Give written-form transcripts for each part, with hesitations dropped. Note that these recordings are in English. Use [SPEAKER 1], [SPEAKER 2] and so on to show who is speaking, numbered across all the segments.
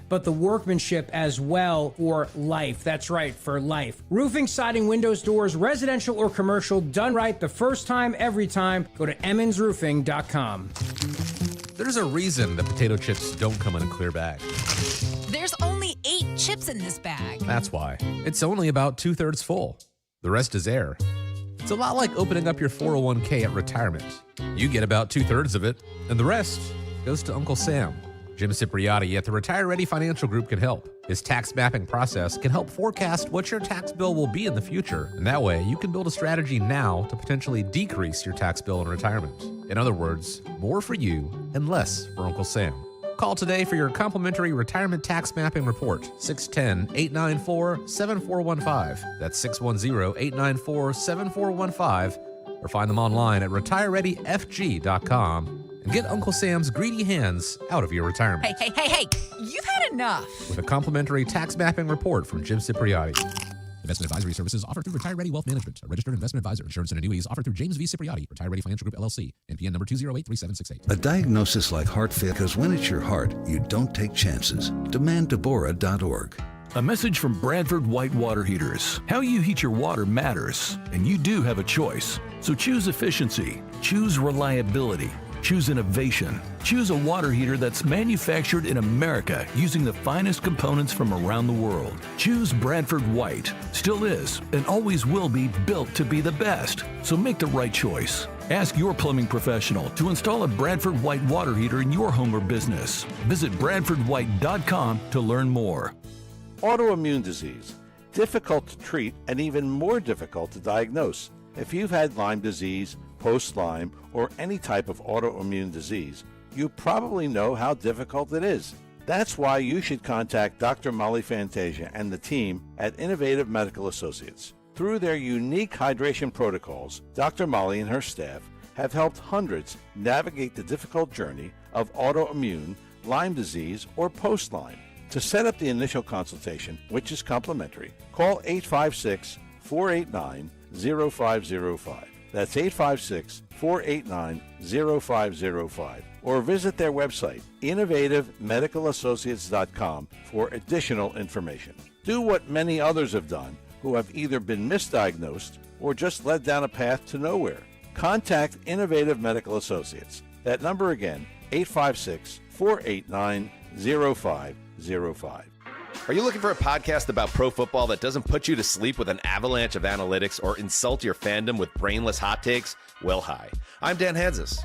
[SPEAKER 1] but the workmanship as well for life. That's right, for life. Roofing, siding, windows, doors, residential or commercial, done right the first time, every time. Go to emmonsroofing.com.
[SPEAKER 2] There's a reason that potato chips don't come in a clear bag.
[SPEAKER 3] There's only 8 chips in this bag.
[SPEAKER 2] That's why. It's only about 2/3 full. The rest is air. It's a lot like opening up your 401k at retirement. You get about 2/3 of it, and the rest goes to Uncle Sam. Jim Cipriotti at the Retire Ready Financial Group can help. His tax mapping process can help forecast what your tax bill will be in the future, and that way you can build a strategy now to potentially decrease your tax bill in retirement. In other words, more for you and less for Uncle Sam. Call today for your complimentary retirement tax mapping report, 610-894-7415. That's 610-894-7415, or find them online at retirereadyfg.com. And get Uncle Sam's greedy hands out of your retirement.
[SPEAKER 3] Hey, you've had enough.
[SPEAKER 2] With a complimentary tax mapping report from Jim Cipriotti. Investment advisory services offered through Retire Ready Wealth Management, a registered investment advisor. Insurance and annuities offered through James V. Cipriotti, Retire Ready Financial Group, LLC. NPN number 2083768.
[SPEAKER 4] A diagnosis like heart failure, because when it's your heart, you don't take chances. DemandDeborah.org.
[SPEAKER 5] A message from Bradford White Water Heaters. How you heat your water matters, and you do have a choice. So choose efficiency, choose reliability, choose innovation. Choose a water heater that's manufactured in America using the finest components from around the world. Choose Bradford White. Still is and always will be built to be the best. So make the right choice. Ask your plumbing professional to install a Bradford White water heater in your home or business. Visit BradfordWhite.com to learn more.
[SPEAKER 6] Autoimmune disease. Difficult to treat and even more difficult to diagnose. If you've had Lyme disease, post-Lyme, or any type of autoimmune disease, you probably know how difficult it is. That's why you should contact Dr. Molly Fantasia and the team at Innovative Medical Associates. Through their unique hydration protocols, Dr. Molly and her staff have helped hundreds navigate the difficult journey of autoimmune, Lyme disease, or post-Lyme. To set up the initial consultation, which is complimentary, call 856-489-0505. That's 856-489-0505. Or visit their website, innovativemedicalassociates.com, for additional information. Do what many others have done who have either been misdiagnosed or just led down a path to nowhere. Contact Innovative Medical Associates. That number again, 856-489-0505.
[SPEAKER 7] Are you looking for a podcast about pro football that doesn't put you to sleep with an avalanche of analytics or insult your fandom with brainless hot takes? Well, hi. I'm Dan Hansis.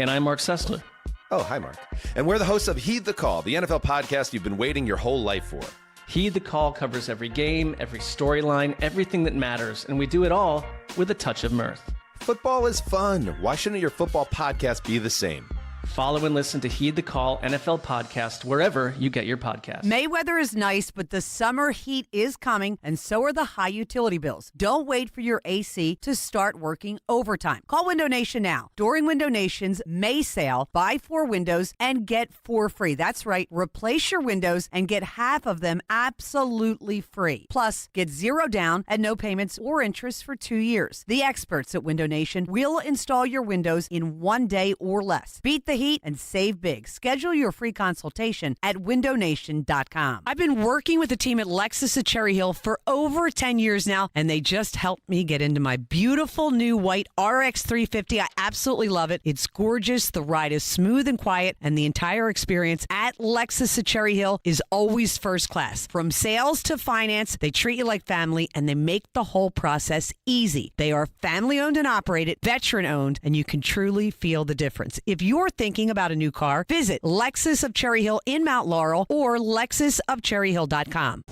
[SPEAKER 8] And I'm Mark Sessler.
[SPEAKER 7] Oh, hi, Mark. And we're the hosts of Heed the Call, the NFL podcast you've been waiting your whole life for.
[SPEAKER 8] Heed the Call covers every game, every storyline, everything that matters, and we do it all with a touch of mirth.
[SPEAKER 7] Football is fun. Why shouldn't your football podcast be the same?
[SPEAKER 8] Follow and listen to Heed the Call NFL podcast wherever you get your podcasts.
[SPEAKER 9] May weather is nice, but the summer heat is coming, and so are the high utility bills. Don't wait for your AC to start working overtime. Call Window Nation now. During Window Nation's May sale, buy 4 windows and get 4 free. That's right. Replace your windows and get half of them absolutely free. Plus, get 0 down and no payments or interest for 2 years. The experts at Window Nation will install your windows in 1 day or less. Beat the heat and save big. Schedule your free consultation at windownation.com. I've been working with the team at Lexus at Cherry Hill for over 10 years now, and they just helped me get into my beautiful new white RX 350. I absolutely love it. It's gorgeous. The ride is smooth and quiet, and the entire experience at Lexus at Cherry Hill is always first class. From sales to finance, they treat you like family, and they make the whole process easy. They are family owned and operated, veteran owned, and you can truly feel the difference. If you're thinking about a new car, visit Lexus of Cherry Hill in Mount Laurel or lexusofcherryhill.com.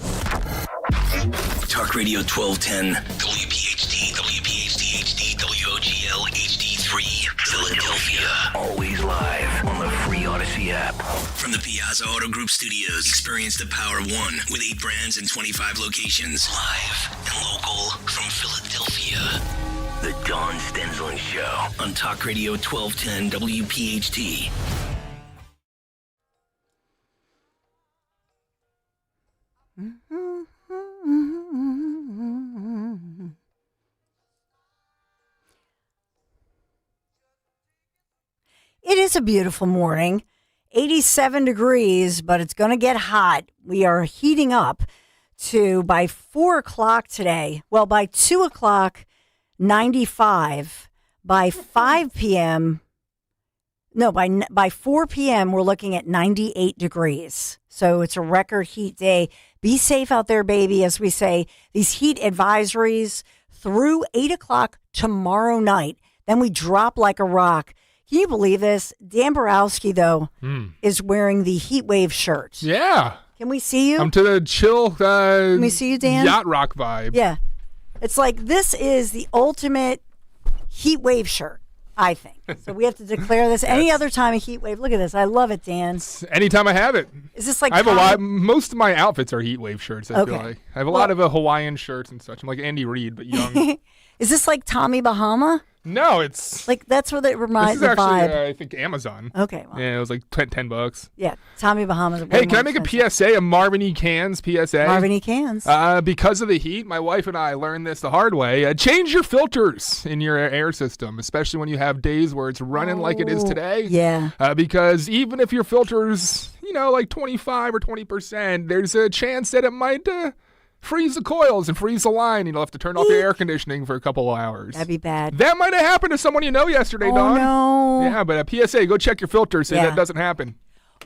[SPEAKER 10] Talk Radio 1210, WPHT, WPHT-HD, WOGL HD3, Philadelphia. Always live on the free Odyssey app. From the Piazza Auto Group Studios, experience the power of one with 8 brands and 25 locations. Live and local from Philadelphia. The Dawn Stensland Show on Talk Radio 1210 WPHT.
[SPEAKER 9] It is a beautiful morning, 87 degrees, but it's going to get hot. We are heating up to, by 4 o'clock today, well, by 2 o'clock, 95. By 5 p.m., no, by 4 p.m., we're looking at 98 degrees. So it's a record heat day. Be safe out there, baby, as we say. These heat advisories through 8 o'clock tomorrow night. Then we drop like a rock. Can you believe this? Dan Borowski, though, is wearing the heat wave shirt.
[SPEAKER 11] Yeah.
[SPEAKER 9] Can we see you?
[SPEAKER 11] I'm to the chill
[SPEAKER 9] Can we see you, Dan?
[SPEAKER 11] yacht rock vibe.
[SPEAKER 9] Yeah. It's like this is the ultimate heat wave shirt, I think. So we have to declare this. Any other time a heat wave. Look at this. I love it, Dan.
[SPEAKER 11] Anytime I have it.
[SPEAKER 9] Is this like
[SPEAKER 11] I have a lot. Most of my outfits are heat wave shirts, I feel
[SPEAKER 9] Okay.
[SPEAKER 11] like. I have a lot of Hawaiian shirts and such. I'm like Andy Reid, but young.
[SPEAKER 9] Is this like Tommy Bahama?
[SPEAKER 11] No, it's
[SPEAKER 9] like that's what it reminds
[SPEAKER 11] me
[SPEAKER 9] the
[SPEAKER 11] of. This is actually,
[SPEAKER 9] vibe.
[SPEAKER 11] I think Amazon.
[SPEAKER 9] Okay, well.
[SPEAKER 11] Yeah, it was like $10.
[SPEAKER 9] Yeah, Tommy Bahama's.
[SPEAKER 11] Hey, can I make a PSA? A Marvin E. Cans PSA.
[SPEAKER 9] Marvin E. Cans.
[SPEAKER 11] Because of the heat, my wife and I learned this the hard way. Change your filters in your air system, especially when you have days where it's running like it is today.
[SPEAKER 9] Yeah.
[SPEAKER 11] Because even if your filter's, like 25 or 20%, there's a chance that it might freeze the coils and freeze the line, and you'll have to turn off your air conditioning for a couple of hours.
[SPEAKER 9] That'd be bad.
[SPEAKER 11] That might have happened to someone you know yesterday, Dawn.
[SPEAKER 9] No.
[SPEAKER 11] Yeah, but a PSA, go check your filters so that doesn't happen.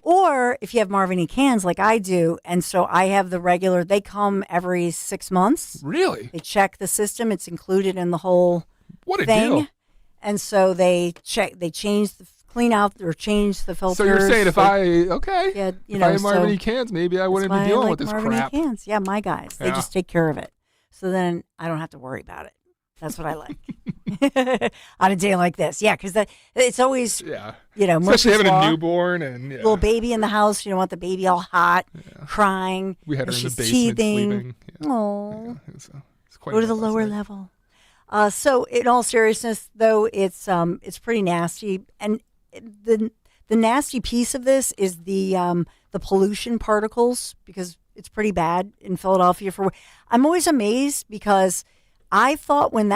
[SPEAKER 9] Or if you have Marvin E. Cans like I do, and so I have the regular, they come every 6 months.
[SPEAKER 11] Really?
[SPEAKER 9] They check the system. It's included in the whole
[SPEAKER 11] what a
[SPEAKER 9] thing.
[SPEAKER 11] Deal.
[SPEAKER 9] And so they change clean out or change the filters.
[SPEAKER 11] So you're saying if I have Marvin E. Cans, maybe I wouldn't be dealing with this
[SPEAKER 9] Marvin
[SPEAKER 11] crap.
[SPEAKER 9] E. Cans. Yeah, my guys. They just take care of it. So then I don't have to worry about it. That's what I like on a day like this. Yeah, because it's always,
[SPEAKER 11] especially having a newborn and
[SPEAKER 9] little baby in the house. You don't want the baby all hot, crying.
[SPEAKER 11] We had her in the
[SPEAKER 9] she's
[SPEAKER 11] basement
[SPEAKER 9] teething.
[SPEAKER 11] sleeping.
[SPEAKER 9] Oh,
[SPEAKER 11] it's quite
[SPEAKER 9] go to the lower level. So in all seriousness, though, it's pretty nasty, and the nasty piece of this is the pollution particles, because it's pretty bad in Philadelphia. I'm always amazed because I thought when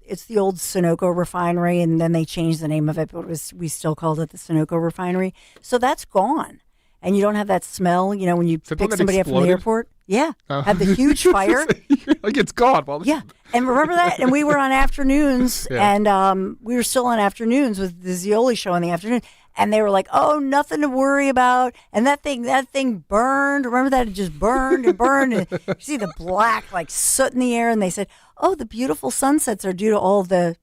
[SPEAKER 9] it's the old Sunoco refinery, and then they changed the name of it, but we still called it the Sunoco refinery. So that's gone, and you don't have that smell. When you pick somebody up from the airport. Yeah, had the huge fire.
[SPEAKER 11] Like it's gone. Well,
[SPEAKER 9] yeah, and remember that? And we were on afternoons, and we were still on afternoons with the Zioli show in the afternoon, and they were like, "Oh, nothing to worry about." And that thing burned. Remember that? It just burned and burned. And you see the black like soot in the air, and they said, "Oh, the beautiful sunsets are due to all the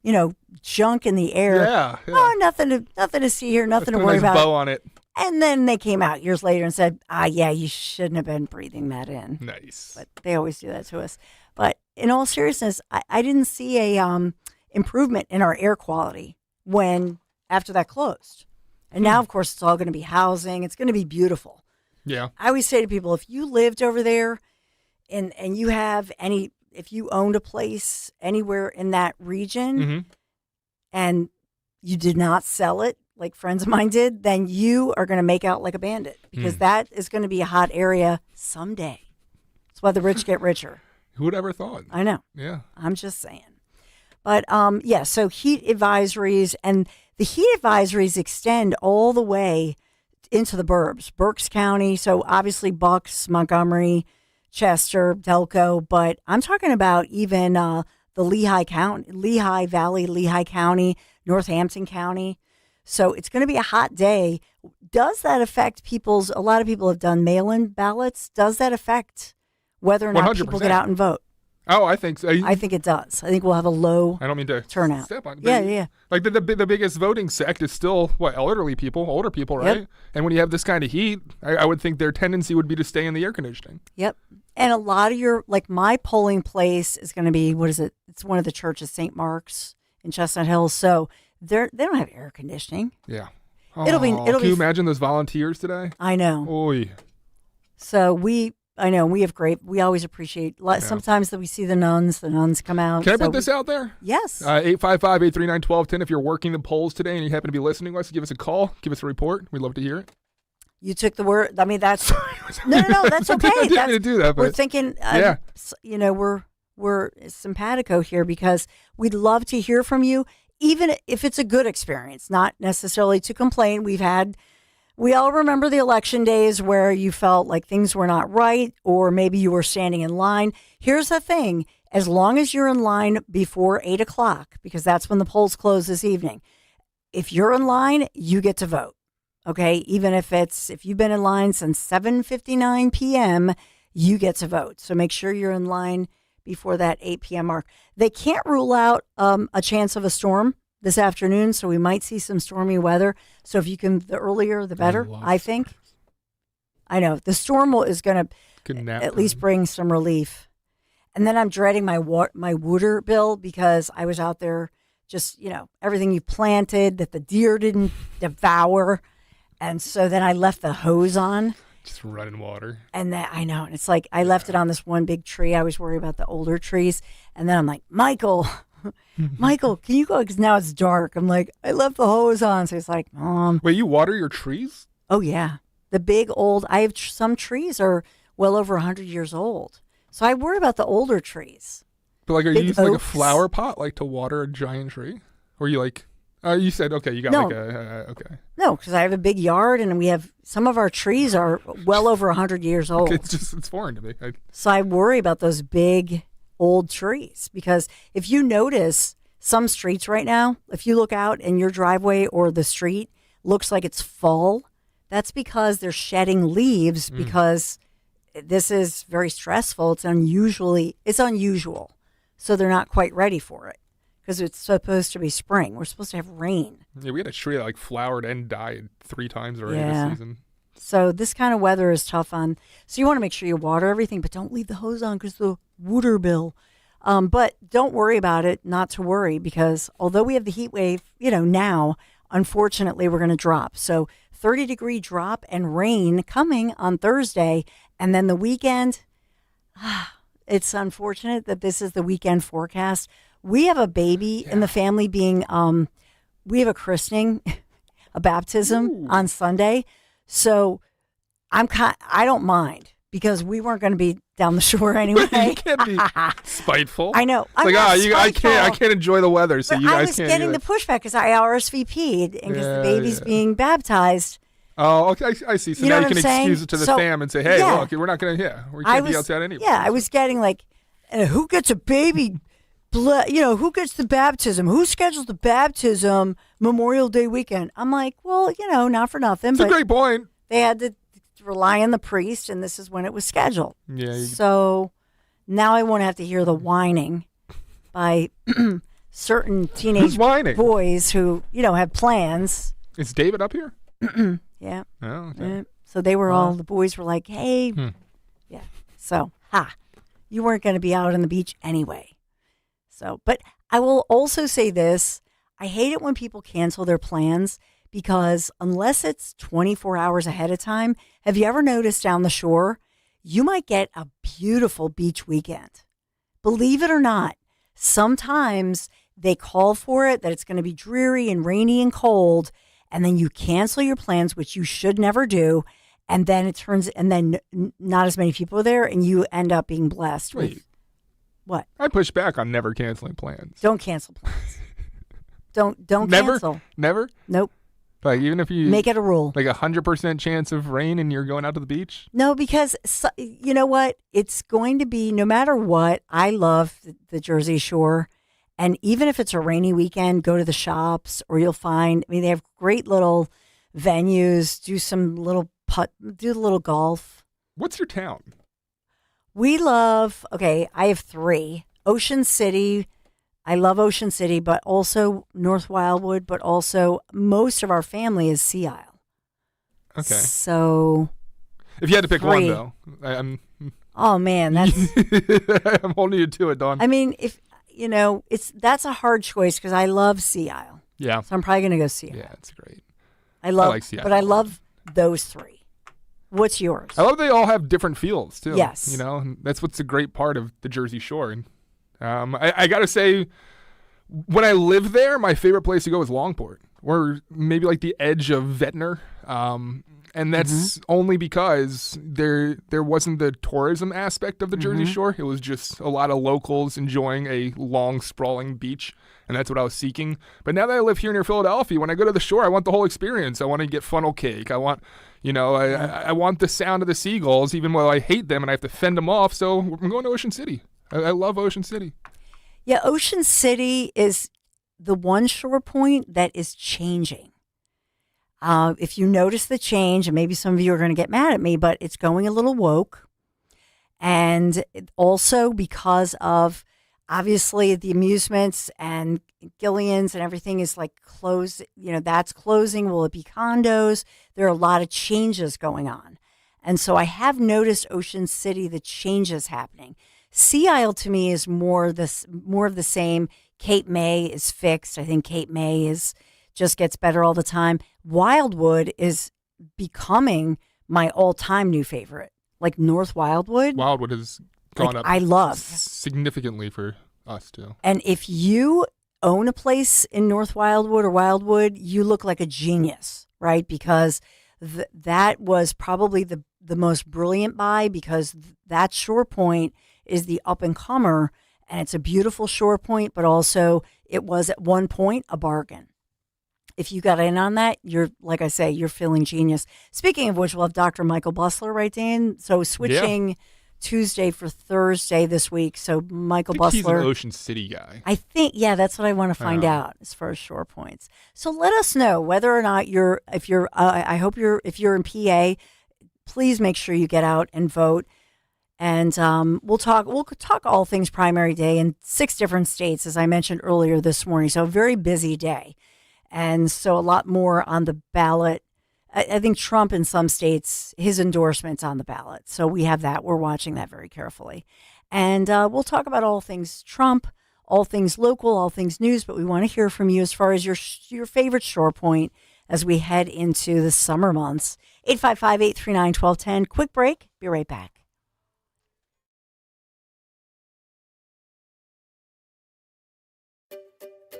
[SPEAKER 9] junk in the air."
[SPEAKER 11] Yeah.
[SPEAKER 9] Oh, nothing to see here, nothing to worry about.
[SPEAKER 11] Bow on it.
[SPEAKER 9] And then they came out years later and said, yeah, you shouldn't have been breathing that in.
[SPEAKER 11] Nice.
[SPEAKER 9] But they always do that to us. But in all seriousness, I didn't see a improvement in our air quality after that closed. And now, of course, it's all going to be housing. It's going to be beautiful.
[SPEAKER 11] Yeah.
[SPEAKER 9] I always say to people, if you lived over there and you if you owned a place anywhere in that region and you did not sell it, like friends of mine did, then you are going to make out like a bandit, because that is going to be a hot area someday. That's why the rich get richer.
[SPEAKER 11] Who would ever thought?
[SPEAKER 9] I know.
[SPEAKER 11] Yeah.
[SPEAKER 9] I'm just saying. But so heat advisories, and the heat advisories extend all the way into the burbs, Berks County. So obviously Bucks, Montgomery, Chester, Delco, but I'm talking about even the Lehigh Valley, Lehigh County, Northampton County. So it's going to be a hot day. Does that affect a lot of people have done mail-in ballots. Does that affect whether or not
[SPEAKER 11] 100%.
[SPEAKER 9] people get out and vote?
[SPEAKER 11] Oh, I think so.
[SPEAKER 9] I think it does. I think we'll have a low
[SPEAKER 11] I don't mean to
[SPEAKER 9] turnout.
[SPEAKER 11] Step on,
[SPEAKER 9] Yeah.
[SPEAKER 11] Like the biggest voting sect is still, older people, right?
[SPEAKER 9] Yep.
[SPEAKER 11] And when you have this kind of heat, I would think their tendency would be to stay in the air conditioning.
[SPEAKER 9] Yep. And a lot of my polling place is going to be, what is it? It's one of the churches, St. Mark's in Chestnut Hills. So they don't have air conditioning.
[SPEAKER 11] Yeah.
[SPEAKER 9] Can you
[SPEAKER 11] imagine those volunteers today?
[SPEAKER 9] I know.
[SPEAKER 11] Oy.
[SPEAKER 9] So we always appreciate, sometimes that we see the nuns come out.
[SPEAKER 11] Can I put this out there?
[SPEAKER 9] Yes.
[SPEAKER 11] 855-839-1210. If you're working the polls today and you happen to be listening to us, give us a call, give us a report. We'd love to hear it.
[SPEAKER 9] You took the word. I mean, that's no, that's okay.
[SPEAKER 11] I didn't mean to do that, but
[SPEAKER 9] we're thinking, we're simpatico here, because we'd love to hear from you, even if it's a good experience, not necessarily to complain. We've had
[SPEAKER 12] We all remember the election days where you felt like things were not right, or maybe you were standing in line. Here's the thing. As long as you're in line before 8 o'clock, because that's when the polls close this evening, if you're in line, you get to vote. Okay? Even if you've been in line since 7:59 p.m., you get to vote. So make sure you're in line before that 8 p.m. mark. They can't rule out a chance of a storm this afternoon, so we might see some stormy weather. So if you can, the earlier, the better, I think. I know. The storm is going to at least bring some relief. And then I'm dreading my water bill because I was out there just, everything you planted that the deer didn't devour. And so then I left the hose on.
[SPEAKER 11] Just running water.
[SPEAKER 12] And I know. And it's like I left it on this one big tree. I was worried about the older trees. And then I'm like, Michael, can you go? Because now it's dark. I'm like, I left the hose on. So he's like,
[SPEAKER 11] Wait, you water your trees?
[SPEAKER 12] Oh, yeah. The big old, I have some trees are well over 100 years old. So I worry about the older trees.
[SPEAKER 11] But are you using like a flower pot to water a giant tree? Or you you said, okay, you got okay.
[SPEAKER 12] No, because I have a big yard and some of our trees are well over 100 years old.
[SPEAKER 11] It's foreign to me.
[SPEAKER 12] So I worry about those big old trees because if you notice some streets right now, if you look out in your driveway or the street looks like it's fall, that's because they're shedding leaves because this is very stressful. It's unusual. So they're not quite ready for it because it's supposed to be spring. We're supposed to have rain.
[SPEAKER 11] Yeah, we had a tree that flowered and died 3 times already this season.
[SPEAKER 12] So this kind of weather is tough on. So you want to make sure you water everything, but don't leave the hose on because the water bill. But don't worry about it, not to worry, because although we have the heat wave, now, unfortunately, we're going to drop. So 30-degree drop and rain coming on Thursday. And then the weekend, it's unfortunate that this is the weekend forecast. We have a baby in the family we have a christening, a baptism on Sunday. So I don't mind because we weren't going to be down the shore anyway.
[SPEAKER 11] You can't be spiteful.
[SPEAKER 12] I know.
[SPEAKER 11] I can't enjoy the weather, so you guys can't.
[SPEAKER 12] I was getting the pushback because I RSVP'd and because the baby's being baptized.
[SPEAKER 11] Oh, okay. I see. So now you can excuse it to the fam and say, hey, look, we're not going to, we can't be outside anyway.
[SPEAKER 12] Yeah, I was getting who gets a baby, who gets the baptism? Who schedules the baptism Memorial Day weekend? I'm like, well, not for nothing.
[SPEAKER 11] It's a great point.
[SPEAKER 12] They had to rely on the priest, and this is when it was scheduled.
[SPEAKER 11] Yeah.
[SPEAKER 12] So now I won't have to hear the whining by certain teenage boys who, have plans.
[SPEAKER 11] Is David up here?
[SPEAKER 12] Yeah.
[SPEAKER 11] Oh, okay.
[SPEAKER 12] So they were the boys were like, hey. Yeah. So, you weren't going to be out on the beach anyway. So, but I will also say this. I hate it when people cancel their plans because unless it's 24 hours ahead of time, have you ever noticed down the shore, you might get a beautiful beach weekend. Believe it or not, sometimes they call for it that it's going to be dreary and rainy and cold, and then you cancel your plans, which you should never do, and then not as many people are there, and you end up being blessed.
[SPEAKER 11] Wait.
[SPEAKER 12] What?
[SPEAKER 11] I push back on never canceling plans.
[SPEAKER 12] Don't cancel plans. Don't
[SPEAKER 11] never?
[SPEAKER 12] Cancel.
[SPEAKER 11] Never?
[SPEAKER 12] Nope.
[SPEAKER 11] Even if you
[SPEAKER 12] make it a rule,
[SPEAKER 11] 100% chance of rain and you're going out to the beach?
[SPEAKER 12] No, because you know what? It's going to be, no matter what, I love the Jersey Shore. And even if it's a rainy weekend, go to the shops or you'll find, they have great little venues, do a little golf.
[SPEAKER 11] What's your town?
[SPEAKER 12] We love, I have 3. Ocean City. I love Ocean City, but also North Wildwood, but also most of our family is Sea Isle.
[SPEAKER 11] Okay.
[SPEAKER 12] So.
[SPEAKER 11] If you had to pick 1, though.
[SPEAKER 12] Oh, man. That's.
[SPEAKER 11] I'm holding you to it, Dawn.
[SPEAKER 12] That's a hard choice because I love Sea Isle.
[SPEAKER 11] Yeah.
[SPEAKER 12] So I'm probably going to go Sea Isle.
[SPEAKER 11] Yeah, it's great.
[SPEAKER 12] I like
[SPEAKER 11] Sea Isle.
[SPEAKER 12] But I love those 3. What's yours?
[SPEAKER 11] I love they all have different feels, too.
[SPEAKER 12] Yes.
[SPEAKER 11] And that's what's a great part of the Jersey Shore. And I got to say, when I lived there, my favorite place to go was Longport. or maybe like the edge of Ventnor. And that's only because there wasn't the tourism aspect of the Jersey Shore. It was just a lot of locals enjoying a long, sprawling beach, and that's what I was seeking. But now that I live here near Philadelphia, when I go to the shore, I want the whole experience. I want to get funnel cake. I want, I want the sound of the seagulls, even though I hate them and I have to fend them off. So I'm going to Ocean City. I love Ocean City.
[SPEAKER 12] Yeah, Ocean City is the one shore point that is changing. If you notice the change, and maybe some of you are going to get mad at me, but it's going a little woke. And also because of, obviously, the amusements and Gillian's and everything is like closed, that's closing. Will it be condos? There are a lot of changes going on. And so I have noticed Ocean City, the changes happening. Sea Isle to me is more of the same. Cape May is fixed. I think Cape May just gets better all the time. Wildwood is becoming my all-time new favorite. Like North Wildwood.
[SPEAKER 11] Wildwood has gone up.
[SPEAKER 12] I love
[SPEAKER 11] significantly for us too.
[SPEAKER 12] And if you own a place in North Wildwood or Wildwood, you look like a genius, right? Because that was probably the most brilliant buy, because that shore point is the up-and-comer, and it's a beautiful shore point, but also it was at one point a bargain. If you got in on that, like I say, you're feeling genius. Speaking of which, we'll have Dr. Michael Bussler, right, Dan? So switching Tuesday for Thursday this week. So Michael Bussler.
[SPEAKER 11] He's an Ocean City guy.
[SPEAKER 12] I think, that's what I want to find out as far as shore points. So let us know whether or not if you're in PA, please make sure you get out and vote. And we'll talk all things primary day in 6 different states, as I mentioned earlier this morning. So a very busy day. And so a lot more on the ballot. I think Trump in some states, his endorsement's on the ballot. So we have that. We're watching that very carefully. And we'll talk about all things Trump, all things local, all things news. But we want to hear from you as far as your favorite shore point as we head into the summer months. 855-839-1210. Quick break. Be right back.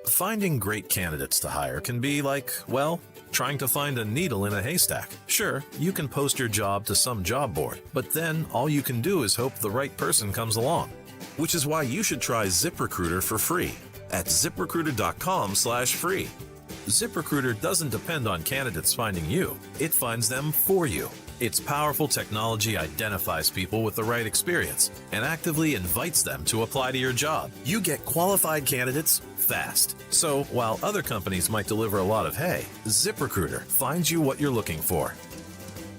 [SPEAKER 13] Finding great candidates to hire can be like, well, trying to find a needle in a haystack. Sure, you can post your job to some job board, but then all you can do is hope the right person comes along. Which is why you should try ZipRecruiter for free at ZipRecruiter.com/free. ZipRecruiter doesn't depend on candidates finding you. It finds them for you. Its powerful technology identifies people with the right experience and actively invites them to apply to your job. You get qualified candidates fast. So while other companies might deliver a lot of hay, ZipRecruiter finds you what you're looking for.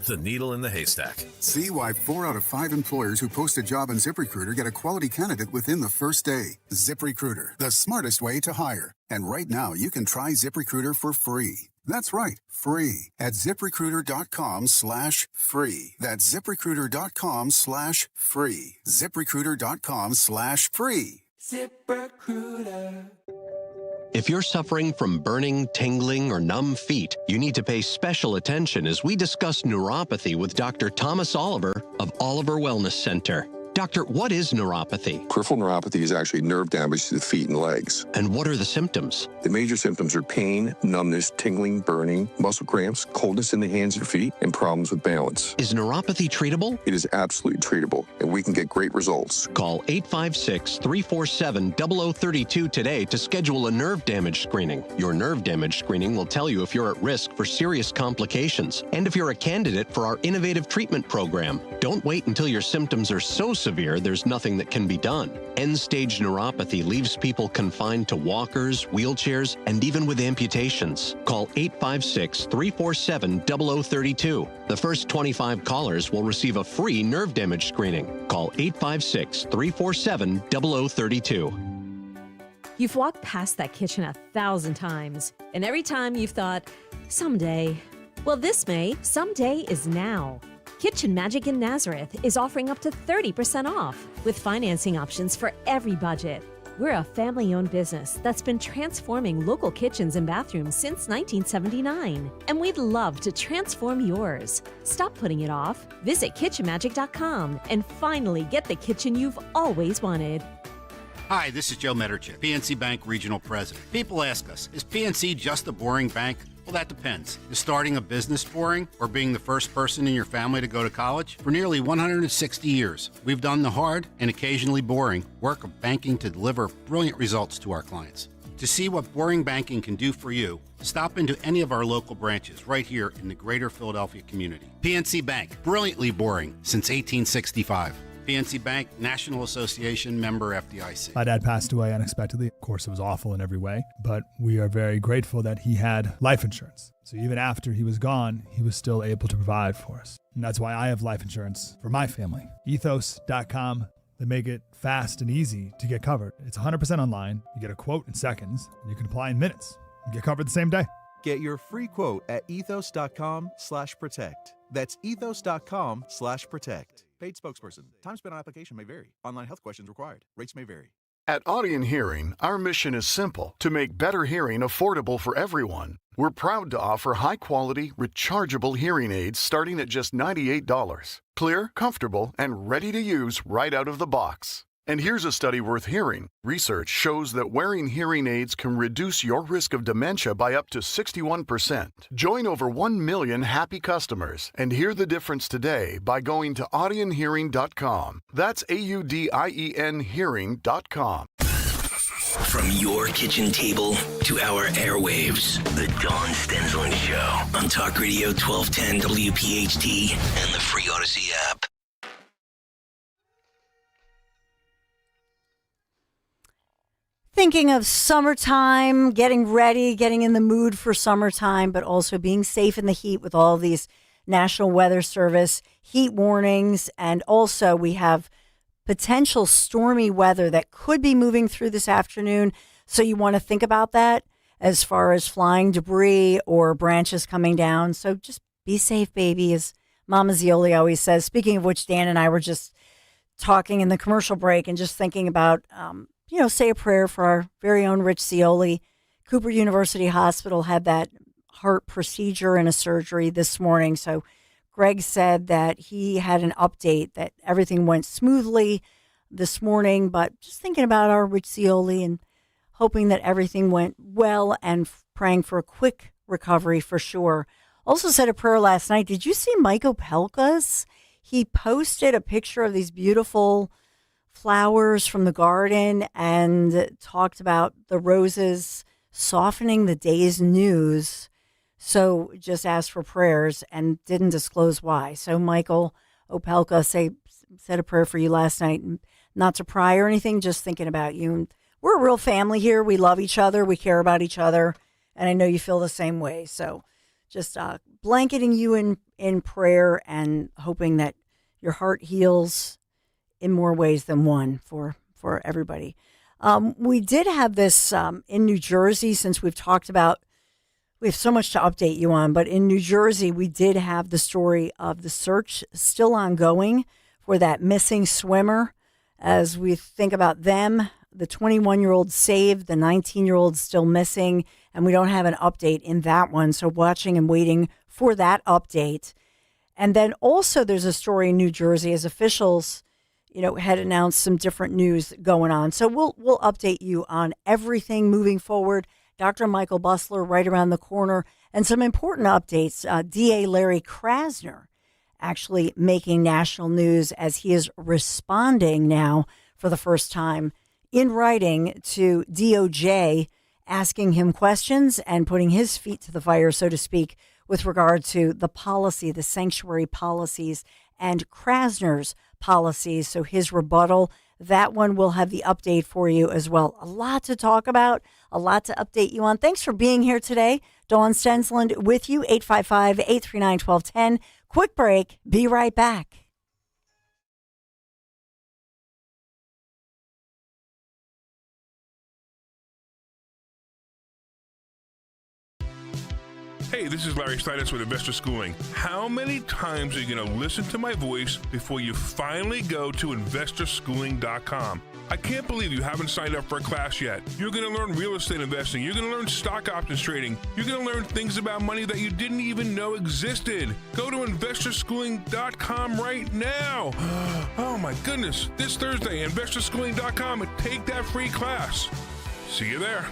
[SPEAKER 13] The needle in the haystack.
[SPEAKER 14] See why 4 out of 5 employers who post a job on ZipRecruiter get a quality candidate within the first day. ZipRecruiter, the smartest way to hire. And right now, you can try ZipRecruiter for free. That's right, free at ZipRecruiter.com/free. That's ZipRecruiter.com/free. ZipRecruiter.com/free. ZipRecruiter.
[SPEAKER 15] If you're suffering from burning, tingling, or numb feet, you need to pay special attention as we discuss neuropathy with Dr. Thomas Oliver of Oliver Wellness Center. Doctor, what is neuropathy?
[SPEAKER 16] Peripheral neuropathy is actually nerve damage to the feet and legs.
[SPEAKER 15] And what are the symptoms?
[SPEAKER 16] The major symptoms are pain, numbness, tingling, burning, muscle cramps, coldness in the hands and feet, and problems with balance.
[SPEAKER 15] Is neuropathy treatable?
[SPEAKER 16] It is absolutely treatable, and we can get great results.
[SPEAKER 15] Call 856-347-0032 today to schedule a nerve damage screening. Your nerve damage screening will tell you if you're at risk for serious complications and if you're a candidate for our innovative treatment program. Don't wait until your symptoms are so severe there's nothing that can be done. End-stage neuropathy leaves people confined to walkers, wheelchairs, and even with amputations. Call 856-347-0032. The first 25 callers will receive a free nerve damage screening. Call 856-347-0032.
[SPEAKER 17] You've walked past that kitchen 1,000 times, and every time you've thought, someday. Well, this May, someday is now. Kitchen Magic in Nazareth is offering up to 30% off with financing options for every budget. We're a family-owned business that's been transforming local kitchens and bathrooms since 1979, and we'd love to transform yours. Stop putting it off. Visit kitchenmagic.com and finally get the kitchen you've always wanted.
[SPEAKER 18] Hi, this is Joe Mederchik, PNC Bank Regional President. People ask us, is PNC just a boring bank? Well, that depends. Is starting a business boring or being the first person in your family to go to college? For nearly 160 years, we've done the hard and occasionally boring work of banking to deliver brilliant results to our clients. To see what boring banking can do for you, stop into any of our local branches right here in the greater Philadelphia community. PNC Bank, brilliantly boring since 1865. PNC Bank, National Association, member FDIC.
[SPEAKER 19] My dad passed away unexpectedly. Of course, it was awful in every way, but we are very grateful that he had life insurance. So even after he was gone, he was still able to provide for us. And that's why I have life insurance for my family. Ethos.com. They make it fast and easy to get covered. It's 100% online. You get a quote in seconds, and you can apply in minutes. You get covered the same day.
[SPEAKER 20] Get your free quote at ethos.com/protect. That's ethos.com/protect. Paid spokesperson. Time spent on application may vary. Online health questions required. Rates may vary.
[SPEAKER 21] At Audion Hearing, our mission is simple: to make better hearing affordable for everyone. We're proud to offer high-quality, rechargeable hearing aids starting at just $98. Clear, comfortable, and ready to use right out of the box. And here's a study worth hearing. Research shows that wearing hearing aids can reduce your risk of dementia by up to 61%. Join over 1 million happy customers and hear the difference today by going to audionhearing.com. That's AUDIEN hearing.com.
[SPEAKER 10] From your kitchen table to our airwaves, the Dawn Stensland Show on Talk Radio 1210 WPHT and the free Odyssey app.
[SPEAKER 12] Thinking of summertime, getting ready, getting in the mood for summertime, but also being safe in the heat with all these National Weather Service heat warnings. And also we have potential stormy weather that could be moving through this afternoon. So you want to think about that as far as flying debris or branches coming down. So just be safe, baby, as Mama Zioli always says. Speaking of which, Dan and I were just talking in the commercial break and just thinking about, say a prayer for our very own Rich Zioli. Cooper University Hospital had that heart procedure and a surgery this morning. So Greg said that he had an update that everything went smoothly this morning, but just thinking about our Rich Zioli and hoping that everything went well and praying for a quick recovery for sure. Also said a prayer last night. Did you see Mike Opelka's? He posted a picture of these beautiful flowers from the garden and talked about the roses softening the day's news. So just asked for prayers and didn't disclose why. So Michael Opelka said a prayer for you last night, not to pry or anything, just thinking about you. And we're a real family here. We love each other. We care about each other. And I know you feel the same way. So just blanketing you in prayer and hoping that your heart heals in more ways than one for everybody. We did have this in New Jersey, since we've talked about, we have so much to update you on, but in New Jersey, we did have the story of the search still ongoing for that missing swimmer. As we think about them, the 21-year-old saved, the 19-year-old still missing, and we don't have an update in that one. So watching and waiting for that update. And then also there's a story in New Jersey as officials had announced some different news going on. So we'll update you on everything moving forward. Dr. Michael Busler right around the corner, and some important updates. DA Larry Krasner actually making national news as he is responding now for the first time in writing to DOJ, asking him questions and putting his feet to the fire, so to speak, with regard to the policy, the sanctuary policies, and Krasner's policies. So his rebuttal, that one will have the update for you as well. A lot to talk about, a lot to update you on. Thanks for being here today. Dawn Stensland with you, 855-839-1210. Quick break. Be right back.
[SPEAKER 22] Hey, this is Larry Steinitz with Investor Schooling. How many times are you going to listen to my voice before you finally go to investorschooling.com? I can't believe you haven't signed up for a class yet. You're going to learn real estate investing. You're going to learn stock options trading. You're going to learn things about money that you didn't even know existed. Go to investorschooling.com right now. Oh my goodness, this Thursday, investorschooling.com, and take that free class. See you there.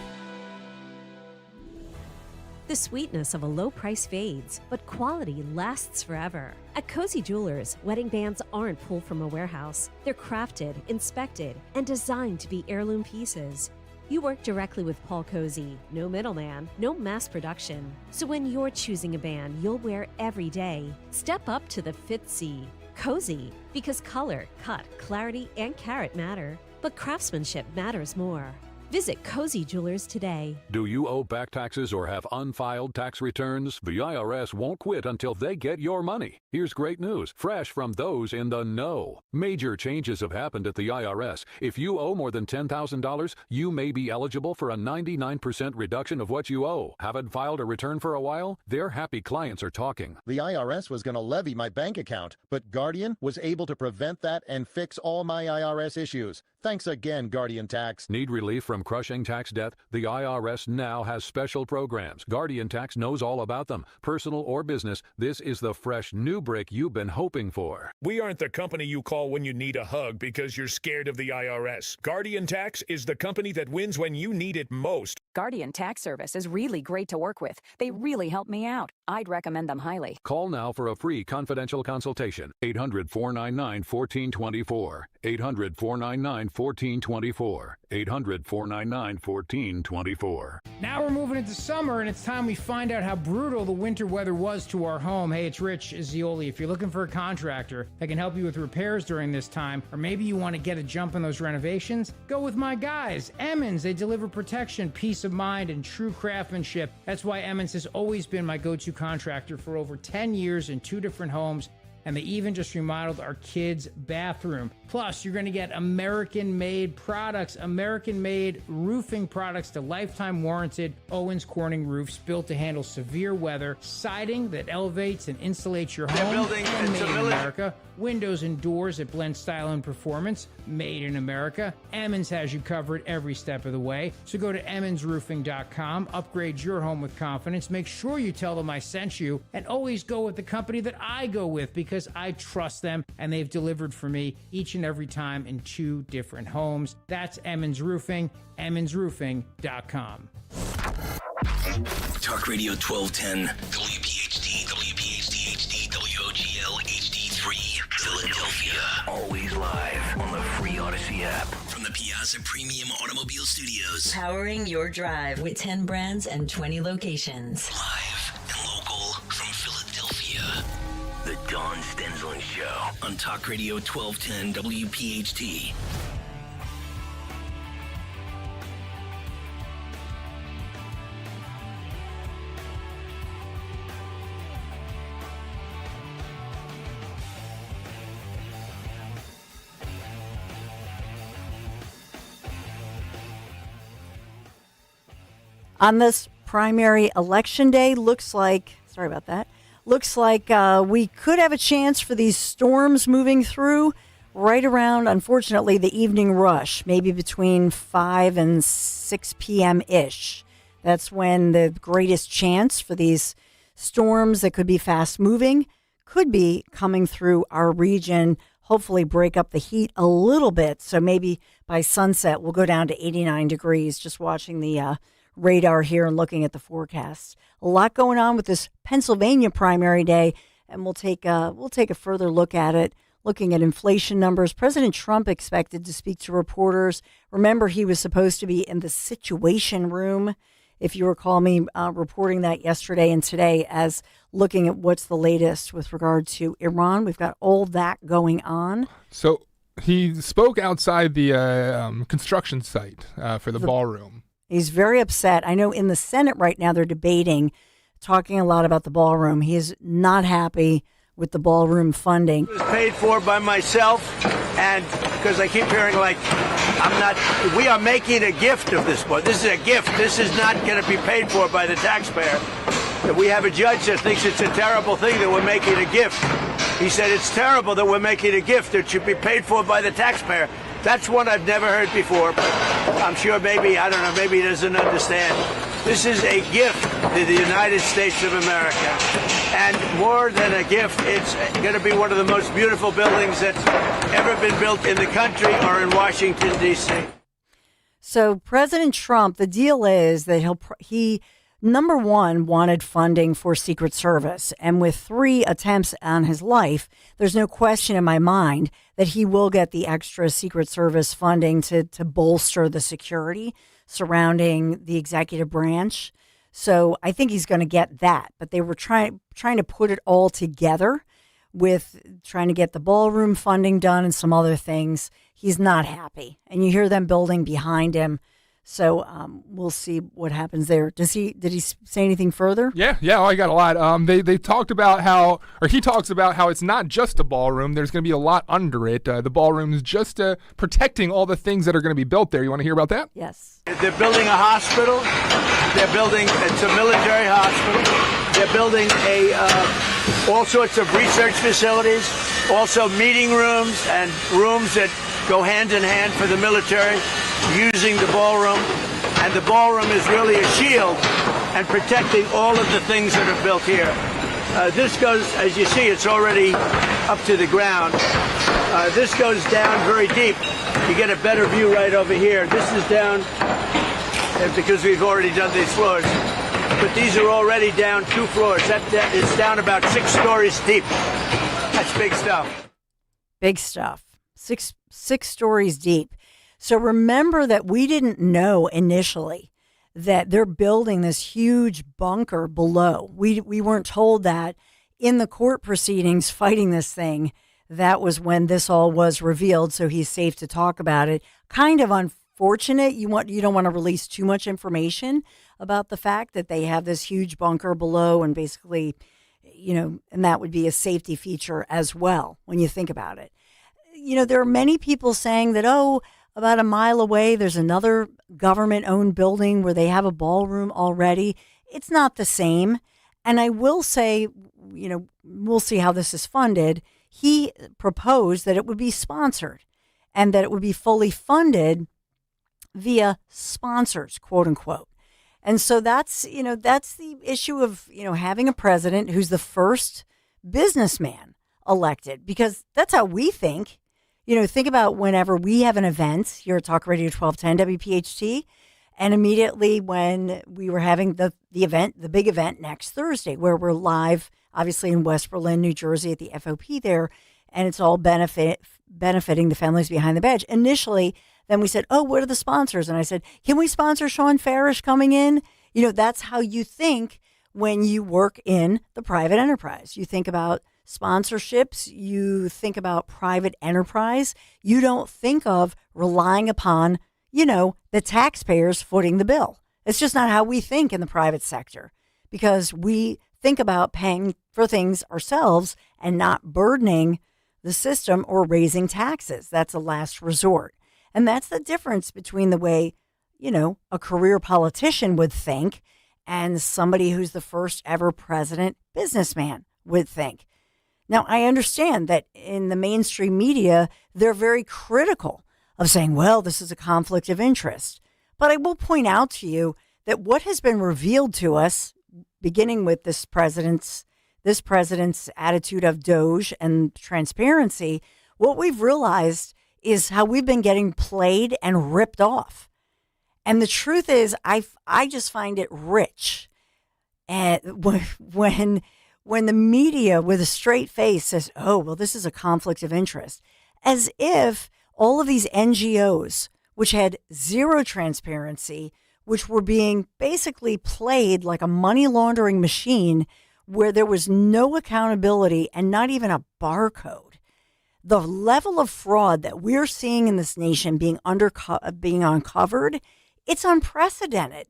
[SPEAKER 17] The sweetness of a low price fades, but quality lasts forever. At Cozy Jewelers, wedding bands aren't pulled from a warehouse. They're crafted, inspected, and designed to be heirloom pieces. You work directly with Paul Cozy. No middleman, no mass production. So when you're choosing a band you'll wear every day, step up to the Fit C. Cozy, because color, cut, clarity, and carat matter. But craftsmanship matters more. Visit Cozy Jewelers today.
[SPEAKER 1] Do you owe back taxes or have unfiled tax returns? The IRS won't quit until they get your money. Here's great news, fresh from those in the know. Major changes have happened at the IRS. If you owe more than $10,000, you may be eligible for a 99% reduction of what you owe. Haven't filed a return for a while? Their happy clients are talking.
[SPEAKER 3] The IRS was going to levy my bank account, but Guardian was able to prevent that and fix all my IRS issues. Thanks again, Guardian Tax.
[SPEAKER 1] Need relief from crushing tax debt? The IRS now has special programs. Guardian Tax knows all about them. Personal or business, this is the fresh new break you've been hoping for.
[SPEAKER 23] We aren't the company you call when you need a hug because you're scared of the IRS. Guardian Tax is the company that wins when you need it most.
[SPEAKER 24] Guardian Tax Service is really great to work with. They really help me out. I'd recommend them highly.
[SPEAKER 1] Call now for a free confidential consultation. 800-499-1424. 800-499-1424. 800-499-1424.
[SPEAKER 25] Now we're moving into summer, and it's time we find out how brutal the winter weather was to our home. Hey, it's Rich Izzioli. If you're looking for a contractor that can help you with repairs during this time, or maybe you want to get a jump on those renovations, go with my guys, Emmons. They deliver protection, peace of mind, and true craftsmanship. That's why Emmons has always been my go-to contractor for over 10 years in 2 different homes. And they even just remodeled our kids' bathroom. Plus, you're going to get American-made products, American-made roofing products to lifetime warranted Owens Corning roofs built to handle severe weather, siding that elevates and insulates your home, and made in America, windows and doors that blend style and performance, made in America. Emmons has you covered every step of the way. So go to emmonsroofing.com, upgrade your home with confidence, make sure you tell them I sent you, and always go with the company that I go with because I trust them, and they've delivered for me each and every time in 2 different homes. That's Emmons Roofing, emmonsroofing.com.
[SPEAKER 10] Talk Radio 1210, WPHT, WPHT HD, WOGL HD3, Philadelphia. Always live on the free Odyssey app. From the Piazza Premium Automobile Studios.
[SPEAKER 26] Powering your drive with 10 brands and 20 locations.
[SPEAKER 10] Live and local from Philadelphia. The Dawn Stensland Show on Talk Radio 1210 WPHT.
[SPEAKER 12] On this primary election day, looks like we could have a chance for these storms moving through right around, unfortunately, the evening rush, maybe between 5 and 6 p.m.-ish. That's when the greatest chance for these storms that could be fast-moving could be coming through our region, hopefully break up the heat a little bit. So maybe by sunset, we'll go down to 89 degrees, just watching the radar here and looking at the forecast. A lot going on with this Pennsylvania primary day, and we'll take a further look at it, looking at inflation numbers. President Trump expected to speak to reporters. Remember, he was supposed to be in the Situation Room, if you recall me reporting that yesterday and today, as looking at what's the latest with regard to Iran. We've got all that going on.
[SPEAKER 11] So he spoke outside the construction site for the ballroom.
[SPEAKER 12] He's very upset. I know in the Senate right now they're debating, talking a lot about the ballroom. He is not happy with the ballroom funding.
[SPEAKER 27] It was paid for by myself, and because I keep hearing we are making a gift of this book. This is a gift. This is not going to be paid for by the taxpayer. We have a judge that thinks it's a terrible thing that we're making a gift. He said it's terrible that we're making a gift that should be paid for by the taxpayer. That's one I've never heard before, but I'm sure maybe he doesn't understand. This is a gift to the United States of America. And more than a gift, it's going to be one of the most beautiful buildings that's ever been built in the country or in Washington, D.C.
[SPEAKER 12] So President Trump, the deal is that he number one, wanted funding for Secret Service. And with 3 attempts on his life, there's no question in my mind that he will get the extra Secret Service funding to bolster the security surrounding the executive branch. So I think he's going to get that. But they were trying to put it all together with trying to get the ballroom funding done and some other things. He's not happy. And you hear them building behind him. So we'll see what happens there. Did he say anything further?
[SPEAKER 11] Yeah, I got a lot. They talked about he talks about how it's not just a ballroom. There's going to be a lot under it. The ballroom is just protecting all the things that are going to be built there. You want to hear about that?
[SPEAKER 12] Yes.
[SPEAKER 27] They're building a hospital. It's a military hospital. They're building all sorts of research facilities, also meeting rooms and rooms that go hand in hand for the military using the ballroom. And the ballroom is really a shield and protecting all of the things that are built here. This goes, as you see, it's already up to the ground. This goes down very deep. You get a better view right over here. This is down because we've already done these floors. But these are already down 2 floors. It's down about 6 stories deep. That's big stuff.
[SPEAKER 12] Big stuff. Six stories deep. So remember that we didn't know initially that they're building this huge bunker below. We weren't told that in the court proceedings fighting this thing. That was when this all was revealed, so he's safe to talk about it. Kind of unfortunate. You don't want to release too much information about the fact that they have this huge bunker below, and basically, and that would be a safety feature as well when you think about it. There are many people saying that, about a mile away, there's another government-owned building where they have a ballroom already. It's not the same. And I will say, we'll see how this is funded. He proposed that it would be sponsored and that it would be fully funded via sponsors, quote unquote. And so that's the issue of, having a president who's the first businessman elected, because that's how we think. Think about whenever we have an event here at Talk Radio 1210 WPHT, and immediately when we were having the big event next Thursday, where we're live, obviously in West Berlin, New Jersey, at the FOP there, and it's all benefiting the families behind the badge. Initially, then we said, what are the sponsors? And I said, can we sponsor Sean Farish coming in? That's how you think when you work in the private enterprise. You think about sponsorships, you think about private enterprise. You don't think of relying upon, the taxpayers footing the bill. It's just not how we think in the private sector, because we think about paying for things ourselves and not burdening the system or raising taxes. That's a last resort. And that's the difference between the way, a career politician would think and somebody who's the first ever president businessman would think. Now, I understand that in the mainstream media, they're very critical of saying, well, this is a conflict of interest. But I will point out to you that what has been revealed to us, beginning with this president's attitude of Doge and transparency, what we've realized is how we've been getting played and ripped off. And the truth is, I just find it rich. And when the media with a straight face says, this is a conflict of interest, as if all of these NGOs, which had zero transparency, which were being basically played like a money laundering machine where there was no accountability and not even a barcode. The level of fraud that we're seeing in this nation being uncovered, it's unprecedented.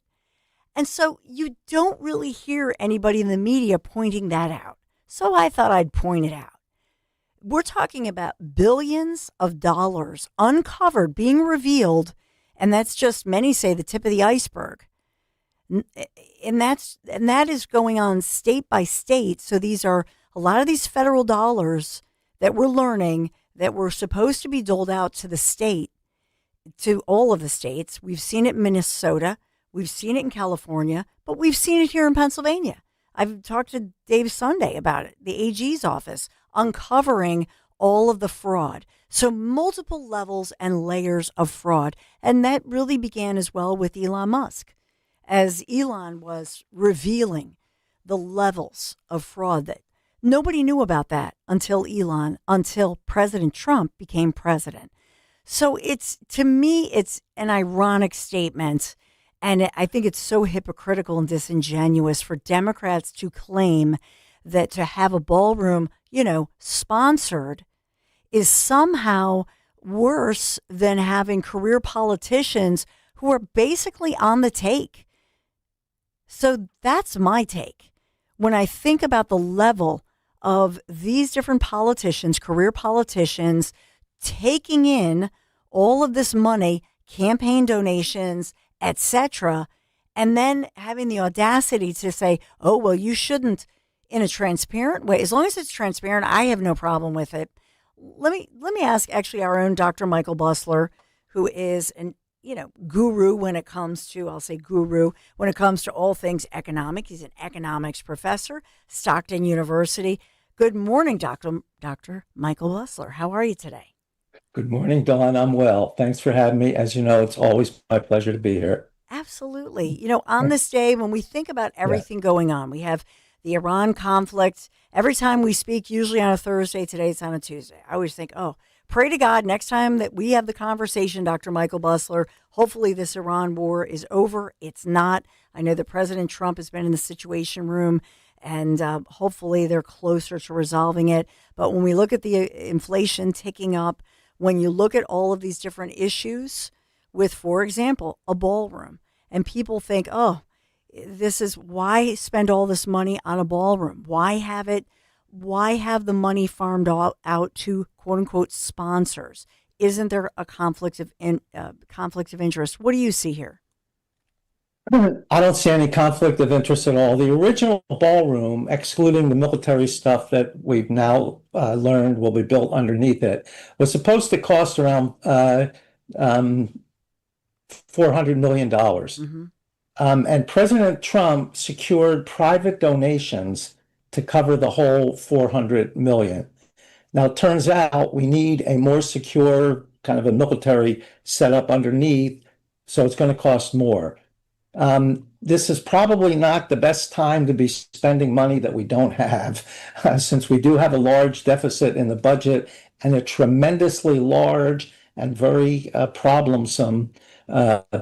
[SPEAKER 12] And so you don't really hear anybody in the media pointing that out. So I thought I'd point it out. We're talking about billions of dollars uncovered, being revealed, and that's just, many say, the tip of the iceberg. And that is going on state by state. So these are a lot of these federal dollars that we're learning that were supposed to be doled out to the state, to all of the states. We've seen it in Minnesota. We've seen it in California, but we've seen it here in Pennsylvania. I've talked to Dave Sunday about it, the AG's office, uncovering all of the fraud. So multiple levels and layers of fraud. And that really began as well with Elon Musk, as Elon was revealing the levels of fraud that nobody knew about that until President Trump became president. So to me, it's an ironic statement. And I think it's so hypocritical and disingenuous for Democrats to claim that to have a ballroom, sponsored is somehow worse than having career politicians who are basically on the take. So that's my take. When I think about the level of these different politicians, career politicians, taking in all of this money, campaign donations, etc., and then having the audacity to say, oh, well, you shouldn't, in a transparent way. As long as it's transparent, I have no problem with it. Let me ask actually our own Dr. Michael Busler, who is an guru when it comes to, when it comes to all things economic. He's an economics professor, Stockton University. Good morning, Dr. Michael Busler. How are you today?
[SPEAKER 2] Good morning, Dawn. I'm well. Thanks for having me. As you know, it's always my pleasure to be here.
[SPEAKER 12] Absolutely. On this day, when we think about everything going on, we have the Iran conflict. Every time we speak, usually on a Thursday, today it's on a Tuesday. I always think, pray to God next time that we have the conversation, Dr. Michael Busler, hopefully this Iran war is over. It's not. I know that President Trump has been in the Situation Room, and hopefully they're closer to resolving it. But when we look at the inflation ticking up, when you look at all of these different issues with, for example, a ballroom, and people think, this is why spend all this money on a ballroom? Why have it? Why have the money farmed out to quote unquote sponsors? Isn't there a conflict of interest? What do you see here?
[SPEAKER 2] I don't see any conflict of interest at all. The original ballroom, excluding the military stuff that we've now learned will be built underneath it, was supposed to cost around $400 million. Mm-hmm. And President Trump secured private donations to cover the whole $400 million. Now, it turns out we need a more secure kind of a military setup underneath, so it's going to cost more. This is probably not the best time to be spending money that we don't have, since we do have a large deficit in the budget and a tremendously large and very problemsome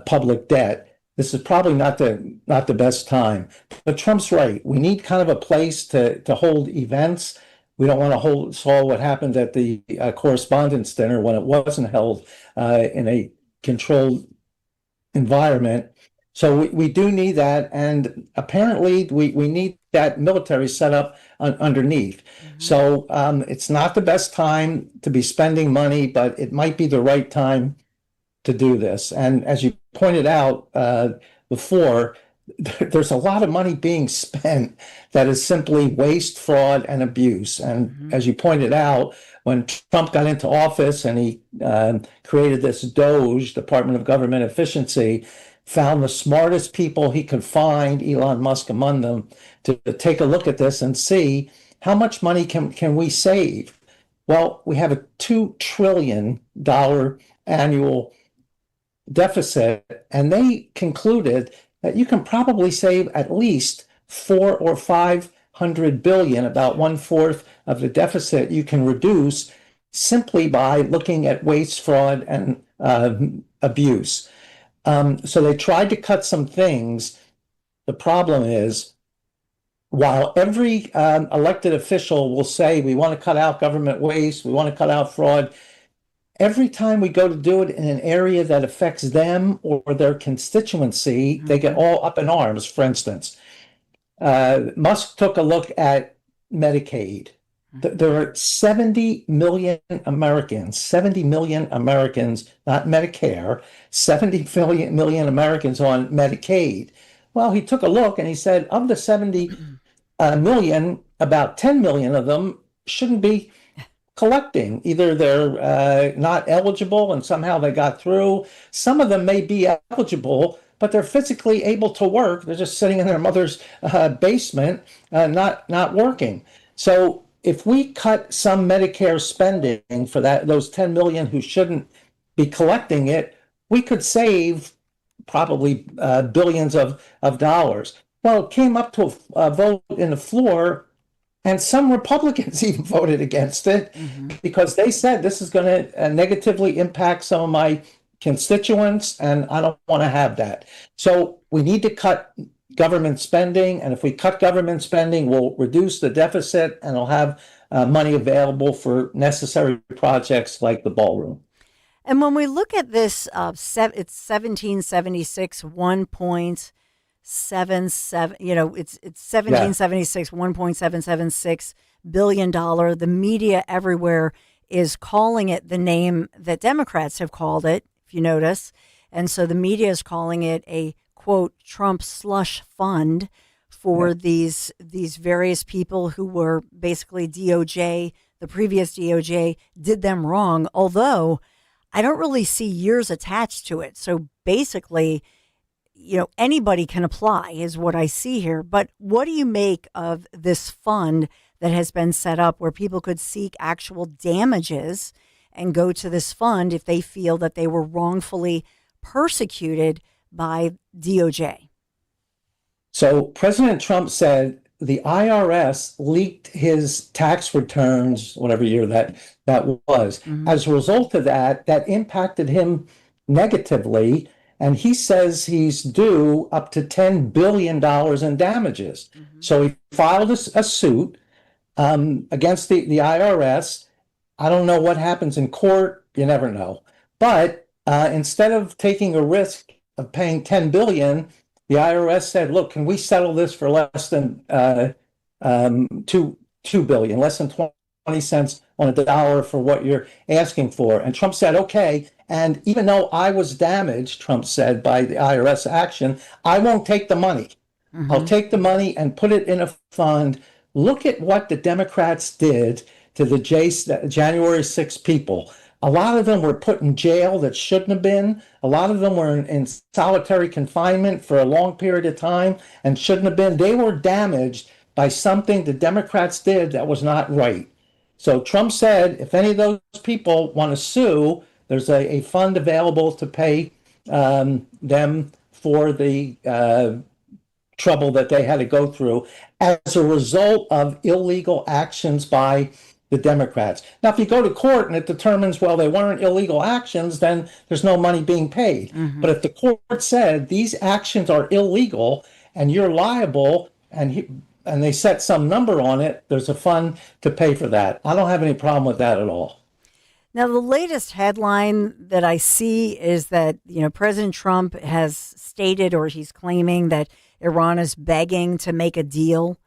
[SPEAKER 2] public debt. This is probably not the best time. But Trump's right. We need kind of a place to hold events. We don't want to saw what happened at the Correspondents' Dinner when it wasn't held in a controlled environment. So we do need that, and apparently we need that military setup underneath. Mm-hmm. So it's not the best time to be spending money, but it might be the right time to do this. And as you pointed out before, there's a lot of money being spent that is simply waste, fraud, and abuse. And as you pointed out, when Trump got into office and he created this DOGE, Department of Government Efficiency, found the smartest people he could find, Elon Musk among them, to take a look at this and see how much money can we save. Well, we have a $2 trillion annual deficit, and they concluded that you can probably save at least 400 or 500 billion, about 1/4 of the deficit you can reduce simply by looking at waste, fraud, and abuse. So they tried to cut some things. The problem is, while every elected official will say, we want to cut out government waste, we want to cut out fraud, every time we go to do it in an area that affects them or their constituency, they get all up in arms. For instance, Musk took a look at Medicaid. There are 70 million Americans, not Medicare, 70 million Americans on Medicaid. Well, he took a look and he said, of the 70 million, about 10 million of them shouldn't be collecting. Either they're not eligible and somehow they got through. Some of them may be eligible, but they're physically able to work. They're just sitting in their mother's basement, not working. So if we cut some Medicare spending for those 10 million who shouldn't be collecting it, we could save probably billions of dollars. Well, it came up to a vote in the floor, and some Republicans even voted against it because they said this is going to negatively impact some of my constituents, and I don't want to have that. So we need to cut government spending, and if we cut government spending, we'll reduce the deficit, and we'll have money available for necessary projects like the ballroom.
[SPEAKER 12] And when we look at this, it's 1776, 1.77, it's 1776, $1.776 billion. The media everywhere is calling it the name that Democrats have called it, if you notice. And so the media is calling it a, quote, Trump slush fund for these various people who were basically DOJ, the previous DOJ did them wrong, although I don't really see years attached to it. So basically, anybody can apply is what I see here. But what do you make of this fund that has been set up where people could seek actual damages and go to this fund if they feel that they were wrongfully persecuted by DOJ?
[SPEAKER 2] So President Trump said the IRS leaked his tax returns, whatever year that was. As a result of that impacted him negatively. And he says he's due up to $10 billion in damages. So he filed a suit against the IRS. I don't know what happens in court. You never know. But instead of taking a risk of paying $10 billion, the IRS said, look, can we settle this for less than $2 billion, less than 20 cents on a dollar for what you're asking for? And Trump said, okay. And even though I was damaged, Trump said, by the IRS action, I won't take the money. I'll take the money and put it in a fund. Look at what the Democrats did to the January 6 people. A lot of them were put in jail that shouldn't have been. A lot of them were in solitary confinement for a long period of time and shouldn't have been. They were damaged by something the Democrats did that was not right. So Trump said, if any of those people want to sue, there's a fund available to pay them for the trouble that they had to go through as a result of illegal actions by the Democrats. Now, if you go to court and it determines, well, they weren't illegal actions, then there's no money being paid. But if the court said these actions are illegal and you're liable, and they set some number on it, there's a fund to pay for that. I don't have any problem with that at all.
[SPEAKER 12] Now, the latest headline that I see is that, President Trump has stated, or he's claiming, that Iran is begging to make a deal.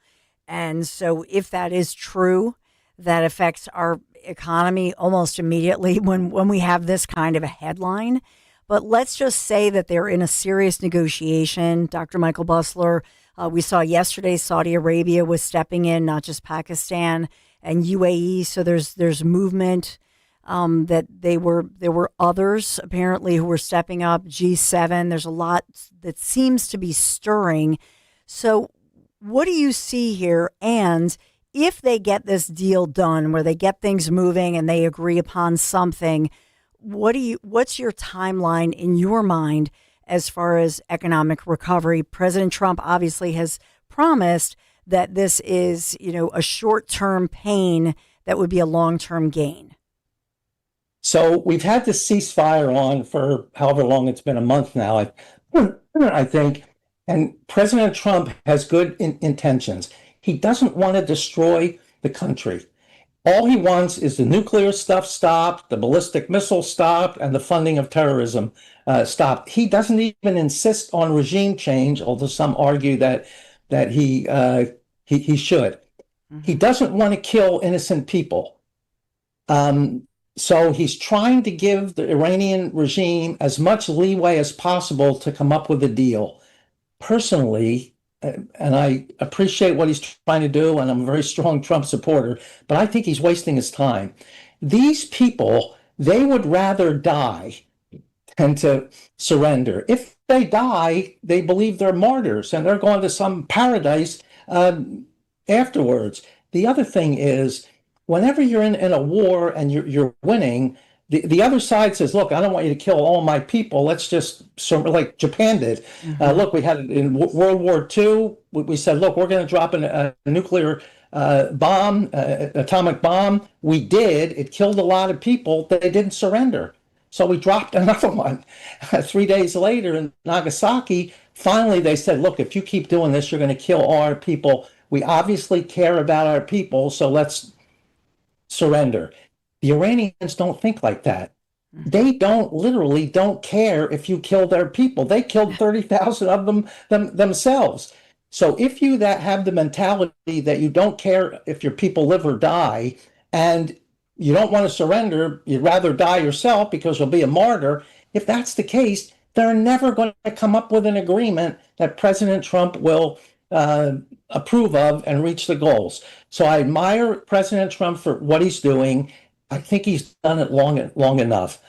[SPEAKER 12] And so if that is true, that affects our economy almost immediately when we have this kind of a headline. But let's just say that they're in a serious negotiation. Dr. Michael Busler, we saw yesterday Saudi Arabia was stepping in, not just Pakistan and UAE. So there's movement that there were others apparently who were stepping up. G7. There's a lot that seems to be stirring. So what do you see here? And if they get this deal done where they get things moving and they agree upon something, what's your timeline in your mind as far as economic recovery? President Trump obviously has promised that this is, a short-term pain that would be a long-term gain.
[SPEAKER 2] So we've had this ceasefire on for however long it's been, a month now, I think, and President Trump has good intentions. He doesn't want to destroy the country. All he wants is the nuclear stuff stopped, the ballistic missile stopped, and the funding of terrorism stopped. He doesn't even insist on regime change, although some argue that he should. He doesn't want to kill innocent people. So he's trying to give the Iranian regime as much leeway as possible to come up with a deal. Personally, and I appreciate what he's trying to do, and I'm a very strong Trump supporter, but I think he's wasting his time. These people, they would rather die than to surrender. If they die, they believe they're martyrs and they're going to some paradise afterwards. The other thing is, whenever you're in a war and you're winning, the other side says, look, I don't want you to kill all my people. Let's just, like Japan did. Look, we had in World War II, we said, look, we're going to drop a nuclear bomb, atomic bomb. We did. It killed a lot of people. They didn't surrender. So we dropped another one. 3 days later in Nagasaki, finally they said, look, if you keep doing this, you're going to kill all our people. We obviously care about our people, so let's surrender. The Iranians don't think like that. They literally don't care if you kill their people. They killed 30,000 of them themselves. So if you have the mentality that you don't care if your people live or die, and you don't want to surrender, you'd rather die yourself because you'll be a martyr. If that's the case, they're never going to come up with an agreement that President Trump will approve of and reach the goals. So I admire President Trump for what he's doing. I think he's done it long enough.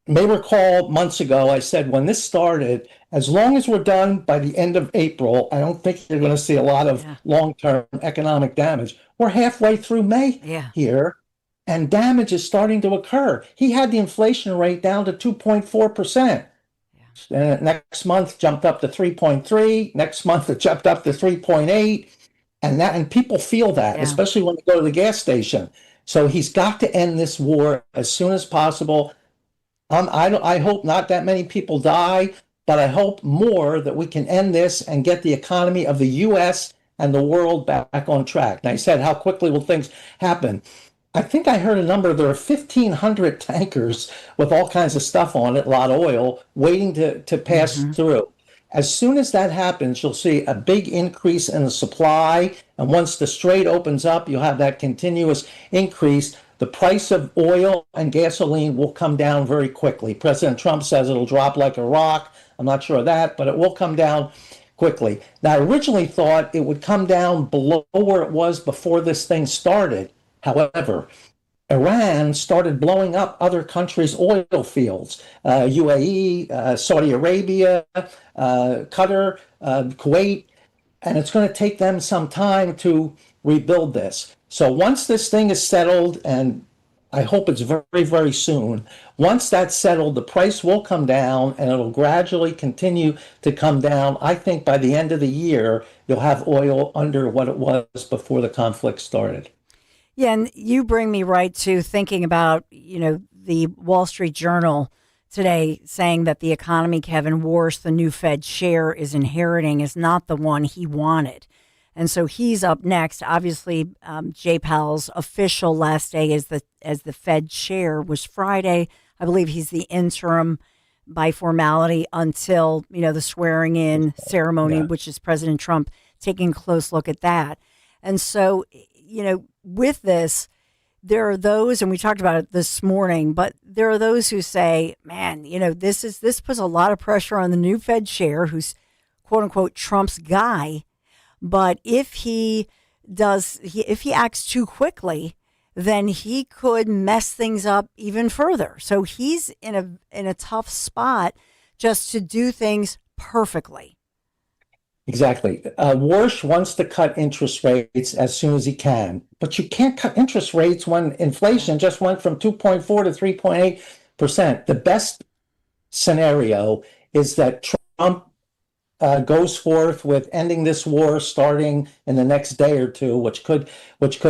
[SPEAKER 2] You may recall months ago, I said when this started, as long as we're done by the end of April, I don't think you're going to see a lot of long-term economic damage. We're halfway through May here, and damage is starting to occur. He had the inflation rate down to 2.4%. Next month jumped up to 3.3. Next month it jumped up to 3.8. And people feel that, especially when they go to the gas station. So he's got to end this war as soon as possible. I hope not that many people die, but I hope more that we can end this and get the economy of the U.S. and the world back on track. And I said, how quickly will things happen? I think I heard a number. There are 1,500 tankers with all kinds of stuff on it, a lot of oil, waiting to pass through. As soon as that happens, you'll see a big increase in the supply. And once the strait opens up, you'll have that continuous increase. The price of oil and gasoline will come down very quickly. President Trump says it'll drop like a rock. I'm not sure of that, but it will come down quickly. Now, I originally thought it would come down below where it was before this thing started. However, Iran started blowing up other countries' oil fields, UAE, Saudi Arabia, Qatar, Kuwait, and it's going to take them some time to rebuild this. So once this thing is settled, and I hope it's very, very soon, once that's settled, the price will come down and it'll gradually continue to come down. I think by the end of the year, you'll have oil under what it was before the conflict started.
[SPEAKER 12] Yeah, and you bring me right to thinking about, the Wall Street Journal today saying that the economy Kevin Warsh, the new Fed chair, is inheriting is not the one he wanted. And so he's up next. Obviously, Jay Powell's official last day as the Fed chair was Friday. I believe he's the interim by formality until, the swearing in ceremony, which is President Trump taking a close look at that. And so, with this, there are those, and we talked about it this morning, but there are those who say, man, this puts a lot of pressure on the new Fed chair, who's quote unquote Trump's guy. But if he acts too quickly, then he could mess things up even further. So he's in a tough spot just to do things perfectly.
[SPEAKER 2] Exactly. Warsh wants to cut interest rates as soon as he can, but you can't cut interest rates when inflation just went from 2.4 to 3.8%. The best scenario is that Trump goes forth with ending this war starting in the next day or two, which could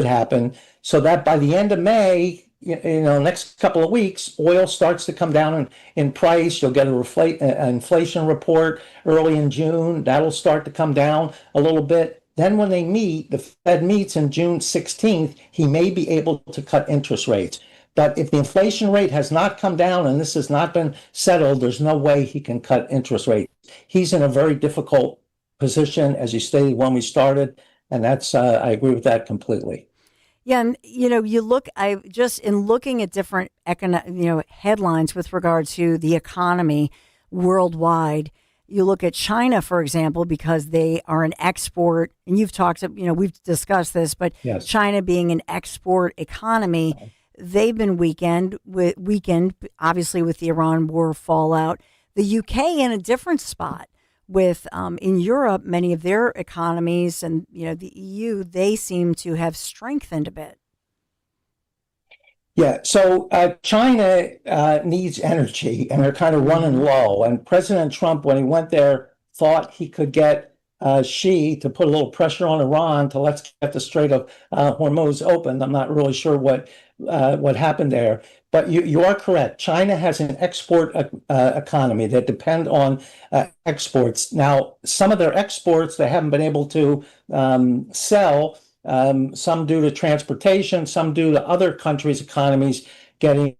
[SPEAKER 2] happen, so that by the end of May, next couple of weeks, oil starts to come down in price. You'll get an inflation report early in June. That'll start to come down a little bit. Then when they meet, the Fed meets in June 16th, he may be able to cut interest rates. But if the inflation rate has not come down and this has not been settled, there's no way he can cut interest rates. He's in a very difficult position, as you stated when we started, and that's I agree with that completely.
[SPEAKER 12] Yeah, and you look. In looking at different headlines with regard to the economy worldwide. You look at China, for example, because they are an export, and you've talked. We've discussed this, but yes. China being an export economy, they've been weakened, obviously with the Iran war fallout. The UK in a different spot with in Europe, many of their economies and, the EU, they seem to have strengthened a bit.
[SPEAKER 2] Yeah, so China needs energy, and they're kind of running low. And President Trump, when he went there, thought he could get Xi to put a little pressure on Iran to let's get the Strait of Hormuz open. I'm not really sure what happened there, but you are correct. China has an export economy that depend on exports. Now, some of their exports they haven't been able to sell. Some due to transportation, some due to other countries' economies getting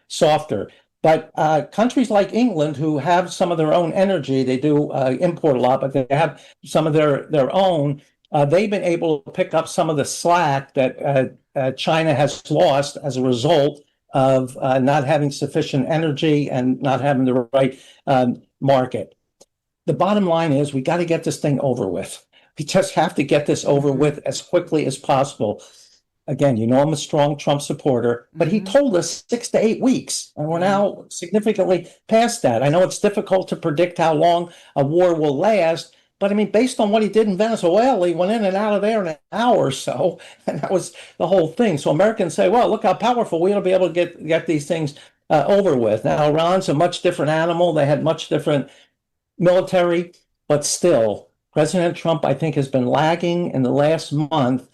[SPEAKER 2] softer. But countries like England, who have some of their own energy, they do import a lot, but they have some of their own. They've been able to pick up some of the slack that China has lost as a result of not having sufficient energy and not having the right market. The bottom line is we got to get this thing over with. We just have to get this over with as quickly as possible. Again, I'm a strong Trump supporter, but he told us 6 to 8 weeks, and we're now significantly past that. I know it's difficult to predict how long a war will last, but I mean, based on what he did in Venezuela, he went in and out of there in an hour or so, and that was the whole thing. So Americans say, well, look how powerful we ought to be able to get these things over with. Now, Iran's a much different animal. They had much different military, but still, President Trump, I think, has been lagging in the last month.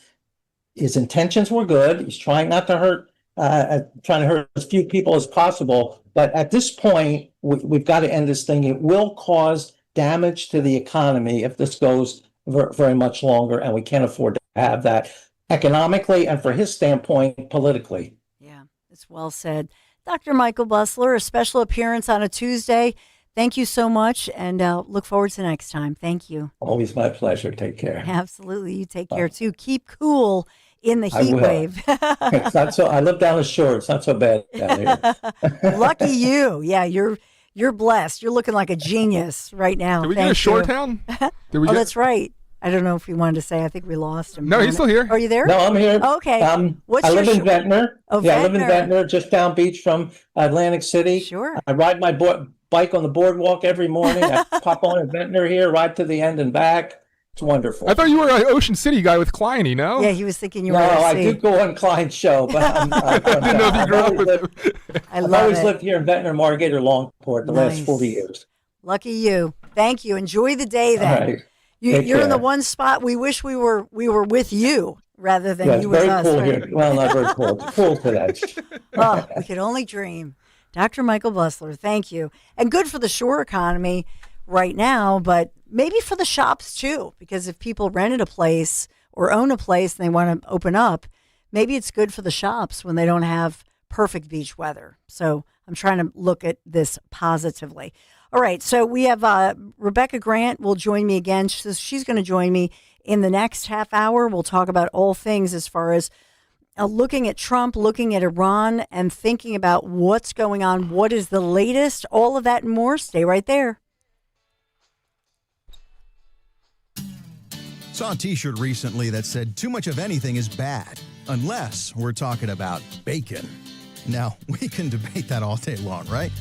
[SPEAKER 2] His intentions were good. He's trying not to hurt, trying to hurt as few people as possible. But at this point, we've got to end this thing. It will cause damage to the economy if this goes very much longer, and we can't afford to have that economically and, for his standpoint, politically.
[SPEAKER 12] Yeah, it's well said. Dr. Michael Busler, a special appearance on a Tuesday. Thank you so much, and look forward to next time. Thank you.
[SPEAKER 2] Always my pleasure. Take care.
[SPEAKER 12] Absolutely. You take care, too. Keep cool in the heat wave.
[SPEAKER 2] It's not so. I live down the shore. It's not so bad down here.
[SPEAKER 12] Lucky you. Yeah, you're blessed. You're looking like a genius right now.
[SPEAKER 11] Did we get a shore town?
[SPEAKER 12] That's right. I don't know if he wanted to say. I think we lost him.
[SPEAKER 11] No, he's still here.
[SPEAKER 12] Are you there?
[SPEAKER 2] No, I'm here.
[SPEAKER 12] Okay.
[SPEAKER 2] I live in Ventnor.
[SPEAKER 12] Oh,
[SPEAKER 2] yeah, I live in Ventnor, just down beach from Atlantic City.
[SPEAKER 12] Sure.
[SPEAKER 2] I ride my bike on the boardwalk every morning. I pop on a Ventnor here, ride to the end and back. It's wonderful.
[SPEAKER 11] I thought you were an Ocean City guy with Klein, no?
[SPEAKER 12] Yeah, he was thinking you were.
[SPEAKER 2] No, I did go on Klein's show, but
[SPEAKER 11] I didn't know if you grew up with him.
[SPEAKER 2] I've always lived here in Ventnor, Margate, or Longport the last 40 years.
[SPEAKER 12] Lucky you. Thank you. Enjoy the day then.
[SPEAKER 2] All right.
[SPEAKER 12] You're in the one spot we wish we were with you rather than you with us.
[SPEAKER 2] It's very
[SPEAKER 12] right?
[SPEAKER 2] cool here. Well, not very cool. It's cool today.
[SPEAKER 12] Oh, we could only dream. Dr. Michael Busler, thank you. And good for the shore economy right now, but maybe for the shops too, because if people rented a place or own a place and they want to open up, maybe it's good for the shops when they don't have perfect beach weather. So I'm trying to look at this positively. All right, so we have Rebecca Grant will join me again. She's going to join me in the next half hour. We'll talk about all things as far as looking at Trump, looking at Iran, and thinking about what's going on, what is the latest, all of that and more. Stay right there.
[SPEAKER 4] Saw a t-shirt recently that said too much of anything is bad, unless we're talking about bacon. Now, we can debate that all day long, right?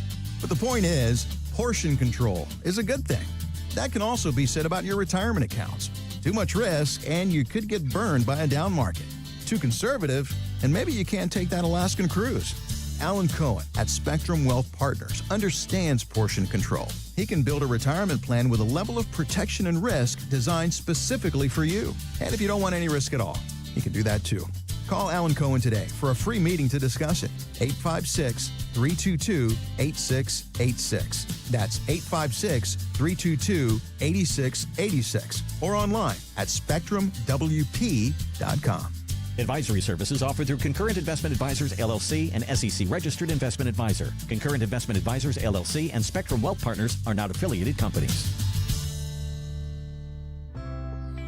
[SPEAKER 4] But the point is, portion control is a good thing. That can also be said about your retirement accounts. Too much risk, and you could get burned by a down market. Too conservative, and maybe you can't take that Alaskan cruise. Alan Cohen at Spectrum Wealth Partners understands portion control. He can build a retirement plan with a level of protection and risk designed specifically for you. And if you don't want any risk at all, he can do that too. Call Alan Cohen today for a free meeting to discuss it. 856-322-8686. That's 856-322-8686. Or online at SpectrumWP.com.
[SPEAKER 5] Advisory services offered through Concurrent Investment Advisors, LLC, and SEC-registered investment advisor. Concurrent Investment Advisors, LLC, and Spectrum Wealth Partners are not affiliated companies.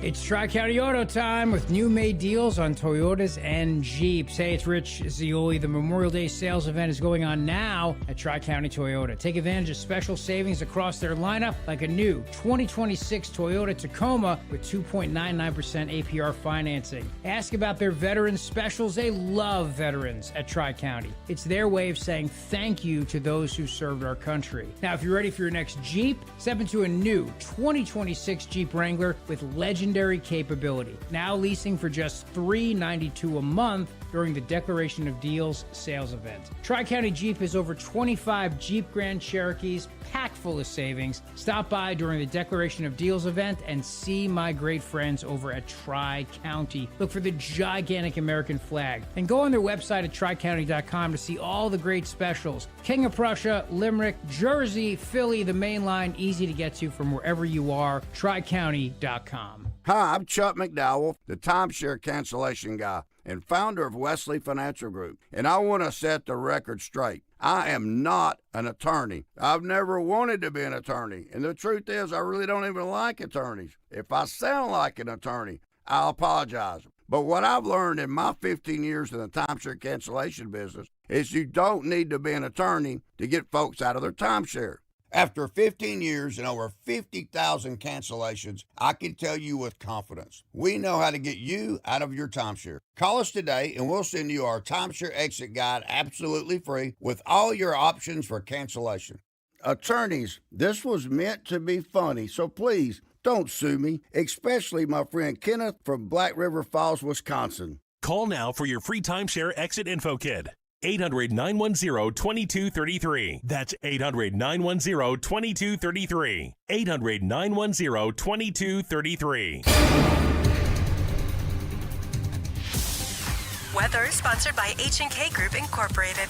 [SPEAKER 25] It's Tri-County Auto time with new May deals on Toyotas and Jeeps. Hey, it's Rich Zioli. The Memorial Day sales event is going on now at Tri-County Toyota. Take advantage of special savings across their lineup, like a new 2026 Toyota Tacoma with 2.99% APR financing. Ask about their veteran specials. They love veterans at Tri-County. It's their way of saying thank you to those who served our country. Now, if you're ready for your next Jeep, step into a new 2026 Jeep Wrangler with legendary capability. Now leasing for just $392 a month during the Declaration of Deals sales event. Tri-County Jeep has over 25 Jeep Grand Cherokees packed full of savings. Stop by during the Declaration of Deals event and see my great friends over at Tri-County. Look for the gigantic American flag and go on their website at tricounty.com to see all the great specials. King of Prussia, Limerick, Jersey, Philly, the main line, easy to get to from wherever you are. Tricounty.com.
[SPEAKER 6] Hi, I'm Chuck McDowell, the timeshare cancellation guy and founder of Wesley Financial Group, and I want to set the record straight. I am not an attorney. I've never wanted to be an attorney, and the truth is I really don't even like attorneys. If I sound like an attorney, I'll apologize. But what I've learned in my 15 years in the timeshare cancellation business is you don't need to be an attorney to get folks out of their timeshare. After 15 years and over 50,000 cancellations, I can tell you with confidence, we know how to get you out of your timeshare. Call us today and we'll send you our timeshare exit guide absolutely free with all your options for cancellation. Attorneys, this was meant to be funny, so please don't sue me, especially my friend Kenneth from Black River Falls, Wisconsin.
[SPEAKER 7] Call now for your free timeshare exit info kit. 800-910-2233. That's 800-910-2233. 800-910-2233.
[SPEAKER 8] Weather sponsored by H&K Group Incorporated.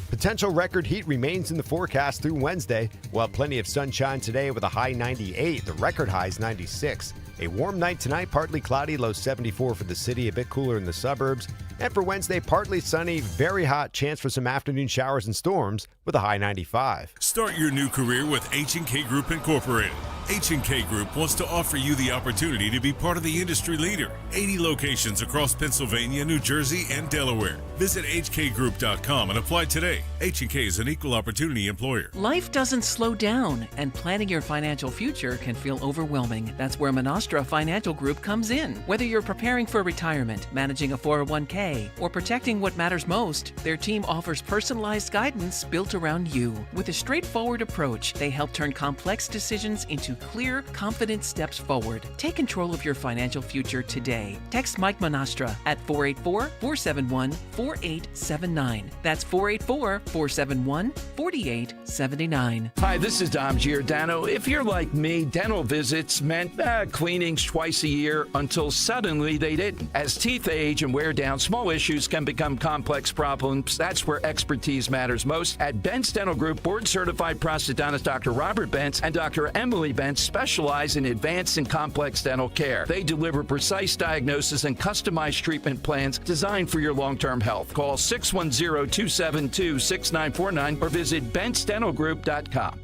[SPEAKER 9] Potential record heat remains in the forecast through Wednesday. We'll have plenty of sunshine today with a high 98. The record high is 96. A warm night tonight, partly cloudy, low 74 for the city, a bit cooler in the suburbs. And for Wednesday, partly sunny, very hot, chance for some afternoon showers and storms with a high 95.
[SPEAKER 13] Start your new career with H&K Group Incorporated. H&K Group wants to offer you the opportunity to be part of the industry leader. 80 locations across Pennsylvania, New Jersey, and Delaware. Visit hkgroup.com and apply today. H&K is an equal opportunity employer.
[SPEAKER 14] Life doesn't slow down, and planning your financial future can feel overwhelming. That's where Monastra Financial Group comes in. Whether you're preparing for retirement, managing a 401k, or protecting what matters most, their team offers personalized guidance built around you. With a straightforward approach, they help turn complex decisions into clear, confident steps forward. Take control of your financial future today. Text Mike Monastra at 484-471-4879. That's 484-471-4879.
[SPEAKER 16] Hi, this is Dom Giordano. If you're like me, dental visits meant cleanings twice a year until suddenly they didn't. As teeth age and wear down, small issues can become complex problems. That's where expertise matters most. At Bent's Dental Group, board-certified prosthodontist Dr. Robert Bentz and Dr. Emily Bentz specialize in advanced and complex dental care. They deliver precise diagnosis and customized treatment plans designed for your long-term health. Call 610-272-6949 or visit bentsdentalgroup.com.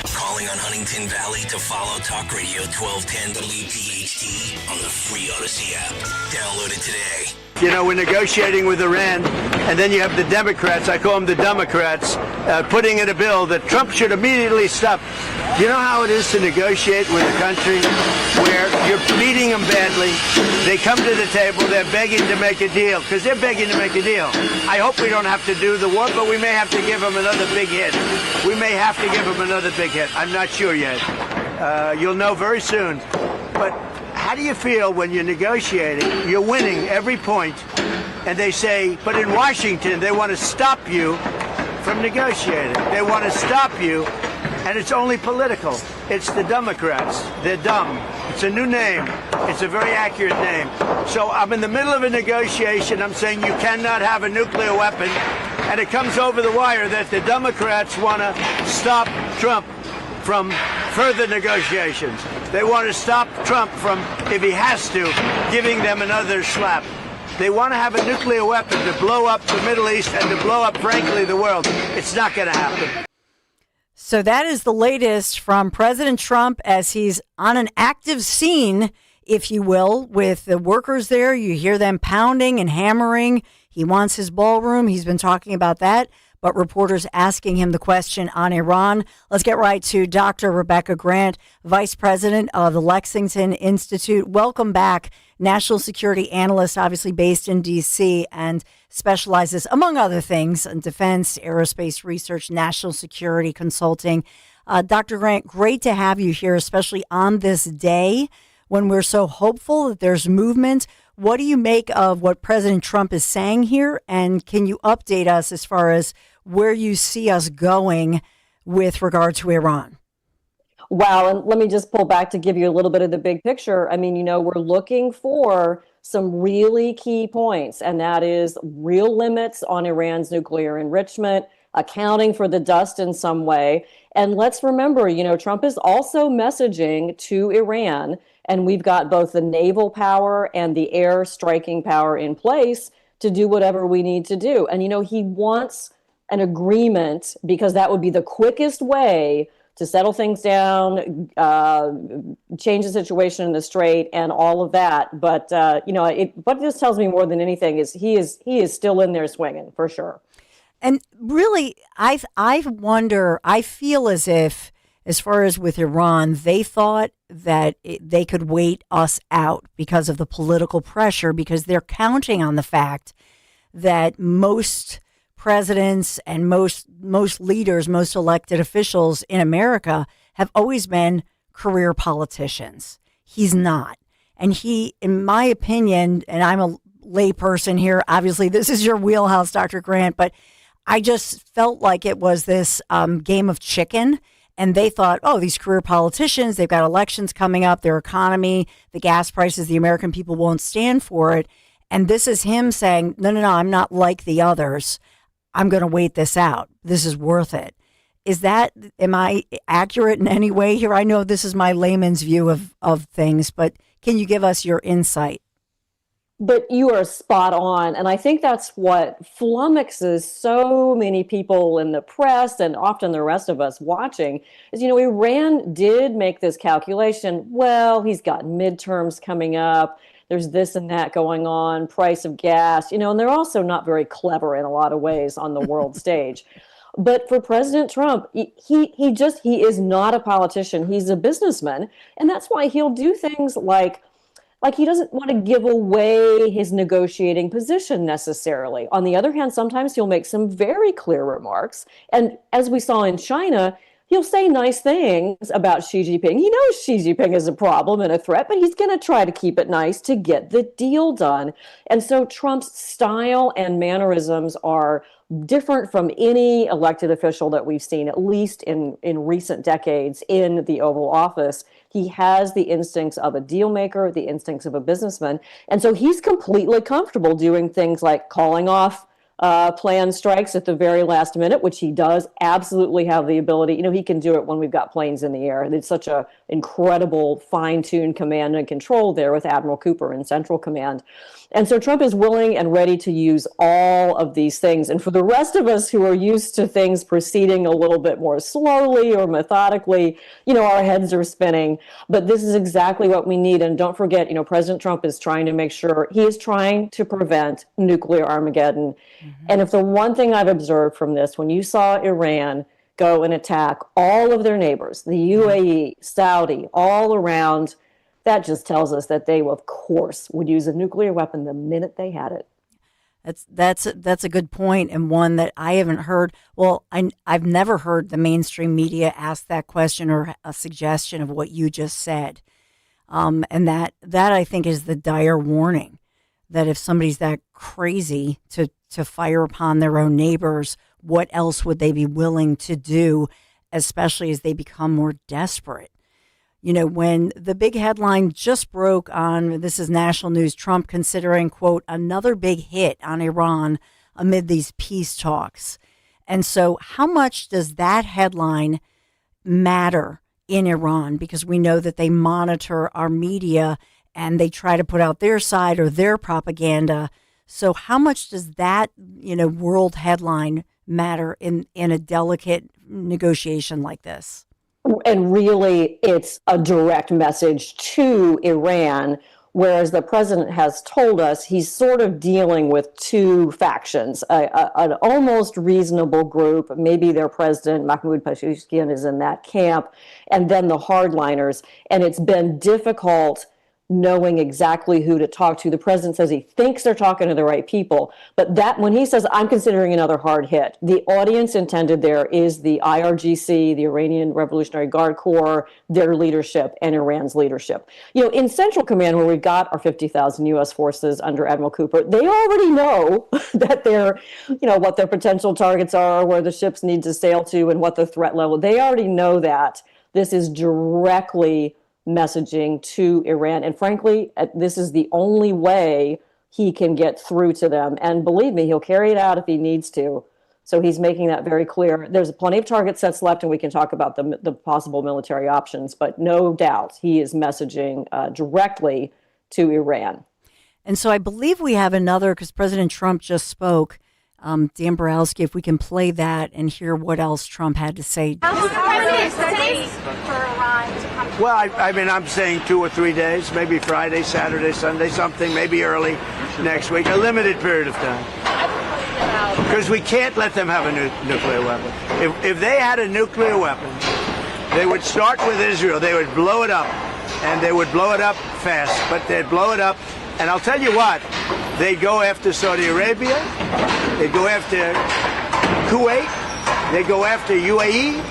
[SPEAKER 10] Calling on Huntington Valley to follow Talk Radio 1210 WPHT on the free Odyssey app. Download it today.
[SPEAKER 27] You know, we're negotiating with Iran, and then you have the Democrats, I call them the Democrats, putting in a bill that Trump should immediately stop. Do you know how it is to negotiate with a country where you're beating them badly? They come to the table, they're begging to make a deal, because they're begging to make a deal. I hope we don't have to do the war, but we may have to give them another big hit. We may have to give them another big hit. I'm not sure yet. You'll know very soon. But how do you feel when you're negotiating, you're winning every point, and they say, but in Washington, they want to stop you from negotiating. They want to stop you, and it's only political. It's the Democrats. They're dumb. It's a new name. It's a very accurate name. So I'm in the middle of a negotiation. I'm saying you cannot have a nuclear weapon, and it comes over the wire that the Democrats want to stop Trump from further negotiations. They want to stop Trump from, if he has to, giving them another slap. They want to have a nuclear weapon to blow up the Middle East and to blow up, frankly, the world. It's not going to happen.
[SPEAKER 12] So that is the latest from President Trump as he's on an active scene if you will, with the workers there. You hear them pounding and hammering. He wants his ballroom. He's been talking about that. But reporters asking him the question on Iran. Let's get right to Dr. Rebecca Grant, Vice President of the Lexington Institute. Welcome back, national security analyst, obviously based in D.C. and specializes, among other things, in defense, aerospace research, national security consulting. Dr. Grant, great to have you here, especially on this day when we're so hopeful that there's movement. What do you make of what President Trump is saying here? And can you update us as far as where you see us going with regard to Iran?
[SPEAKER 15] Wow. And let me just pull back to give you a little bit of the big picture. I mean, we're looking for some really key points, and that is real limits on Iran's nuclear enrichment, accounting for the dust in some way. And let's remember, Trump is also messaging to Iran, and we've got both the naval power and the air striking power in place to do whatever we need to do. And, he wants an agreement because that would be the quickest way to settle things down, change the situation in the strait, and all of that. But what this tells me more than anything is he is still in there swinging for sure.
[SPEAKER 12] And really, I feel as far as with Iran, they thought that they could wait us out because of the political pressure, because they're counting on the fact that most presidents and most leaders, most elected officials in America have always been career politicians. He's not. And he, in my opinion, and I'm a lay person here, obviously this is your wheelhouse, Dr. Grant, but I just felt like it was this game of chicken. And they thought, oh, these career politicians, they've got elections coming up, their economy, the gas prices, the American people won't stand for it. And this is him saying, no, I'm not like the others. I'm going to wait this out. This is worth it. Am I accurate in any way here? I know this is my layman's view of things, but can you give us your insight?
[SPEAKER 15] But you are spot on. And I think that's what flummoxes so many people in the press and often the rest of us watching is, Iran did make this calculation. Well, he's got midterms coming up. There's this and that going on, price of gas, and they're also not very clever in a lot of ways on the world stage. But for President Trump, he is not a politician. He's a businessman. And that's why he'll do things like he doesn't want to give away his negotiating position necessarily. On the other hand, sometimes he'll make some very clear remarks. And as we saw in China, he'll say nice things about Xi Jinping. He knows Xi Jinping is a problem and a threat, but he's going to try to keep it nice to get the deal done. And so Trump's style and mannerisms are different from any elected official that we've seen, at least in recent decades in the Oval Office. He has the instincts of a deal maker, the instincts of a businessman. And so he's completely comfortable doing things like calling off planned strikes at the very last minute, which he does absolutely have the ability. He can do it when we've got planes in the air. It's such a incredible fine-tuned command and control there with Admiral Cooper in Central Command. And so Trump is willing and ready to use all of these things. And for the rest of us who are used to things proceeding a little bit more slowly or methodically, our heads are spinning. But this is exactly what we need. And don't forget, President Trump is trying to make sure he is trying to prevent nuclear Armageddon. Mm-hmm. And if the one thing I've observed from this, when you saw Iran go and attack all of their neighbors, the UAE, Saudi, all around, that just tells us that they, of course, would use a nuclear weapon the minute they had it.
[SPEAKER 12] That's a good point, and one that I haven't heard. Well, I've never heard the mainstream media ask that question or a suggestion of what you just said, and that I think is the dire warning that if somebody's that crazy to fire upon their own neighbors, what else would they be willing to do, especially as they become more desperate? When the big headline just broke on, this is national news, Trump considering, quote, another big hit on Iran amid these peace talks. And so how much does that headline matter in Iran? Because we know that they monitor our media and they try to put out their side or their propaganda. So how much does that, world headline matter in a delicate negotiation like this?
[SPEAKER 15] And really, it's a direct message to Iran, whereas the president has told us he's sort of dealing with two factions, an almost reasonable group, maybe their president, Mahmoud Pezeshkian, is in that camp, and then the hardliners. And it's been difficult knowing exactly who to talk to. The president says he thinks they're talking to the right people, but that when he says, I'm considering another hard hit, the audience intended there is the IRGC, the Iranian Revolutionary Guard Corps, their leadership, and Iran's leadership. You know, in Central Command, where we've got our 50,000 U.S. forces under Admiral Cooper, they already know that what their potential targets are, where the ships need to sail to, and what the threat level. They already know that. This is directly messaging to Iran. And frankly, this is the only way he can get through to them. And believe me, he'll carry it out if he needs to. So he's making that very clear. There's plenty of target sets left, and we can talk about the possible military options, but no doubt he is messaging directly to Iran.
[SPEAKER 12] And so I believe we have another, because President Trump just spoke, Dan Borowski, if we can play that and hear what else Trump had to say.
[SPEAKER 27] Well, I mean, I'm saying 2 or 3 days, maybe Friday, Saturday, Sunday, something, maybe early next week, a limited period of time. Because we can't let them have a nuclear weapon. If they had a nuclear weapon, they would start with Israel. They would blow it up, and they would blow it up fast, but they'd blow it up. And I'll tell you what, they'd go after Saudi Arabia, they'd go after Kuwait, they'd go after UAE,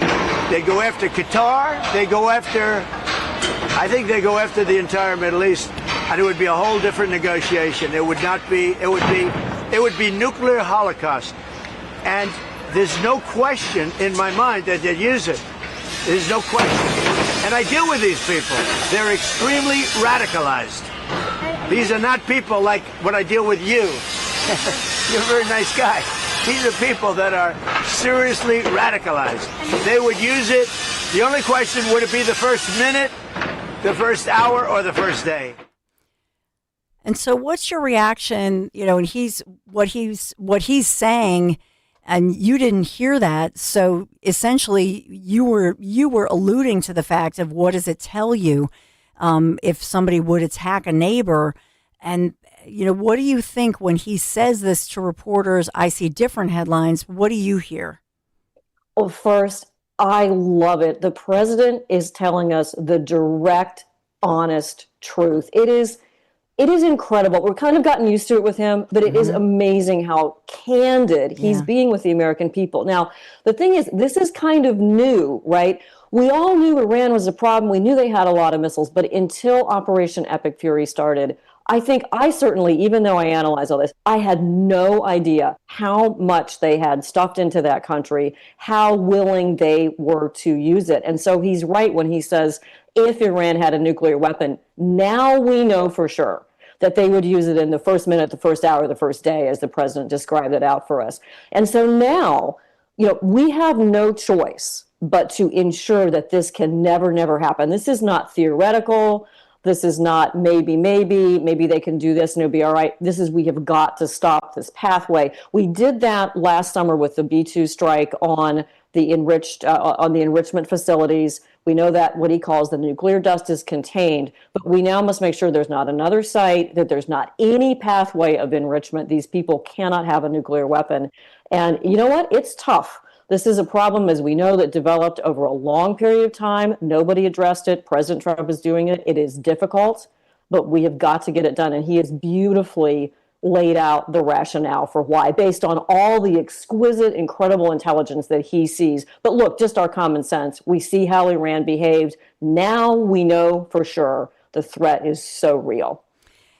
[SPEAKER 27] they'd go after Qatar, I think they go after the entire Middle East, and it would be a whole different negotiation. It would be nuclear holocaust. And there's no question in my mind that they'd use it. There's no question. And I deal with these people. They're extremely radicalized. These are not people like what I deal with you. You're a very nice guy. These are people that are seriously radicalized. They would use it. The only question, would it be the first minute, the first hour, or the first day?
[SPEAKER 12] And so what's your reaction, and what he's saying, and you didn't hear that. So essentially you were alluding to the fact of what does it tell you if somebody would attack a neighbor. And, what do you think when he says this to reporters? I see different headlines. What do you hear?
[SPEAKER 15] Well, first, I love it. The president is telling us the direct, honest truth. It is incredible. We've kind of gotten used to it with him, but it is amazing how candid he's being with the American people. Now, the thing is, this is kind of new, right? We all knew Iran was a problem. We knew they had a lot of missiles, but until Operation Epic Fury started, I think I certainly, even though I analyze all this, I had no idea how much they had stuffed into that country, how willing they were to use it. And so he's right when he says, if Iran had a nuclear weapon, now we know for sure that they would use it in the first minute, the first hour, the first day, as the president described it out for us. And so now, we have no choice but to ensure that this can never happen. This is not theoretical. This is not maybe they can do this and it'll be all right. We have got to stop this pathway. We did that last summer with the B-2 strike on the enrichment facilities. We know that what he calls the nuclear dust is contained, but we now must make sure there's not another site, that there's not any pathway of enrichment. These people cannot have a nuclear weapon. And you know what? It's tough. This is a problem, as we know, that developed over a long period of time. Nobody addressed it. President Trump is doing it. It is difficult, but we have got to get it done. And he has beautifully laid out the rationale for why, based on all the exquisite, incredible intelligence that he sees. But look, just our common sense. We see how Iran behaved. Now we know for sure the threat is so real.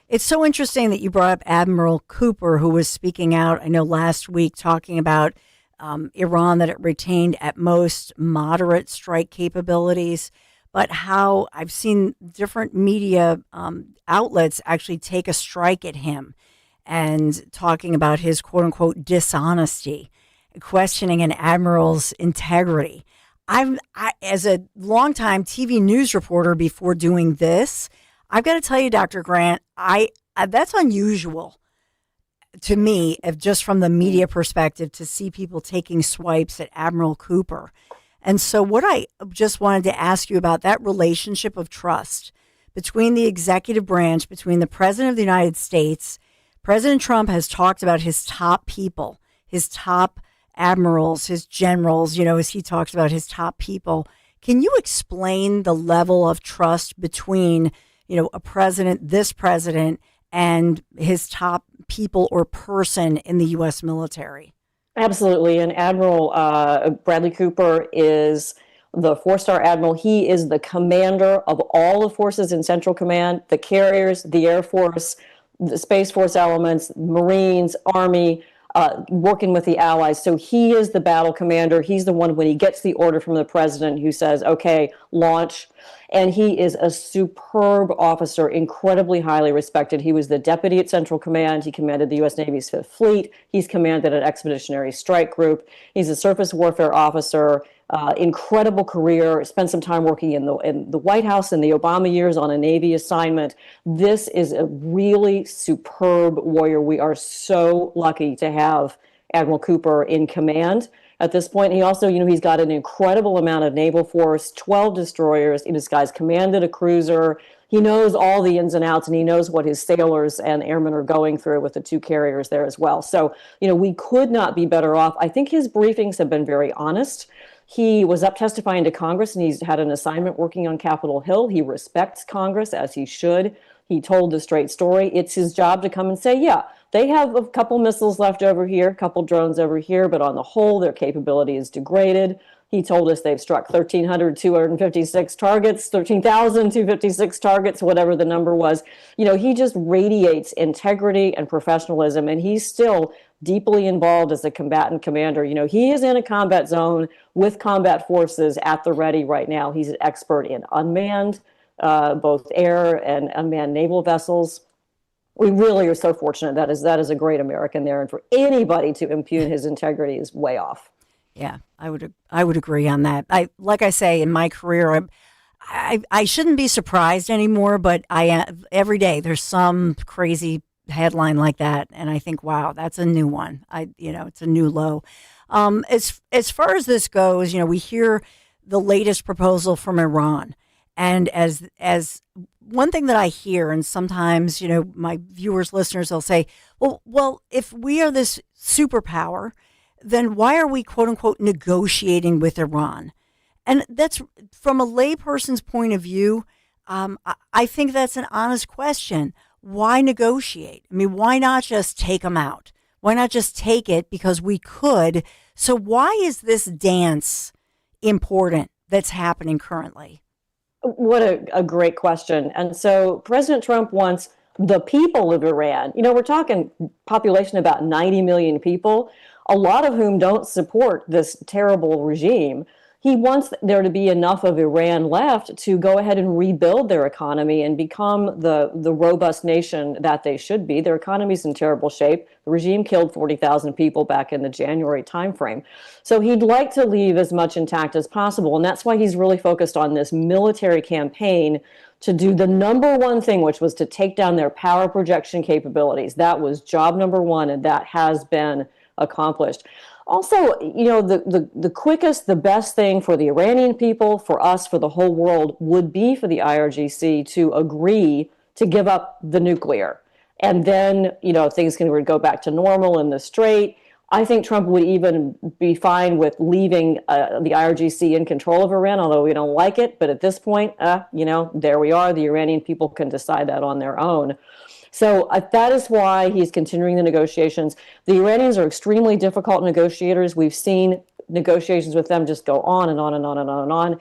[SPEAKER 12] It's so interesting that you brought up Admiral Cooper, who was speaking out, I know, last week, talking about Iran, that it retained at most moderate strike capabilities, but how I've seen different media outlets actually take a strike at him and talking about his quote unquote dishonesty, questioning an admiral's integrity. I as a longtime TV news reporter before doing this, I've got to tell you, Dr. Grant, that's unusual to me, if just from the media perspective, to see people taking swipes at Admiral Cooper. And so what I just wanted to ask you about that relationship of trust between the executive branch, between the President of the United States. President Trump has talked about his top people, his top admirals, his generals, as he talks about his top people. Can you explain the level of trust between, a president, this president, and his top people or person in the U.S. military?
[SPEAKER 15] Absolutely. And Admiral Bradley Cooper is the four-star admiral. He is the commander of all the forces in Central Command, the carriers, the Air Force, the Space Force elements, Marines, Army, working with the allies. So he is the battle commander. He's the one when he gets the order from the president who says, okay, launch. And he is a superb officer, incredibly highly respected. He was the deputy at Central Command. He commanded the U.S. Navy's Fifth Fleet. He's commanded an expeditionary strike group. He's a surface warfare officer. Incredible career, spent some time working in the White House in the Obama years on a Navy assignment. This is a really superb warrior. We are so lucky to have Admiral Cooper in command at this point. He also, he's got an incredible amount of naval force, 12 destroyers. This guy's commanded a cruiser. He knows all the ins and outs, and he knows what his sailors and airmen are going through with the two carriers there as well. So, we could not be better off. I think his briefings have been very honest. He was up testifying to Congress, and he's had an assignment working on Capitol Hill. He respects Congress, as he should. He told the straight story. It's his job to come and say, yeah, they have a couple missiles left over here, a couple drones over here, but on the whole, their capability is degraded. He told us they've struck 13,256 targets, 13,256 targets, whatever the number was. He just radiates integrity and professionalism, and he's still deeply involved as a combatant commander. He is in a combat zone with combat forces at the ready right now. He's an expert in unmanned, both air and unmanned naval vessels. We really are so fortunate that is a great American there, and for anybody to impugn his integrity is way off.
[SPEAKER 12] Yeah, I would agree on that. Like I say, in my career, I shouldn't be surprised anymore, but every day there's some crazy headline like that, and I think, wow, that's a new one. It's a new low. As far as this goes, we hear the latest proposal from Iran, and as one thing that I hear, and sometimes my viewers, listeners, they'll say, well, if we are this superpower, then why are we, quote unquote, negotiating with Iran? And that's, from a layperson's point of view, I think that's an honest question. Why negotiate? I mean, why not just take them out? Why not just take it because we could? So why is this dance important that's happening currently?
[SPEAKER 15] What a great question. And so President Trump wants the people of Iran, we're talking population about 90 million people, a lot of whom don't support this terrible regime. He wants there to be enough of Iran left to go ahead and rebuild their economy and become the robust nation that they should be. Their economy's in terrible shape. The regime killed 40,000 people back in the January timeframe. So he'd like to leave as much intact as possible. And that's why he's really focused on this military campaign to do the number one thing, which was to take down their power projection capabilities. That was job number one, and that has been accomplished. Also, the quickest, the best thing for the Iranian people, for us, for the whole world, would be for the IRGC to agree to give up the nuclear. And then, things can go back to normal in the Strait. I think Trump would even be fine with leaving the IRGC in control of Iran, although we don't like it. But at this point, there we are. The Iranian people can decide that on their own. So that is why he's continuing the negotiations. The Iranians are extremely difficult negotiators. We've seen negotiations with them just go on and on and on and on and on.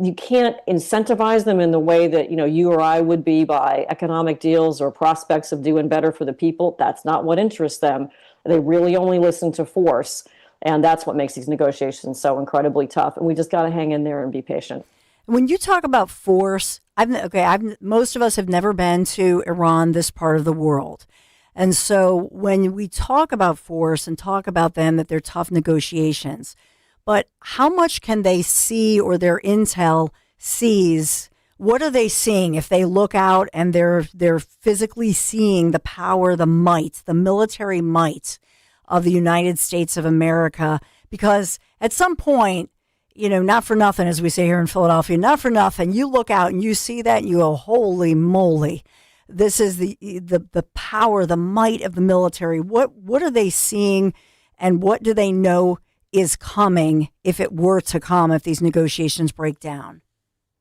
[SPEAKER 15] You can't incentivize them in the way that, you or I would be by economic deals or prospects of doing better for the people. That's not what interests them. They really only listen to force. And that's what makes these negotiations so incredibly tough. And we just got to hang in there and be patient.
[SPEAKER 12] When you talk about force, most of us have never been to Iran, this part of the world. And so when we talk about force and talk about them, that they're tough negotiations, but how much can they see, or their intel sees? What are they seeing if they look out and they're physically seeing the power, the might, the military might of the United States of America? Because at some point, not for nothing, as we say here in Philadelphia, not for nothing. You look out and you see that and you go, holy moly. This is the power, the might of the military. What are they seeing, and what do they know is coming if it were to come, if these negotiations break down?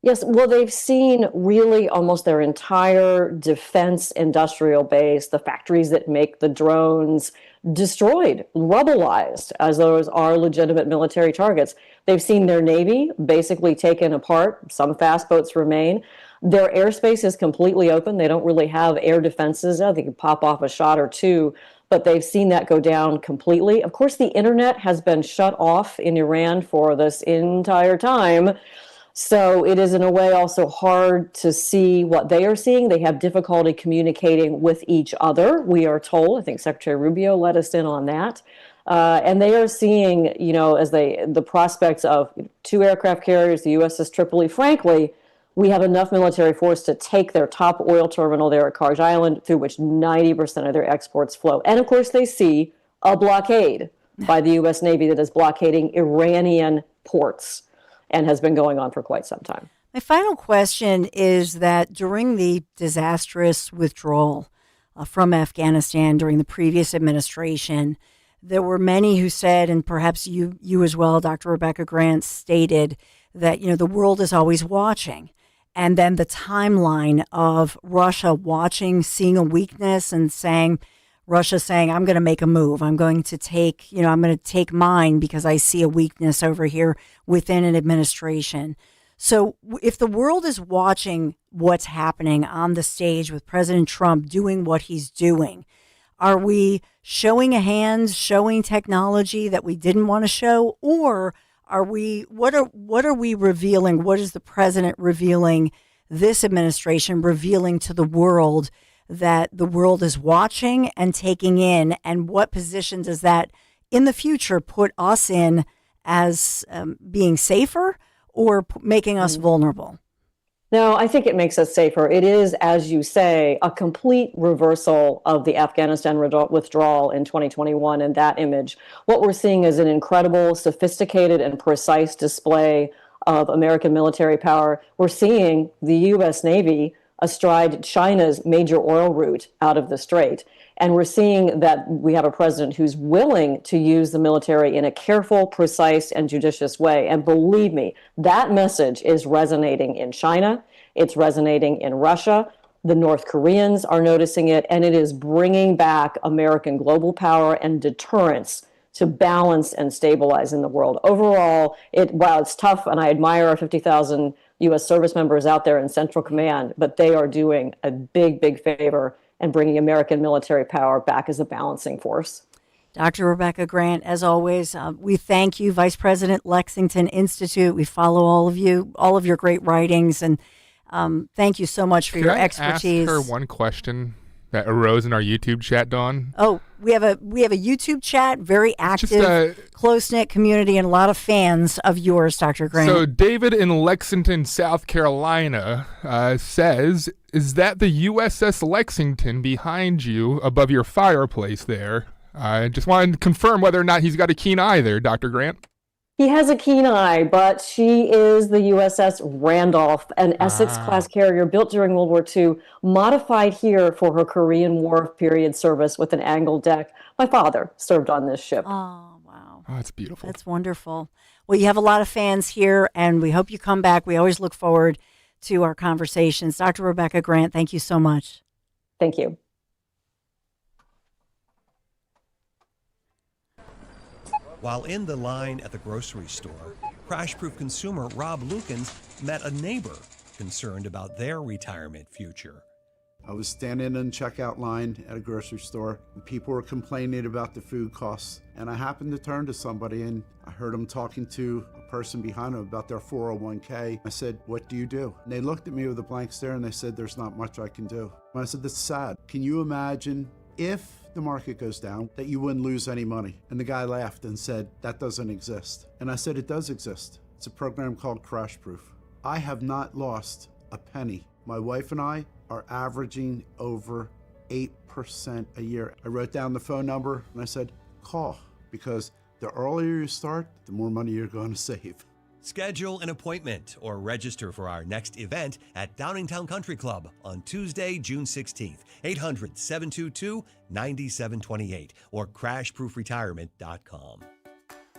[SPEAKER 15] Yes, well, they've seen really almost their entire defense industrial base, the factories that make the drones, destroyed, rubblized, as those are legitimate military targets. They've seen their Navy basically taken apart. Some fast boats remain. Their airspace is completely open. They don't really have air defenses. They can pop off a shot or two, but they've seen that go down completely. Of course, the internet has been shut off in Iran for this entire time. So it is in a way also hard to see what they are seeing. They have difficulty communicating with each other, we are told. I think Secretary Rubio let us in on that. And they are seeing, as the prospects of 2 aircraft carriers, the USS Tripoli. Frankly, we have enough military force to take their top oil terminal there at Karj Island, through which 90% of their exports flow. And of course, they see a blockade by the U.S. Navy that is blockading Iranian ports, and has been going on for quite some time.
[SPEAKER 12] My final question is that during the disastrous withdrawal from Afghanistan during the previous administration, there were many who said, and perhaps you as well, Dr. Rebecca Grant, stated that, the world is always watching. And then the timeline of Russia watching, seeing a weakness and Russia saying, I'm going to make a move. I'm going to take mine because I see a weakness over here within an administration. So if the world is watching what's happening on the stage with President Trump doing what he's doing, are we showing a hand, showing technology that we didn't want to show? Or what are we revealing? What is the president revealing, this administration revealing to the world that the world is watching and taking in? And what position does that in the future put us in as being safer or making us vulnerable?
[SPEAKER 15] No, I think it makes us safer. It is, as you say, a complete reversal of the Afghanistan withdrawal in 2021 and that image. What we're seeing is an incredible, sophisticated, and precise display of American military power. We're seeing the U.S. Navy astride China's major oil route out of the Strait. And we're seeing that we have a president who's willing to use the military in a careful, precise, and judicious way. And believe me, that message is resonating in China. It's resonating in Russia. The North Koreans are noticing it, and it is bringing back American global power and deterrence to balance and stabilize in the world. Overall, while it's tough, and I admire our 50,000 U.S. service members out there in Central Command, but they are doing a big, big favor and bringing American military power back as a balancing force.
[SPEAKER 12] Dr. Rebecca Grant, as always, we thank you, Vice President, Lexington Institute. We follow all of your great writings, and thank you so much for your expertise.
[SPEAKER 11] Ask her one question that arose in our YouTube chat, Dawn?
[SPEAKER 12] Oh, we have a YouTube chat, very active, close-knit community, and a lot of fans of yours, Dr. Grant.
[SPEAKER 11] So David in Lexington, South Carolina says, is that the USS Lexington behind you above your fireplace there? I just wanted to confirm whether or not he's got a keen eye there, Dr. Grant.
[SPEAKER 15] He has a keen eye, but she is the USS Randolph, an Essex-class carrier built during World War II, modified here for her Korean War period service with an angled deck. My father served on this ship.
[SPEAKER 12] Oh, wow.
[SPEAKER 11] Oh, that's beautiful.
[SPEAKER 12] That's wonderful. Well, you have a lot of fans here, and we hope you come back. We always look forward to our conversations. Dr. Rebecca Grant, thank you so much.
[SPEAKER 15] Thank you.
[SPEAKER 3] While in the line at the grocery store, crash-proof consumer Rob Lukens met a neighbor concerned about their retirement future.
[SPEAKER 17] I was standing in the checkout line at a grocery store, and people were complaining about the food costs. And I happened to turn to somebody, and I heard them talking to a person behind them about their 401k. I said, "What do you do?" And they looked at me with a blank stare, and they said, "There's not much I can do." And I said, "That's sad. Can you imagine if the market goes down, that you wouldn't lose any money?" And the guy laughed and said, "That doesn't exist." And I said, "It does exist. It's a program called Crash Proof. I have not lost a penny. My wife and I are averaging over 8% a year." I wrote down the phone number and I said, "Call," because the earlier you start, the more money you're going to save.
[SPEAKER 3] Schedule an appointment or register for our next event at Downingtown Country Club on Tuesday, June 16th, 800-722-9728 or crashproofretirement.com.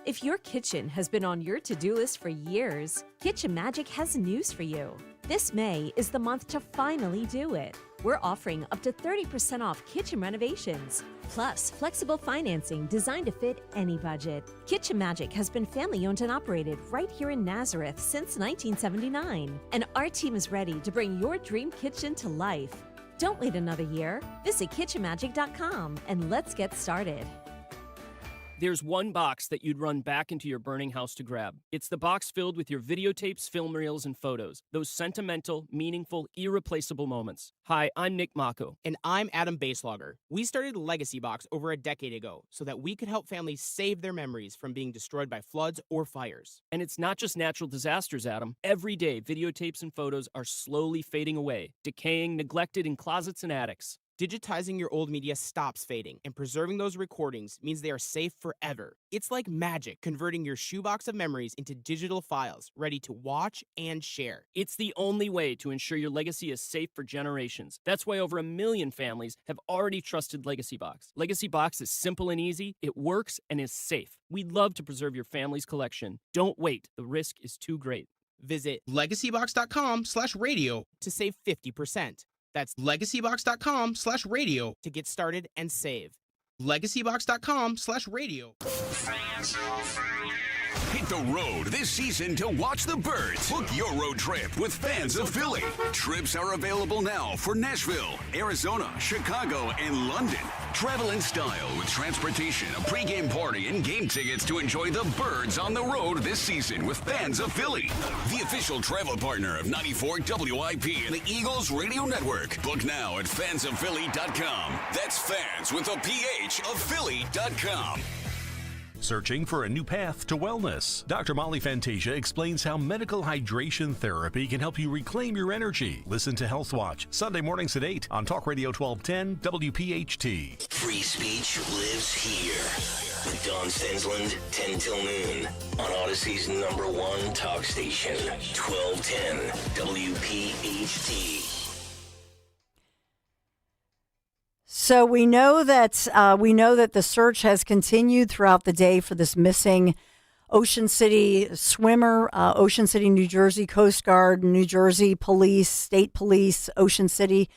[SPEAKER 18] If your kitchen has been on your to-do list for years, Kitchen Magic has news for you. This May is the month to finally do it. We're offering up to 30% off kitchen renovations, plus flexible financing designed to fit any budget. Kitchen Magic has been family-owned and operated right here in Nazareth since 1979, and our team is ready to bring your dream kitchen to life. Don't wait another year. Visit kitchenmagic.com and let's get started.
[SPEAKER 19] There's one box that you'd run back into your burning house to grab. It's the box filled with your videotapes, film reels, and photos. Those sentimental, meaningful, irreplaceable moments. Hi, I'm Nick Mako.
[SPEAKER 20] And I'm Adam Baselogger. We started Legacy Box over a decade ago so that we could help families save their memories from being destroyed by floods or fires.
[SPEAKER 19] And it's not just natural disasters, Adam. Every day, videotapes and photos are slowly fading away, decaying, neglected in closets and attics.
[SPEAKER 20] Digitizing your old media stops fading, and preserving those recordings means they are safe forever. It's like magic, converting your shoebox of memories into digital files, ready to watch and share.
[SPEAKER 19] It's the only way to ensure your legacy is safe for generations. That's why over 1 million families have already trusted Legacy Box. Legacy Box is simple and easy, it works, and is safe. We'd love to preserve your family's collection. Don't wait, the risk is too great.
[SPEAKER 20] Visit legacybox.com/radio to save 50%. That's legacybox.com/radio to get started and save. Legacybox.com/radio.
[SPEAKER 21] Hit the road this season to watch the Birds. Book your road trip with Fans of Philly. Trips are available now for Nashville, Arizona, Chicago, and London. Travel in style with transportation, a pregame party, and game tickets to enjoy the Birds on the road this season with Fans of Philly. The official travel partner of 94 WIP and the Eagles Radio Network. Book now at fansofphilly.com. That's fans with a PH of Philly.com.
[SPEAKER 7] Searching for a new path to wellness? Dr. Molly Fantasia explains how medical hydration therapy can help you reclaim your energy. Listen to Health Watch, Sunday mornings at 8 on Talk Radio 1210 WPHT.
[SPEAKER 10] Free speech lives here. With Don Stensland, 10 till noon. On Odyssey's #1 talk station, 1210 WPHT.
[SPEAKER 12] So we know that the search has continued throughout the day for this missing Ocean City swimmer. Ocean City, New Jersey Coast Guard, New Jersey Police, State Police, Ocean City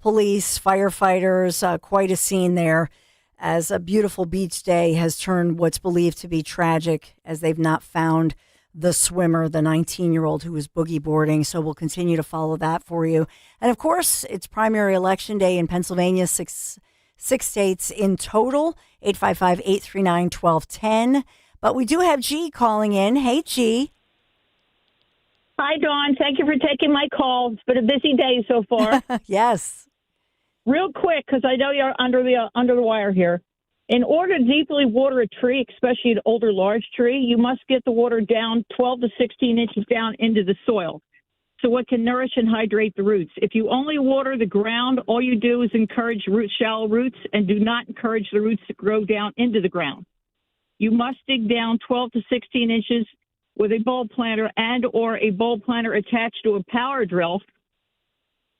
[SPEAKER 12] Police, firefighters. Quite a scene there, as a beautiful beach day has turned what's believed to be tragic, as they've not found the swimmer, the 19-year-old who was boogie boarding. So we'll continue to follow that for you. And of course, it's primary election day in Pennsylvania, six states in total, 855-839-1210. But we do have G calling in. Hey, G.
[SPEAKER 22] Hi, Dawn. Thank you for taking my call. It's been a busy day so far.
[SPEAKER 12] Yes.
[SPEAKER 22] Real quick, because I know you're under the wire here. In order to deeply water a tree, especially an older large tree, you must get the water down 12 to 16 inches down into the soil, so it can nourish and hydrate the roots. If you only water the ground, all you do is encourage shallow roots and do not encourage the roots to grow down into the ground. You must dig down 12 to 16 inches with a bulb planter and or a bulb planter attached to a power drill.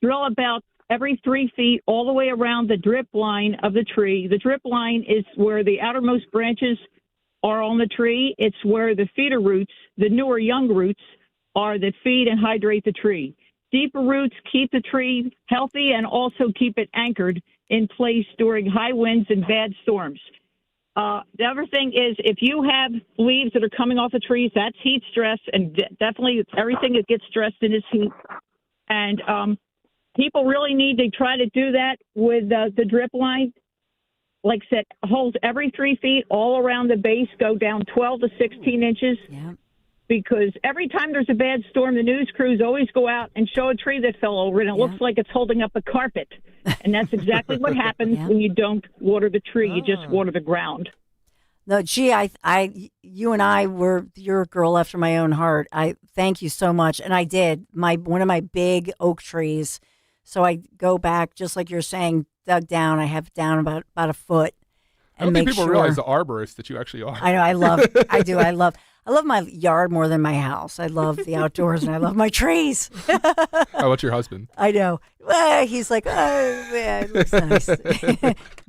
[SPEAKER 22] Drill about every 3 feet all the way around the drip line of the tree. The drip line is where the outermost branches are on the tree. It's where the feeder roots, the newer young roots, are that feed and hydrate the tree. Deeper roots keep the tree healthy and also keep it anchored in place during high winds and bad storms. The other thing is, if you have leaves that are coming off the trees, that's heat stress, and definitely everything that gets stressed in is heat. And people really need to try to do that with the drip line. Like I said, holes every 3 feet all around the base, go down 12 to 16 inches.
[SPEAKER 12] Yeah.
[SPEAKER 22] Because every time there's a bad storm, the news crews always go out and show a tree that fell over, and it looks like it's holding up a carpet. And that's exactly what happens when you don't water the tree. You just water the ground.
[SPEAKER 12] No, gee, you and I you're a girl after my own heart. I thank you so much. And I did. One of my big oak trees. So I go back, just like you're saying, dug down. I have down about a foot.
[SPEAKER 11] I don't think people realize the arborist that you actually are.
[SPEAKER 12] I know. I do. I love my yard more than my house. I love the outdoors and I love my trees.
[SPEAKER 11] How about your husband?
[SPEAKER 12] I know. Well, he's like, oh, yeah, it looks nice.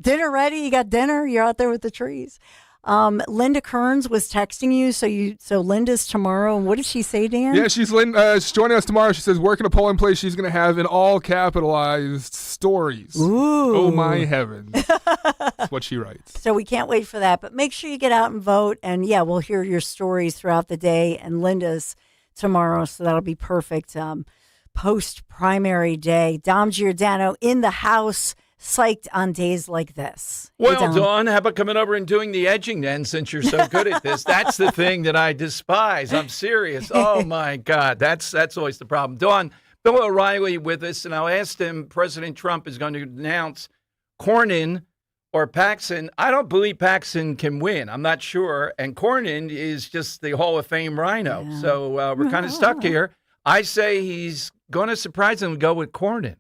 [SPEAKER 12] Dinner ready? You got dinner? You're out there with the trees. Linda Kearns was texting you. So Linda's tomorrow. And what did she say, Dan?
[SPEAKER 11] Yeah, she's joining us tomorrow. She says, work in a polling place. She's going to have in all capitalized stories.
[SPEAKER 12] Ooh.
[SPEAKER 11] Oh, my heavens. That's what she writes.
[SPEAKER 12] So we can't wait for that. But make sure you get out and vote. And, yeah, we'll hear your stories throughout the day. And Linda's tomorrow, so that'll be perfect. Post-primary day. Dom Giordano in the house. Psyched on days like this.
[SPEAKER 16] Well,
[SPEAKER 12] Hey, Dom.
[SPEAKER 16] Dawn, how about coming over and doing the edging then, since you're so good at this? That's the thing that I despise. I'm serious. Oh, my God. That's always the problem. Dawn, Bill O'Reilly with us, and I asked him, President Trump is going to announce Cornyn or Paxson. I don't believe Paxson can win. I'm not sure. And Cornyn is just the Hall of Fame rhino. Yeah. So we're kind of stuck here. I say he's going to surprise him and go with Cornyn.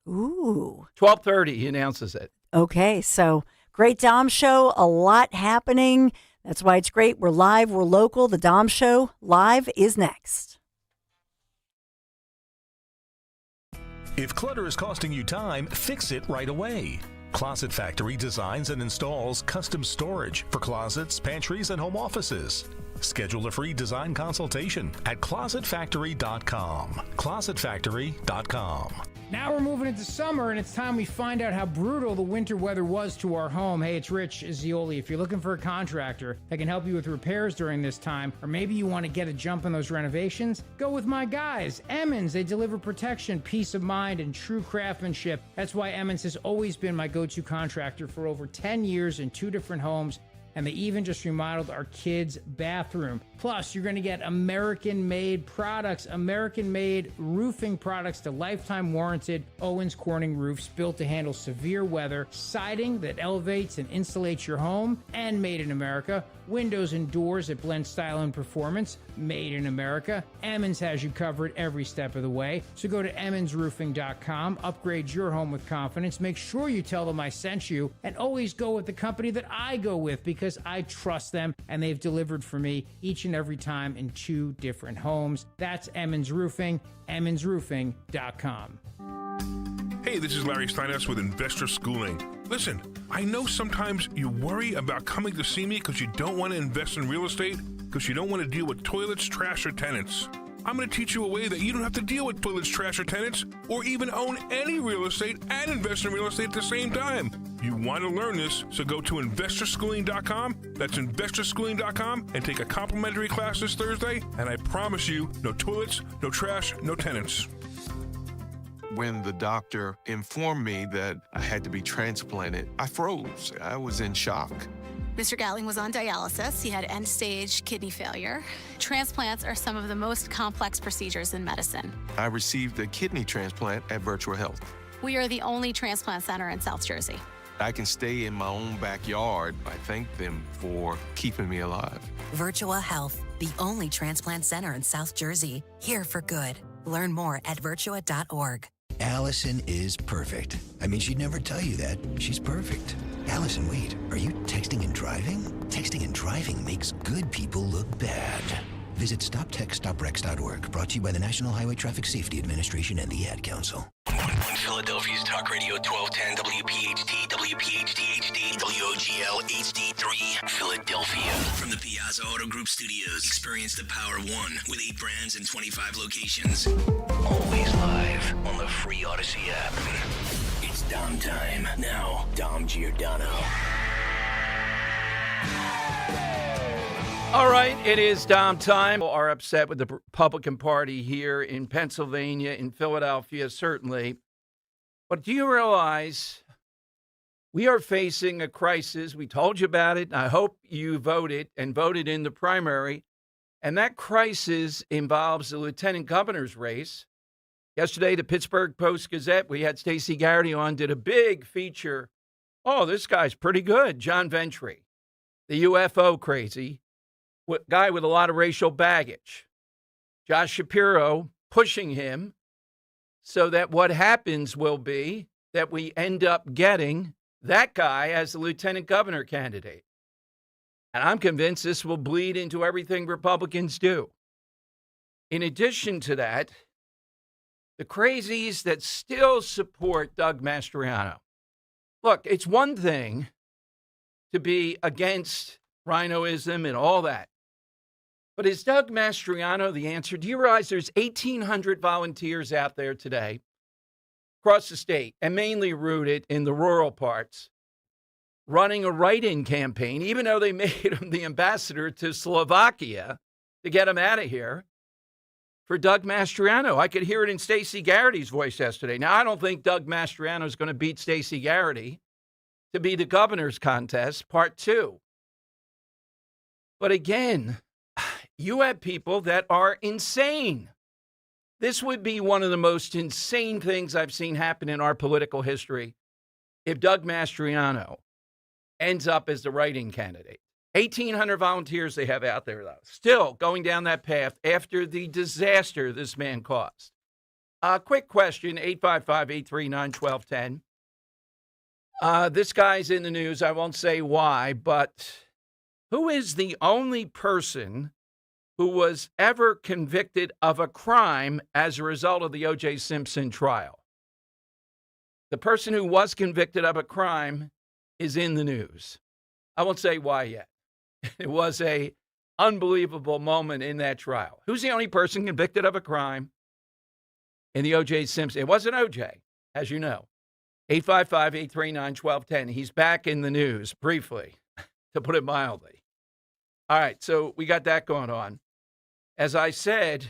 [SPEAKER 12] Ooh.
[SPEAKER 16] 12:30, he announces it.
[SPEAKER 12] Okay, so great Dom Show, a lot happening. That's why it's great. We're live, we're local. The Dom Show live is next.
[SPEAKER 7] If clutter is costing you time, fix it right away. Closet Factory designs and installs custom storage for closets, pantries, and home offices. Schedule a free design consultation at closetfactory.com. Closetfactory.com.
[SPEAKER 25] Now we're moving into summer, and it's time we find out how brutal the winter weather was to our home. Hey, it's Rich Izzioli. If you're looking for a contractor that can help you with repairs during this time, or maybe you want to get a jump on those renovations, go with my guys, Emmons. They deliver protection, peace of mind, and true craftsmanship. That's why Emmons has always been my go-to contractor for over 10 years in 2 different homes. And they even just remodeled our kids' bathroom. Plus, you're going to get American-made products, American-made roofing products to lifetime warranted Owens Corning roofs built to handle severe weather, siding that elevates and insulates your home, and made in America, windows and doors that blend style and performance, made in America. Emmons has you covered every step of the way. So go to emmonsroofing.com, upgrade your home with confidence, make sure you tell them I sent you, and always go with the company that I go with because I trust them and they've delivered for me each and every time in 2 different homes. That's Emmons Roofing, emmonsroofing.com.
[SPEAKER 1] Hey, this is Larry Steinhaus with Investor Schooling. Listen, I know sometimes you worry about coming to see me because you don't want to invest in real estate, because you don't want to deal with toilets, trash, or tenants. I'm going to teach you a way that you don't have to deal with toilets, trash, or tenants, or even own any real estate and invest in real estate at the same time. You want to learn this, so go to investorschooling.com. That's investorschooling.com and take a complimentary class this Thursday, and I promise you, no toilets, no trash, no tenants.
[SPEAKER 2] When the doctor informed me that I had to be transplanted, I froze. I was in shock.
[SPEAKER 4] Mr. Gatling was on dialysis. He had end-stage kidney failure. Transplants are some of the most complex procedures in medicine.
[SPEAKER 2] I received a kidney transplant at Virtual Health.
[SPEAKER 4] We are the only transplant center in South Jersey.
[SPEAKER 2] I can stay in my own backyard. I thank them for keeping me alive.
[SPEAKER 5] Virtual Health, the only transplant center in South Jersey. Here for good. Learn more at virtua.org.
[SPEAKER 23] Allison is perfect. I mean, she'd never tell you that. She's perfect. Allison, wait, are you texting and driving? Texting and driving makes good people look bad. Visit StopTextStopWrecks.org, brought to you by the National Highway Traffic Safety Administration and the Ad Council.
[SPEAKER 10] Philadelphia's Talk Radio 1210 WPHT, WPHT HD, WOGL HD3, Philadelphia. From the Piazza Auto Group Studios, experience the power of one with 8 brands and 25 locations. Always live on the free Odyssey app. It's Dom time. Now, Dom Giordano.
[SPEAKER 16] All right, it is Dom time. People are upset with the Republican Party here in Pennsylvania, in Philadelphia, certainly. But do you realize we are facing a crisis? We told you about it. I hope you voted and voted in the primary. And that crisis involves the lieutenant governor's race. Yesterday, the Pittsburgh Post-Gazette, we had Stacey Garrity on, did a big feature. Oh, this guy's pretty good. John Ventry, the UFO crazy. Guy with a lot of racial baggage. Josh Shapiro pushing him so that what happens will be that we end up getting that guy as the lieutenant governor candidate. And I'm convinced this will bleed into everything Republicans do. In addition to that, the crazies that still support Doug Mastriano. Look, it's one thing to be against rhinoism and all that. But is Doug Mastriano the answer? Do you realize there's 1,800 volunteers out there today across the state, and mainly rooted in the rural parts, running a write-in campaign, even though they made him the ambassador to Slovakia to get him out of here, for Doug Mastriano? I could hear it in Stacey Garrity's voice yesterday. Now, I don't think Doug Mastriano is going to beat Stacey Garrity to be the governor's contest, part 2. But again, you have people that are insane. This would be one of the most insane things I've seen happen in our political history if Doug Mastriano ends up as the write-in candidate. 1,800 volunteers they have out there, though, still going down that path after the disaster this man caused. Quick question, 855-839-1210. This guy's in the news. I won't say why, but who is the only person who was ever convicted of a crime as a result of the O.J. Simpson trial? The person who was convicted of a crime is in the news. I won't say why yet. It was a unbelievable moment in that trial. Who's the only person convicted of a crime in the O.J. Simpson? It wasn't O.J., as you know. 855-839-1210. He's back in the news, briefly, to put it mildly. All right, so we got that going on. As I said,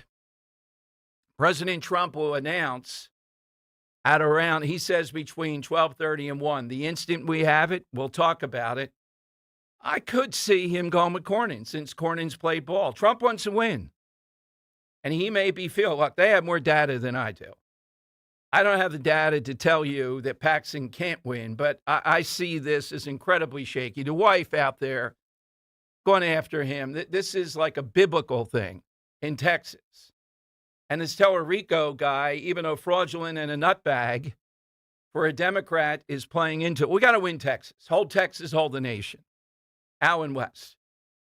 [SPEAKER 16] President Trump will announce at around, he says, between 12:30 and 1. The instant we have it, we'll talk about it. I could see him going with Cornyn, since Cornyn's played ball. Trump wants to win. And he may be look, they have more data than I do. I don't have the data to tell you that Paxton can't win, but I see this as incredibly shaky. The wife out there going after him, this is like a biblical thing in Texas. And this Tellerico guy, even though fraudulent and a nutbag, for a Democrat is playing into it. We got to win Texas. Hold Texas, hold the nation. Allen West.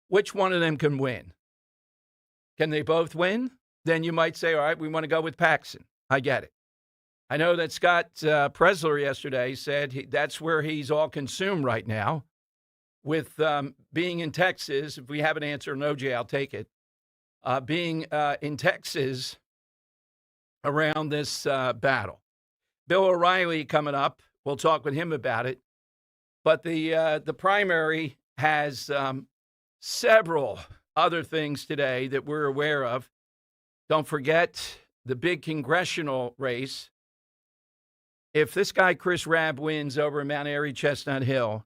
[SPEAKER 16] Which one of them can win? Can they both win? Then you might say, all right, we want to go with Paxton. I get it. I know that Scott Presler yesterday said that's where he's all consumed right now with being in Texas. If we have an answer on OJ, I'll take it. Being in Texas around this battle. Bill O'Reilly coming up. We'll talk with him about it. But the primary has several other things today that we're aware of. Don't forget the big congressional race. If this guy, Chris Rabb, wins over Mount Airy Chestnut Hill,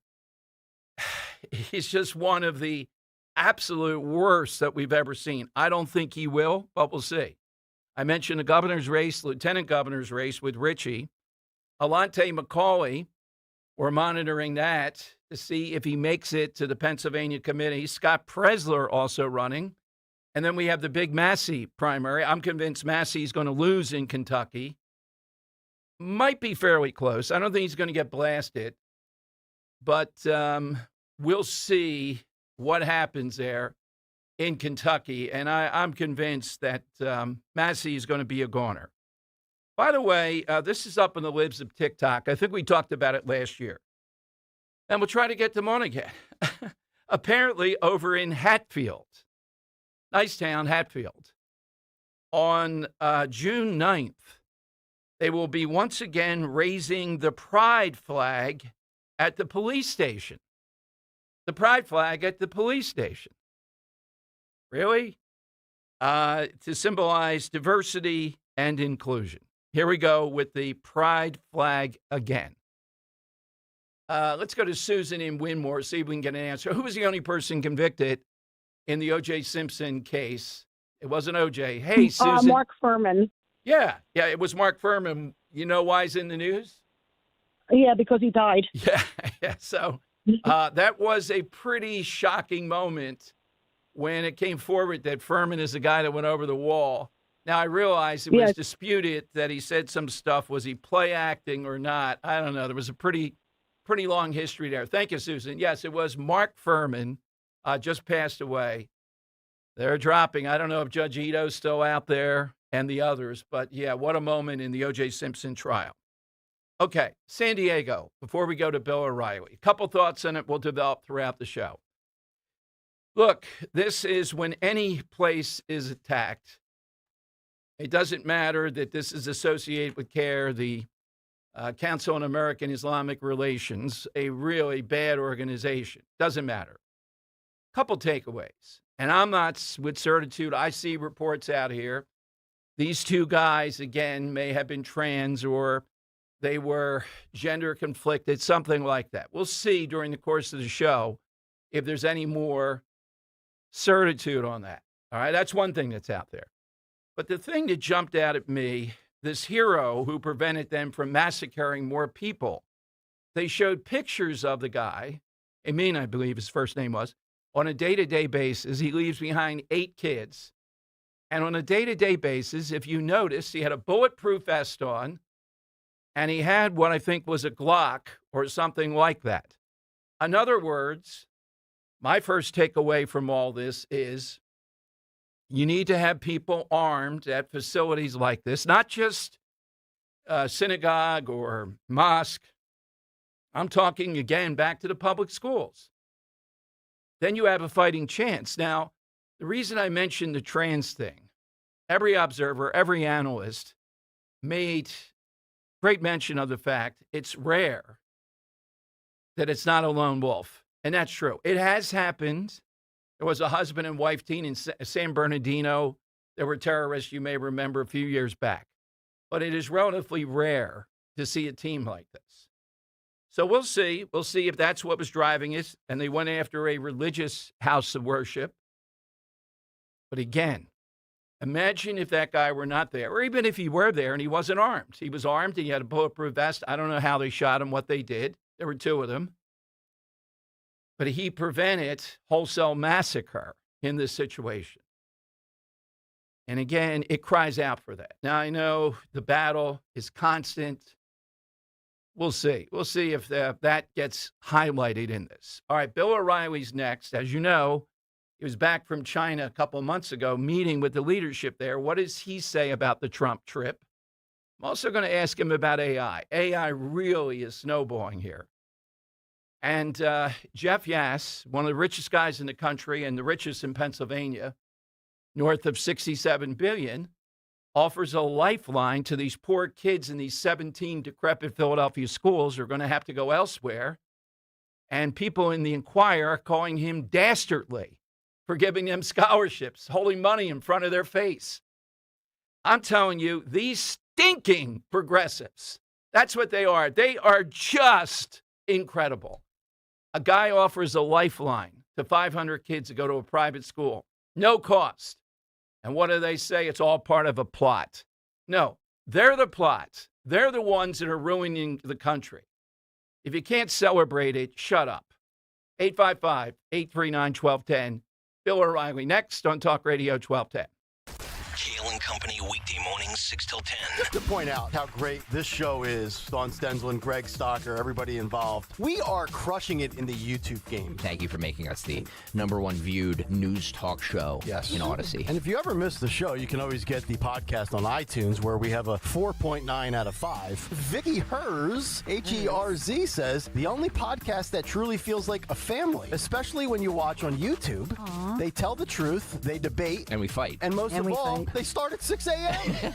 [SPEAKER 16] he's just one of the absolute worst that we've ever seen. I don't think he will, but we'll see. I mentioned the governor's race, lieutenant governor's race with Richie. Alante McCauley, we're monitoring that to see if he makes it to the Pennsylvania committee. Scott Presler also running. And then we have the big Massey primary. I'm convinced Massey's going to lose in Kentucky. Might be fairly close. I don't think he's going to get blasted. But we'll see what happens there in Kentucky. And I'm convinced that Massey is going to be a goner. By the way, this is up on the libs of TikTok. I think we talked about it last year. And we'll try to get them on again. Apparently over in Hatfield. Nice town, Hatfield. On June 9th, they will be once again raising the pride flag at the police station. The pride flag at the police station. Really? To symbolize diversity and inclusion. Here we go with the pride flag again. Let's go to Susan in Winmore, see if we can get an answer. Who was the only person convicted in the O.J. Simpson case? It wasn't O.J. Hey, Susan.
[SPEAKER 22] Mark Furman.
[SPEAKER 16] Yeah, it was Mark Furman. You know why he's in the news?
[SPEAKER 22] Yeah, because he died.
[SPEAKER 16] Yeah. So that was a pretty shocking moment when it came forward that Furman is the guy that went over the wall. Now, I realize it was disputed that he said some stuff. Was he play acting or not? I don't know. There was a pretty long history there. Thank you, Susan. Yes, it was Mark Furman. just passed away. They're dropping. I don't know if Judge Ito's still out there and the others, but yeah, what a moment in the O.J. Simpson trial. Okay, San Diego, before we go to Bill O'Reilly. A couple thoughts on it we'll develop throughout the show. Look, this is when any place is attacked. It doesn't matter that this is associated with CARE, the Council on American Islamic Relations, a really bad organization. Doesn't matter. Couple takeaways. And I'm not with certitude. I see reports out here. These two guys, again, may have been trans or they were gender conflicted, something like that. We'll see during the course of the show if there's any more certitude on that. All right, that's one thing that's out there. But the thing that jumped out at me, this hero who prevented them from massacring more people, they showed pictures of the guy, Amin, I believe his first name was, on a day-to-day basis. He leaves behind 8 kids. And on a day-to-day basis, if you notice, he had a bulletproof vest on, and he had what I think was a Glock or something like that. In other words, my first takeaway from all this is you need to have people armed at facilities like this, not just a synagogue or mosque. I'm talking, again, back to the public schools. Then you have a fighting chance. Now, the reason I mentioned the trans thing, every observer, every analyst made great mention of the fact it's rare that it's not a lone wolf. And that's true. It has happened. There was a husband and wife team in San Bernardino. There were terrorists, you may remember, a few years back. But it is relatively rare to see a team like this. So we'll see. We'll see if that's what was driving it. And they went after a religious house of worship. But again, imagine if that guy were not there, or even if he were there and he wasn't armed. He was armed and he had a bulletproof vest. I don't know how they shot him, what they did. There were 2 of them. But he prevented wholesale massacre in this situation. And again, it cries out for that. Now, I know the battle is constant. We'll see. We'll see if that gets highlighted in this. All right, Bill O'Reilly's next. As you know, he was back from China a couple of months ago, meeting with the leadership there. What does he say about the Trump trip? I'm also going to ask him about AI. AI really is snowballing here. And Jeff Yass, one of the richest guys in the country and the richest in Pennsylvania, north of $67 billion, offers a lifeline to these poor kids in these 17 decrepit Philadelphia schools who are going to have to go elsewhere. And people in the Inquirer are calling him dastardly for giving them scholarships, holding money in front of their face. I'm telling you, these stinking progressives, that's what they are. They are just incredible. A guy offers a lifeline to 500 kids to go to a private school, no cost. And what do they say? It's all part of a plot. No, they're the plot. They're the ones that are ruining the country. If you can't celebrate it, shut up. 855-839-1210. Bill O'Reilly next on Talk Radio 1210.
[SPEAKER 10] Kale and Company weekday mornings 6 till 10.
[SPEAKER 6] Just to point out how great this show is, Dawn Stensland, Greg Stocker, everybody involved. We are crushing it in the YouTube game.
[SPEAKER 8] Thank you for making us the #1 viewed news talk show in Odyssey.
[SPEAKER 6] And if you ever miss the show, you can always get the podcast on iTunes, where we have a 4.9 out of 5. Vicky Herz, Herz, says, the only podcast that truly feels like a family, especially when you watch on YouTube. Aww. They tell the truth, they debate.
[SPEAKER 8] And we fight.
[SPEAKER 6] And most of all, they start at 6 a.m.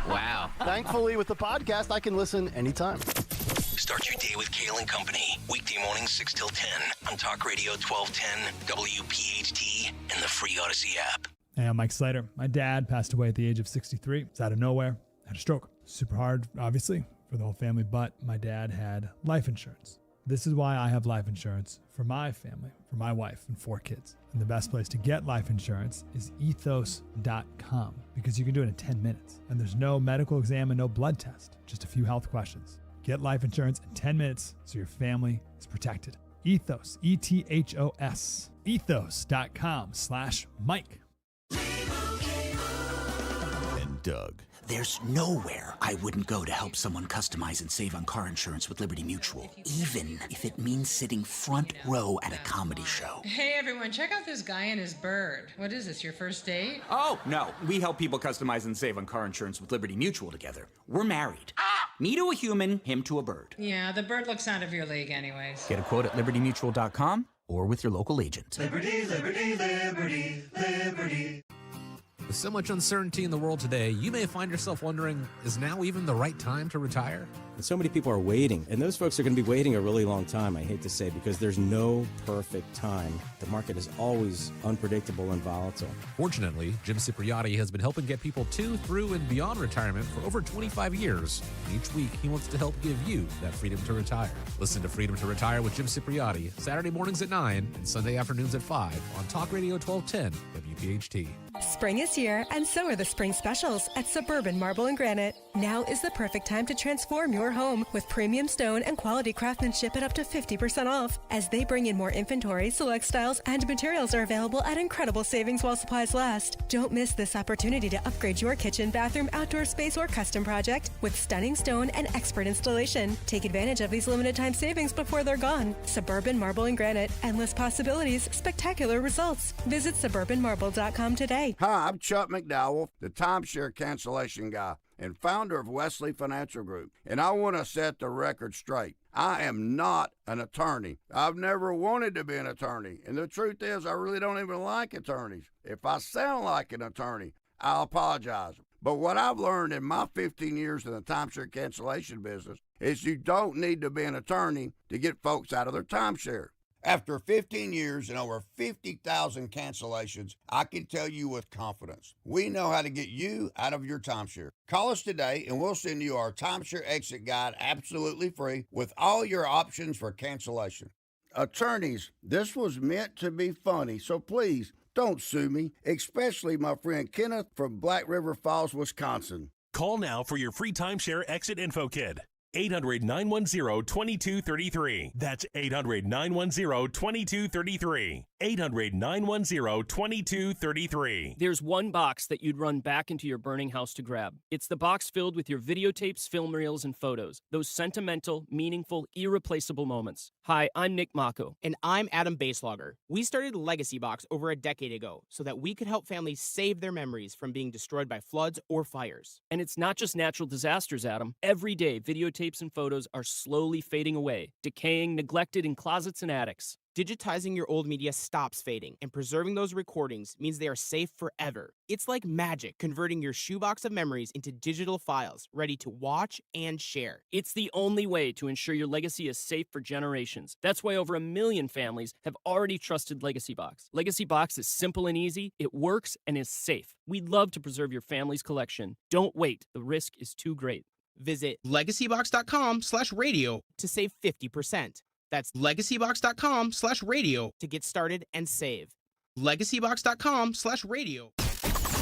[SPEAKER 8] Wow.
[SPEAKER 6] Thankfully, with the podcast, I can listen anytime.
[SPEAKER 10] Start your day with Kale and Company. Weekday mornings 6 till 10 on Talk Radio 1210, WPHT, and the free Odyssey app.
[SPEAKER 9] Hey, I'm Mike Slater. My dad passed away at the age of 63. It's out of nowhere. Had a stroke. Super hard, obviously, for the whole family, but my dad had life insurance. This is why I have life insurance for my family, for my wife and 4 kids. And the best place to get life insurance is ethos.com, because you can do it in 10 minutes. And there's no medical exam and no blood test, just a few health questions. Get life insurance in 10 minutes so your family is protected. Ethos, E-T-H-O-S, ethos.com/Mike.
[SPEAKER 13] And Doug. There's nowhere I wouldn't go to help someone customize and save on car insurance with Liberty Mutual, even if it means sitting front row at a comedy show.
[SPEAKER 14] Hey everyone, check out this guy and his bird. What is this, your first date?
[SPEAKER 15] Oh, no. We help people customize and save on car insurance with Liberty Mutual together. We're married. Me to a human, him to a bird.
[SPEAKER 14] Yeah, the bird looks out of your league anyways.
[SPEAKER 15] Get a quote at libertymutual.com or with your local agent.
[SPEAKER 17] Liberty, liberty, liberty, liberty. With so much uncertainty in the world today, you may find yourself wondering, is now even the right time to retire?
[SPEAKER 24] And so many people are waiting, and those folks are going to be waiting a really long time, I hate to say, because there's no perfect time. The market is always unpredictable and volatile.
[SPEAKER 17] Fortunately, Jim Cipriotti has been helping get people to, through, and beyond retirement for over 25 years. And each week, he wants to help give you that freedom to retire. Listen to Freedom to Retire with Jim Cipriotti, Saturday mornings at 9 and Sunday afternoons at 5 on Talk Radio 1210 WPHT.
[SPEAKER 26] Spring is here, and so are the spring specials at Suburban Marble and Granite. Now is the perfect time to transform your home with premium stone and quality craftsmanship at up to 50% off. As they bring in more inventory, select styles and materials are available at incredible savings while supplies last. Don't miss this opportunity to upgrade your kitchen, bathroom, outdoor space, or custom project with stunning stone and expert installation. Take advantage of these limited time savings before they're gone. Suburban Marble and Granite. Endless possibilities, spectacular results. Visit suburbanmarble.com today.
[SPEAKER 27] Hi, I'm Chuck McDowell, the timeshare cancellation guy and founder of Wesley Financial Group. And I want to set the record straight. I am not an attorney. I've never wanted to be an attorney. And the truth is, I really don't even like attorneys. If I sound like an attorney, I'll apologize. But what I've learned in my 15 years in the timeshare cancellation business is you don't need to be an attorney to get folks out of their timeshare. After 15 years and over 50,000 cancellations, I can tell you with confidence, we know how to get you out of your timeshare. Call us today and we'll send you our timeshare exit guide absolutely free with all your options for cancellation. Attorneys, this was meant to be funny, so please don't sue me, especially my friend Kenneth from Black River Falls, Wisconsin.
[SPEAKER 28] Call now for your free timeshare exit info kit. 800-910-2233. That's 800-910-2233. 800-910-2233.
[SPEAKER 19] There's one box that you'd run back into your burning house to grab. It's the box filled with your videotapes, film reels, and photos. Those sentimental, meaningful, irreplaceable moments. Hi, I'm Nick Mako.
[SPEAKER 20] And I'm Adam Baselogger. We started Legacy Box over a decade ago so that we could help families save their memories from being destroyed by floods or fires.
[SPEAKER 19] And it's not just natural disasters, Adam. Every day, videotapes and photos are slowly fading away, decaying, neglected in closets and attics.
[SPEAKER 20] Digitizing your old media stops fading, and preserving those recordings means they are safe forever. It's like magic, converting your shoebox of memories into digital files, ready to watch and share.
[SPEAKER 19] It's the only way to ensure your legacy is safe for generations. That's why over 1 million families have already trusted Legacy Box. Legacy Box is simple and easy, it works, and is safe. We'd love to preserve your family's collection. Don't wait, the risk is too great.
[SPEAKER 20] Visit legacybox.com/radio to save 50%. That's legacybox.com/radio to get started and save. legacybox.com/radio.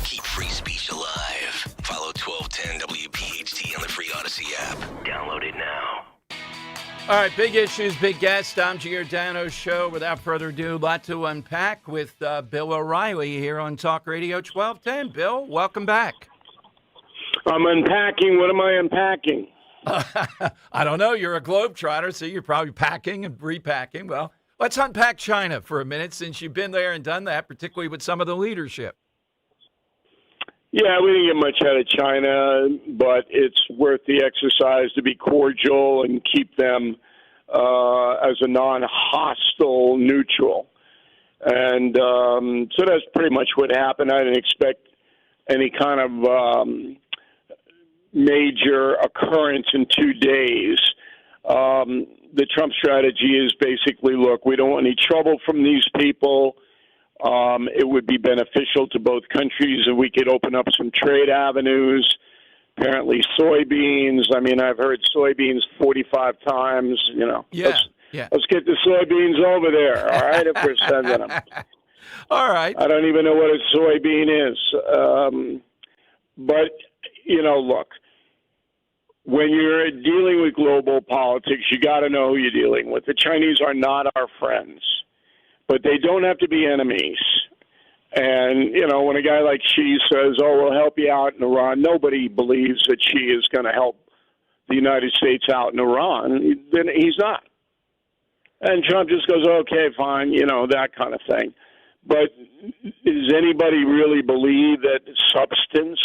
[SPEAKER 10] Keep free speech alive. Follow 1210 WPHT on the free Odyssey app. Download it now.
[SPEAKER 16] All right, big issues, big guests. Dom Giordano Show. Without further ado, a lot to unpack with Bill O'Reilly here on Talk Radio 1210. Bill, welcome back.
[SPEAKER 29] I'm unpacking. What am I unpacking?
[SPEAKER 16] I don't know. You're a globetrotter, so you're probably packing and repacking. Well, let's unpack China for a minute since you've been there and done that, particularly with some of the leadership.
[SPEAKER 29] Yeah, we didn't get much out of China, but it's worth the exercise to be cordial and keep them as a non-hostile neutral. And so that's pretty much what happened. I didn't expect any kind of major occurrence in 2 days. The Trump strategy is basically, look, we don't want any trouble from these people. It would be beneficial to both countries if we could open up some trade avenues. Apparently soybeans. I mean, I've heard soybeans 45 times, you know.
[SPEAKER 16] Yeah.
[SPEAKER 29] Let's get the soybeans over there, all right, if we're sending them.
[SPEAKER 16] All right.
[SPEAKER 29] I don't even know what a soybean is. But, you know, look, when you're dealing with global politics, you got to know who you're dealing with. The Chinese are not our friends, but they don't have to be enemies. And, when a guy like Xi says, oh, we'll help you out in Iran, nobody believes that Xi is going to help the United States out in Iran. Then he's not. And Trump just goes, okay, fine, that kind of thing. But does anybody really believe that substance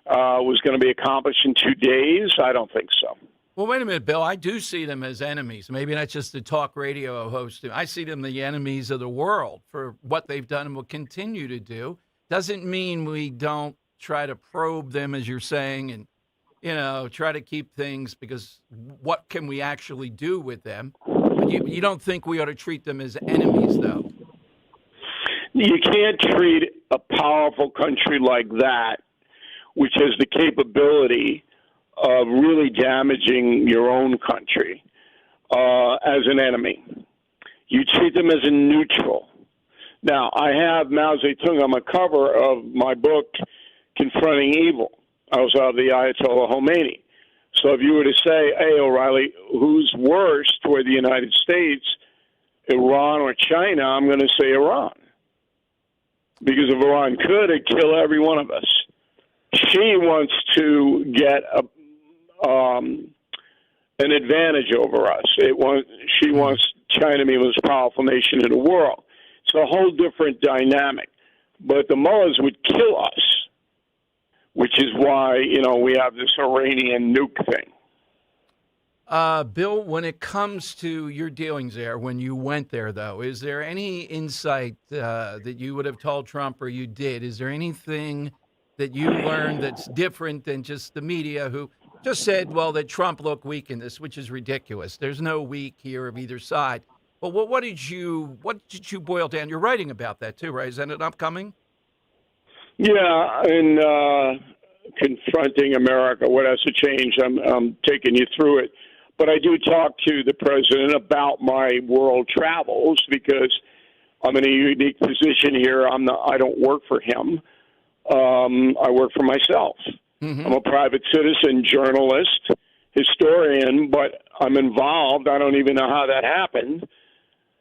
[SPEAKER 29] was going to be accomplished in 2 days? I don't think so.
[SPEAKER 16] Well, wait a minute, Bill. I do see them as enemies. Maybe not just the talk radio host. I see them the enemies of the world for what they've done and will continue to do. Doesn't mean we don't try to probe them, as you're saying, and, try to keep things, because what can we actually do with them? But you don't think we ought to treat them as enemies, though?
[SPEAKER 29] You can't treat a powerful country like that, which has the capability of really damaging your own country, as an enemy. You treat them as a neutral. Now, I have Mao Zedong on the cover of my book, Confronting Evil. I also have the Ayatollah Khomeini. So if you were to say, hey, O'Reilly, who's worse toward the United States, Iran or China, I'm going to say Iran. Because if Iran could, it'd kill every one of us. She wants to get an advantage over us. She wants China to be the most powerful nation in the world. It's a whole different dynamic. But the mullahs would kill us, which is why, we have this Iranian nuke thing.
[SPEAKER 16] Bill, when it comes to your dealings there, when you went there, though, is there any insight that you would have told Trump, or you did? Is there anything that you learned that's different than just the media, who just said, well, that Trump looked weak in this, which is ridiculous. There's no weak here of either side. But what did you boil down? You're writing about that too, right? Is that an upcoming?
[SPEAKER 29] Yeah, in Confronting America, what has to change? I'm taking you through it. But I do talk to the president about my world travels, because I'm in a unique position here. I don't work for him. I work for myself. Mm-hmm. I'm a private citizen, journalist, historian, but I'm involved. I don't even know how that happened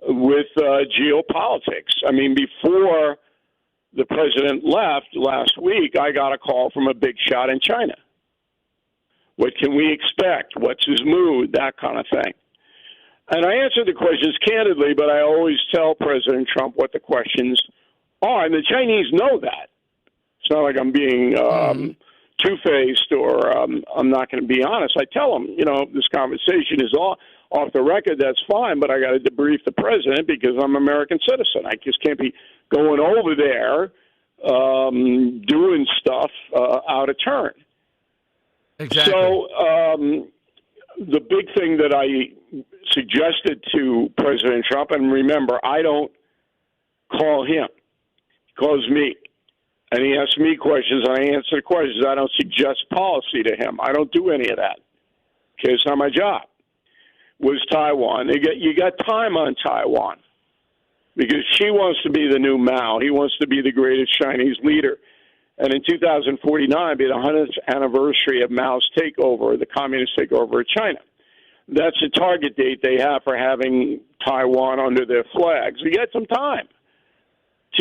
[SPEAKER 29] with geopolitics. I mean, before the president left last week, I got a call from a big shot in China. What can we expect? What's his mood? That kind of thing. And I answer the questions candidly, but I always tell President Trump what the questions are, and the Chinese know that. It's not like I'm being two-faced or I'm not going to be honest. I tell them, this conversation is off the record, that's fine, but I got to debrief the president because I'm an American citizen. I just can't be going over there doing stuff out of turn.
[SPEAKER 16] Exactly.
[SPEAKER 29] So the big thing that I suggested to President Trump, and remember, I don't call him. He calls me. And he asks me questions, and I answer the questions. I don't suggest policy to him. I don't do any of that. Okay, it's not my job. Was Taiwan. You got time on Taiwan because she wants to be the new Mao. He wants to be the greatest Chinese leader. And in 2049, be the 100th anniversary of Mao's takeover, the communist takeover of China. That's the target date they have for having Taiwan under their flag. So you got some time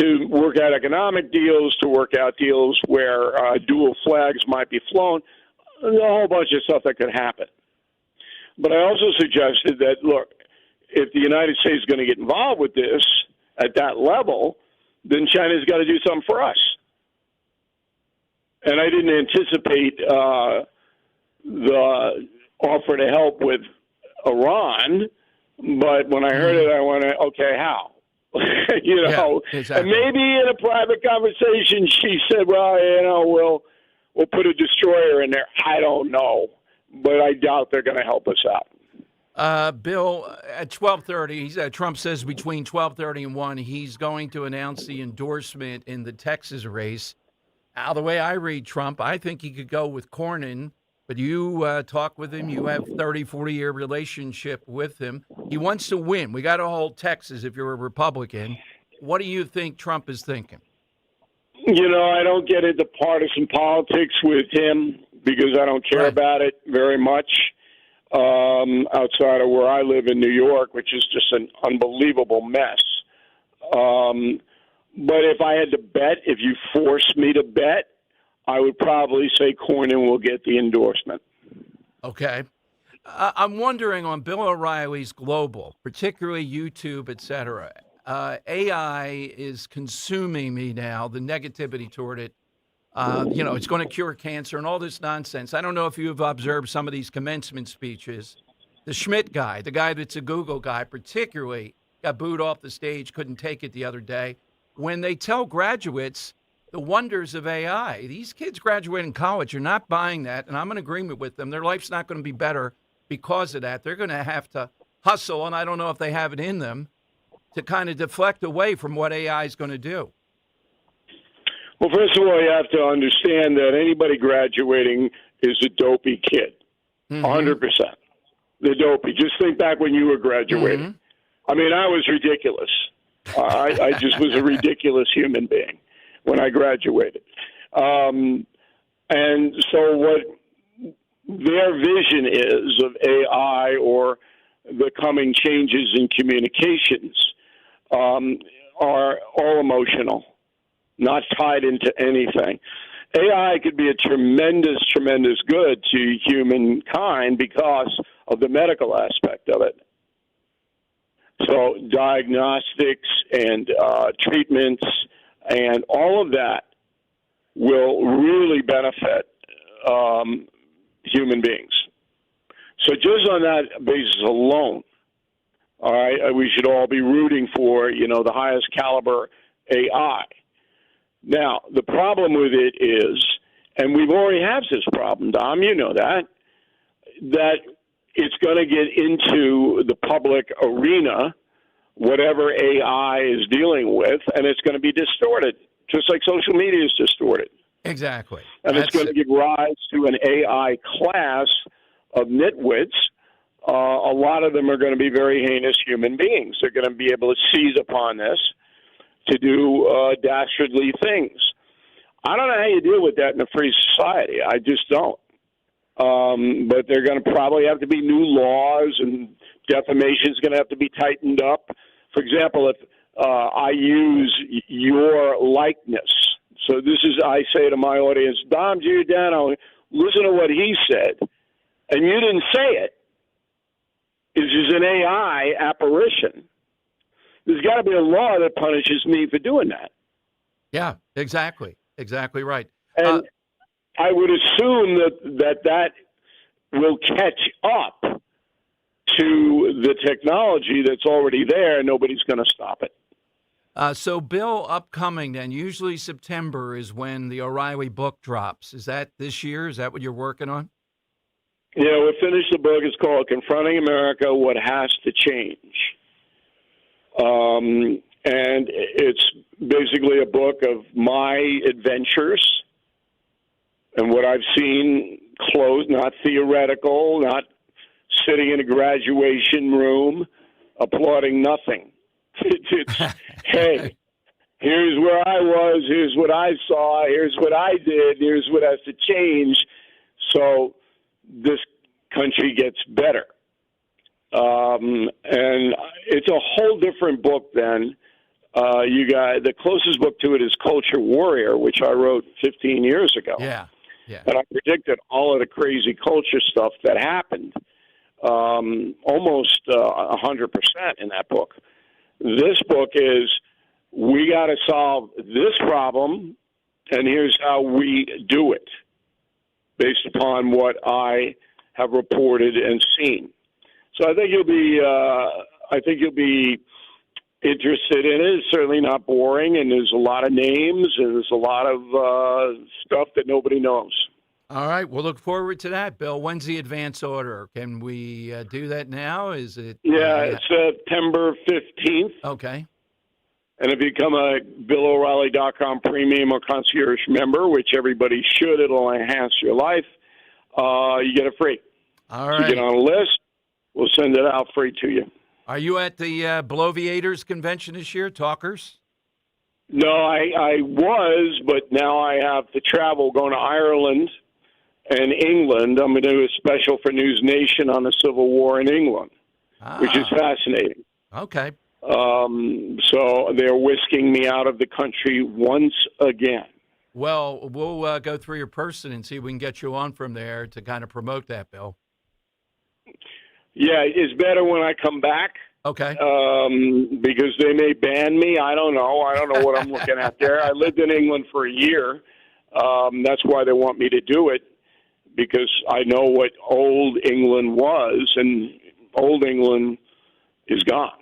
[SPEAKER 29] to work out economic deals, to work out deals where dual flags might be flown, a whole bunch of stuff that could happen. But I also suggested that, look, if the United States is going to get involved with this at that level, then China's got to do something for us. And I didn't anticipate the offer to help with Iran, but when I heard it, I went, okay, how?
[SPEAKER 16] Yeah, exactly.
[SPEAKER 29] And maybe in a private conversation, she said, well, we'll put a destroyer in there. I don't know, but I doubt they're going to help us out.
[SPEAKER 16] Bill, at 12:30, Trump says between 12:30 and 1, he's going to announce the endorsement in the Texas race. Now, the way I read Trump, I think he could go with Cornyn, but you talk with him. You have 30, 40-year relationship with him. He wants to win. We got to hold Texas if you're a Republican. What do you think Trump is thinking?
[SPEAKER 29] I don't get into partisan politics with him because I don't care about it very much outside of where I live in New York, which is just an unbelievable mess. But if I had to bet, if you forced me to bet, I would probably say Cornyn will get the endorsement.
[SPEAKER 16] Okay. I'm wondering on Bill O'Reilly's Global, particularly YouTube, et cetera, AI is consuming me now, the negativity toward it. It's going to cure cancer and all this nonsense. I don't know if you've observed some of these commencement speeches. The Schmidt guy, the guy that's a Google guy, particularly got booed off the stage, couldn't take it the other day. When they tell graduates the wonders of AI, these kids graduating college are not buying that, and I'm in agreement with them. Their life's not going to be better because of that. They're going to have to hustle, and I don't know if they have it in them, to kind of deflect away from what AI is going to do.
[SPEAKER 29] Well, first of all, you have to understand that anybody graduating is a dopey kid, 100%. They're dopey. Just think back when you were graduating. I mean, I was ridiculous. I just was a ridiculous human being when I graduated. And so what their vision is of AI or the coming changes in communications are all emotional, not tied into anything. AI could be a tremendous, tremendous good to humankind because of the medical aspect of it. So diagnostics and treatments and all of that will really benefit human beings. So just on that basis alone, all right, we should all be rooting for, the highest caliber AI. Now, the problem with it is, and we've already had this problem, Dom, you know that it's going to get into the public arena, whatever AI is dealing with, and it's going to be distorted, just like social media is distorted.
[SPEAKER 16] Exactly.
[SPEAKER 29] And it's going to give rise to an AI class of nitwits. A lot of them are going to be very heinous human beings. They're going to be able to seize upon this to do dastardly things. I don't know how you deal with that in a free society. I just don't. But there are going to probably have to be new laws, and defamation is going to have to be tightened up. For example, if I use your likeness, so this is, I say to my audience, Dom Giordano, listen to what he said, and you didn't say it. This is an AI apparition. There's got to be a law that punishes me for doing that.
[SPEAKER 16] Yeah, exactly. Exactly right.
[SPEAKER 29] And I would assume that will catch up to the technology that's already there, and nobody's going to stop it.
[SPEAKER 16] So, Bill, upcoming then, usually September is when the O'Reilly book drops. Is that this year? Is that what you're working on?
[SPEAKER 29] Yeah, we finished the book. It's called Confronting America, What Has to Change. And it's basically a book of my adventures and what I've seen close, not theoretical, not sitting in a graduation room applauding nothing. It's hey, here's where I was, here's what I saw, here's what I did, here's what has to change so this country gets better. And it's a whole different book than the closest book to it is Culture Warrior, which I wrote 15 years ago.
[SPEAKER 16] Yeah.
[SPEAKER 29] And I predicted all of the crazy culture stuff that happened, almost 100% in that book. This book is, we got to solve this problem, and here's how we do it, based upon what I have reported and seen. So I think you'll be interested in it. It's certainly not boring, and there's a lot of names, and there's a lot of stuff that nobody knows.
[SPEAKER 16] All right, we'll look forward to that, Bill. When's the advance order? Can we do that now? Is it?
[SPEAKER 29] Yeah, it's September 15th.
[SPEAKER 16] Okay.
[SPEAKER 29] And if you become a BillO'Reilly.com premium or concierge member, which everybody should, it'll enhance your life, you get it free.
[SPEAKER 16] All right.
[SPEAKER 29] You get on a list, we'll send it out free to you.
[SPEAKER 16] Are you at the Bloviators convention this year, Talkers?
[SPEAKER 29] No, I was, but now I have to travel, going to Ireland and England. I'm going to do a special for News Nation on the Civil War in England, which is fascinating.
[SPEAKER 16] Okay.
[SPEAKER 29] So they're whisking me out of the country once again.
[SPEAKER 16] Well, we'll go through your person and see if we can get you on from there to kind of promote that, Bill.
[SPEAKER 29] Yeah, it's better when I come back.
[SPEAKER 16] Okay.
[SPEAKER 29] Because they may ban me. I don't know. I don't know what I'm looking at there. I lived in England for a year. That's why they want me to do it, because I know what old England was, and old England is gone.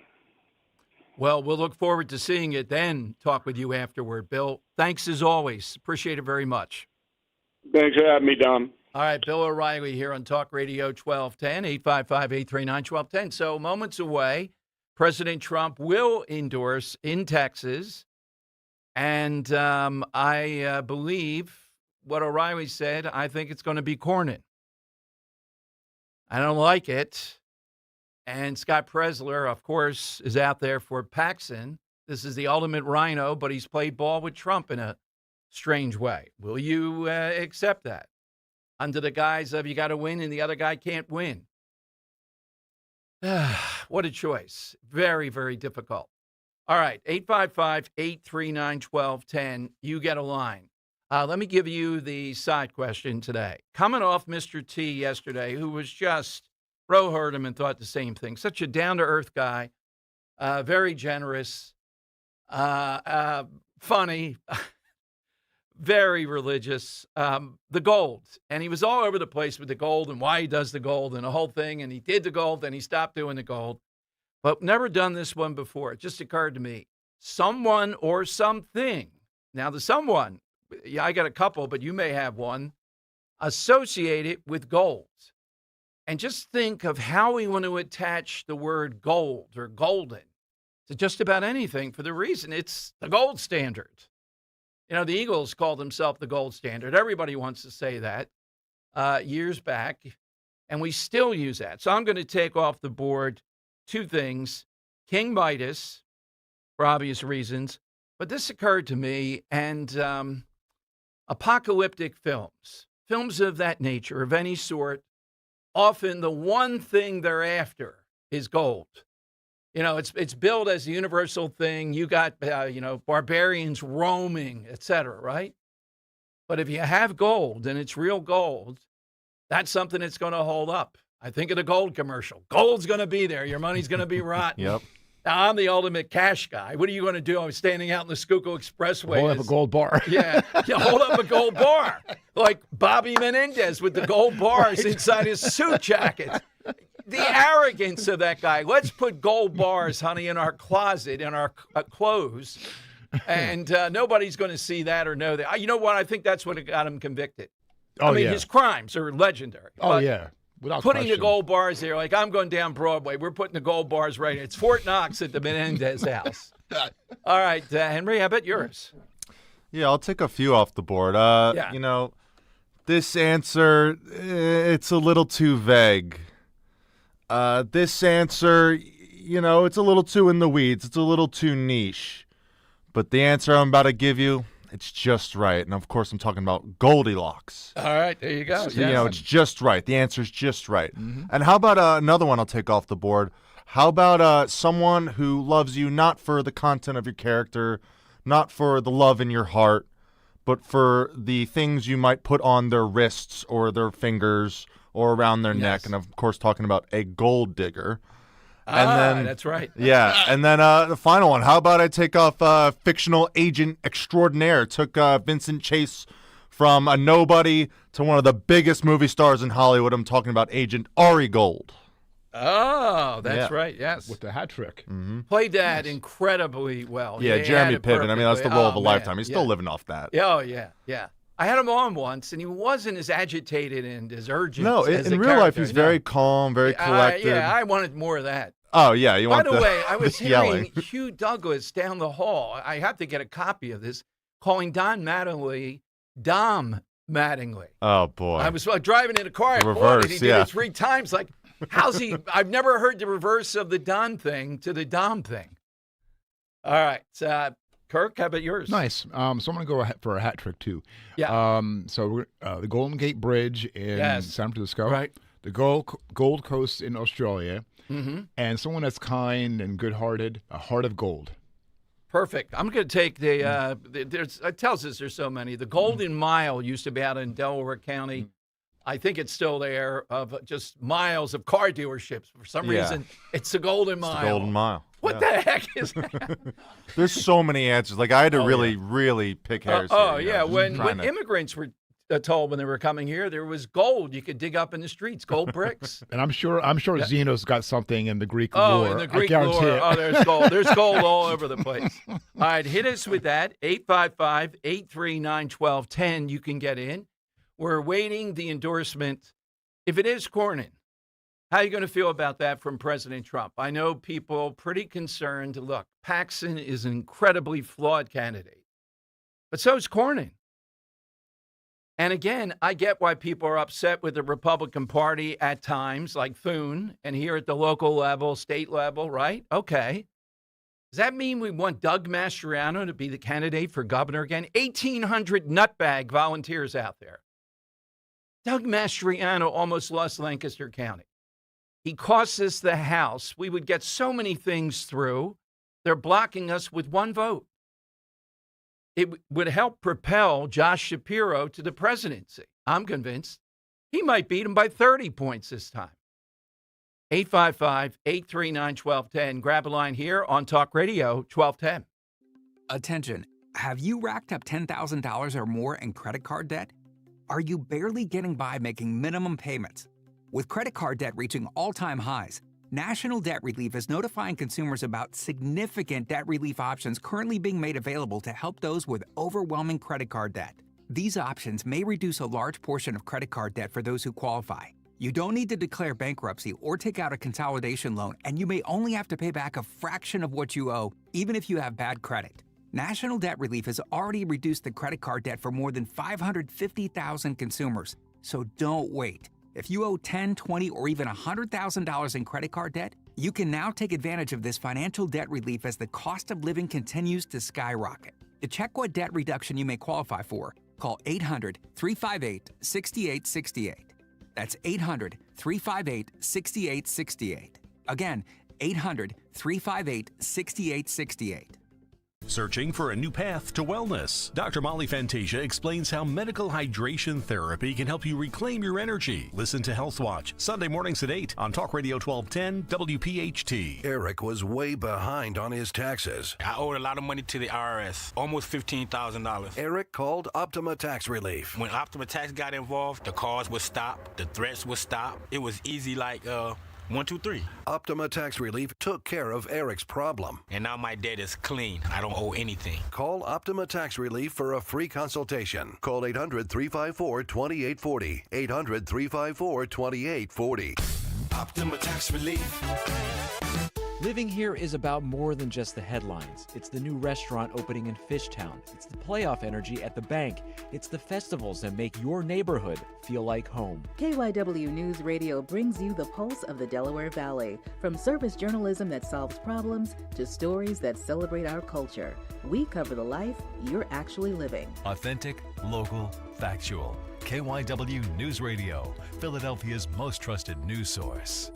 [SPEAKER 16] Well, we'll look forward to seeing it then, talk with you afterward. Bill, thanks as always. Appreciate it very much.
[SPEAKER 29] Thanks for having me, Dom.
[SPEAKER 16] All right, Bill O'Reilly here on Talk Radio 1210, 855-839-1210. So moments away, President Trump will endorse in Texas. And I believe what O'Reilly said, I think it's going to be Cornyn. I don't like it. And Scott Presler, of course, is out there for Paxson. This is the ultimate rhino, but he's played ball with Trump in a strange way. Will you accept that? Under the guise of you got to win and the other guy can't win. What a choice. Very, very difficult. All right, 855-839-1210. You get a line. Let me give you the side question today. Coming off Mr. T yesterday, who was just, Ro heard him and thought the same thing. Such a down-to-earth guy, very generous, funny, very religious. The gold. And he was all over the place with the gold and why he does the gold and the whole thing. And he did the gold, then he stopped doing the gold. But never done this one before. It just occurred to me. Someone or something. Now, the someone, yeah, I got a couple, but you may have one, associated with gold. And just think of how we want to attach the word gold or golden to just about anything for the reason it's the gold standard. You know, the Eagles called themselves the gold standard. Everybody wants to say that years back, and we still use that. So I'm going to take off the board two things. King Midas, for obvious reasons, but this occurred to me, and apocalyptic films of that nature, of any sort, often the one thing they're after is gold. You know, it's billed as a universal thing. You got, barbarians roaming, et cetera, right? But if you have gold and it's real gold, that's something that's going to hold up. I think of the gold commercial. Gold's going to be there. Your money's going to be rotten.
[SPEAKER 1] Yep.
[SPEAKER 16] Now, I'm the ultimate cash guy. What are you going to do? I'm standing out in the Schuylkill Expressway.
[SPEAKER 1] Hold up a gold bar.
[SPEAKER 16] Yeah, hold up a gold bar. Like Bobby Menendez with the gold bars inside his suit jacket. The arrogance of that guy. Let's put gold bars, honey, in our closet, in our clothes, and nobody's going to see that or know that. You know what? I think that's what got him convicted.
[SPEAKER 1] Oh,
[SPEAKER 16] I mean,
[SPEAKER 1] yeah.
[SPEAKER 16] his crimes are legendary.
[SPEAKER 1] Oh, yeah. Without
[SPEAKER 16] putting
[SPEAKER 1] question.
[SPEAKER 16] the gold bars there, like I'm going down Broadway. We're putting the gold bars right. It's Fort Knox at the Menendez house. All right, Henry, how about yours?
[SPEAKER 3] Yeah, I'll take a few off the board.
[SPEAKER 16] Yeah.
[SPEAKER 3] You know, this answer, it's a little too vague. This answer, you know, it's a little too in the weeds. It's a little too niche. But the answer I'm about to give you, it's just right. And, of course, I'm talking about Goldilocks.
[SPEAKER 16] All right, there you go.
[SPEAKER 3] So, you know, it's just right. The answer's just right.
[SPEAKER 16] Mm-hmm.
[SPEAKER 3] And how about another one I'll take off the board? How about someone who loves you not for the content of your character, not for the love in your heart, but for the things you might put on their wrists or their fingers or around their neck? And, of course, talking about a gold digger. And then,
[SPEAKER 16] that's right.
[SPEAKER 3] Yeah, and then the final one. How about I take off fictional agent extraordinaire? Took Vincent Chase from a nobody to one of the biggest movie stars in Hollywood. I'm talking about Agent Ari Gold.
[SPEAKER 16] Oh, that's right, yes.
[SPEAKER 1] With the hat trick.
[SPEAKER 3] Mm-hmm.
[SPEAKER 16] Played that incredibly well.
[SPEAKER 3] Yeah,
[SPEAKER 16] He
[SPEAKER 3] Jeremy
[SPEAKER 16] had it
[SPEAKER 3] Piven. I mean, that's the
[SPEAKER 16] perfectly.
[SPEAKER 3] role of a
[SPEAKER 16] Oh,
[SPEAKER 3] lifetime.
[SPEAKER 16] man.
[SPEAKER 3] He's still living off that.
[SPEAKER 16] Oh, yeah. I had him on once, and he wasn't as agitated and as urgent.
[SPEAKER 3] No,
[SPEAKER 16] as
[SPEAKER 3] in
[SPEAKER 16] the
[SPEAKER 3] real life,
[SPEAKER 16] character.
[SPEAKER 3] he's very calm, very collected.
[SPEAKER 16] I wanted more of that.
[SPEAKER 3] Oh, yeah. You
[SPEAKER 16] By
[SPEAKER 3] want
[SPEAKER 16] the way, I was
[SPEAKER 3] yelling.
[SPEAKER 16] hearing Hugh Douglas down the hall. I have to get a copy of this, calling Don Mattingly Dom Mattingly.
[SPEAKER 3] Oh, boy.
[SPEAKER 16] I was driving in a car.
[SPEAKER 3] The
[SPEAKER 16] I bought
[SPEAKER 3] reverse,
[SPEAKER 16] it. He did
[SPEAKER 3] yeah.
[SPEAKER 16] it 3 times. Like, how's he? I've never heard the reverse of the Don thing to the Dom thing. All right. Kirk, how about yours?
[SPEAKER 1] Nice. So I'm going to go for a hat trick, too.
[SPEAKER 16] Yeah.
[SPEAKER 1] So the Golden Gate Bridge in
[SPEAKER 16] Yes.
[SPEAKER 1] San Francisco.
[SPEAKER 16] Right.
[SPEAKER 1] the Gold Coast in Australia,
[SPEAKER 16] Mm-hmm.
[SPEAKER 1] and someone that's kind and good-hearted, a heart of gold.
[SPEAKER 16] Perfect. I'm going to take it tells us there's so many. The Golden Mile used to be out in Delaware County. I think it's still there, of just miles of car dealerships. For some reason, it's the Golden Mile.
[SPEAKER 3] It's the Golden Mile.
[SPEAKER 16] What the heck is that?
[SPEAKER 3] There's so many answers. Like, I had to really pick hairs here.
[SPEAKER 16] Yeah. When immigrants were told when they were coming here, there was gold you could dig up in the streets, gold bricks.
[SPEAKER 1] And I'm sure Zeno's got something in the Greek
[SPEAKER 16] Oh,
[SPEAKER 1] lore.
[SPEAKER 16] in the Greek
[SPEAKER 1] I guarantee
[SPEAKER 16] lore.
[SPEAKER 1] it.
[SPEAKER 16] Oh, there's gold. There's gold all over the place. All right, hit us with that. 855-839-1210. You can get in. We're awaiting the endorsement. If it is Cornyn, how are you going to feel about that from President Trump? I know people pretty concerned. Look, Paxton is an incredibly flawed candidate, but so is Cornyn. And again, I get why people are upset with the Republican Party at times, like Thune, and here at the local level, state level, right? Okay. Does that mean we want Doug Mastriano to be the candidate for governor again? 1,800 nutbag volunteers out there. Doug Mastriano almost lost Lancaster County. He cost us the House. We would get so many things through. They're blocking us with one vote. It would help propel Josh Shapiro to the presidency. I'm convinced. He might beat him by 30 points this time. 855-839-1210. Grab a line here on Talk Radio 1210.
[SPEAKER 2] Attention. Have you racked up $10,000 or more in credit card debt? Are you barely getting by making minimum payments? With credit card debt reaching all-time highs, National Debt Relief is notifying consumers about significant debt relief options currently being made available to help those with overwhelming credit card debt. These options may reduce a large portion of credit card debt for those who qualify. You don't need to declare bankruptcy or take out a consolidation loan, and you may only have to pay back a fraction of what you owe, even if you have bad credit. National Debt Relief has already reduced the credit card debt for more than 550,000 consumers, so don't wait. If you owe $10,000, $20,000, or even $100,000 in credit card debt, you can now take advantage of this financial debt relief as the cost of living continues to skyrocket. To check what debt reduction you may qualify for, call 800-358-6868. That's 800-358-6868. Again, 800-358-6868.
[SPEAKER 28] Searching for a new path to wellness? Dr. Molly Fantasia explains how medical hydration therapy can help you reclaim your energy. Listen to Health Watch, Sunday mornings at 8 on Talk Radio 1210 WPHT.
[SPEAKER 4] Eric was way behind on his taxes.
[SPEAKER 5] I owed a lot of money to the IRS, almost $15,000.
[SPEAKER 4] Eric called Optima Tax Relief.
[SPEAKER 5] When Optima Tax got involved, the calls would stop, the threats would stop. It was easy like, 1, 2, 3.
[SPEAKER 4] Optima Tax Relief took care of Eric's problem.
[SPEAKER 5] And now my debt is clean. I don't owe anything.
[SPEAKER 4] Call Optima Tax Relief for a free consultation. Call 800-354-2840. 800-354-2840. Optima Tax Relief.
[SPEAKER 7] Living here is about more than just the headlines. It's the new restaurant opening in Fishtown. It's the playoff energy at the bank. It's the festivals that make your neighborhood feel like home.
[SPEAKER 11] KYW News Radio brings you the pulse of the Delaware Valley. From service journalism that solves problems to stories that celebrate our culture, we cover the life you're actually living.
[SPEAKER 12] Authentic, local, factual. KYW News Radio, Philadelphia's most trusted news source.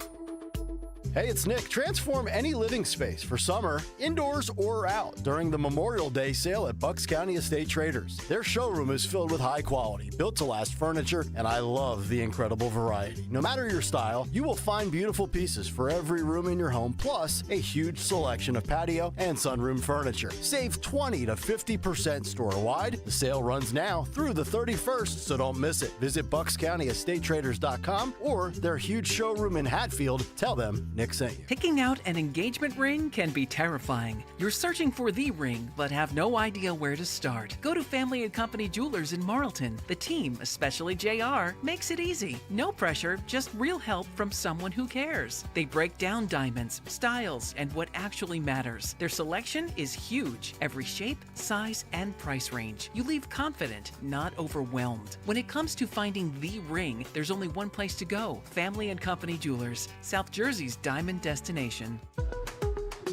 [SPEAKER 6] Hey, it's Nick. Transform any living space for summer, indoors or out, during the Memorial Day sale at Bucks County Estate Traders. Their showroom is filled with high quality, built-to-last furniture, and I love the incredible variety. No matter your style, you will find beautiful pieces for every room in your home, plus a huge selection of patio and sunroom furniture. Save 20 to 50% store-wide. The sale runs now through the 31st, so don't miss it. Visit BucksCountyEstateTraders.com or their huge showroom in Hatfield. Tell them Nick sent you.
[SPEAKER 18] Picking out an engagement ring can be terrifying. You're searching for the ring, but have no idea where to start. Go to Family & Company Jewelers in Marlton. The team, especially JR, makes it easy. No pressure, just real help from someone who cares. They break down diamonds, styles, and what actually matters. Their selection is huge. Every shape, size, and price range. You leave confident, not overwhelmed. When it comes to finding the ring, there's only one place to go. Family & Company Jewelers, South Jersey's diamond destination.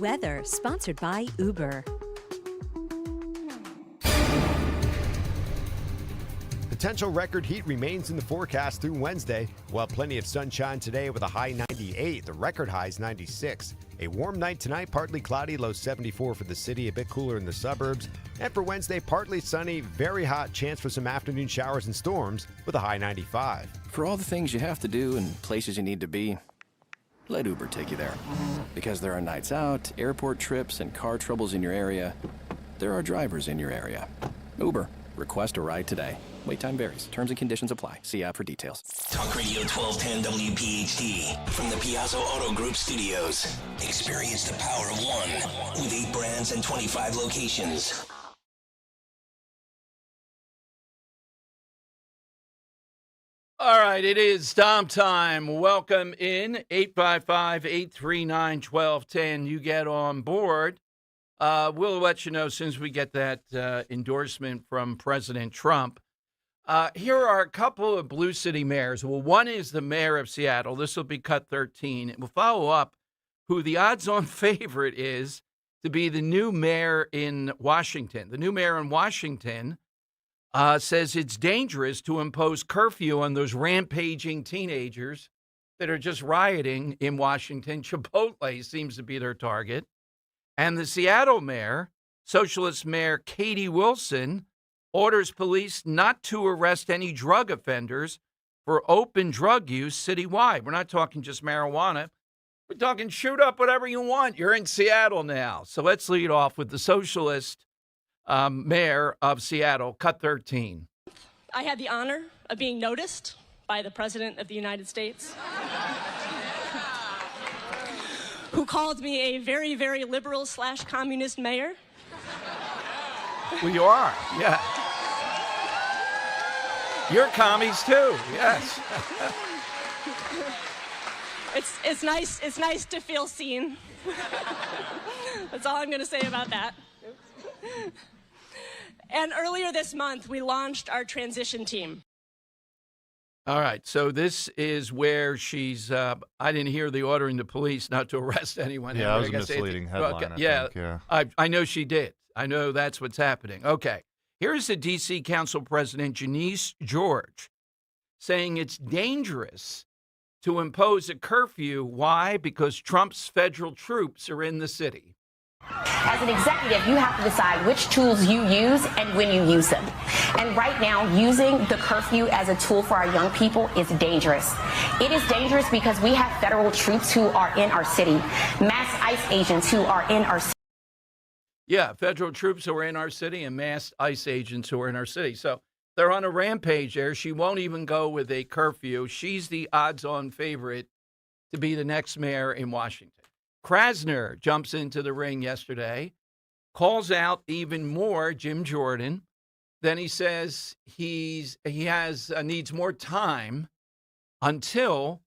[SPEAKER 21] Weather sponsored by Uber.
[SPEAKER 25] The
[SPEAKER 8] Potential record heat remains in the forecast through Wednesday. We'll have plenty of sunshine today with a high 98. The record high is 96. A warm night tonight, partly cloudy, low 74 for the city, a bit cooler in the suburbs. And for Wednesday, partly sunny, very hot, chance for some afternoon showers and storms with a high 95.
[SPEAKER 9] For all the things you have to do and places you need to be, let Uber take you there. Because there are nights out, airport trips, and car troubles in your area, there are drivers in your area. Uber. Request a ride today. Wait time varies. Terms and conditions apply. See app for details.
[SPEAKER 10] Talk Radio 1210 WPHT from the Piazza Auto Group studios. Experience the power of one with 8 brands and 25 locations.
[SPEAKER 16] All right, it is Dom time. Welcome in, 855-839-1210. You get on board. We'll let you know as soon as we get that endorsement from President Trump. Here are a couple of Blue City mayors. Well, one is the mayor of Seattle. This will be cut 13. We'll follow up who the odds-on favorite is to be the new mayor in Washington. The new mayor in Washington says it's dangerous to impose curfew on those rampaging teenagers that are just rioting in Washington. Chipotle seems to be their target. And the Seattle mayor, Socialist Mayor Katie Wilson, orders police not to arrest any drug offenders for open drug use citywide. We're not talking just marijuana. We're talking shoot up whatever you want. You're in Seattle now. So let's lead off with the Socialist mayor of Seattle, cut 13.
[SPEAKER 13] I had the honor of being noticed by the President of the United States, who called me a very, very liberal / communist mayor.
[SPEAKER 16] Well, you are, yeah. You're commies too, yes.
[SPEAKER 13] It's nice to feel seen. That's all I'm going to say about that. And earlier this month, we launched our transition team.
[SPEAKER 16] All right, so this is where she's, I didn't hear the ordering the police not to arrest anyone.
[SPEAKER 3] Yeah, that was a misleading headline, I think.
[SPEAKER 16] I know she did. I know that's what's happening. Okay, here's the D.C. Council President, Janice George, saying it's dangerous to impose a curfew. Why? Because Trump's federal troops are in the city.
[SPEAKER 14] As an executive, you have to decide which tools you use and when you use them. And right now, using the curfew as a tool for our young people is dangerous. It is dangerous because we have federal troops who are in our city, mass ICE agents who are in our city.
[SPEAKER 16] Yeah, federal troops who are in our city and mass ICE agents who are in our city. So they're on a rampage there. She won't even go with a curfew. She's the odds-on favorite to be the next mayor in Washington. Krasner jumps into the ring yesterday, calls out even more Jim Jordan. Then he says he needs more time until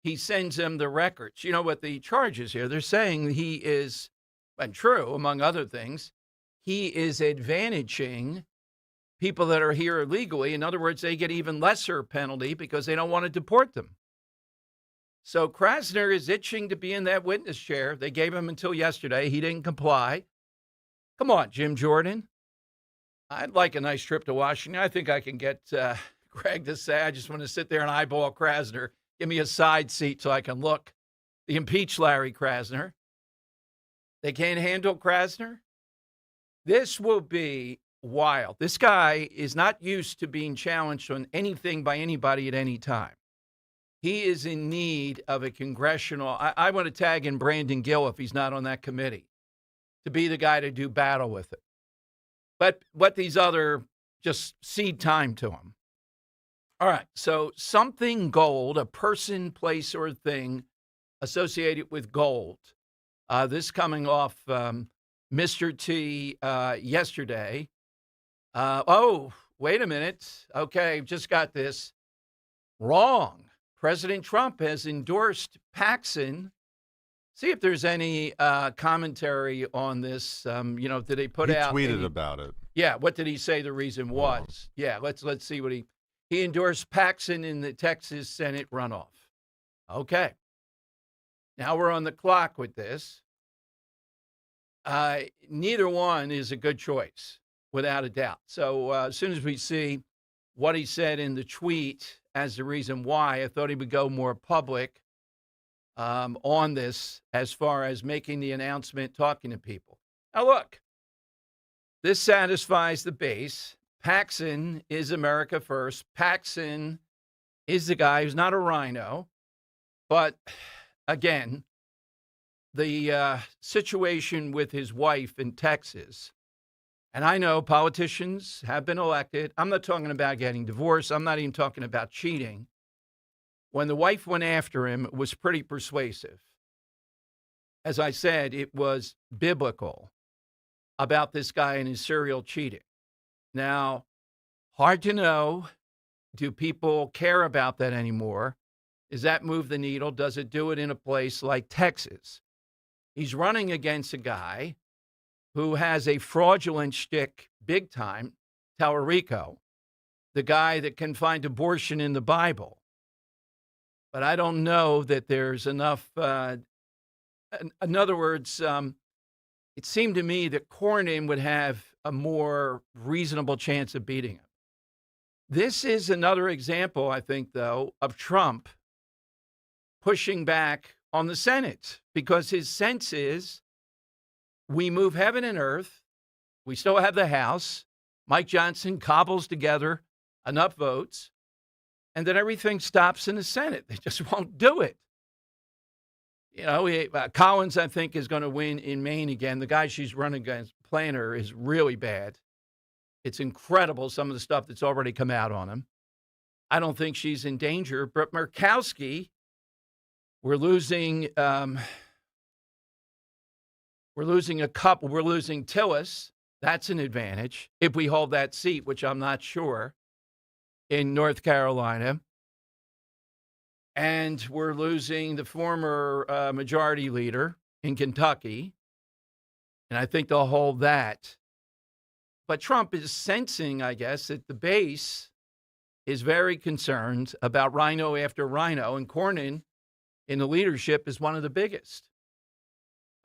[SPEAKER 16] he sends him the records. You know what the charge is here? They're saying he is, and true, among other things, he is advantaging people that are here illegally. In other words, they get even lesser penalty because they don't want to deport them. So Krasner is itching to be in that witness chair. They gave him until yesterday. He didn't comply. Come on, Jim Jordan. I'd like a nice trip to Washington. I think I can get Greg to say, I just want to sit there and eyeball Krasner. Give me a side seat so I can look. The impeach Larry Krasner. They can't handle Krasner? This will be wild. This guy is not used to being challenged on anything by anybody at any time. He is in need of a congressional. I want to tag in Brandon Gill if he's not on that committee to be the guy to do battle with it. But what these other just cede time to him. All right. So something gold, a person, place, or thing associated with gold. This coming off Mr. T yesterday. Oh, wait a minute. Okay, just got this wrong. President Trump has endorsed Paxson. See if there's any commentary on this. Did they put out?
[SPEAKER 3] He tweeted about it.
[SPEAKER 16] Yeah. What did he say the reason was? Yeah. Let's see what he endorsed Paxson in the Texas Senate runoff. Okay. Now we're on the clock with this. Neither one is a good choice, without a doubt. So as soon as we see what he said in the tweet as the reason why. I thought he would go more public on this as far as making the announcement, talking to people. Now, look, this satisfies the base. Paxson is America first. Paxson is the guy who's not a rhino. But again, the situation with his wife in Texas, and I know politicians have been elected. I'm not talking about getting divorced. I'm not even talking about cheating. When the wife went after him, it was pretty persuasive. As I said, it was biblical about this guy and his serial cheating. Now, hard to know, do people care about that anymore? Does that move the needle? Does it do it in a place like Texas? He's running against a guy who has a fraudulent shtick big time, Tallarico, the guy that can find abortion in the Bible. But I don't know that there's enough. In other words, it seemed to me that Cornyn would have a more reasonable chance of beating him. This is another example, I think, though, of Trump pushing back on the Senate, because his sense is we move heaven and earth. We still have the House. Mike Johnson cobbles together enough votes, and then everything stops in the Senate. They just won't do it. You know, Collins, I think, is going to win in Maine again. The guy she's running against, Planner, is really bad. It's incredible, some of the stuff that's already come out on him. I don't think she's in danger. But Murkowski, we're losing a couple. We're losing Tillis. That's an advantage if we hold that seat, which I'm not sure, in North Carolina. And we're losing the former majority leader in Kentucky. And I think they'll hold that. But Trump is sensing, I guess, that the base is very concerned about rhino after rhino. And Cornyn in the leadership is one of the biggest.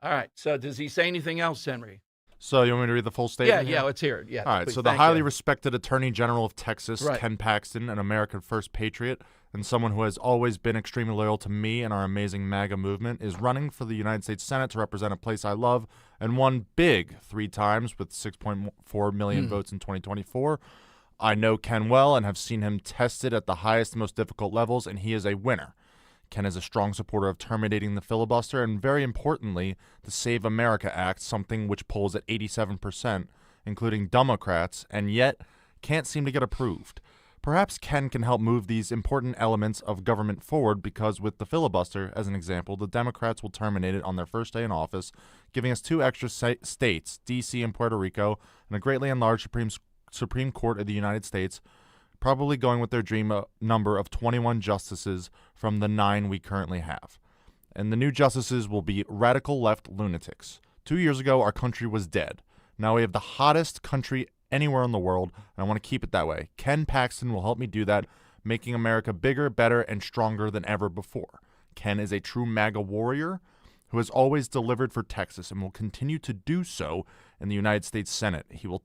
[SPEAKER 16] All right. So does he say anything else, Henry?
[SPEAKER 3] So you want me to read the full statement?
[SPEAKER 16] Yeah, let's hear it. Yeah.
[SPEAKER 3] All right.
[SPEAKER 16] Please,
[SPEAKER 3] So the highly respected Attorney General of Texas, Ken Paxton, an American first patriot, and someone who has always been extremely loyal to me and our amazing MAGA movement, is running for the United States Senate to represent a place I love and won big 3 times with 6.4 million votes in 2024. I know Ken well and have seen him tested at the highest, most difficult levels, and he is a winner. Ken is a strong supporter of terminating the filibuster and, very importantly, the Save America Act, something which polls at 87%, including Democrats, and yet can't seem to get approved. Perhaps Ken can help move these important elements of government forward because with the filibuster, as an example, the Democrats will terminate it on their first day in office, giving us 2 extra states, D.C. and Puerto Rico, and a greatly enlarged Supreme Court of the United States, probably going with their dream number of 21 justices from the 9 we currently have. And the new justices will be radical left lunatics. 2 years ago, our country was dead. Now we have the hottest country anywhere in the world, and I want to keep it that way. Ken Paxton will help me do that, making America bigger, better, and stronger than ever before. Ken is a true MAGA warrior who has always delivered for Texas and will continue to do so in the United States Senate. He will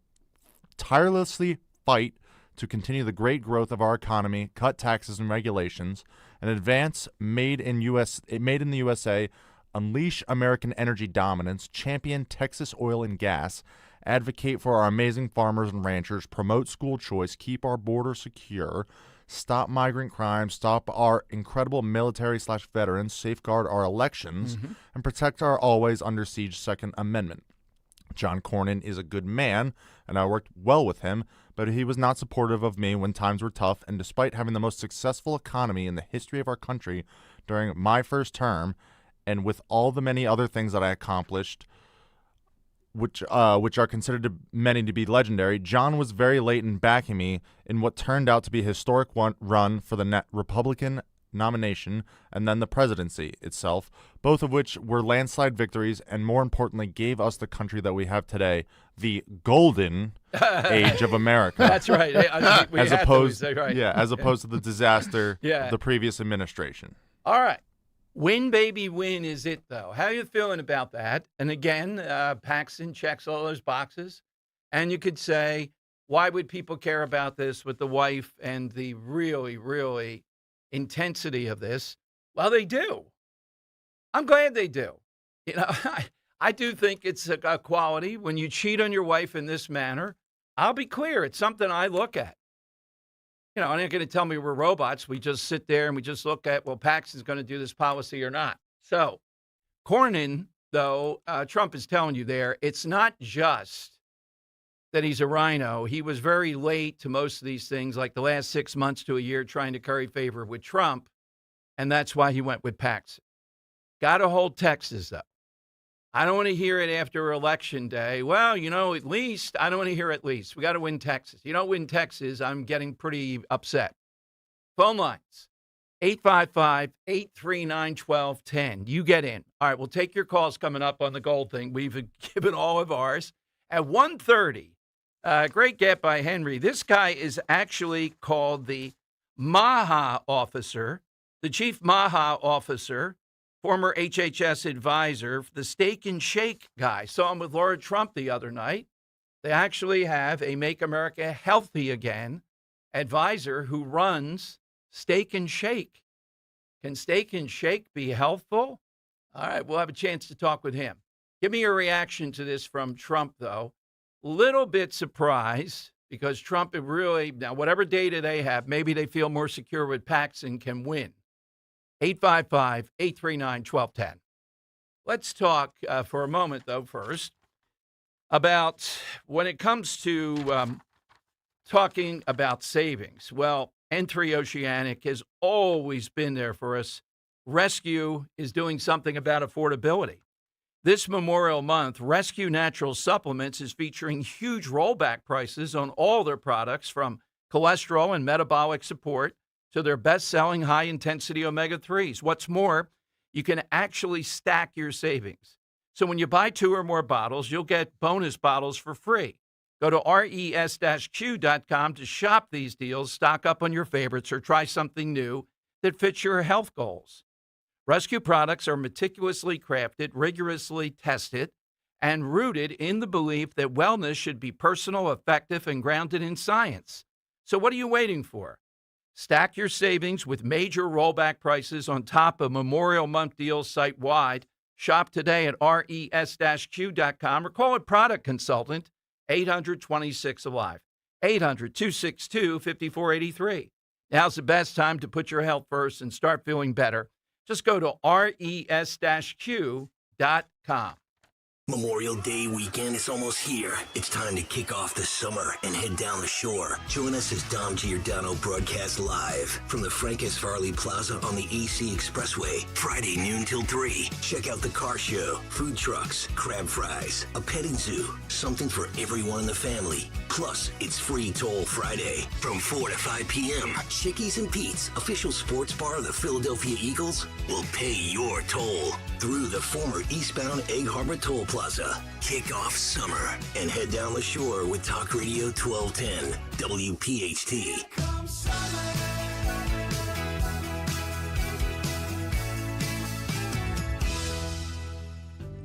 [SPEAKER 3] tirelessly fight to continue the great growth of our economy, cut taxes and regulations, and advance made in the USA, unleash American energy dominance, champion Texas oil and gas, advocate for our amazing farmers and ranchers, promote school choice, keep our border secure, stop migrant crime, stop our incredible military/veterans, safeguard our elections, and protect our always under siege Second Amendment. John Cornyn is a good man, and I worked well with him, but he was not supportive of me when times were tough, and despite having the most successful economy in the history of our country during my first term, and with all the many other things that I accomplished, which are considered to many to be legendary, John was very late in backing me in what turned out to be a historic run for the Republican nomination and then the presidency itself, both of which were landslide victories and, more importantly, gave us the country that we have today, the golden age of America.
[SPEAKER 16] That's right.
[SPEAKER 3] As opposed to the disaster of the previous administration.
[SPEAKER 16] All right. Win, baby, win is it, though. How are you feeling about that? And again, Paxton checks all those boxes. And you could say, why would people care about this with the wife and the really, really intensity of this? Well, they do. I'm glad they do. You know, I do think it's a quality when you cheat on your wife in this manner. I'll be clear. It's something I look at. You know, I'm not going to tell me we're robots. We just sit there and we just look at, well, Paxton's going to do this policy or not. So, Cornyn, though, Trump is telling you there, it's not just that he's a rhino. He was very late to most of these things, like the last 6 months to a year, trying to curry favor with Trump. And that's why he went with Paxton. Got to hold Texas, though. I don't want to hear it after Election Day. Well, you know, at least. I don't want to hear at least. We got to win Texas. You don't win Texas, I'm getting pretty upset. Phone lines, 855-839-1210. You get in. All right, we'll take your calls coming up on the gold thing. We've given all of ours. At 1:30, great get by Henry. This guy is actually called the MAHA officer, the chief MAHA officer, former HHS advisor, the Steak and Shake guy. Saw him with Laura Trump the other night. They actually have a Make America Healthy Again advisor who runs Steak and Shake. Can Steak and Shake be helpful? All right, we'll have a chance to talk with him. Give me your reaction to this from Trump, though. Little bit surprised because Trump really, now whatever data they have, maybe they feel more secure with Paxton can win. 855-839-1210. Let's talk for a moment, though, first, about when it comes to talking about savings. Well, N3 Oceanic has always been there for us. Rescue is doing something about affordability. This Memorial Month, Rescue Natural Supplements is featuring huge rollback prices on all their products, from cholesterol and metabolic support to their best-selling high-intensity omega-3s. What's more, you can actually stack your savings. So when you buy 2 or more bottles, you'll get bonus bottles for free. Go to res-q.com to shop these deals, stock up on your favorites, or try something new that fits your health goals. Rescue products are meticulously crafted, rigorously tested, and rooted in the belief that wellness should be personal, effective, and grounded in science. So what are you waiting for? Stack your savings with major rollback prices on top of Memorial Month deals site-wide. Shop today at res-q.com or call a product consultant, 800-26-ALIVE, 800-262-5483. Now's the best time to put your health first and start feeling better. Just go to res-q.com.
[SPEAKER 10] Memorial Day weekend is almost here. It's time to kick off the summer and head down the shore. Join us as Dom Giordano broadcasts live from the Francis Farley Plaza on the AC Expressway, Friday noon till 3. Check out the car show, food trucks, crab fries, a petting zoo, something for everyone in the family. Plus, it's free toll Friday from 4 to 5 p.m. Chickies and Pete's, official sports bar of the Philadelphia Eagles, will pay your toll through the former eastbound Egg Harbor Toll Plaza. Kick off summer and head down the shore with Talk Radio 1210 WPHT.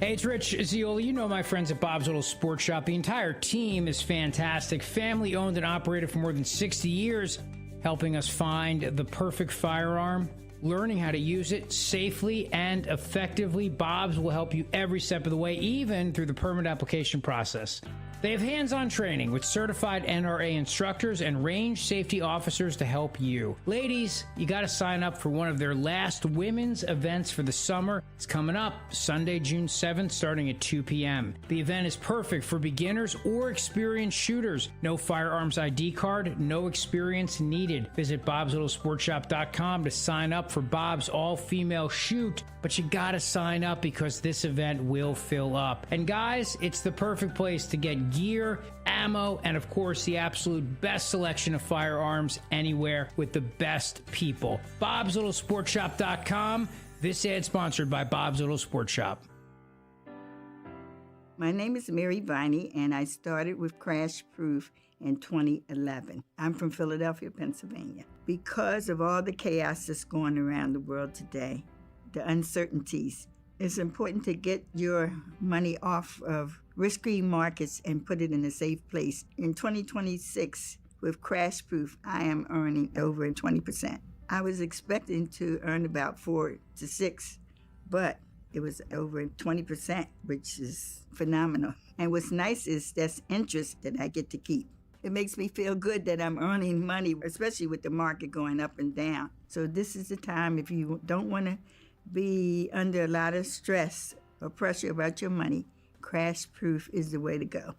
[SPEAKER 15] Hey, it's Rich Ziola. You know my friends at Bob's Little Sports Shop. The entire team is fantastic. Family owned and operated for more than 60 years, helping us find the perfect firearm, learning how to use it safely and effectively. Bob's will help you every step of the way, even through the permit application process. They have hands-on training with certified NRA instructors and range safety officers to help you. Ladies, you got to sign up for one of their last women's events for the summer. It's coming up Sunday, June 7th, starting at 2 p.m. The event is perfect for beginners or experienced shooters. No firearms ID card, no experience needed. Visit bobslittle.sportshop.com to sign up for Bob's all-female shoot. But you got to sign up because this event will fill up. And guys, it's the perfect place to get gear, ammo, and of course the absolute best selection of firearms anywhere with the best people. bobslittle.sportshop.com. This ad sponsored by Bob's Little Sports Shop.
[SPEAKER 17] My name is Mary Viney, and I started with Crash Proof in 2011. I'm from Philadelphia, Pennsylvania. Because of all the chaos that's going around the world today, the uncertainties, It's important to get your money off of risky markets and put it in a safe place. In 2026, with Crash Proof, I am earning over 20%. I was expecting to earn about 4 to 6, but it was over 20%, which is phenomenal. And what's nice is that's interest that I get to keep. It makes me feel good that I'm earning money, especially with the market going up and down. So this is the time, if you don't want to be under a lot of stress or pressure about your money, Crash Proof is the way to go.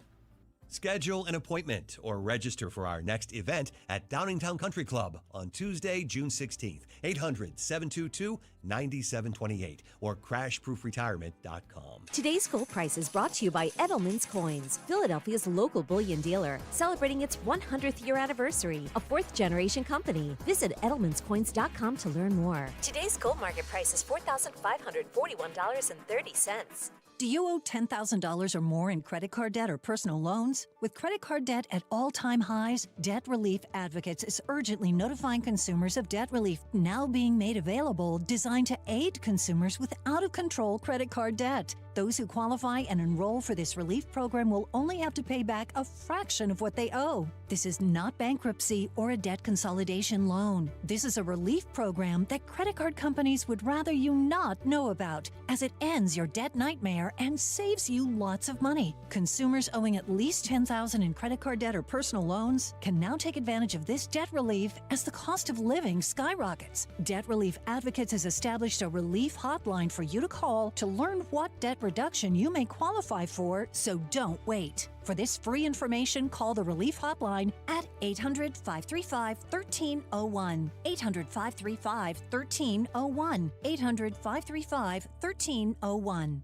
[SPEAKER 19] Schedule an appointment or register for our next event at Downingtown Country Club on Tuesday, June 16th, 800-722-9728 or crashproofretirement.com.
[SPEAKER 21] Today's Gold Price is brought to you by Edelman's Coins, Philadelphia's local bullion dealer, celebrating its 100th year anniversary, a fourth-generation company. Visit edelmanscoins.com to learn more. Today's gold market price is $4,541.30.
[SPEAKER 20] Do you owe $10,000 or more in credit card debt or personal loans? With credit card debt at all-time highs, Debt Relief Advocates is urgently notifying consumers of debt relief now being made available, designed to aid consumers with out-of-control credit card debt. Those who qualify and enroll for this relief program will only have to pay back a fraction of what they owe. This is not bankruptcy or a debt consolidation loan. This is a relief program that credit card companies would rather you not know about, as it ends your debt nightmare and saves you lots of money. Consumers owing at least $10,000 in credit card debt or personal loans can now take advantage of this debt relief as the cost of living skyrockets. Debt Relief Advocates has established a relief hotline for you to call to learn what debt reduction you may qualify for, so don't wait. For this free information, call the Relief Hotline at 800-535-1301. 800-535-1301. 800-535-1301.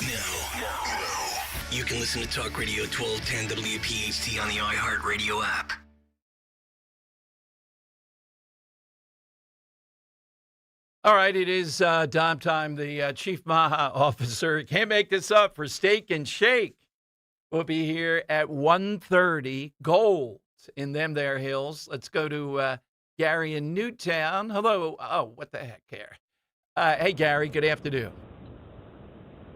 [SPEAKER 10] Now, you can listen to Talk Radio 1210 WPHT on the iHeartRadio app.
[SPEAKER 16] All right, it is Dom time. The Chief Maha officer, can't make this up, for Steak and Shake. We'll be here at 1:30. Gold in them there hills. Let's go to Gary in Newtown. Hello. Oh, what the heck, Gary? Hey, Gary, good afternoon.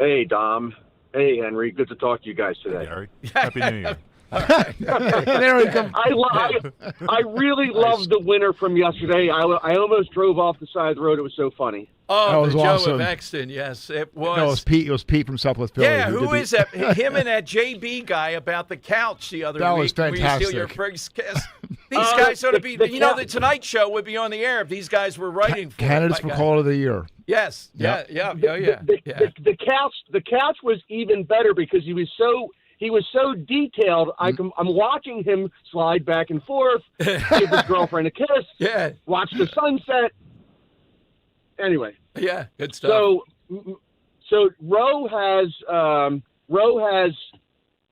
[SPEAKER 22] Hey, Dom. Hey, Henry. Good to talk to you guys today.
[SPEAKER 3] Hey, Gary. Happy New Year.
[SPEAKER 22] There we go. I really loved the winner from yesterday. I almost drove off the side of the road. It was so funny.
[SPEAKER 16] Oh,
[SPEAKER 1] that was
[SPEAKER 16] the Joe
[SPEAKER 1] awesome.
[SPEAKER 16] of Exton, yes, it was.
[SPEAKER 1] No, it was Pete. It was Pete from Southwest Philly.
[SPEAKER 16] Yeah, who is that? Him and that JB guy about the couch the other week.
[SPEAKER 1] That was fantastic.
[SPEAKER 16] Where you steal your first kiss. These guys ought to be, the Tonight Show would be on the air if these guys were writing for
[SPEAKER 1] Candidates
[SPEAKER 16] it.
[SPEAKER 1] for Call of the Year.
[SPEAKER 16] Yes,
[SPEAKER 1] Yep.
[SPEAKER 16] yeah.
[SPEAKER 22] The couch was even better because he was so detailed. I'm watching him slide back and forth, give his girlfriend a kiss, watch the sunset. Anyway.
[SPEAKER 16] Yeah, good stuff.
[SPEAKER 22] So Ro has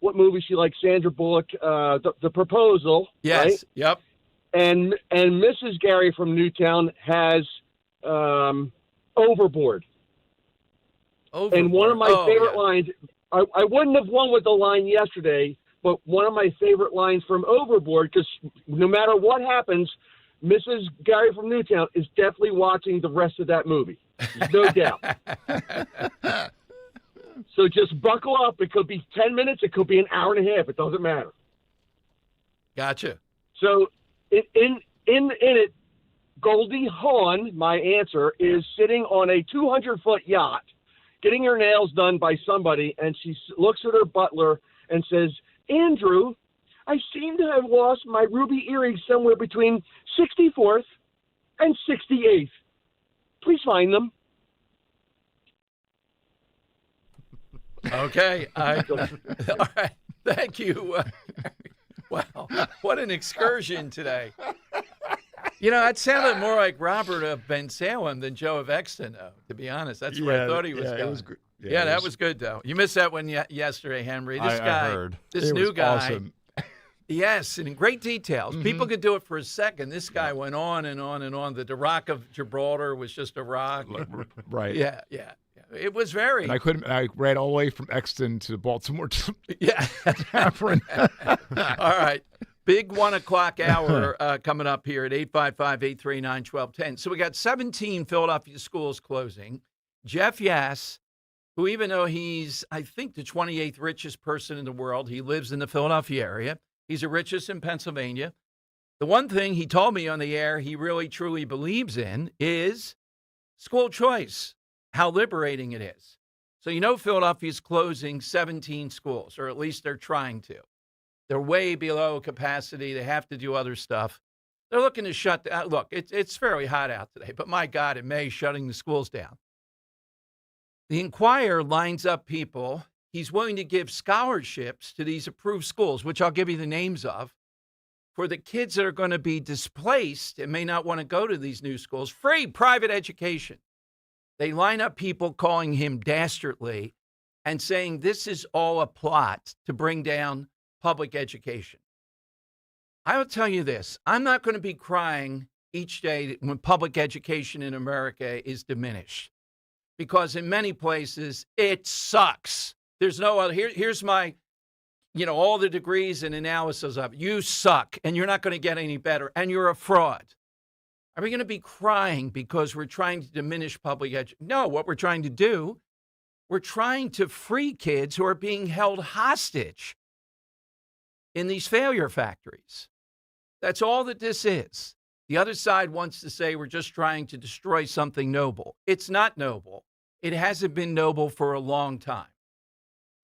[SPEAKER 22] what movie she likes? Sandra Bullock, The Proposal.
[SPEAKER 16] Yes.
[SPEAKER 22] Right?
[SPEAKER 16] Yep.
[SPEAKER 22] And Mrs. Gary from Newtown has Overboard. And one of my favorite lines. I wouldn't have won with the line yesterday, but one of my favorite lines from Overboard, because no matter what happens, Mrs. Gary from Newtown is definitely watching the rest of that movie. No doubt. So just buckle up. It could be 10 minutes. It could be an hour and a half. It doesn't matter.
[SPEAKER 16] Gotcha.
[SPEAKER 22] So in it, Goldie Hawn, my answer, is sitting on a 200-foot yacht, getting her nails done by somebody, and she looks at her butler and says, "Andrew, I seem to have lost my ruby earrings somewhere between 64th and 68th. Please find them."
[SPEAKER 16] Okay. All right. Thank you. Wow. What an excursion today. You know, that sounded more like Robert of Ben Salem than Joe of Exton, though, to be honest. That's where I thought he was going.
[SPEAKER 1] It was good.
[SPEAKER 16] Yeah, that was good, though. You missed that one yesterday, Henry. This guy,
[SPEAKER 3] I heard.
[SPEAKER 16] this
[SPEAKER 1] It
[SPEAKER 16] new
[SPEAKER 1] was
[SPEAKER 16] guy.
[SPEAKER 1] awesome.
[SPEAKER 16] Yes, and in great details. People could do it for a second. This guy went on and on and on. The Rock of Gibraltar was just a rock.
[SPEAKER 1] Right.
[SPEAKER 16] Yeah. It was very.
[SPEAKER 1] And I ran all the way from Exton to Baltimore.
[SPEAKER 16] Yeah. All right. Big 1 o'clock hour coming up here at 855-839-1210. So we got 17 Philadelphia schools closing. Jeff Yass, who even though he's, I think, the 28th richest person in the world, he lives in the Philadelphia area. He's the richest in Pennsylvania. The one thing he told me on the air he really, truly believes in is school choice, how liberating it is. So Philadelphia's closing 17 schools, or at least they're trying to. They're way below capacity. They have to do other stuff. They're looking to shut down. Look, it's fairly hot out today, but my God, in May, shutting the schools down. The Inquirer lines up people. He's willing to give scholarships to these approved schools, which I'll give you the names of, for the kids that are going to be displaced and may not want to go to these new schools. Free private education. They line up people calling him dastardly and saying this is all a plot to bring down public education. I will tell you this. I'm not going to be crying each day when public education in America is diminished, because in many places it sucks. There's no other. Here's my, all the degrees and analysis of it. You suck, and you're not going to get any better, and you're a fraud. Are we going to be crying because we're trying to diminish public education? No, what we're trying to do, we're trying to free kids who are being held hostage in these failure factories. That's all that this is. The other side wants to say we're just trying to destroy something noble. It's not noble. It hasn't been noble for a long time.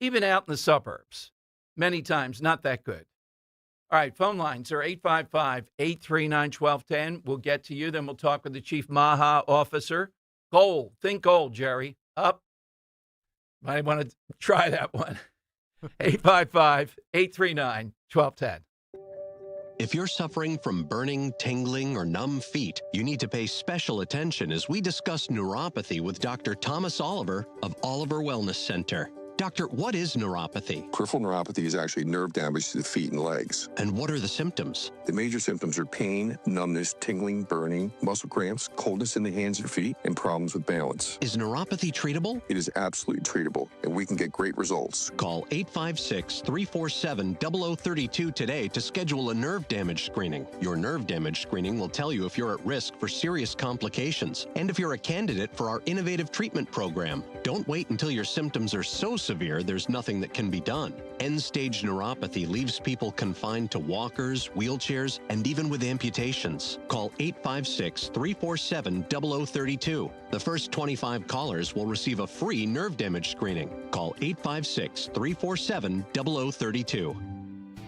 [SPEAKER 16] Even out in the suburbs, many times not that good. All right, phone lines are 855-839-1210. We'll get to you. Then we'll talk with the Chief Maha officer. Gold. Think gold, Jerry. Up. Might want to try that one. 855-839-1210.
[SPEAKER 2] If you're suffering from burning, tingling, or numb feet, you need to pay special attention as we discuss neuropathy with Dr. Thomas Oliver of Oliver Wellness Center. Doctor, what is neuropathy?
[SPEAKER 5] Peripheral neuropathy is actually nerve damage to the feet and legs.
[SPEAKER 2] And what are the symptoms?
[SPEAKER 5] The major symptoms are pain, numbness, tingling, burning, muscle cramps, coldness in the hands and feet, and problems with balance.
[SPEAKER 2] Is neuropathy treatable?
[SPEAKER 5] It is absolutely treatable, and we can get great results.
[SPEAKER 2] Call 856-347-0032 today to schedule a nerve damage screening. Your nerve damage screening will tell you if you're at risk for serious complications and if you're a candidate for our innovative treatment program. Don't wait until your symptoms are so severe there's nothing that can be done. End-stage neuropathy leaves people confined to walkers, wheelchairs, and even with amputations. Call 856-347-0032. The first 25 callers will receive a free nerve damage screening. Call 856-347-0032.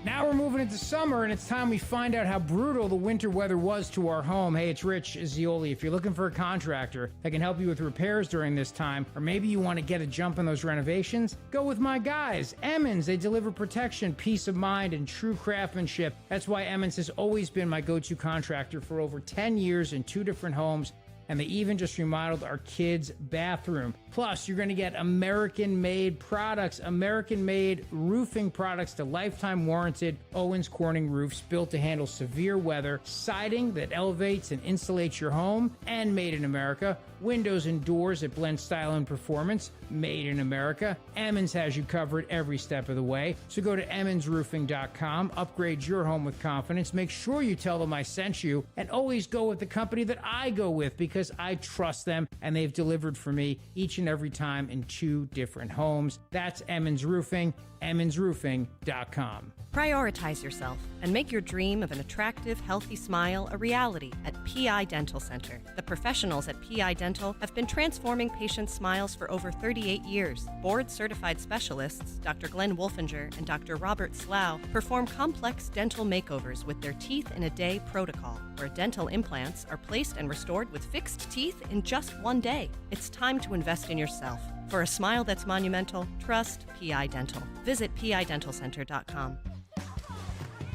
[SPEAKER 15] Now we're moving into summer, and it's time we find out how brutal the winter weather was to our home. Hey, it's Rich Zioli. If you're looking for a contractor that can help you with repairs during this time, or maybe you want to get a jump on those renovations, go with my guys, Emmons. They deliver protection, peace of mind, and true craftsmanship. That's why Emmons has always been my go-to contractor for over 10 years in 2 different homes. And they even just remodeled our kids' bathroom. Plus, you're going to get American-made products, American-made roofing products to lifetime warranted Owens Corning roofs built to handle severe weather, siding that elevates and insulates your home, and made in America, windows and doors that blend style and performance, made in America. Emmons has you covered every step of the way. So go to emmonsroofing.com, upgrade your home with confidence, make sure you tell them I sent you, and always go with the company that I go with because I trust them and they've delivered for me each and every time in 2 different homes. That's Emmons Roofing, emmonsroofing.com.
[SPEAKER 23] Prioritize yourself and make your dream of an attractive, healthy smile a reality at PI Dental Center. The professionals at PI Dental have been transforming patients' smiles for over 38 years. Board-certified specialists, Dr. Glenn Wolfinger and Dr. Robert Slough, perform complex dental makeovers with their teeth-in-a-day protocol, where dental implants are placed and restored with fixed teeth in just 1 day. It's time to invest in yourself. For a smile that's monumental, trust PI Dental. Visit pidentalcenter.com.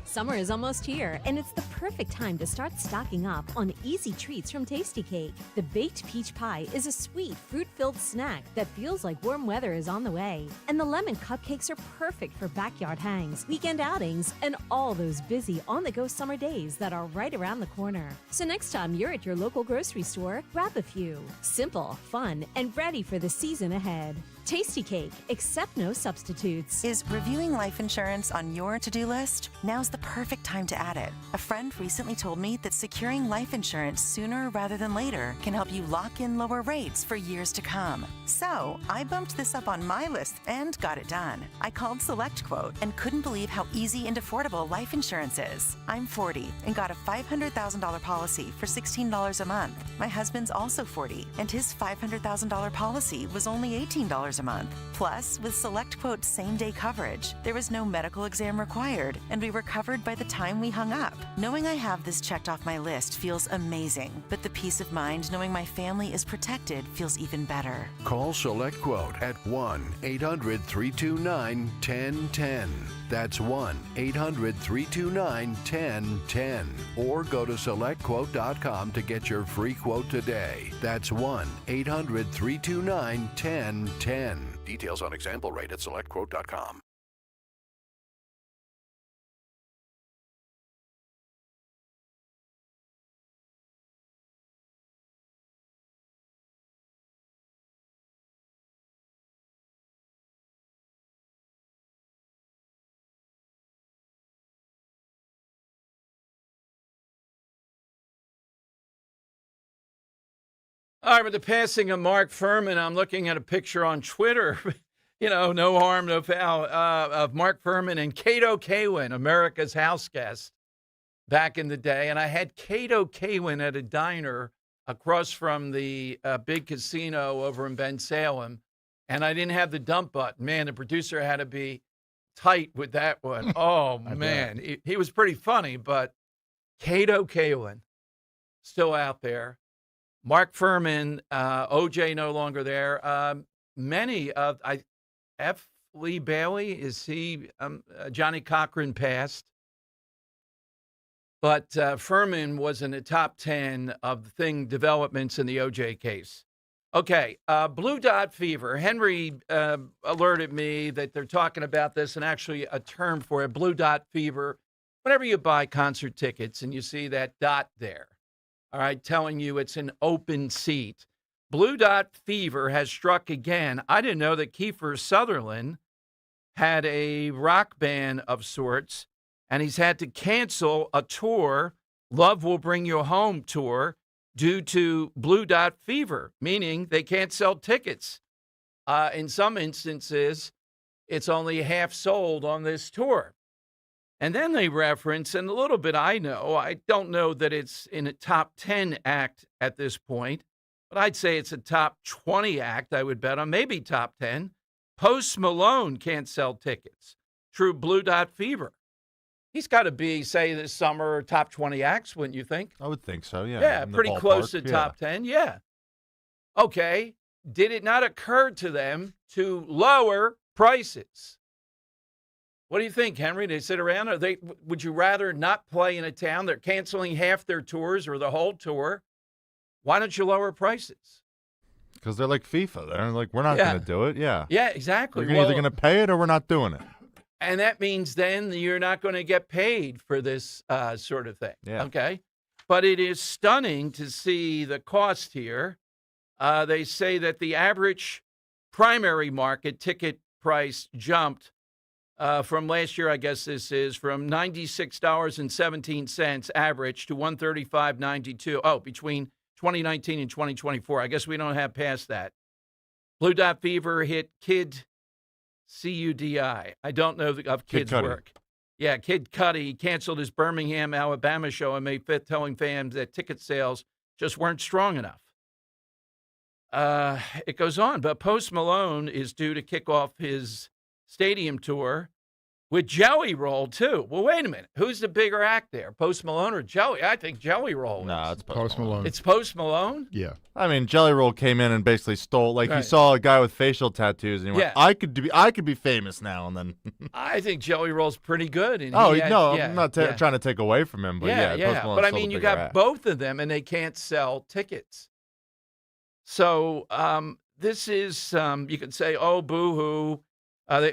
[SPEAKER 21] Summer is almost here, and it's the perfect time to start stocking up on easy treats from Tasty Cake. The baked peach pie is a sweet, fruit-filled snack that feels like warm weather is on the way. And the lemon cupcakes are perfect for backyard hangs, weekend outings, and all those busy on-the-go summer days that are right around the corner. So next time you're at your local grocery store, grab a few. Simple, fun, and ready for the season ahead. Tasty Cake, accept no substitutes.
[SPEAKER 24] Is reviewing life insurance on your to-do list? Now's the
[SPEAKER 4] perfect time to add it. A friend recently told me that securing life insurance sooner rather than later can help you lock in lower rates for years to come. So I bumped this up on my list and got it done. I called SelectQuote and couldn't believe how easy and affordable life insurance is. I'm 40 and got a $500,000 policy for $16 a month. My husband's also 40 and his $500,000 policy was only $18 a month. Plus, with SelectQuote's same-day coverage, there was no medical exam required, and we were covered by the time we hung up. Knowing I have this checked off my list feels amazing, but the peace of mind knowing my family is protected feels even better.
[SPEAKER 7] Call SelectQuote at 1-800-329-1010. That's 1-800-329-1010. Or go to SelectQuote.com to get your free quote today. That's 1-800-329-1010. Details on example rate at SelectQuote.com.
[SPEAKER 16] All right, with the passing of Mark Furman, I'm looking at a picture on Twitter, no harm, no foul, of Mark Furman and Cato Kawin, America's house guest back in the day. And I had Cato Kawin at a diner across from the big casino over in Bensalem, and I didn't have the dump button. Man, the producer had to be tight with that one. Oh, man. He was pretty funny, but Cato Kawin, still out there. Mark Furman, OJ no longer there. Many of F. Lee Bailey, is he? Johnny Cochran passed. But Furman was in the top 10 of the developments in the OJ case. Okay, blue dot fever. Henry alerted me that they're talking about this, and actually a term for it, blue dot fever. Whenever you buy concert tickets and you see that dot there, all right, telling you it's an open seat. Blue dot fever has struck again. I didn't know that Kiefer Sutherland had a rock band of sorts, and he's had to cancel a tour, Love Will Bring You Home tour, due to blue dot fever, meaning they can't sell tickets. In some instances, it's only half sold on this tour. And then they reference, and a little bit I don't know that it's in a top 10 act at this point, but I'd say it's a top 20 act, I would bet on, maybe top 10. Post Malone can't sell tickets. True blue dot fever. He's got to be, say, this summer, top 20 acts, wouldn't you think?
[SPEAKER 3] I would think so, yeah.
[SPEAKER 16] Yeah, pretty close to top 10, yeah. Okay, did it not occur to them to lower prices? What do you think, Henry? They sit around? Would you rather not play in a town? They're canceling half their tours or the whole tour. Why don't you lower prices?
[SPEAKER 3] Because they're like FIFA. They're like, we're not going to do it. Yeah.
[SPEAKER 16] Yeah, exactly.
[SPEAKER 3] You're either going to pay it or we're not doing it.
[SPEAKER 16] And that means then you're not going to get paid for this sort of thing.
[SPEAKER 3] Yeah.
[SPEAKER 16] Okay. But it is stunning to see the cost here. They say that the average primary market ticket price jumped from last year, I guess this is, from $96.17 average to $135.92. Oh, between 2019 and 2024. I guess we don't have past that. Blue dot fever hit Kid Cudi. I don't know of Kid's work. Yeah, Kid Cudi canceled his Birmingham, Alabama show on May 5th, telling fans that ticket sales just weren't strong enough. It goes on, but Post Malone is due to kick off his stadium tour with Jelly Roll, too. Well, wait a minute. Who's the bigger act there, Post Malone or Jelly? I think Jelly Roll is.
[SPEAKER 3] No, it's Post Malone.
[SPEAKER 16] It's Post Malone?
[SPEAKER 1] Yeah.
[SPEAKER 3] I mean, Jelly Roll came in and basically stole, like, he saw a guy with facial tattoos, and he went, I could be famous now, and then.
[SPEAKER 16] I think Jelly Roll's pretty good. And
[SPEAKER 3] I'm not trying to take away from him, but Post Malone's
[SPEAKER 16] but I
[SPEAKER 3] still
[SPEAKER 16] mean,
[SPEAKER 3] the
[SPEAKER 16] you
[SPEAKER 3] bigger
[SPEAKER 16] got
[SPEAKER 3] act.
[SPEAKER 16] both of them, and they can't sell tickets. So this is, you could say, oh, boo-hoo.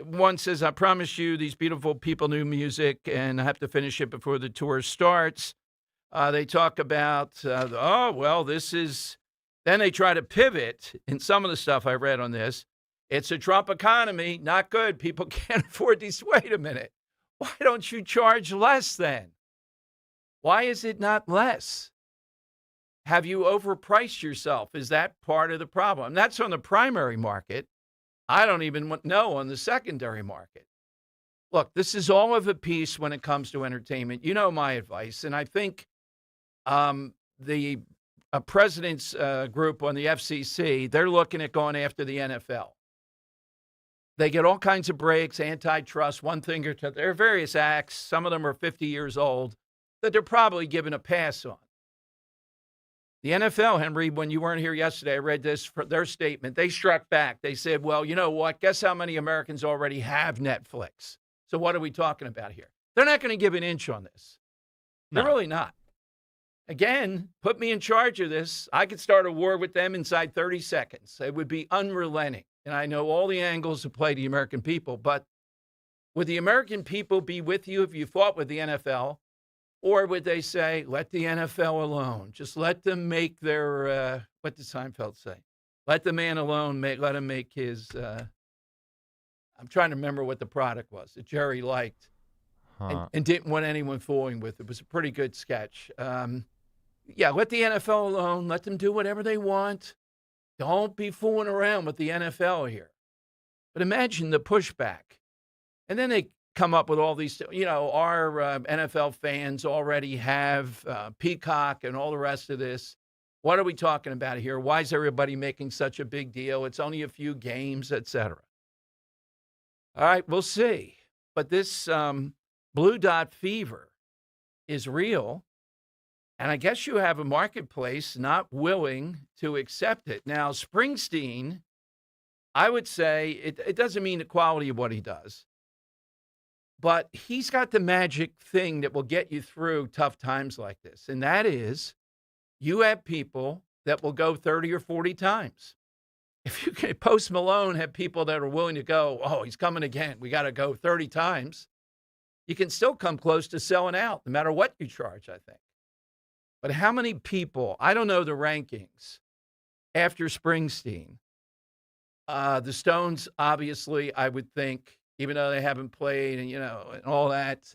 [SPEAKER 16] One says, I promise you these beautiful people new music, and I have to finish it before the tour starts. They talk about, this is, then they try to pivot in some of the stuff I read on this. It's a Trump economy, not good. People can't afford these. Wait a minute. Why don't you charge less then? Why is it not less? Have you overpriced yourself? Is that part of the problem? That's on the primary market. I don't even know on the secondary market. Look, this is all of a piece when it comes to entertainment. You know my advice, and I think the president's group on the FCC, they're looking at going after the NFL. They get all kinds of breaks, antitrust, one thing or two. There are various acts. Some of them are 50 years old that they're probably given a pass on. The NFL, Henry, when you weren't here yesterday, I read this, their statement. They struck back. They said, well, you know what? Guess how many Americans already have Netflix? So what are we talking about here? They're not going to give an inch on this. They're really not. Again, put me in charge of this. I could start a war with them inside 30 seconds. It would be unrelenting. And I know all the angles to play the American people, but would the American people be with you if you fought with the NFL? Or would they say, let the NFL alone? Just let them make their, what did Seinfeld say? Let the man alone, let him make his, I'm trying to remember what the product was that Jerry liked and didn't want anyone fooling with. It was a pretty good sketch. Yeah, let the NFL alone. Let them do whatever they want. Don't be fooling around with the NFL here. But imagine the pushback. And then they come up with all these, our NFL fans already have Peacock and all the rest of this. What are we talking about here? Why is everybody making such a big deal? It's only a few games, et cetera. All right, we'll see. But this blue dot fever is real. And I guess you have a marketplace not willing to accept it. Now, Springsteen, I would say it doesn't mean the quality of what he does. But he's got the magic thing that will get you through tough times like this. And that is you have people that will go 30 or 40 times. If you can, Post Malone have people that are willing to go, oh, he's coming again. We got to go 30 times. You can still come close to selling out no matter what you charge, I think. But how many people, I don't know the rankings, after Springsteen, the Stones, obviously, I would think, even though they haven't played and, and all that,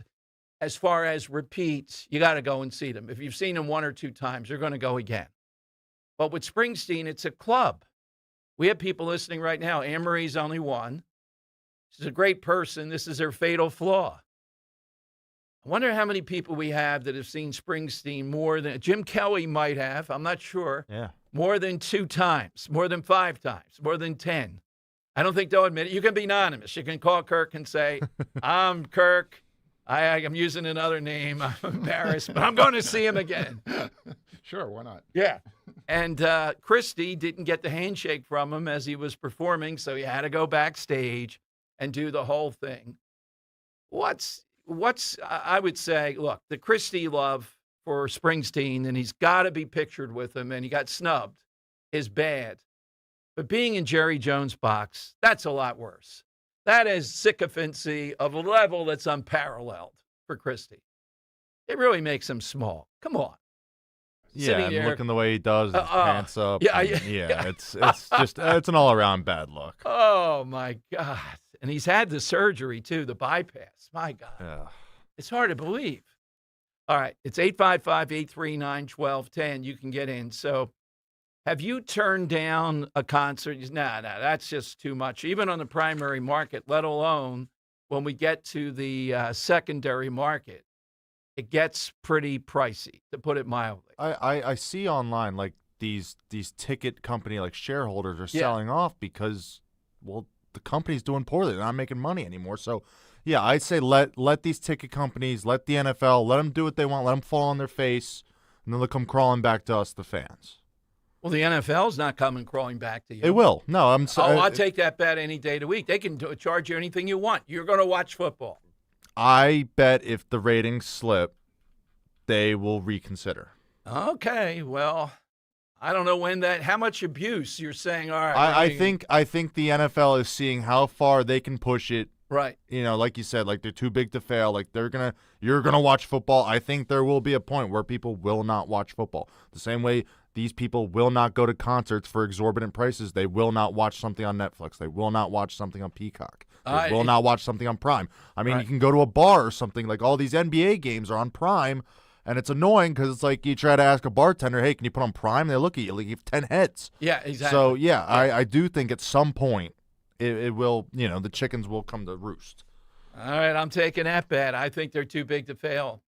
[SPEAKER 16] as far as repeats, you got to go and see them. If you've seen them one or two times, you're going to go again. But with Springsteen, it's a club. We have people listening right now. Anne-Marie's only one. She's a great person. This is her fatal flaw. I wonder how many people we have that have seen Springsteen more than Jim Kelly might have. I'm not sure.
[SPEAKER 3] Yeah.
[SPEAKER 16] More than 2 times, more than 5 times, more than 10. I don't think they'll admit it. You can be anonymous. You can call Kirk and say, I'm Kirk. I'm using another name. I'm embarrassed, but I'm going to see him again.
[SPEAKER 1] Sure, why not?
[SPEAKER 16] Yeah. And Christy didn't get the handshake from him as he was performing, so he had to go backstage and do the whole thing. I would say, look, the Christie love for Springsteen, and he's got to be pictured with him, and he got snubbed, is bad. But being in Jerry Jones' box, that's a lot worse. That is sycophancy of a level that's unparalleled for Christie. It really makes him small. Come on.
[SPEAKER 3] Yeah, and looking the way he does, his pants up.
[SPEAKER 16] Yeah,
[SPEAKER 3] it's just it's an all-around bad look.
[SPEAKER 16] Oh, my God. And he's had the surgery, too, the bypass. My God.
[SPEAKER 3] Yeah.
[SPEAKER 16] It's hard to believe. All right. It's 855-839-1210. You can get in. So have you turned down a concert? No, that's just too much. Even on the primary market, let alone when we get to the secondary market, it gets pretty pricey, to put it mildly.
[SPEAKER 3] I see online, like, these ticket company, like, shareholders are selling off because, well, the company's doing poorly. They're not making money anymore. So, yeah, I'd say let these ticket companies, let the NFL, let them do what they want, let them fall on their face, and then they'll come crawling back to us, the fans.
[SPEAKER 16] Well, the NFL's not coming crawling back to you.
[SPEAKER 3] It will. No, I'm sorry.
[SPEAKER 16] I'll take that bet any day of the week. They can charge you anything you want. You're going to watch football.
[SPEAKER 3] I bet if the ratings slip, they will reconsider.
[SPEAKER 16] Okay, well, I don't know when how much abuse you're saying. All right,
[SPEAKER 3] I think the NFL is seeing how far they can push it.
[SPEAKER 16] Right.
[SPEAKER 3] Like you said, like they're too big to fail. Like you're gonna watch football. I think there will be a point where people will not watch football. The same way these people will not go to concerts for exorbitant prices. They will not watch something on Netflix. They will not watch something on Peacock. They will not watch something on Prime. I mean, you can go to a bar or something. Like all these NBA games are on Prime, and it's annoying because it's like you try to ask a bartender, hey, can you put on Prime? And they look at you like you have 10 heads.
[SPEAKER 6] Yeah, exactly.
[SPEAKER 3] So, I do think at some point it will, the chickens will come to roost.
[SPEAKER 6] All right, I'm taking that bet. I think they're too big to fail.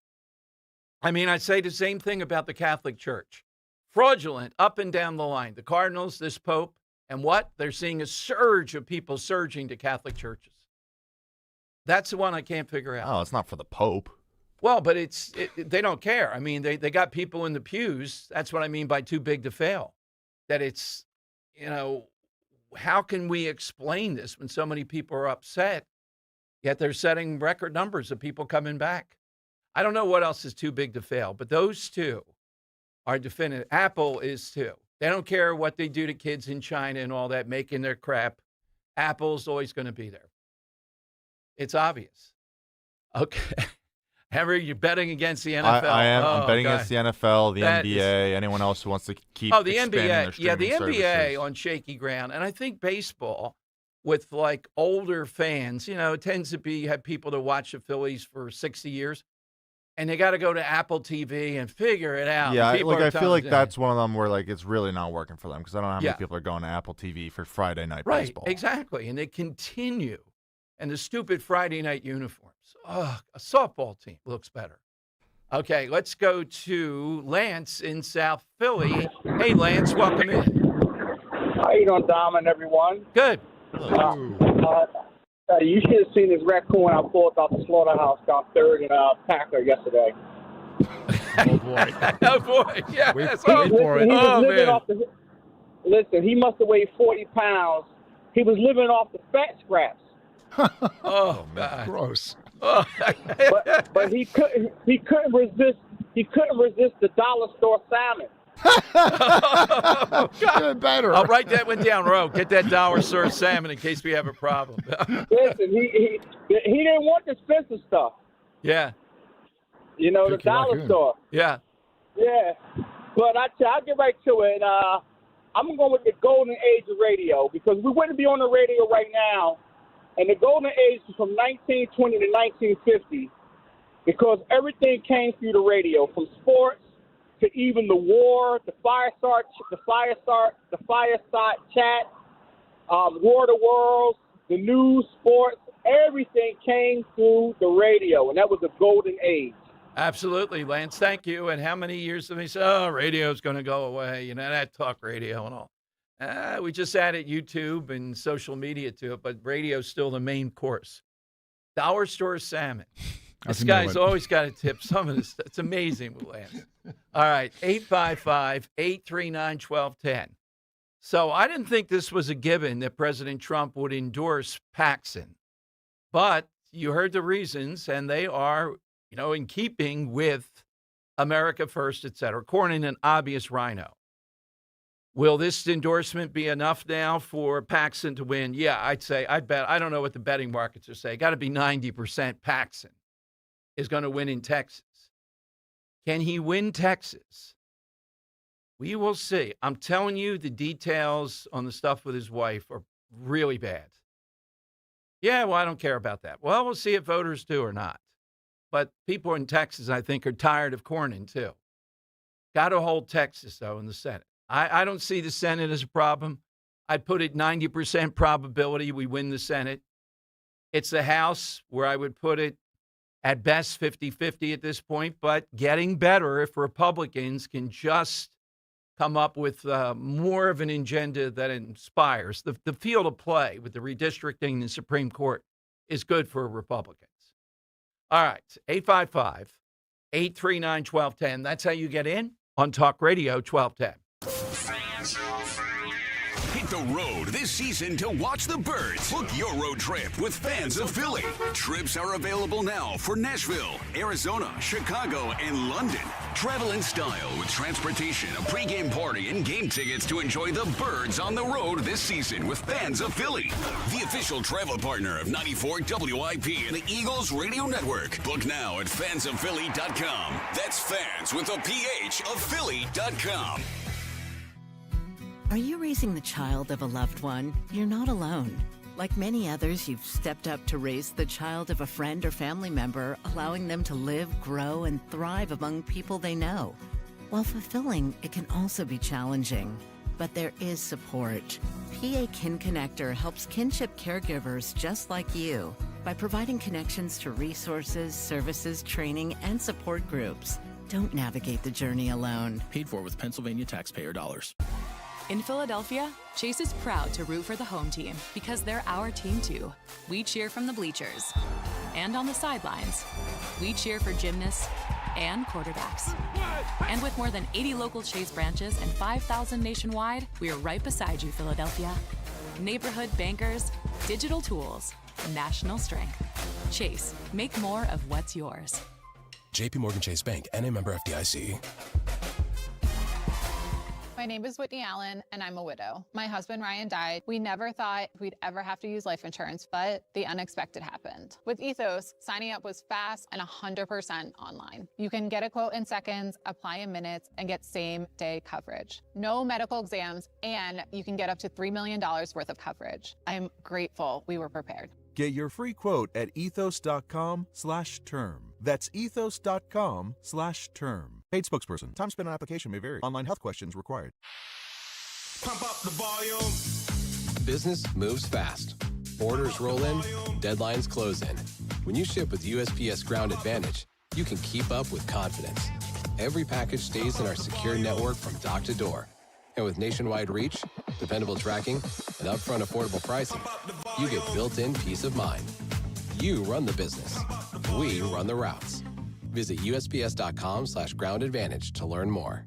[SPEAKER 6] I mean, I say the same thing about the Catholic Church. Fraudulent up and down the line. The Cardinals, this Pope, and what? They're seeing a surge of people surging to Catholic churches. That's the one I can't figure out.
[SPEAKER 3] Oh, it's not for the Pope.
[SPEAKER 6] Well, but they don't care. I mean, they got people in the pews. That's what I mean by too big to fail. That it's, how can we explain this when so many people are upset, yet they're setting record numbers of people coming back? I don't know what else is too big to fail, but those two are definitive. Apple is too. They don't care what they do to kids in China and all that, making their crap. Apple's always going to be there. It's obvious. Okay. Henry, you're betting against the NFL.
[SPEAKER 3] I am. I'm betting against the NFL, the NBA, anyone else who wants to keep
[SPEAKER 6] the
[SPEAKER 3] expanding their streaming
[SPEAKER 6] the NBA
[SPEAKER 3] services.
[SPEAKER 6] on shaky ground. And I think baseball, with like older fans, it tends to have people that watch the Phillies for 60 years. And they got to go to Apple TV and figure it out.
[SPEAKER 3] Yeah, I feel like that's one of them where like it's really not working for them because I don't know how many people are going to Apple TV for Friday night baseball.
[SPEAKER 6] Right, exactly. And they continue. And the stupid Friday night uniforms. Oh, a softball team looks better. Okay, let's go to Lance in South Philly. Hey, Lance, welcome in.
[SPEAKER 11] How you doing, Dom and everyone?
[SPEAKER 6] Good.
[SPEAKER 11] You should have seen this raccoon I pulled out the slaughterhouse down 3rd and Packer yesterday.
[SPEAKER 3] Oh, boy.
[SPEAKER 6] Oh, boy. Yeah.
[SPEAKER 3] Wait for it.
[SPEAKER 6] Oh, man.
[SPEAKER 11] Listen, he must have weighed 40 pounds. He was living off the fat scraps.
[SPEAKER 6] Oh,
[SPEAKER 1] man. Gross.
[SPEAKER 6] Oh.
[SPEAKER 11] but he couldn't resist the dollar store salmon.
[SPEAKER 6] Oh,
[SPEAKER 1] God. Better.
[SPEAKER 6] I'll write that one down, Ro. Get that dollar store salmon in case we have a problem.
[SPEAKER 11] Listen, he didn't want the expensive stuff.
[SPEAKER 6] Yeah.
[SPEAKER 11] The dollar store.
[SPEAKER 6] Yeah.
[SPEAKER 11] Yeah. But I'll get right to it. I'm going with the golden age of radio because we wouldn't be on the radio right now. And the golden age is from 1920 to 1950 because everything came through the radio, from sports to even the war, the fireside chat, War of the Worlds, the news, sports, everything came through the radio, and that was a golden age.
[SPEAKER 6] Absolutely, Lance. Thank you. And how many years have they said, radio's going to go away, that talk radio and all. We just added YouTube and social media to it, but radio's still the main course. Dollar store salmon. This guy's always got to tip some of this. It's amazing, Lance. All right, 855-839-1210. So I didn't think this was a given that President Trump would endorse Paxson. But you heard the reasons, and they are, in keeping with America First, et cetera. Cornyn, an obvious rhino. Will this endorsement be enough now for Paxson to win? Yeah, I'd bet. I don't know what the betting markets are saying. Got to be 90% Paxson is going to win in Texas. Can he win Texas? We will see. I'm telling you, the details on the stuff with his wife are really bad. Yeah, well, I don't care about that. Well, we'll see if voters do or not. But people in Texas, I think, are tired of Cornyn, too. Got to hold Texas, though, in the Senate. I don't see the Senate as a problem. I'd put it 90% probability we win the Senate. It's the House where I would put it at best 50-50 at this point, but getting better if Republicans can just come up with more of an agenda that inspires. The field of play with the redistricting in the Supreme Court is good for Republicans. All right, 855-839-1210. That's how you get in on Talk Radio 1210.
[SPEAKER 12] Hit the road this season to watch the Birds. Book your road trip with Fans of Philly. Trips are available now for Nashville, Arizona, Chicago, and London. Travel in style with transportation, a pregame party, and game tickets to enjoy the Birds on the road this season with Fans of Philly. The official travel partner of 94 WIP and the Eagles Radio Network. Book now at fansofphilly.com. That's fans with a PH of Philly.com.
[SPEAKER 24] Are you raising the child of a loved one? You're not alone.
[SPEAKER 8] Like many others, you've stepped up to raise the child of a friend or family member, allowing them to live, grow, and thrive among people they know. While fulfilling, it can also be challenging. But there is support. PA Kin Connector helps kinship caregivers just like you by providing connections to resources, services, training, and support groups. Don't navigate the journey alone.
[SPEAKER 9] Paid for with Pennsylvania taxpayer dollars.
[SPEAKER 18] In Philadelphia, Chase is proud to root for the home team because they're our team too. We cheer from the bleachers and on the sidelines. We cheer for gymnasts and quarterbacks. And with more than 80 local Chase branches and 5,000 nationwide, we are right beside you, Philadelphia. Neighborhood bankers, digital tools, national strength. Chase, make more of what's yours.
[SPEAKER 24] JP Morgan Chase Bank, N.A. member FDIC.
[SPEAKER 25] My name is Whitney Allen, and I'm a widow. My husband, Ryan, died. We never thought we'd ever have to use life insurance, but the unexpected happened. With Ethos, signing up was fast and 100% online. You can get a quote in seconds, apply in minutes, and get same-day coverage. No medical exams, and you can get up to $3 million worth of coverage. I'm grateful we were prepared.
[SPEAKER 26] Get your free quote at ethos.com/term. That's ethos.com/term. Paid spokesperson. Time spent on application may vary. Online health questions required.
[SPEAKER 12] Pump up the volume.
[SPEAKER 27] Business moves fast. Orders roll in, deadlines close in. When you ship with USPS Ground Advantage, you can keep up with confidence. Every package stays in our secure network from dock to door. And with nationwide reach, dependable tracking, and upfront affordable pricing, you get built-in peace of mind. You run the business. We run the routes. Visit USPS.com/Ground Advantage to learn more.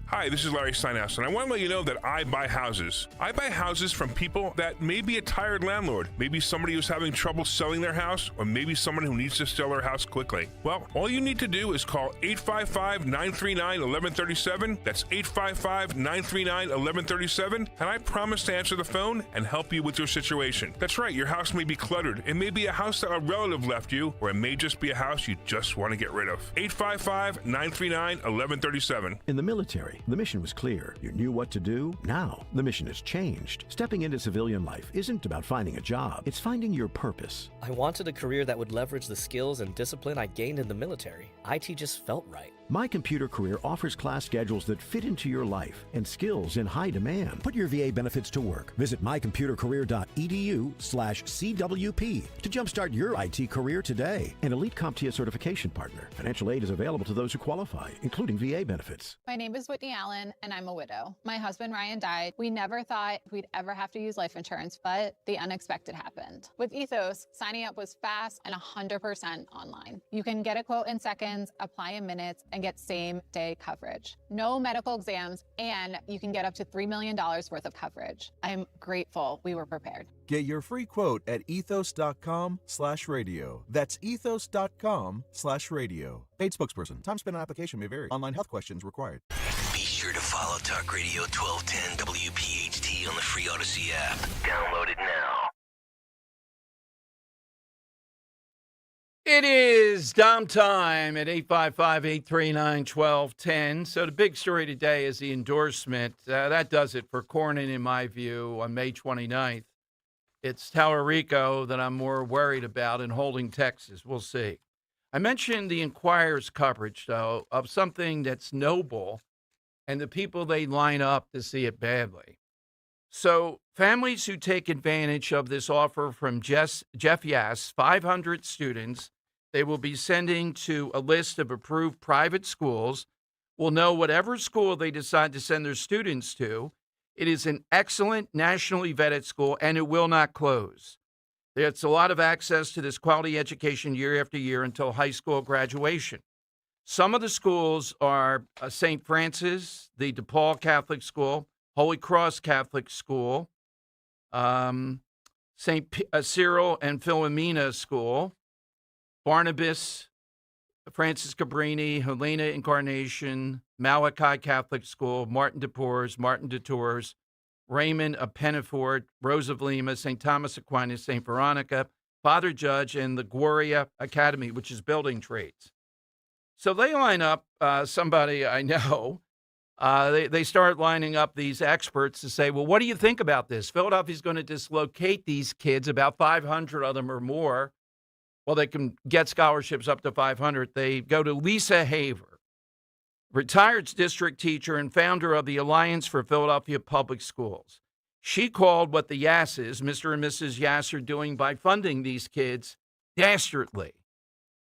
[SPEAKER 28] Hi, this is Larry Steinhaus, and I want to let you know that I buy houses. I buy houses from people that may be a tired landlord, maybe somebody who's having trouble selling their house, or maybe someone who needs to sell their house quickly. Well, all you need to do is call 855-939-1137. That's 855-939-1137, and I promise to answer the phone and help you with your situation. That's right, your house may be cluttered. It may be a house that a relative left you, or it may just be a house you just want to get rid of. 855-939-1137.
[SPEAKER 29] In the military, the mission was clear. You knew what to do. Now, the mission has changed. Stepping into civilian life isn't about finding a job. It's finding your purpose.
[SPEAKER 30] I wanted a career that would leverage the skills and discipline I gained in the military. IT just felt right.
[SPEAKER 29] My Computer Career offers class schedules that fit into your life and skills in high demand. Put your VA benefits to work. Visit mycomputercareer.edu/CWP to jumpstart your IT career today. An elite CompTIA certification partner. Financial aid is available to those who qualify, including VA benefits.
[SPEAKER 25] My name is Whitney Allen, and I'm a widow. My husband, Ryan, died. We never thought we'd ever have to use life insurance, but the unexpected happened. With Ethos, signing up was fast and 100% online. You can get a quote in seconds, apply in minutes, and get same-day coverage. No medical exams, and you can get up to $3 million worth of coverage. I'm grateful we were prepared.
[SPEAKER 26] Get your free quote at ethos.com/radio. That's ethos.com/radio. Paid spokesperson. Time spent on application may vary. Online health questions required.
[SPEAKER 10] Be sure to follow Talk Radio 1210 WPHT on the free Odyssey app. Download it now.
[SPEAKER 6] It is Dom time at 855-839-1210. So the big story today is the endorsement. That does it for Cornyn, in my view, on May 29th. It's Tallarico that I'm more worried about in holding Texas. We'll see. I mentioned the Enquirer's coverage, though, of something that's noble and the people they line up to see it badly. So families who take advantage of this offer from Jeff Yass, 500 students they will be sending to a list of approved private schools will know whatever school they decide to send their students to. It is an excellent nationally vetted school, and it will not close. There's a lot of access to this quality education year after year until high school graduation. Some of the schools are St. Francis, the DePaul Catholic School, Holy Cross Catholic School, St. Cyril and Philomena School, Barnabas, Francis Cabrini, Helena Incarnation, Malachi Catholic School, Martin de Porres, Martin de Tours, Raymond of Pennafort, Rose of Lima, St. Thomas Aquinas, St. Veronica, Father Judge, and the Gloria Academy, which is building trades. So they line up somebody I know They start lining up these experts to say, well, what do you think about this? Philadelphia's going to dislocate these kids, about 500 of them or more. Well, they can get scholarships up to 500. They go to Lisa Haver, retired district teacher and founder of the Alliance for Philadelphia Public Schools. She called what the Yasses, Mr. and Mrs. Yass, are doing by funding these kids dastardly.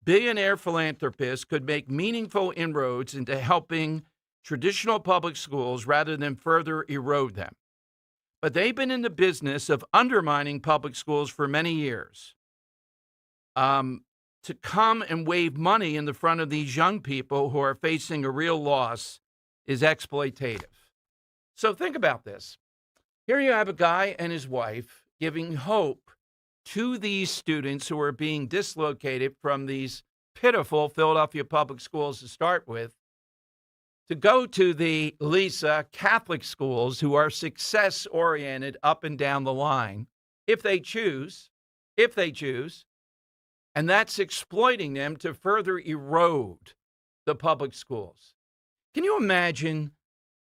[SPEAKER 6] Billionaire philanthropists could make meaningful inroads into helping traditional public schools rather than further erode them. But they've been in the business of undermining public schools for many years. To come and wave money in the front of these young people who are facing a real loss is exploitative. So think about this. Here you have a guy and his wife giving hope to these students who are being dislocated from these pitiful Philadelphia public schools to start with, to go to the Lisa Catholic schools who are success-oriented up and down the line, if they choose, and that's exploiting them to further erode the public schools. Can you imagine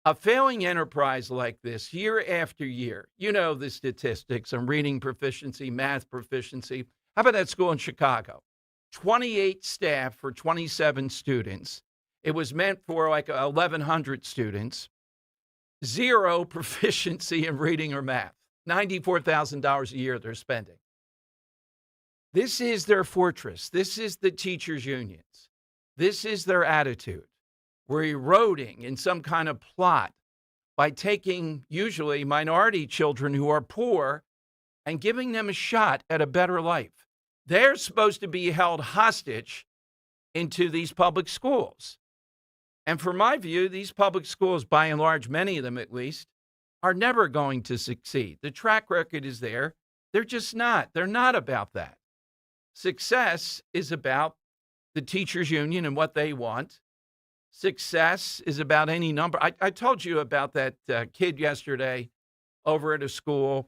[SPEAKER 6] a failing enterprise like this year after year? You know the statistics on reading proficiency, math proficiency. How about that school in Chicago? 28 staff for 27 students. It was meant for like 1,100 students. Zero proficiency in reading or math. $94,000 a year they're spending. This is their fortress. This is the teachers' unions. This is their attitude. We're eroding in some kind of plot by taking usually minority children who are poor and giving them a shot at a better life. They're supposed to be held hostage into these public schools. And from my view, these public schools, by and large, many of them at least, are never going to succeed. The track record is there. They're just not. They're not about that. Success is about the teachers' union and what they want. Success is about any number. I told you about that kid yesterday over at a school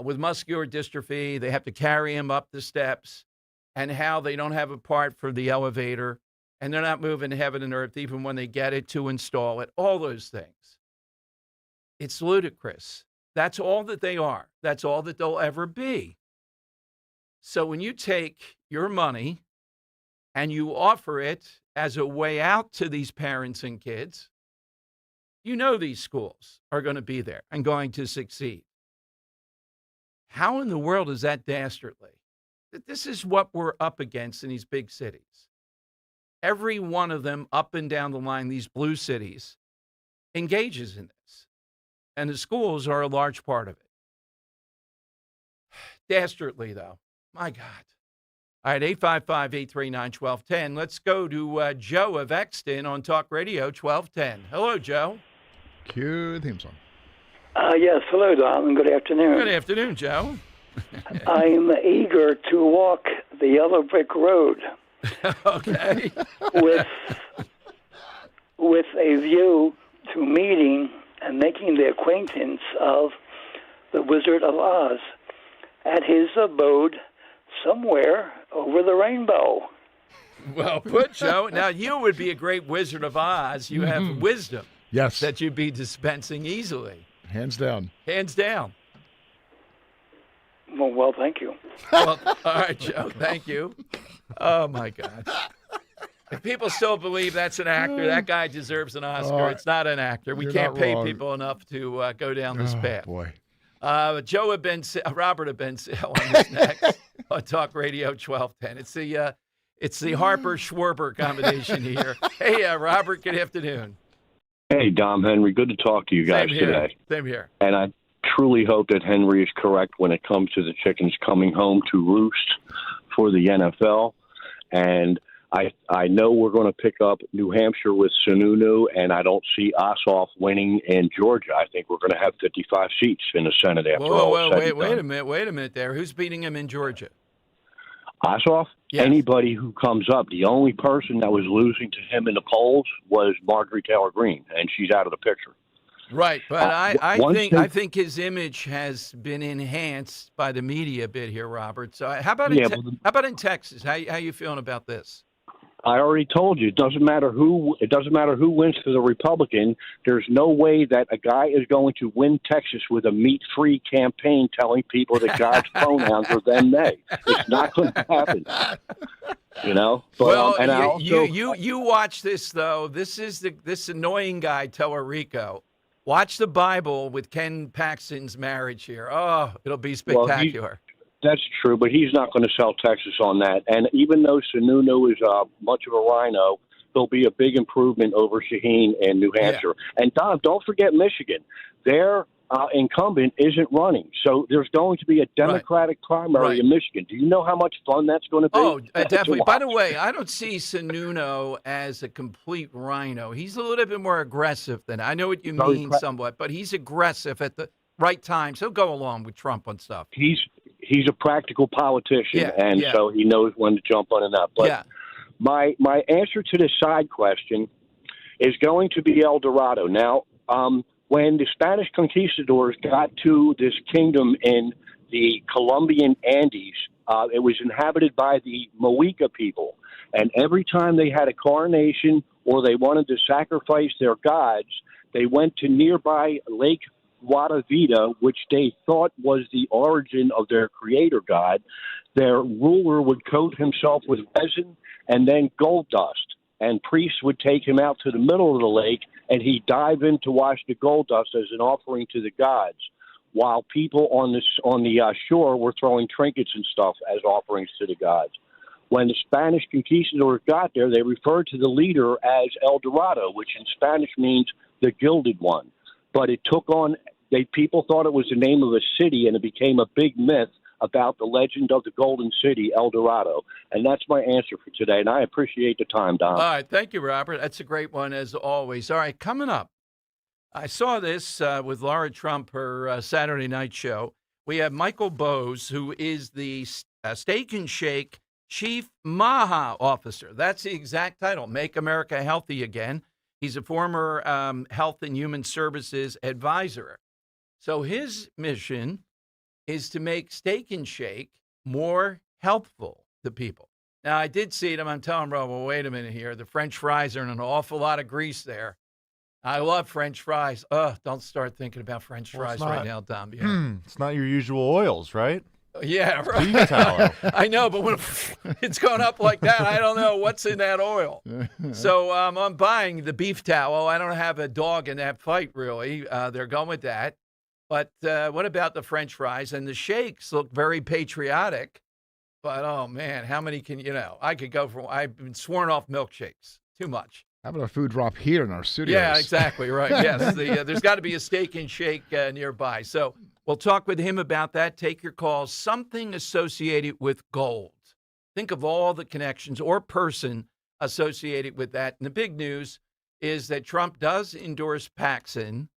[SPEAKER 6] with muscular dystrophy. They have to carry him up the steps, and how they don't have a part for the elevator, and they're not moving heaven and earth even when they get it to install it. All those things. It's ludicrous. That's all that they are. That's all that they'll ever be. So when you take your money and you offer it as a way out to these parents and kids, you know these schools are going to be there and going to succeed. How in the world is that dastardly? This is what we're up against in these big cities. Every one of them up and down the line, these blue cities, engages in this. And the schools are a large part of it. Dastardly, though. My God. All right, 855-839-1210. Let's go to Joe of Exton on Talk Radio 1210. Hello, Joe.
[SPEAKER 1] Cue the theme song.
[SPEAKER 2] Yes, hello, Dom, and good afternoon.
[SPEAKER 6] Good afternoon, Joe.
[SPEAKER 2] I'm eager to walk the yellow brick road.
[SPEAKER 6] Okay.
[SPEAKER 2] with a view to meeting and making the acquaintance of the Wizard of Oz at his abode somewhere over the rainbow.
[SPEAKER 6] Well put, Joe. Now, you would be a great Wizard of Oz. You have wisdom.
[SPEAKER 1] Yes.
[SPEAKER 6] That you'd be dispensing easily.
[SPEAKER 1] Hands down.
[SPEAKER 6] Hands down.
[SPEAKER 2] Well, thank you.
[SPEAKER 6] Well, all right, Joe. Thank you. Oh, my God. If people still believe that's an actor, that guy deserves an Oscar. It's not an actor. We can't pay people enough to go down this path.
[SPEAKER 1] Boy.
[SPEAKER 6] Robert of Ben Sale on this next on Talk Radio 1210. It's the Harper Schwarber combination here. Hey, Robert, good afternoon.
[SPEAKER 5] Hey, Dom, Henry, good to talk to you guys today.
[SPEAKER 6] Same here.
[SPEAKER 5] And I truly hope that Henry is correct when it comes to the chickens coming home to roost for the NFL. And I know we're going to pick up New Hampshire with Sununu, and I don't see Ossoff winning in Georgia. I think we're going to have 55 seats in the Senate after all.
[SPEAKER 6] Wait a minute there. Who's beating him in Georgia?
[SPEAKER 5] Ossoff?
[SPEAKER 6] Yes.
[SPEAKER 5] Anybody who comes up. The only person that was losing to him in the polls was Marjorie Taylor Greene, and she's out of the picture.
[SPEAKER 6] Right, but I think his image has been enhanced by the media a bit here, Robert. So how about in Texas? How you feeling about this?
[SPEAKER 5] I already told you, it doesn't matter who wins for the Republican. There's no way that a guy is going to win Texas with a meat-free campaign telling people that God's pronouns are them, they. It's not going to happen. You know. But,
[SPEAKER 6] well, you watch this though. This is this annoying guy Tellerico. Watch the Bible with Ken Paxton's marriage here. Oh, it'll be spectacular.
[SPEAKER 5] That's true, but he's not going to sell Texas on that. And even though Sununu is much of a rhino, he'll be a big improvement over Shaheen in New Hampshire. Yeah. And, Dom, don't forget Michigan. Their incumbent isn't running. So there's going to be a Democratic primary in Michigan. Do you know how much fun that's going to be?
[SPEAKER 6] Oh, definitely. By the way, I don't see Sununu as a complete rhino. He's a little bit more aggressive than I know what you mean somewhat, but he's aggressive at the right times. He'll go along with Trump on stuff.
[SPEAKER 5] He's a practical politician, so he knows when to jump on and up. But my answer to the side question is going to be El Dorado. Now, when the Spanish conquistadors got to this kingdom in the Colombian Andes, it was inhabited by the Moica people. And every time they had a coronation or they wanted to sacrifice their gods, they went to nearby Lake Guadavita, which they thought was the origin of their creator god. Their ruler would coat himself with resin and then gold dust, and priests would take him out to the middle of the lake, and he'd dive in to wash the gold dust as an offering to the gods, while people on the shore were throwing trinkets and stuff as offerings to the gods. When the Spanish conquistadors got there, they referred to the leader as El Dorado, which in Spanish means the Gilded One. But it took on people thought it was the name of a city, and it became a big myth about the legend of the Golden City, El Dorado. And that's my answer for today, and I appreciate the time, Don.
[SPEAKER 6] All right. Thank you, Robert. That's a great one, as always. All right, coming up, I saw this with Laura Trump, her Saturday night show. We have Michael Bose, who is the Steak and Shake Chief MAHA Officer. That's the exact title, Make America Healthy Again. He's a former Health and Human Services advisor. So his mission is to make Steak and Shake more helpful to people. Now, I did see them. I'm telling Rob, well, wait a minute here. The French fries are in an awful lot of grease there. I love French fries. Don't start thinking about French fries right now, Dom. Yeah.
[SPEAKER 3] It's not your usual oils, right?
[SPEAKER 6] Yeah, right. I know, but when it's going up like that, I don't know what's in that oil. So I'm buying the beef tallow. I don't have a dog in that fight, really. They're going with that. But what about the French fries? And the shakes look very patriotic. But, oh, man, how many I could go for, I've been sworn off milkshakes. Too much.
[SPEAKER 1] How about a food drop here in our studios?
[SPEAKER 6] Yeah, exactly, right. Yes, there's got to be a Steak and Shake nearby. So we'll talk with him about that. Take your calls. Something associated with gold. Think of all the connections or person associated with that. And the big news is that Trump does endorse Paxson.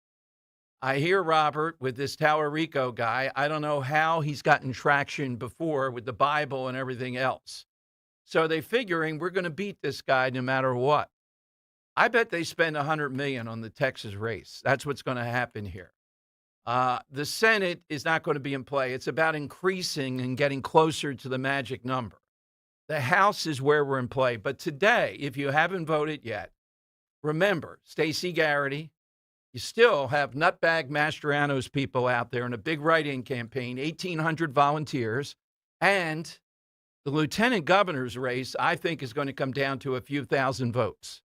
[SPEAKER 6] I hear Robert with this Tallarico guy. I don't know how he's gotten traction before with the Bible and everything else. So they're figuring we're going to beat this guy no matter what. I bet they spend $100 million on the Texas race. That's what's going to happen here. The Senate is not going to be in play. It's about increasing and getting closer to the magic number. The House is where we're in play. But today, if you haven't voted yet, remember, Stacey Garrity, you still have Nutbag Mastriano's people out there in a big write-in campaign, 1,800 volunteers, and the lieutenant governor's race, I think, is going to come down to a few thousand votes.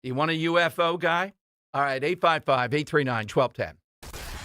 [SPEAKER 6] You want a UFO guy? All right, 855-839-1210.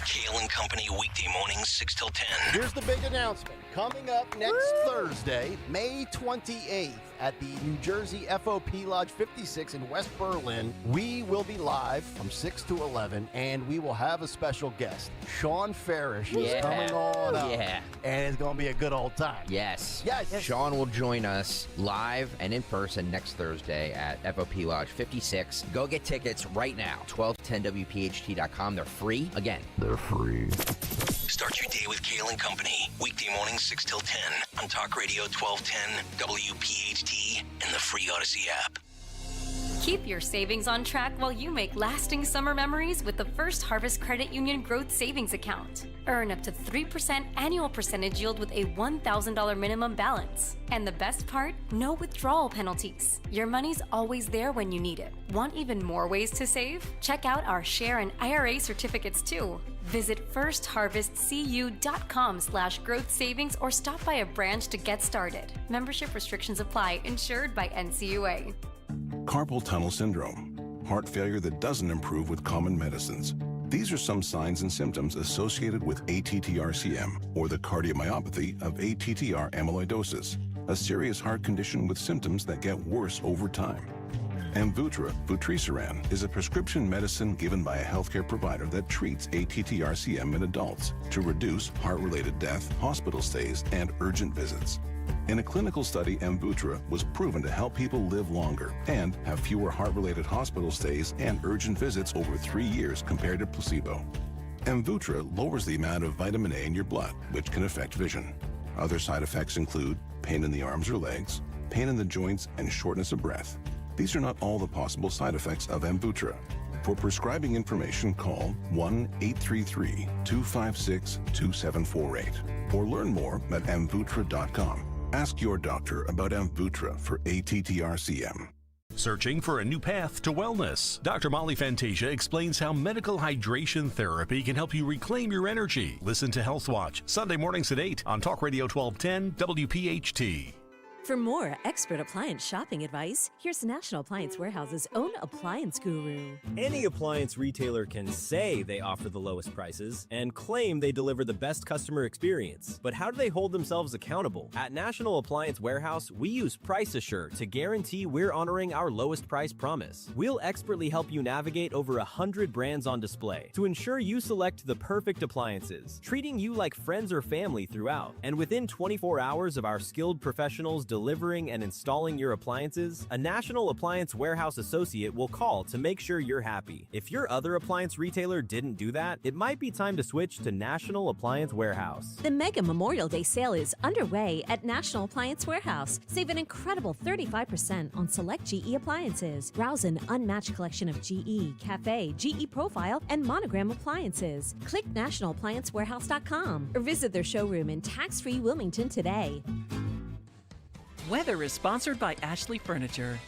[SPEAKER 10] Kale and Company, weekday mornings, 6 till 10.
[SPEAKER 4] Here's the big announcement. Coming up next Thursday, May 28th, at the New Jersey FOP Lodge 56 in West Berlin, we will be live from 6 to 11, and we will have a special guest. Sean Farish is coming on up.
[SPEAKER 13] Yeah.
[SPEAKER 4] And it's going to be a good old time.
[SPEAKER 13] Yes.
[SPEAKER 4] Yes.
[SPEAKER 13] Sean will join us live and in person next Thursday at FOP Lodge 56. Go get tickets right now. 1210WPHT.com. They're free. Again, they're free.
[SPEAKER 10] Start your day with Kale and Company. Weekday mornings 6 till 10 on Talk Radio 1210, WPHT, and the free Odyssey app.
[SPEAKER 7] Keep your savings on track while you make lasting summer memories with the First Harvest Credit Union Growth Savings Account. Earn up to 3% annual percentage yield with a $1,000 minimum balance. And the best part? No withdrawal penalties. Your money's always there when you need it. Want even more ways to save? Check out our Share and IRA certificates too. Visit firstharvestcu.com/growth savings or stop by a branch to get started. Membership restrictions apply. Insured by NCUA.
[SPEAKER 24] Carpal tunnel syndrome, heart failure that doesn't improve with common medicines. These are some signs and symptoms associated with ATTR-CM, or the cardiomyopathy of ATTR amyloidosis, a serious heart condition with symptoms that get worse over time. Amvuttra, vutrisiran, is a prescription medicine given by a healthcare provider that treats ATTR-CM in adults to reduce heart-related death, hospital stays, and urgent visits. In a clinical study, Amvuttra was proven to help people live longer and have fewer heart-related hospital stays and urgent visits over 3 years compared to placebo. Amvuttra lowers the amount of vitamin A in your blood, which can affect vision. Other side effects include pain in the arms or legs, pain in the joints, and shortness of breath. These are not all the possible side effects of Amvuttra. For prescribing information, call 1-833-256-2748 or learn more at amvuttra.com. Ask your doctor about Amvuttra for ATTR-CM.
[SPEAKER 14] Searching for a new path to wellness? Dr. Molly Fantasia explains how medical hydration therapy can help you reclaim your energy. Listen to Health Watch, Sunday mornings at 8 on Talk Radio 1210 WPHT.
[SPEAKER 15] For more expert appliance shopping advice, here's National Appliance Warehouse's own appliance guru.
[SPEAKER 16] Any appliance retailer can say they offer the lowest prices and claim they deliver the best customer experience. But how do they hold themselves accountable? At National Appliance Warehouse, we use Price Assure to guarantee we're honoring our lowest price promise. We'll expertly help you navigate over 100 brands on display to ensure you select the perfect appliances, treating you like friends or family throughout. And within 24 hours of our skilled professionals delivering and installing your appliances, a National Appliance Warehouse associate will call to make sure you're happy. If your other appliance retailer didn't do that, it might be time to switch to National Appliance Warehouse.
[SPEAKER 15] The Mega Memorial Day sale is underway at National Appliance Warehouse. Save an incredible 35% on select GE appliances. Browse an unmatched collection of GE, Cafe, GE Profile, and Monogram appliances. Click nationalappliancewarehouse.com or visit their showroom in tax-free Wilmington today.
[SPEAKER 17] Weather is sponsored by Ashley Furniture.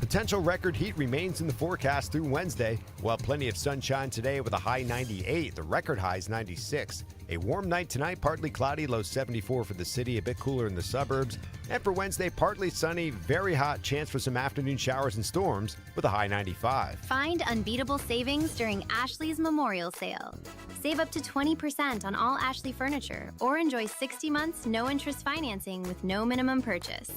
[SPEAKER 19] Potential record heat remains in the forecast through Wednesday. While plenty of sunshine today with a high 98, the record high is 96. A warm night tonight, partly cloudy, low 74 for the city, a bit cooler in the suburbs. And for Wednesday, partly sunny, very hot, chance for some afternoon showers and storms with a high 95.
[SPEAKER 20] Find unbeatable savings during Ashley's Memorial Sale. Save up to 20% on all Ashley furniture or enjoy 60 months no-interest financing with no minimum purchase.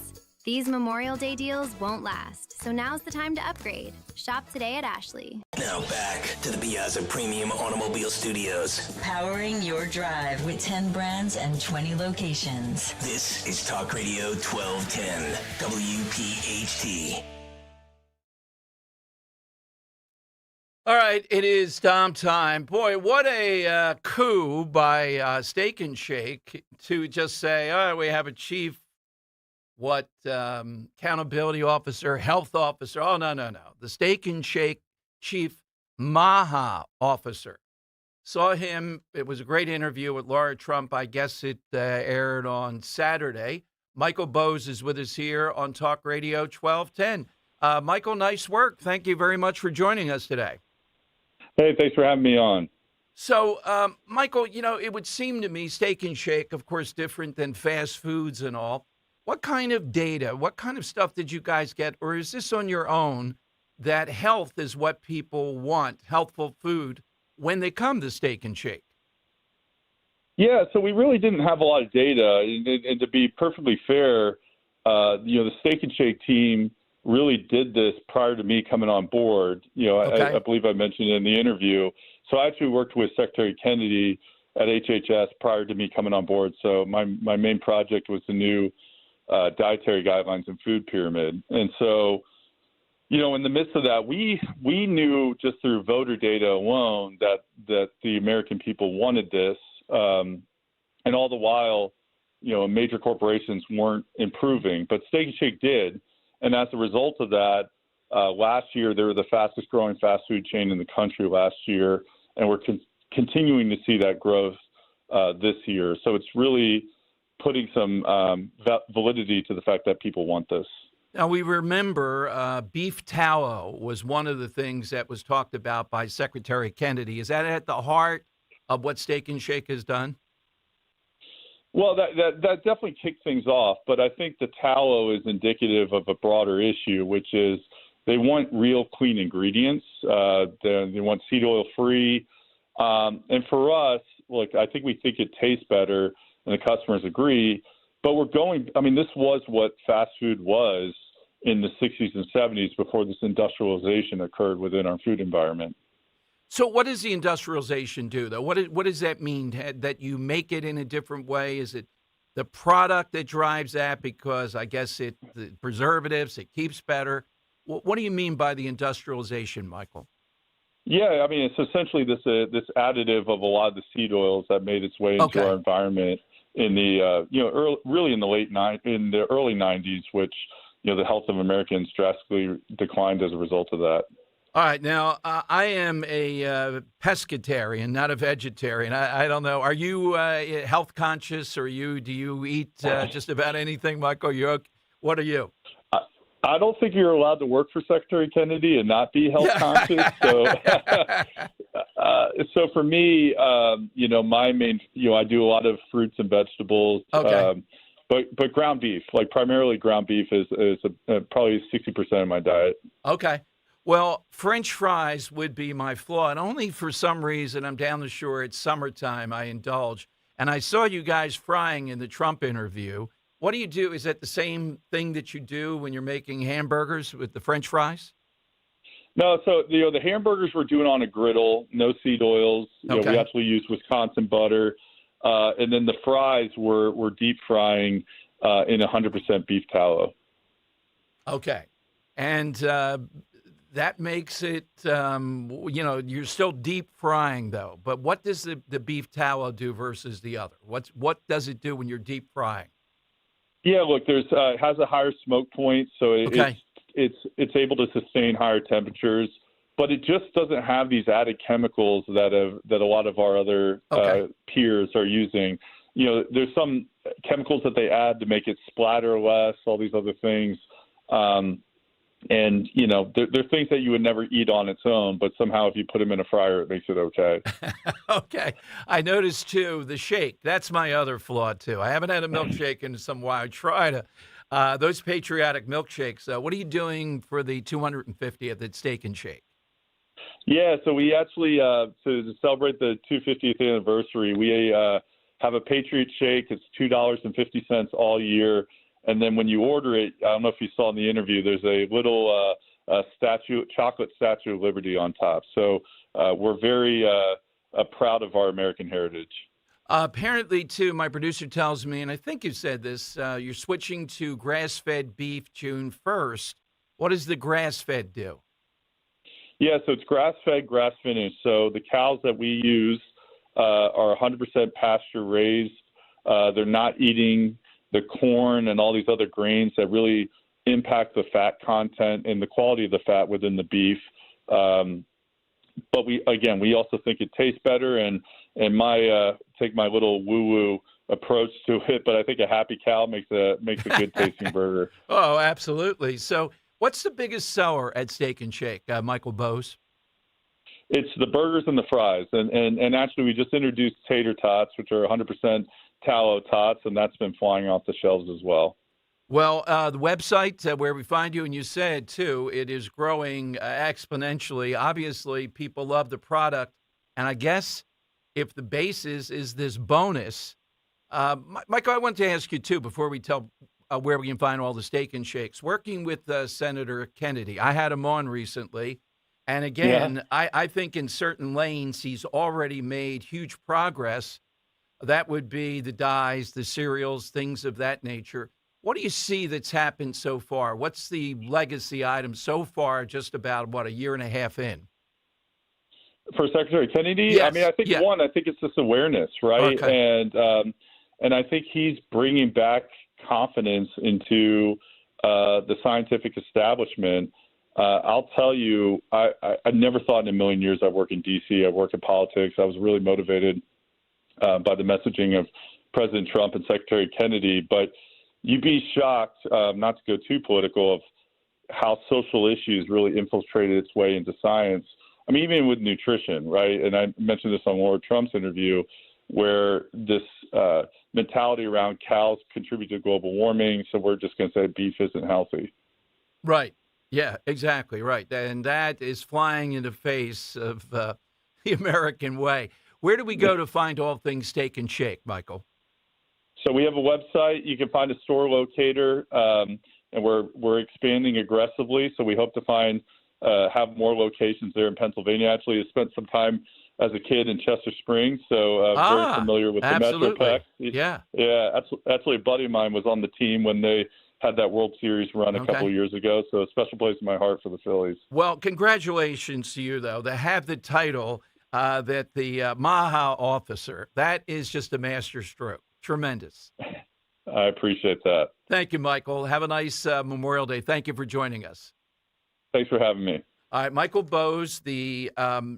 [SPEAKER 20] These Memorial Day deals won't last, so now's the time to upgrade. Shop today at Ashley.
[SPEAKER 10] Now back to the Piazza Premium Automobile Studios.
[SPEAKER 21] Powering your drive with 10 brands and 20 locations.
[SPEAKER 10] This is Talk Radio 1210, WPHT.
[SPEAKER 6] All right, it is Dom time. Boy, what a coup by Steak and Shake to just say, oh, we have a chief, accountability officer, health officer. Oh, no. The Steak and Shake chief MAHA officer. Saw him. It was a great interview with Laura Trump. I guess it aired on Saturday. Michael Bose is with us here on Talk Radio 1210. Michael, nice work. Thank you very much for joining us today.
[SPEAKER 22] Hey, thanks for having me on.
[SPEAKER 6] So, Michael, it would seem to me Steak and Shake, of course, different than fast foods and all. What kind of data, what kind of stuff did you guys get, or is this on your own, that health is what people want, healthful food, when they come to Steak and Shake?
[SPEAKER 22] Yeah, so we really didn't have a lot of data. And to be perfectly fair, the Steak and Shake team really did this prior to me coming on board. Okay. I believe I mentioned in the interview. So I actually worked with Secretary Kennedy at HHS prior to me coming on board. So my main project was the new dietary guidelines and food pyramid. And so, in the midst of that, we knew just through voter data alone that the American people wanted this. And all the while, major corporations weren't improving, but Steak and Shake did. And as a result of that, last year they were the fastest growing fast food chain in the country last year, and we're continuing to see that growth this year. So it's really putting some validity to the fact that people want this.
[SPEAKER 6] Now, we remember beef tallow was one of the things that was talked about by Secretary Kennedy. Is that at the heart of what Steak and Shake has done?
[SPEAKER 22] Well, that definitely kicked things off, but I think the tallow is indicative of a broader issue, which is they want real clean ingredients. They want seed oil free. And for us, look, I think we think it tastes better, and the customers agree. But this was what fast food was in the 60s and 70s before this industrialization occurred within our food environment.
[SPEAKER 6] So what does the industrialization do, though? What does that mean, that you make it in a different way? Is it the product that drives that? Because I guess the preservatives, it keeps better. What do you mean by the industrialization, Michael?
[SPEAKER 22] Yeah, it's essentially this additive of a lot of the seed oils that made its way into our environment in the really in the early 90s, which the health of Americans drastically declined as a result of that.
[SPEAKER 6] All right, now I am a pescatarian, not a vegetarian. I don't know. Are you health conscious, or do you eat just about anything, Michael? What are you?
[SPEAKER 22] I don't think you're allowed to work for Secretary Kennedy and not be health conscious. So, so for me, my main, I do a lot of fruits and vegetables.
[SPEAKER 6] Okay.
[SPEAKER 22] But ground beef, primarily ground beef, is probably 60% of my diet.
[SPEAKER 6] Okay. Well, French fries would be my flaw, and only for some reason I'm down the shore. It's summertime. I indulge, and I saw you guys frying in the Trump interview. What do you do? Is that the same thing that you do when you're making hamburgers with the French fries?
[SPEAKER 22] No, so the hamburgers we're doing on a griddle, no seed oils.
[SPEAKER 6] Okay.
[SPEAKER 22] We actually use Wisconsin butter, and then the fries we're deep frying in 100% beef tallow.
[SPEAKER 6] Okay, and that makes it. You're still deep frying though. But what does the beef tallow do versus the other? What does it do when you're deep frying?
[SPEAKER 22] Yeah, look, it has a higher smoke point, so it's able to sustain higher temperatures, but it just doesn't have these added chemicals that a lot of our other peers are using. There's some chemicals that they add to make it splatter less, all these other things, and they're things that you would never eat on its own, but somehow if you put them in a fryer, it makes it okay.
[SPEAKER 6] Okay. I noticed, too, the shake. That's my other flaw, too. I haven't had a milkshake in some while. I try to. Those patriotic milkshakes, what are you doing for the 250th at Steak and Shake?
[SPEAKER 22] Yeah, so we actually, to celebrate the 250th anniversary, we have a Patriot Shake. It's $2.50 all year. And then when you order it, I don't know if you saw in the interview, there's a little chocolate Statue of Liberty on top. So we're very proud of our American heritage.
[SPEAKER 6] Apparently, too, my producer tells me, and I think you said this, you're switching to grass-fed beef June 1st. What does the grass-fed do?
[SPEAKER 22] Yeah, so it's grass-fed, grass-finished. So the cows that we use are 100% pasture-raised. They're not eating the corn and all these other grains that really impact the fat content and the quality of the fat within the beef. But we also think it tastes better, and take my little woo-woo approach to it, but I think a happy cow makes a good tasting burger.
[SPEAKER 6] Oh, absolutely. So what's the biggest seller at Steak and Shake, Michael Bose?
[SPEAKER 22] It's the burgers and the fries. And actually we just introduced tater tots, which are 100% tallow tots, and that's been flying off the shelves as well.
[SPEAKER 6] Well, the website where we find you, and you said, too, it is growing exponentially. Obviously, people love the product. And I guess if the basis is this bonus, Michael, I want to ask you, too, before we tell where we can find all the Steak and Shakes. Working with Senator Kennedy, I had him on recently. And again, I think in certain lanes, he's already made huge progress. That would be the dyes, the cereals, things of that nature. What do you see that's happened so far? What's the legacy item so far, just about, a year and a half in?
[SPEAKER 22] For Secretary Kennedy?
[SPEAKER 6] Yes.
[SPEAKER 22] I think I think it's this awareness, right?
[SPEAKER 6] Okay.
[SPEAKER 22] And I think he's bringing back confidence into the scientific establishment. I'll tell you, I never thought in a million years I'd work in D.C. I work in politics. I was really motivated by the messaging of President Trump and Secretary Kennedy. But you'd be shocked, not to go too political, of how social issues really infiltrated its way into science. I mean, even with nutrition, right? And I mentioned this on Lord Trump's interview, where this mentality around cows contribute to global warming, so we're just going to say beef isn't healthy.
[SPEAKER 6] Right. Yeah, exactly right. And that is flying in the face of the American way. Where do we go to find all things Steak and Shake, Michael?
[SPEAKER 22] So we have a website. You can find a store locator, and we're expanding aggressively. So we hope to have more locations there in Pennsylvania. Actually, I spent some time as a kid in Chester Springs, so very familiar with the Metroplex.
[SPEAKER 6] Yeah.
[SPEAKER 22] Actually, a buddy of mine was on the team when they had that World Series run a couple of years ago, so a special place in my heart for the Phillies.
[SPEAKER 6] Well, congratulations to you, though, to have the title that the MAHA officer. That is just a masterstroke. Tremendous.
[SPEAKER 22] I appreciate that.
[SPEAKER 6] Thank you, Michael. Have a nice Memorial Day. Thank you for joining us.
[SPEAKER 22] Thanks for having me.
[SPEAKER 6] All right, Michael Bose, the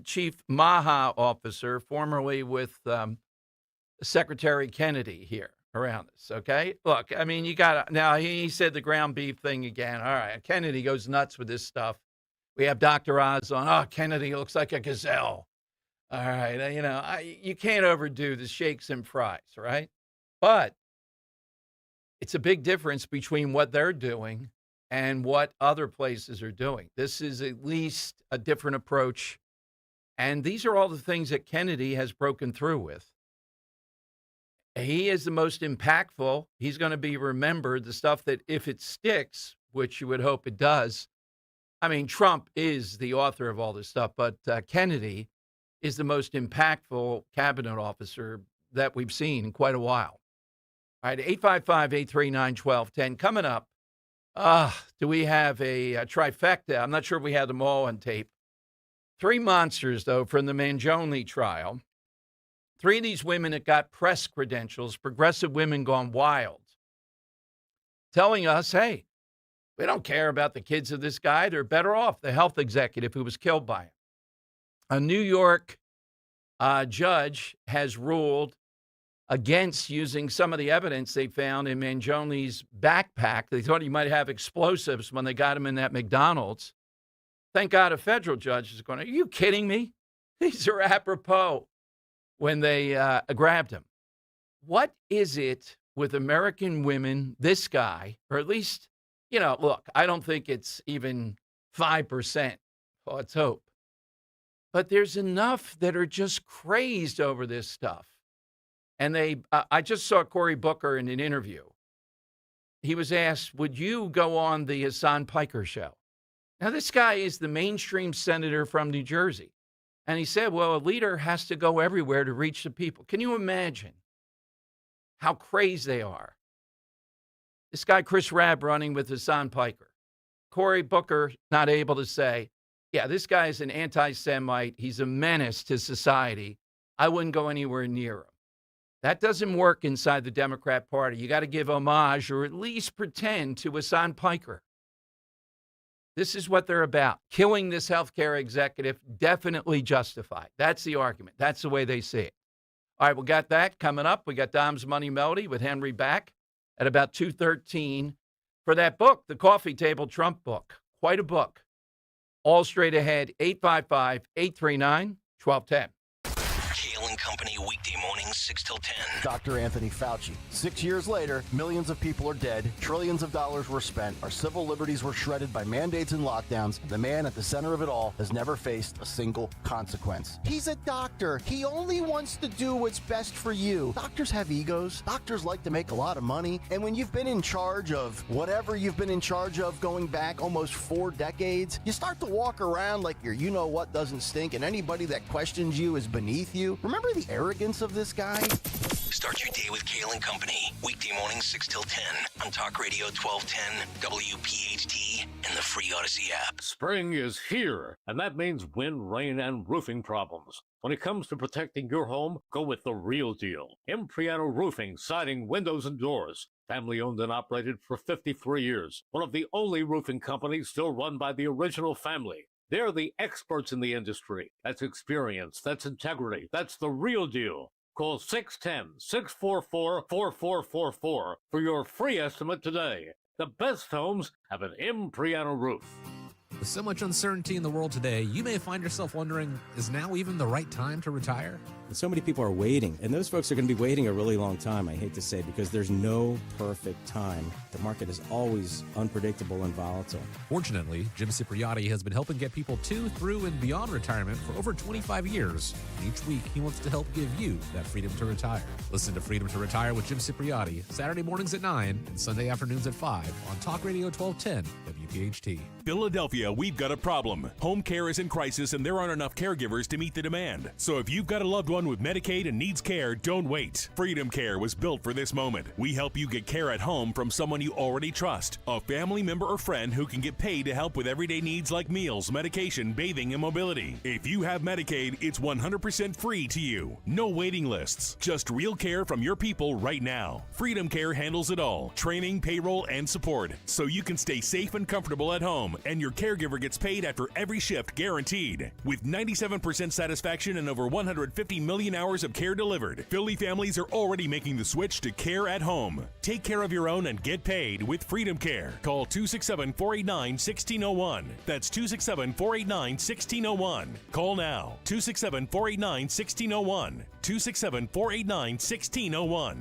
[SPEAKER 6] chief MAHA officer, formerly with Secretary Kennedy here around us, okay? Look, I mean, you got to, now he said the ground beef thing again. All right, Kennedy goes nuts with this stuff. We have Dr. Oz on. Oh, Kennedy looks like a gazelle. All right, you can't overdo the shakes and fries, right? But it's a big difference between what they're doing and what other places are doing. This is at least a different approach. And these are all the things that Kennedy has broken through with. He is the most impactful. He's going to be remembered. The stuff that if it sticks, which you would hope it does. I mean, Trump is the author of all this stuff, but Kennedy is the most impactful cabinet officer that we've seen in quite a while. All right, 855-839-1210. Coming up, do we have a trifecta? I'm not sure if we had them all on tape. 3 monsters, though, from the Mangione trial. 3 of these women that got press credentials, progressive women gone wild, telling us, hey, we don't care about the kids of this guy. They're better off, the health executive who was killed by him. A New York judge has ruled against using some of the evidence they found in Mangione's backpack. They thought he might have explosives when they got him in that McDonald's. Thank God a federal judge is going, are you kidding me? These are apropos when they grabbed him. What is it with American women, this guy, or at least, look, I don't think it's even 5%. Let's hope. But there's enough that are just crazed over this stuff. And I just saw Cory Booker in an interview. He was asked, would you go on the Hassan Piker show? Now, this guy is the mainstream senator from New Jersey. And he said, well, a leader has to go everywhere to reach the people. Can you imagine how crazy they are? This guy, Chris Rabb, running with Hassan Piker. Cory Booker not able to say, yeah, this guy is an anti-Semite. He's a menace to society. I wouldn't go anywhere near him. That doesn't work inside the Democrat Party. You got to give homage or at least pretend to Hassan Piker. This is what they're about. Killing this healthcare executive, definitely justified. That's the argument. That's the way they see it. All right, we got that coming up. We got Dom's Money Melody with Henry back at about 2:13 for that book, the Coffee Table Trump book. Quite a book. All straight ahead, 855-839-1210.
[SPEAKER 10] Kale and Company, weekday mornings, 6 till 10.
[SPEAKER 4] Dr. Anthony Fauci. 6 years later, millions of people are dead, trillions of dollars were spent, our civil liberties were shredded by mandates and lockdowns. The man at the center of it all has never faced a single consequence. He's a doctor. He only wants to do what's best for you. Doctors have egos. Doctors like to make a lot of money. And when you've been in charge of whatever you've been in charge of going back almost 4 decades, you start to walk around like your you-know-what doesn't stink, and anybody that questions you is beneath you. Remember the arrogance of this guy?
[SPEAKER 10] Start your day with Kale and Company, weekday mornings 6 till 10 on Talk Radio 1210, WPHT, and and the free Odyssey app.
[SPEAKER 8] Spring is here, and that means wind, rain, and roofing problems. When it comes to protecting your home, go with the real deal. Impriano Roofing, siding, windows, and doors. Family owned and operated for 53 years. One of the only roofing companies still run by the original family. They're the experts in the industry. That's experience. That's integrity. That's the real deal. Call 610-644-4444 for your free estimate today. The best homes have an Impriano roof.
[SPEAKER 9] With so much uncertainty in the world today, you may find yourself wondering, is now even the right time to retire?
[SPEAKER 11] And so many people are waiting, and those folks are going to be waiting a really long time, I hate to say, because there's no perfect time. The market is always unpredictable and volatile.
[SPEAKER 9] Fortunately, Jim Cipriotti has been helping get people to, through, and beyond retirement for over 25 years. And each week, he wants to help give you that freedom to retire. Listen to Freedom to Retire with Jim Cipriotti, Saturday mornings at 9 and Sunday afternoons at 5 on Talk Radio 1210 WPHT.
[SPEAKER 12] Philadelphia, we've got a problem. Home care is in crisis and there aren't enough caregivers to meet the demand. So if you've got a loved one with Medicaid and needs care, don't wait. Freedom Care was built for this moment. We help you get care at home from someone you already trust, a family member or friend who can get paid to help with everyday needs like meals, medication, bathing, and mobility. If you have Medicaid, it's 100% free to you. No waiting lists, just real care from your people right now. Freedom Care handles it all, training, payroll, and support, so you can stay safe and comfortable at home, and your caregiver gets paid after every shift guaranteed. With 97% satisfaction and over 150 million hours of care delivered, Philly families are already making the switch to care at home. Take care of your own and get paid with Freedom Care. Call 267-489-1601. That's 267-489-1601. Call now. 267-489-1601. 267-489-1601.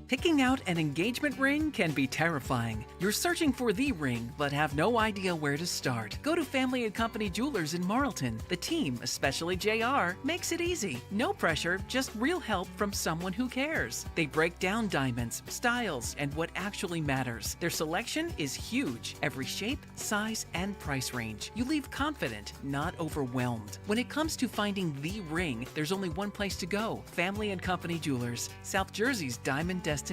[SPEAKER 17] Picking out an engagement ring can be terrifying. You're searching for the ring, but have no idea where to start. Go to Family & Company Jewelers in Marlton. The team, especially JR, makes it easy. No pressure, just real help from someone who cares. They break down diamonds, styles, and what actually matters. Their selection is huge. Every shape, size, and price range. You leave confident, not overwhelmed. When it comes to finding the ring, there's only one place to go. Family & Company Jewelers, South Jersey's diamond destination.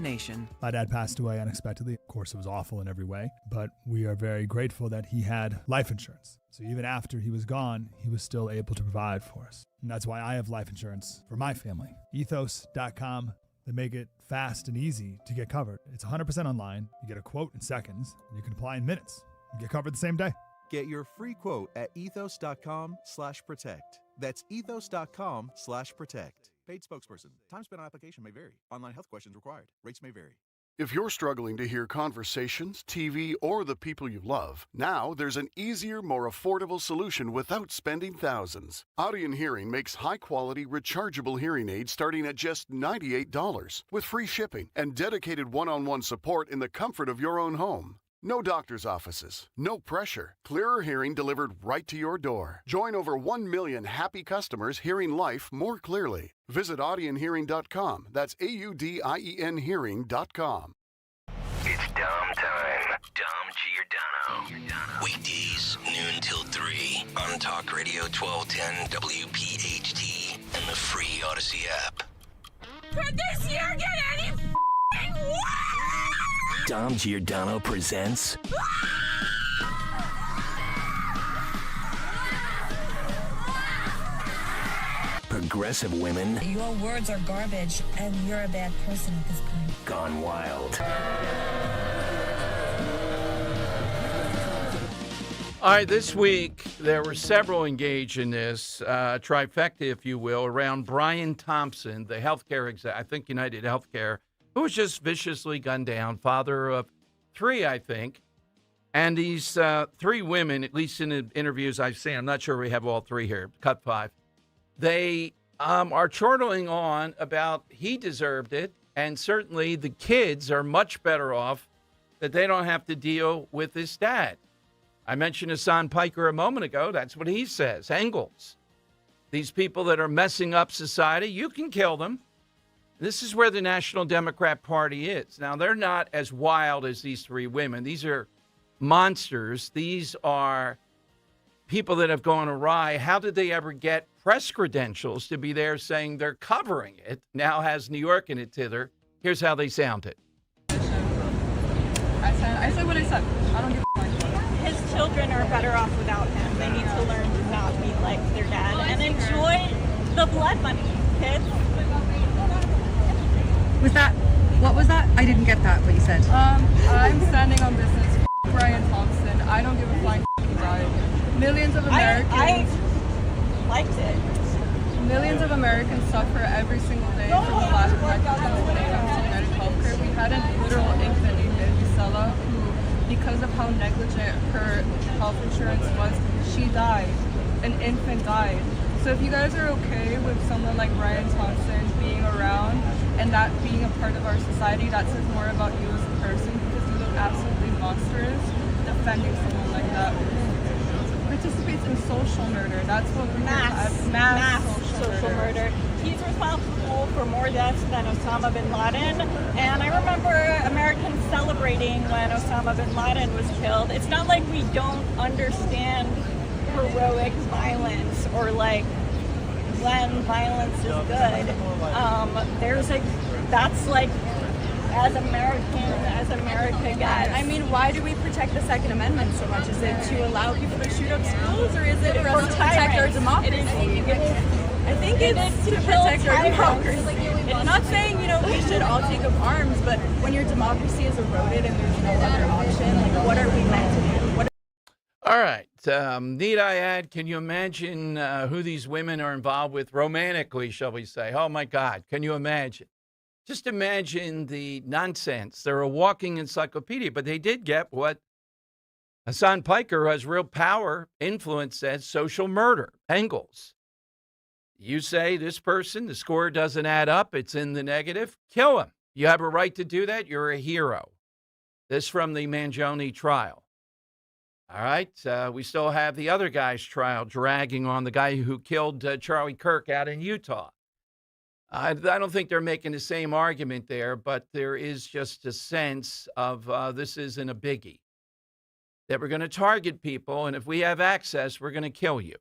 [SPEAKER 18] My dad passed away unexpectedly. Of course, it was awful in every way, but we are very grateful that he had life insurance. So even after he was gone, he was still able to provide for us. And that's why I have life insurance for my family. Ethos.com. They make it fast and easy to get covered. It's 100% online. You get a quote in seconds, and you can apply in minutes. You get covered the same day.
[SPEAKER 26] Get your free quote at ethos.com/protect. That's ethos.com/protect. Paid spokesperson. Time spent on application may vary. Online health questions required. Rates may vary.
[SPEAKER 23] If you're struggling to hear conversations, TV, or the people you love, now there's an easier, more affordable solution without spending thousands. Audion Hearing makes high-quality, rechargeable hearing aids starting at just $98 with free shipping and dedicated one-on-one support in the comfort of your own home. No doctor's offices, no pressure. Clearer hearing delivered right to your door. Join over 1 million happy customers hearing life more clearly. Visit audionhearing.com. That's AUDIEN hearing.com.
[SPEAKER 10] It's Dom time. Dom Giordano. Weekdays, noon till 3 on Talk Radio 1210 WPHT and the free Odyssey app.
[SPEAKER 27] Could this year get any f***ing worse?
[SPEAKER 10] Dom Giordano presents Progressive Women
[SPEAKER 28] Your words are garbage, and you're a bad person at this point.
[SPEAKER 10] Gone Wild.
[SPEAKER 6] All right, this week there were several engaged in this trifecta, if you will, around Brian Thompson, the healthcare exec, I think United Healthcare, who was just viciously gunned down, father of 3, I think. And these 3 women, at least in the interviews I've seen, I'm not sure we have all 3 here, cut 5. They are chortling on about he deserved it, and certainly the kids are much better off that they don't have to deal with his dad. I mentioned Hassan Piker a moment ago. That's what he says. Engels. These people that are messing up society, you can kill them. This is where the National Democrat Party is. Now, they're not as wild as these 3 women. These are monsters. These are people that have gone awry. How did they ever get press credentials to be there saying they're covering it? Now has New York in it thither. Here's how they sounded.
[SPEAKER 1] I said what I said. I don't give a fuck. His children are better off without him. They need to learn to not be like their dad and enjoy the blood money, kids.
[SPEAKER 2] What was that? I didn't get that, what you said.
[SPEAKER 1] I'm standing on business. Brian Thompson. I don't give a flying he died. Millions of Americans. I liked it. Millions of Americans suffer every single day from the lack of negligence when it comes to United Healthcare. We had a literal infant named Isela who, because of how negligent her health insurance was, she died. An infant died. So if you guys are okay with someone like Brian Thompson being around and that being a part of our society, that says more about you as a person, because you look absolutely monstrous defending someone like that who participates in social murder. That's what we're mass social murder. He's responsible for more deaths than Osama bin Laden, and I remember Americans celebrating when Osama bin Laden was killed. It's not like we don't understand heroic violence or like when violence is good. That's like as America gets. I mean, why do we protect the Second Amendment so much? Is it to allow people to shoot up schools, or is it for us to protect our democracy? I think it's to protect our democracy. It's not saying, we should all take up arms, but when your democracy is eroded and there's no other option, like what are we meant to do?
[SPEAKER 6] All right. Need I add, can you imagine who these women are involved with romantically, shall we say? Oh, my God. Can you imagine? Just imagine the nonsense. They're a walking encyclopedia, but they did get what Hassan Piker, who has real power, influence, says social murder, Engels. You say this person, the score doesn't add up, it's in the negative, kill him. You have a right to do that. You're a hero. This from the Mangione trial. All right. We still have the other guy's trial dragging on, the guy who killed Charlie Kirk out in Utah. I don't think they're making the same argument there, but there is just a sense of this isn't a biggie. That we're going to target people, and if we have access, we're going to kill you.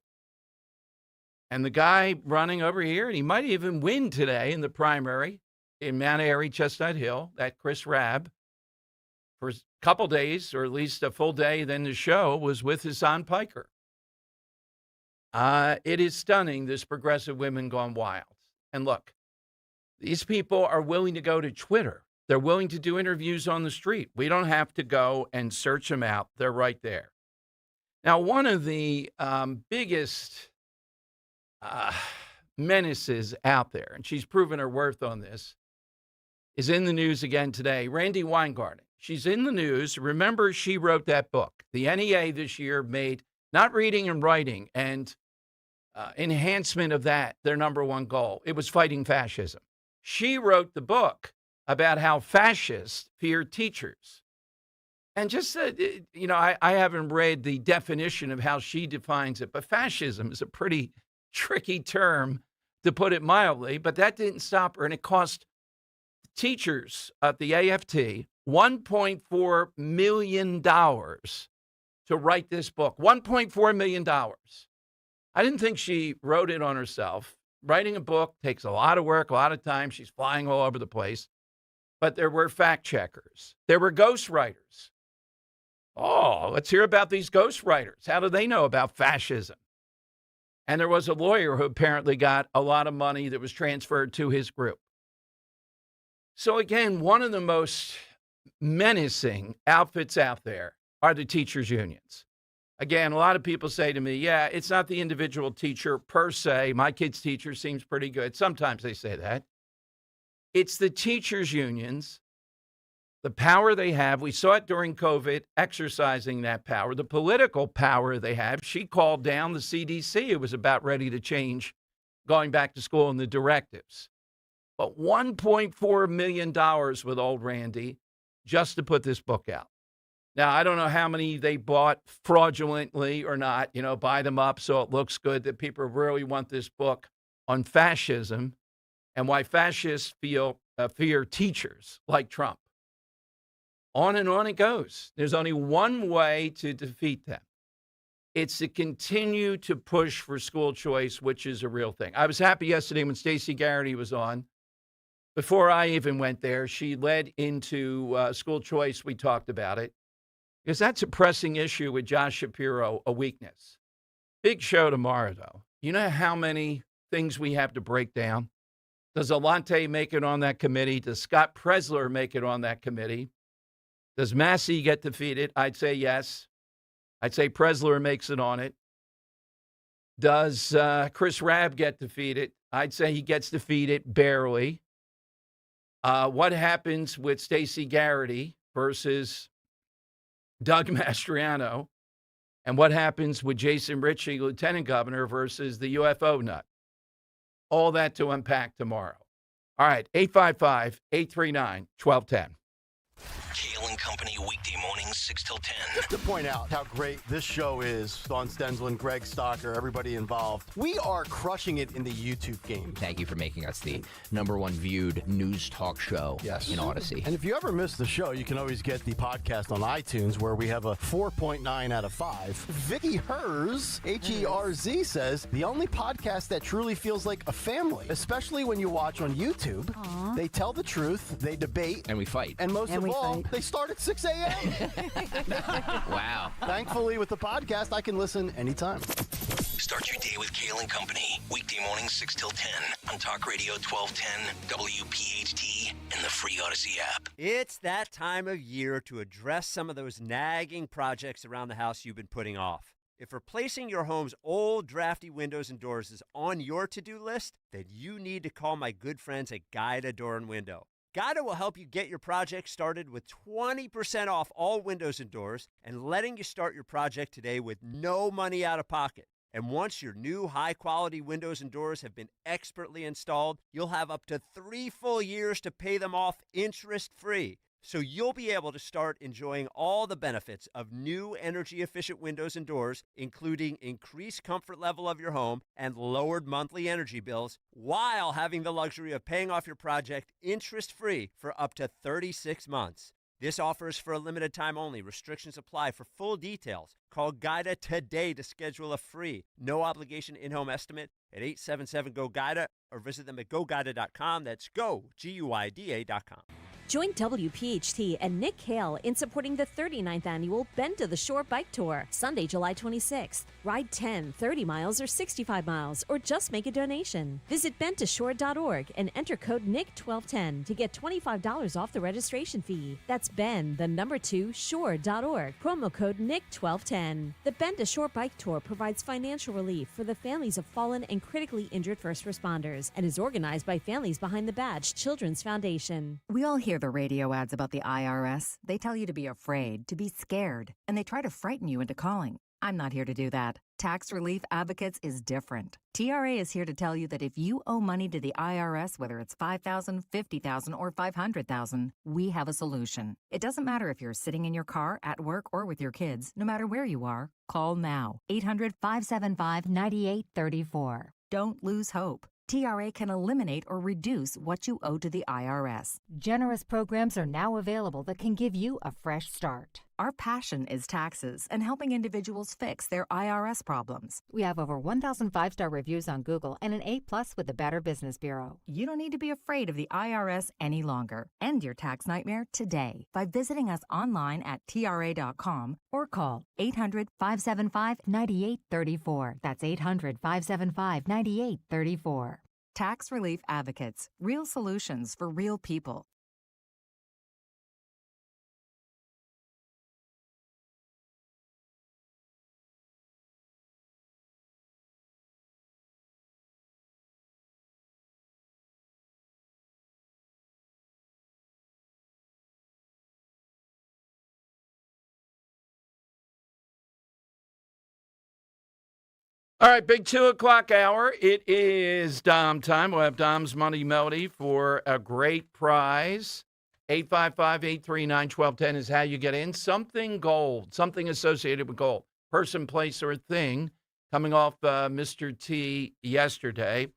[SPEAKER 6] And the guy running over here, and he might even win today in the primary in Mount Airy, Chestnut Hill, that Chris Rabb, for a couple days, or at least a full day, then the show was with Hassan Piker. It is stunning, this progressive women gone wild. And look, these people are willing to go to Twitter. They're willing to do interviews on the street. We don't have to go and search them out. They're right there. Now, one of the biggest menaces out there, and she's proven her worth on this, is in the news again today. Randi Weingarten. She's in the news. Remember, she wrote that book. The NEA this year made not reading and writing and enhancement of that their number one goal. It was fighting fascism. She wrote the book about how fascists fear teachers. And just, I haven't read the definition of how she defines it, but fascism is a pretty tricky term, to put it mildly, but that didn't stop her. And it cost teachers at the AFT $1.4 million to write this book. $1.4 million. I didn't think she wrote it on herself. Writing a book takes a lot of work, a lot of time. She's flying all over the place. But there were fact checkers. There were ghostwriters. Oh, let's hear about these ghostwriters. How do they know about fascism? And there was a lawyer who apparently got a lot of money that was transferred to his group. So again, one of the most menacing outfits out there are the teachers' unions. Again, a lot of people say to me, yeah, it's not the individual teacher per se. My kid's teacher seems pretty good. Sometimes they say that. It's the teachers' unions, the power they have. We saw it during COVID, exercising that power, the political power they have. She called down the CDC. It was about ready to change going back to school and the directives. But $1.4 million with old Randi just to put this book out. Now, I don't know how many they bought fraudulently or not, buy them up so it looks good that people really want this book on fascism and why fascists fear teachers like Trump. On and on it goes. There's only one way to defeat them. It's to continue to push for school choice, which is a real thing. I was happy yesterday when Stacey Garrity was on. Before I even went there, she led into school choice. We talked about it because that's a pressing issue with Josh Shapiro, a weakness. Big show tomorrow, though. You know how many things we have to break down? Does Alante make it on that committee? Does Scott Presler make it on that committee? Does Massey get defeated? I'd say yes. I'd say Presler makes it on it. Does Chris Rabb get defeated? I'd say he gets defeated barely. What happens with Stacey Garrity versus Doug Mastriano? And what happens with Jason Ritchie, lieutenant governor, versus the UFO nut? All that to unpack tomorrow. All right, 855-839-1210.
[SPEAKER 10] Kale and Company, weekday mornings, 6 till 10.
[SPEAKER 4] Just to point out how great this show is, Dawn Stensland, Greg Stocker, everybody involved, we are crushing it in the YouTube game.
[SPEAKER 3] Thank you for making us the #1 viewed news talk show in Odyssey.
[SPEAKER 4] And if you ever miss the show, you can always get the podcast on iTunes, where we have a 4.9 out of 5. Vicky Herz, Herz, says, the only podcast that truly feels like a family, especially when you watch on YouTube.
[SPEAKER 21] Aww.
[SPEAKER 4] They tell the truth, they debate.
[SPEAKER 3] And we fight.
[SPEAKER 4] And most of all, they start at 6 a.m.
[SPEAKER 3] Wow.
[SPEAKER 4] Thankfully, with the podcast, I can listen anytime.
[SPEAKER 10] Start your day with Kale and Company, weekday mornings, 6 till 10 on Talk Radio 1210, WPHT, and the free Odyssey app.
[SPEAKER 5] It's that time of year to address some of those nagging projects around the house you've been putting off. If replacing your home's old, drafty windows and doors is on your to-do list, then you need to call my good friends at Guida Door and Window. Guida will help you get your project started with 20% off all windows and doors and letting you start your project today with no money out of pocket. And once your new high-quality windows and doors have been expertly installed, you'll have up to 3 full years to pay them off interest-free. So you'll be able to start enjoying all the benefits of new energy-efficient windows and doors, including increased comfort level of your home and lowered monthly energy bills, while having the luxury of paying off your project interest-free for up to 36 months. This offer is for a limited time only. Restrictions apply. For full details, call Guida today to schedule a free, no-obligation in-home estimate at 877-GO-GUIDA or visit them at GoGuida.com. That's go, GUIDA.com.
[SPEAKER 15] Join WPHT and Nick Hale in supporting the 39th annual Bend to the Shore Bike Tour, Sunday, July 26th. Ride 10, 30 miles, or 65 miles, or just make a donation. Visit bendtoshore.org and enter code NICK1210 to get $25 off the registration fee. That's shore.org, promo code NICK1210. The Bend to Shore Bike Tour provides financial relief for the families of fallen and critically injured first responders and is organized by Families Behind the Badge Children's Foundation.
[SPEAKER 7] We all hear the radio ads about the IRS. They tell you to be afraid, to be scared, and they try to frighten you into calling. I'm not here to do that. Tax Relief Advocates is different. TRA is here to tell you that if you owe money to the IRS, whether it's $5,000, $50,000, or $500,000, we have a solution. It doesn't matter if you're sitting in your car, at work, or with your kids. No matter where you are, call now. 800-575-9834. Don't lose hope. TRA can eliminate or reduce what you owe to the IRS.
[SPEAKER 13] Generous programs are now available that can give you a fresh start.
[SPEAKER 7] Our passion is taxes and helping individuals fix their IRS problems.
[SPEAKER 13] We have over 1,000 5-star reviews on Google and an A+ with the Better Business Bureau.
[SPEAKER 7] You don't need to be afraid of the IRS any longer. End your tax nightmare today by visiting us online at TRA.com or call 800-575-9834. That's 800-575-9834. Tax Relief Advocates. Real solutions for real people.
[SPEAKER 6] All right, big 2 o'clock hour. It is Dom time. We'll have Dom's Money Melody for a great prize. 855-839-1210 is how you get in. Something gold, something associated with gold. Person, place, or thing. Coming off Mr. T yesterday.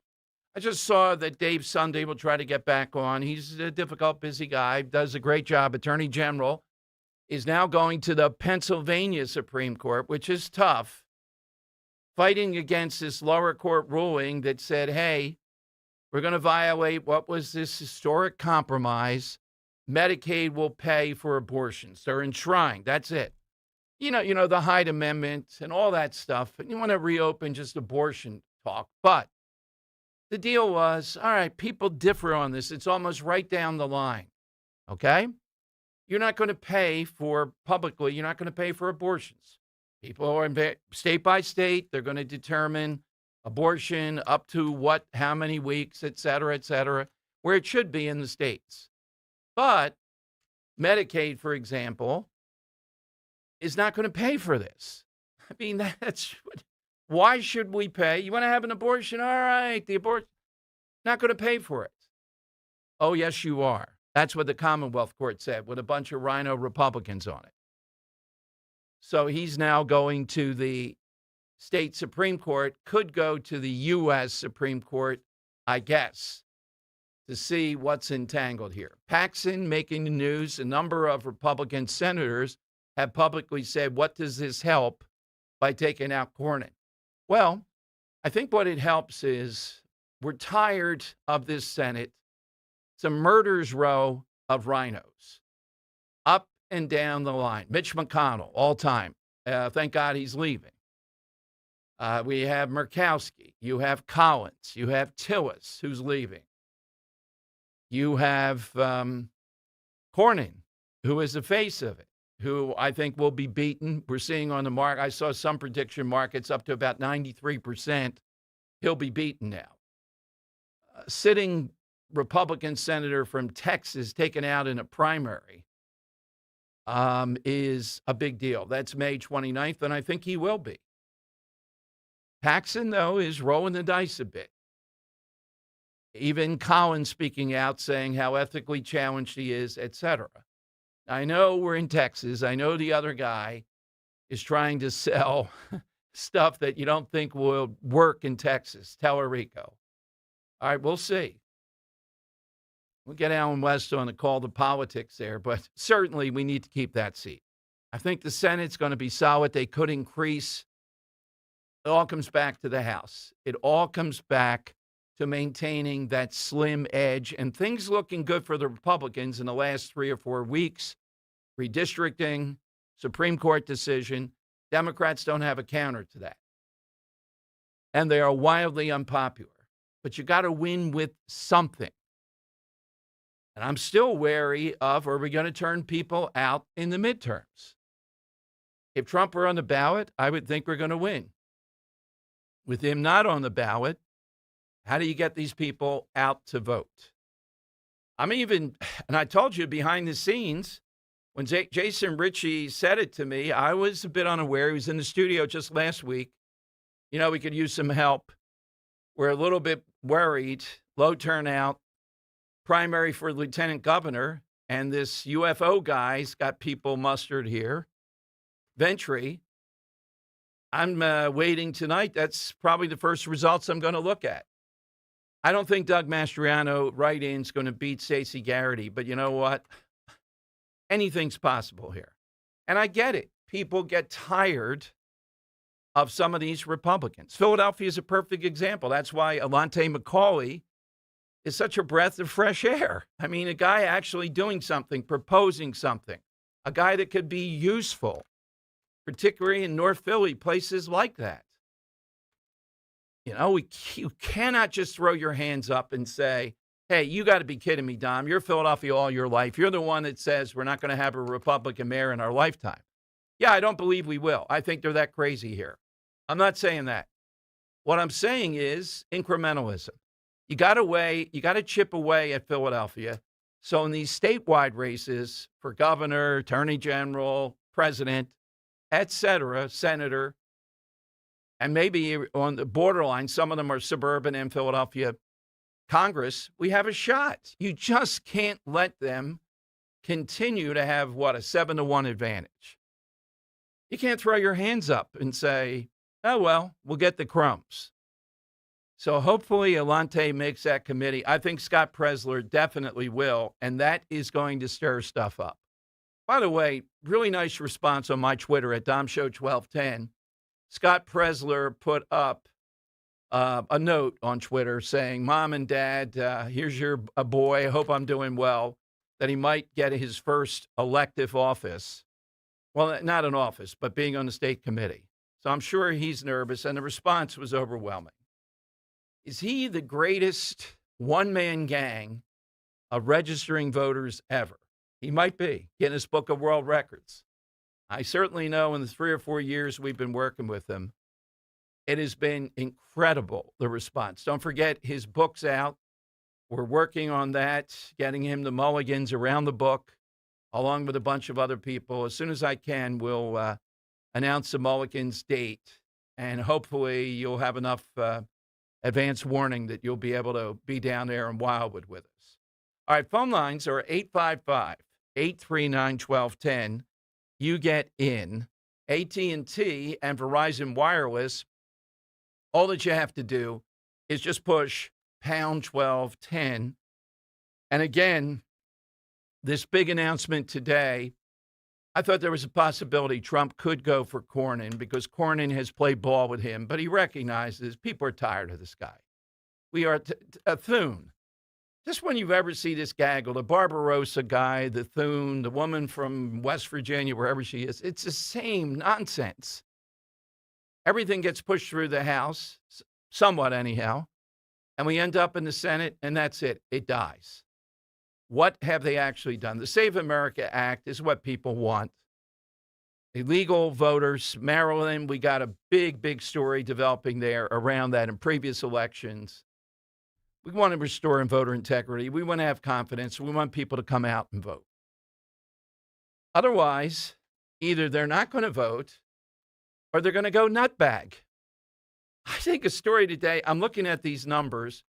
[SPEAKER 6] I just saw that Dave Sunday will try to get back on. He's a difficult, busy guy, does a great job. Attorney General is now going to the Pennsylvania Supreme Court, which is tough. Fighting against this lower court ruling that said, hey, We're going to violate what was this historic compromise. Medicaid will pay for abortions. They're enshrined. That's it. You know, the Hyde Amendment and all that stuff. And you want to reopen just abortion talk. But the deal was, all right, people differ on this. It's almost right down the line. Okay? You're not going to pay for publicly, you're not going to pay for abortions. People are state by state. They're going to determine abortion up to what, how many weeks, et cetera, where it should be in the states. But Medicaid, for example, is not going to pay for this. I mean, why should we pay? You want to have an abortion? All right, the abortion, not going to pay for it. Oh, yes, you are. That's what the Commonwealth Court said with a bunch of rhino Republicans on it. So he's now going to the state Supreme Court, could go to the U.S. Supreme Court, I guess, to see what's entangled here. Paxson making the news. A number of Republican senators have publicly said, what does this help by taking out Cornyn? Well, I think what it helps is we're tired of this Senate. It's a murderer's row of rhinos up and down the line. Mitch McConnell, all time. Thank God he's leaving. We have Murkowski. You have Collins. You have Tillis, who's leaving. You have Cornyn, who is the face of it, who I think will be beaten. We're seeing on the mark. I saw some prediction markets up to about 93%. He'll be beaten now. Sitting Republican senator from Texas taken out in a primary is a big deal. That's May 29th, and I think he will be. Paxson, though, is rolling the dice a bit. Even Collins speaking out, saying how ethically challenged he is, etc. I know we're in Texas. I know the other guy is trying to sell stuff that you don't think will work in Texas, Tellerico. All right, we'll see. We'll get Alan West on the call to politics there, but certainly we need to keep that seat. I think the Senate's going to be solid. They could increase. It all comes back to the House. It all comes back to maintaining that slim edge, and things looking good for the Republicans in the last 3 or 4 weeks. Redistricting, Supreme Court decision. Democrats don't have a counter to that. And they are wildly unpopular. But you got to win with something. And I'm still wary of, are we going to turn people out in the midterms? If Trump were on the ballot, I would think we're going to win. With him not on the ballot, how do you get these people out to vote? And I told you behind the scenes, when Jason Ritchie said it to me, I was a bit unaware. He was in the studio just last week. You know, we could use some help. We're a little bit worried, low turnout, primary for lieutenant governor, and this UFO guy's got people mustered here. Ventry. I'm waiting tonight. That's probably the first results I'm going to look at. I don't think Doug Mastriano write-in is going to beat Stacey Garrity, but you know what? Anything's possible here. And I get it. People get tired of some of these Republicans. Philadelphia is a perfect example. That's why Alante Macaulay is such a breath of fresh air. I mean, a guy actually doing something, proposing something, a guy that could be useful, particularly in North Philly, places like that. You know, you cannot just throw your hands up and say, hey, you got to be kidding me, Dom. You're Philadelphia all your life. You're the one that says we're not going to have a Republican mayor in our lifetime. Yeah, I don't believe we will. I think they're that crazy here. I'm not saying that. What I'm saying is incrementalism. You got to chip away at Philadelphia. So in these statewide races for governor, attorney general, president, et cetera, senator, and maybe on the borderline, some of them are suburban and Philadelphia, Congress, we have a shot. You just can't let them continue to have, a 7-1 advantage. You can't throw your hands up and say, oh, well, we'll get the crumbs. So hopefully Alante makes that committee. I think Scott Presler definitely will, and that is going to stir stuff up. By the way, really nice response on my Twitter at DomShow1210. Scott Presler put up a note on Twitter saying, Mom and Dad, here's your boy. I hope I'm doing well, that he might get his first elective office. Well, not an office, but being on the state committee. So I'm sure he's nervous, and the response was overwhelming. Is he the greatest one-man gang of registering voters ever? He might be. Guinness Book of World Records. I certainly know in the 3 or 4 years we've been working with him, it has been incredible, the response. Don't forget, his book's out. We're working on that, getting him the mulligans around the book, along with a bunch of other people. As soon as I can, we'll announce the mulligans date, and hopefully you'll have enough advance warning that you'll be able to be down there in Wildwood with us. All right, phone lines are 855-839-1210. You get in. AT&T and Verizon Wireless, all that you have to do is just push pound 1210. And again, this big announcement today, I thought there was a possibility Trump could go for Cornyn because Cornyn has played ball with him, but he recognizes people are tired of this guy. We are a Thune. Just when you ever see this gaggle, the Barbarossa guy, the Thune, the woman from West Virginia, wherever she is, it's the same nonsense. Everything gets pushed through the House, somewhat anyhow, and we end up in the Senate, and that's it. It dies. What have they actually done? The Save America Act is what people want. Illegal voters, Maryland, we got a big story developing there around that in previous elections. We want to restore voter integrity. We want to have confidence. We want people to come out and vote. Otherwise, either they're not going to vote or they're going to go nutbag. I think a story today, I'm looking at these numbers.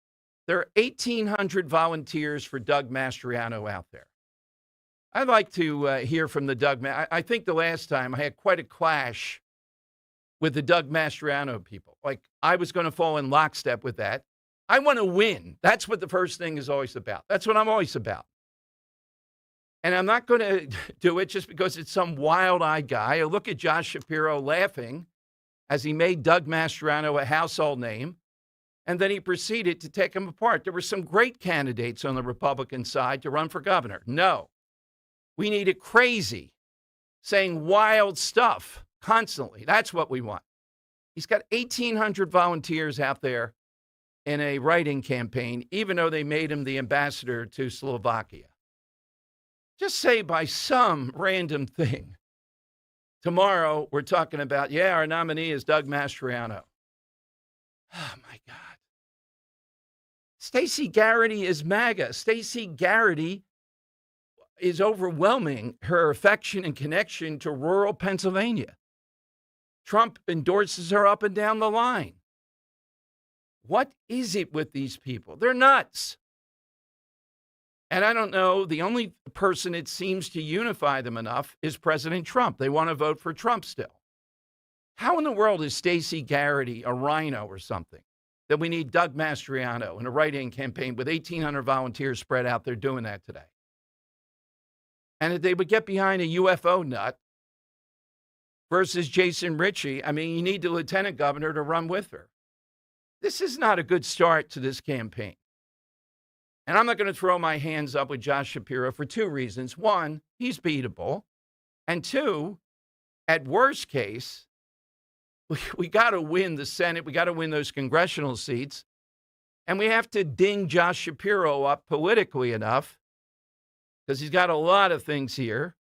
[SPEAKER 6] There are 1,800 volunteers for Doug Mastriano out there. I'd like to hear from the Doug. I think the last time I had quite a clash with the Doug Mastriano people. Like, I was going to fall in lockstep with that. I want to win. That's what the first thing is always about. That's what I'm always about. And I'm not going to do it just because it's some wild-eyed guy. I look at Josh Shapiro laughing as he made Doug Mastriano a household name, and then he proceeded to take him apart. There were some great candidates on the Republican side to run for governor. No. We need it crazy, saying wild stuff constantly. That's what we want. He's got 1,800 volunteers out there in a writing campaign, even though they made him the ambassador to Slovakia. Just say by some random thing, tomorrow we're talking about, our nominee is Doug Mastriano. Oh, my God. Stacey Garrity is MAGA. Stacey Garrity is overwhelming her affection and connection to rural Pennsylvania. Trump endorses her up and down the line. What is it with these people? They're nuts. And I don't know, the only person it seems to unify them enough is President Trump. They want to vote for Trump still. How in the world is Stacey Garrity a rhino or something that we need Doug Mastriano in a write-in campaign with 1,800 volunteers spread out there doing that today? And if they would get behind a UFO nut versus Jason Ritchie, I mean, you need the lieutenant governor to run with her. This is not a good start to this campaign. And I'm not going to throw my hands up with Josh Shapiro for two reasons. One, he's beatable. And two, at worst case, we got to win the Senate. We got to win those congressional seats. And we have to ding Josh Shapiro up politically enough, because he's got a lot of things here,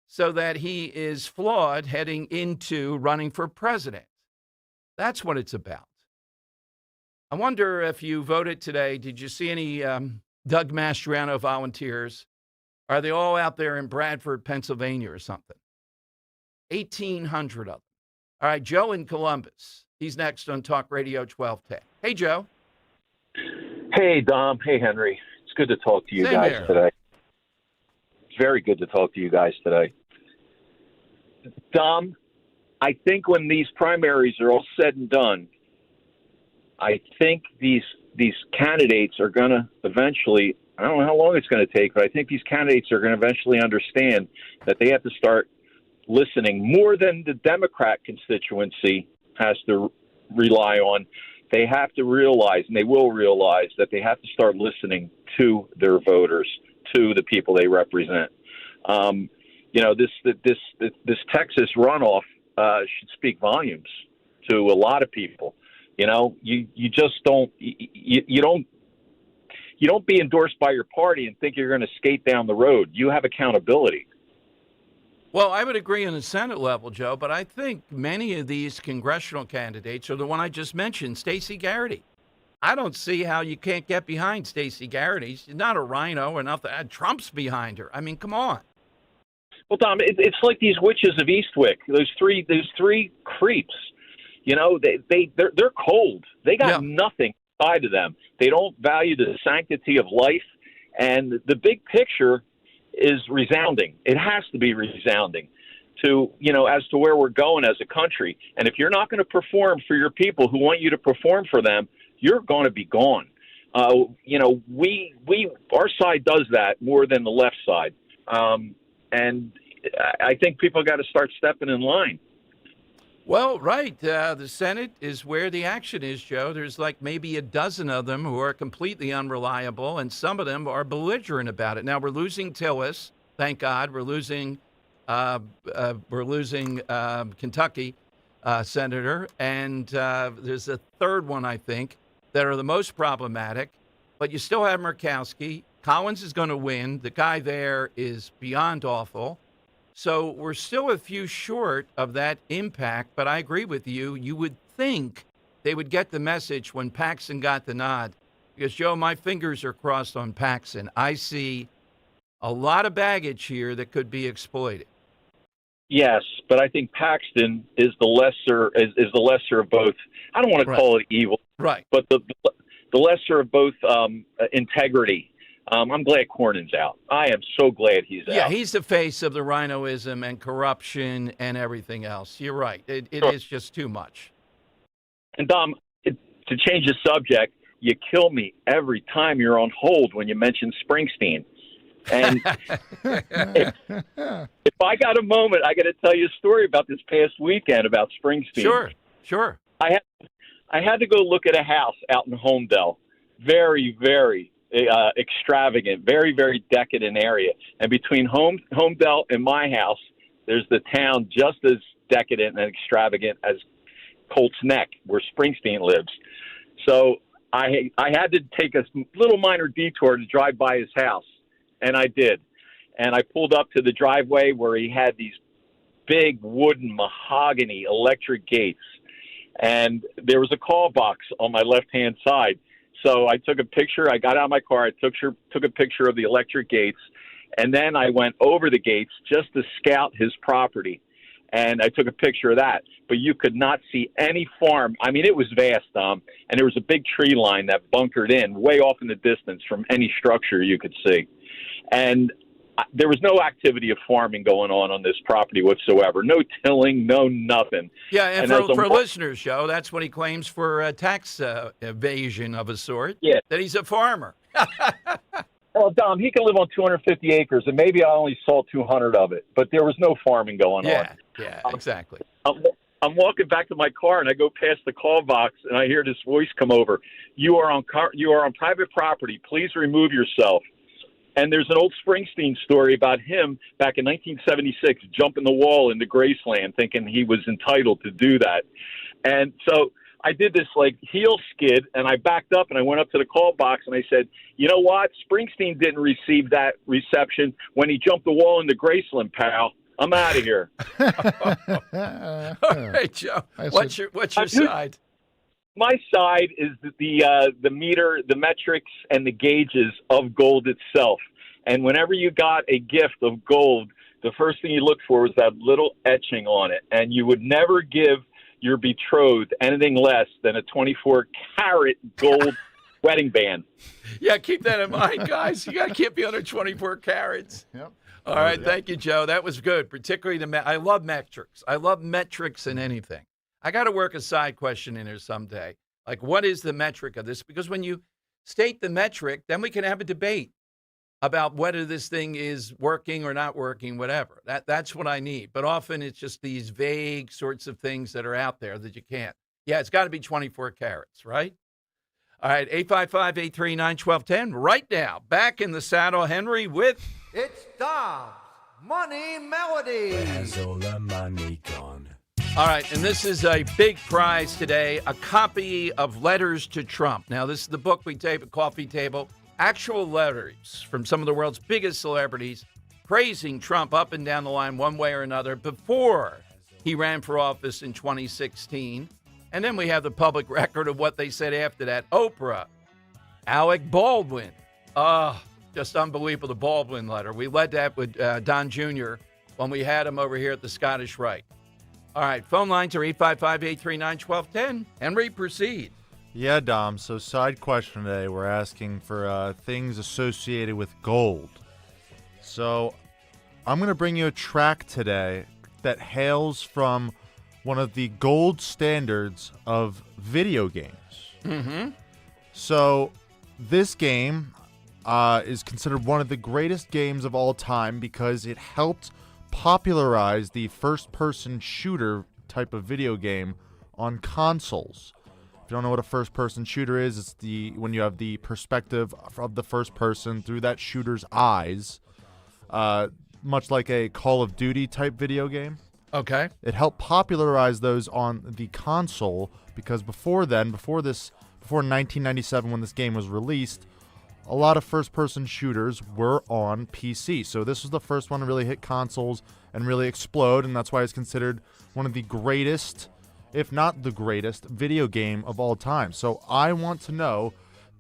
[SPEAKER 6] so that he is flawed heading into running for president. That's what it's about. I wonder if you voted today, did you see any Doug Mastriano volunteers? Are they all out there in Bradford, Pennsylvania or something? 1,800 of them. All right, Joe in Columbus. He's next on Talk Radio 1210. Hey, Joe.
[SPEAKER 8] Hey, Dom. Hey, Henry. It's good to talk to you guys today. It's very good to talk to you guys today. Dom, I think when these primaries are all said and done, I think these candidates are going to eventually, I don't know how long it's going to take, but I think these candidates are going to eventually understand that they have to start listening more than the Democrat constituency has to rely on. they have to realize, and they will realize, that they have to start listening to their voters, to the people they represent. This Texas runoff should speak volumes to a lot of people. You just don't you don't be endorsed by your party and think you're going to skate down the road. You have accountability.
[SPEAKER 6] Well, I would agree on the Senate level, Joe, but I think many of these congressional candidates are the one I just mentioned, Stacey Garrity. I don't see how you can't get behind Stacey Garrity. She's not a rhino or nothing. Trump's behind her. I mean, come on.
[SPEAKER 8] Well, Tom, it's like these witches of Eastwick. Those three creeps. They're cold. They got nothing inside of them. They don't value the sanctity of life, and the big picture is resounding. It has to be resounding to, as to where we're going as a country. And if you're not going to perform for your people who want you to perform for them, you're going to be gone. Our side does that more than the left side. And I think people got to start stepping in line.
[SPEAKER 6] Well, right. The Senate is where the action is, Joe. There's like maybe a dozen of them who are completely unreliable, and some of them are belligerent about it. Now, we're losing Tillis. Thank God. We're losing Kentucky senator, and there's a third one, I think, that are the most problematic. But you still have Murkowski. Collins is going to win. The guy there is beyond awful. So we're still a few short of that impact, but I agree with you. You would think they would get the message when Paxton got the nod. Because, Joe, my fingers are crossed on Paxton. I see a lot of baggage here that could be exploited.
[SPEAKER 8] Yes, but I think Paxton is the lesser of both. I don't want to call it evil,
[SPEAKER 6] right?
[SPEAKER 8] But the lesser of both integrity. I'm glad Cornyn's out. I am so glad he's out.
[SPEAKER 6] Yeah, he's the face of the rhinoism and corruption and everything else. You're right. It is just too much.
[SPEAKER 8] And, Dom, to change the subject, you kill me every time you're on hold when you mention Springsteen. And if I got a moment, I got to tell you a story about this past weekend about Springsteen.
[SPEAKER 6] Sure.
[SPEAKER 8] I had to go look at a house out in Homedale. Very, very extravagant, very, very decadent area. And between Homedale and my house, there's the town just as decadent and extravagant as Colts Neck, where Springsteen lives. So I had to take a little minor detour to drive by his house, and I did. And I pulled up to the driveway where he had these big wooden mahogany electric gates, and there was a call box on my left-hand side. So I took a picture. I got out of my car. I took a picture of the electric gates, and then I went over the gates just to scout his property, and I took a picture of that. But you could not see any farm. I mean, it was vast, and there was a big tree line that bunkered in way off in the distance from any structure you could see. And there was no activity of farming going on this property whatsoever. No tilling, no nothing.
[SPEAKER 6] Yeah, and for listeners, Joe, that's what he claims for tax evasion of a sort.
[SPEAKER 8] Yeah.
[SPEAKER 6] That he's a farmer.
[SPEAKER 8] Well, Dom, he can live on 250 acres, and maybe I only saw 200 of it. But there was no farming going on.
[SPEAKER 6] Yeah, exactly.
[SPEAKER 8] I'm walking back to my car, and I go past the call box, and I hear this voice come over. You are on private property. Please remove yourself. And there's an old Springsteen story about him back in 1976 jumping the wall into Graceland thinking he was entitled to do that. And so I did this like heel skid, and I backed up and I went up to the call box and I said, you know what? Springsteen didn't receive that reception when he jumped the wall into Graceland, pal. I'm out of here.
[SPEAKER 6] All right, Joe. What's your side?
[SPEAKER 8] My side is the meter, the metrics, and the gauges of gold itself. And whenever you got a gift of gold, the first thing you look for was that little etching on it. And you would never give your betrothed anything less than a 24-karat gold wedding band.
[SPEAKER 6] Yeah, keep that in mind, guys. You got to keep you under 24 carats.
[SPEAKER 4] Yep.
[SPEAKER 6] All right, thank you, Joe. That was good, particularly I love metrics. I love metrics in anything. I got to work a side question in there someday. Like, what is the metric of this? Because when you state the metric, then we can have a debate about whether this thing is working or not working, whatever. That's what I need. But often it's just these vague sorts of things that are out there that you can't. Yeah, it's got to be 24 carats, right? All right, 855-839-1210. Right now, back in the saddle, Henry, with...
[SPEAKER 11] It's Dom's Money Melody.
[SPEAKER 14] Where's all the money gone?
[SPEAKER 6] All right, and this is a big prize today, a copy of Letters to Trump. Now, this is the book we tape at Coffee Table. Actual letters from some of the world's biggest celebrities praising Trump up and down the line one way or another before he ran for office in 2016. And then we have the public record of what they said after that. Oprah, Alec Baldwin. Just unbelievable, the Baldwin letter. We led that with Don Jr. when we had him over here at the Scottish Rite. All right, phone lines are 855-839-1210. Henry, proceed.
[SPEAKER 16] Yeah, Dom. So side question today, we're asking for things associated with gold. So I'm going to bring you a track today that hails from one of the gold standards of video games.
[SPEAKER 6] Mm-hmm.
[SPEAKER 16] So this game is considered one of the greatest games of all time because it helped popularize the first-person shooter type of video game on consoles. If you don't know what a first-person shooter is, it's when you have the perspective of the first person through that shooter's eyes, much like a Call of Duty type video game.
[SPEAKER 6] Okay.
[SPEAKER 16] It helped popularize those on the console because before 1997 when this game was released, a lot of first-person shooters were on PC. So this was the first one to really hit consoles and really explode, and that's why it's considered one of the greatest, if not the greatest, video game of all time. So I want to know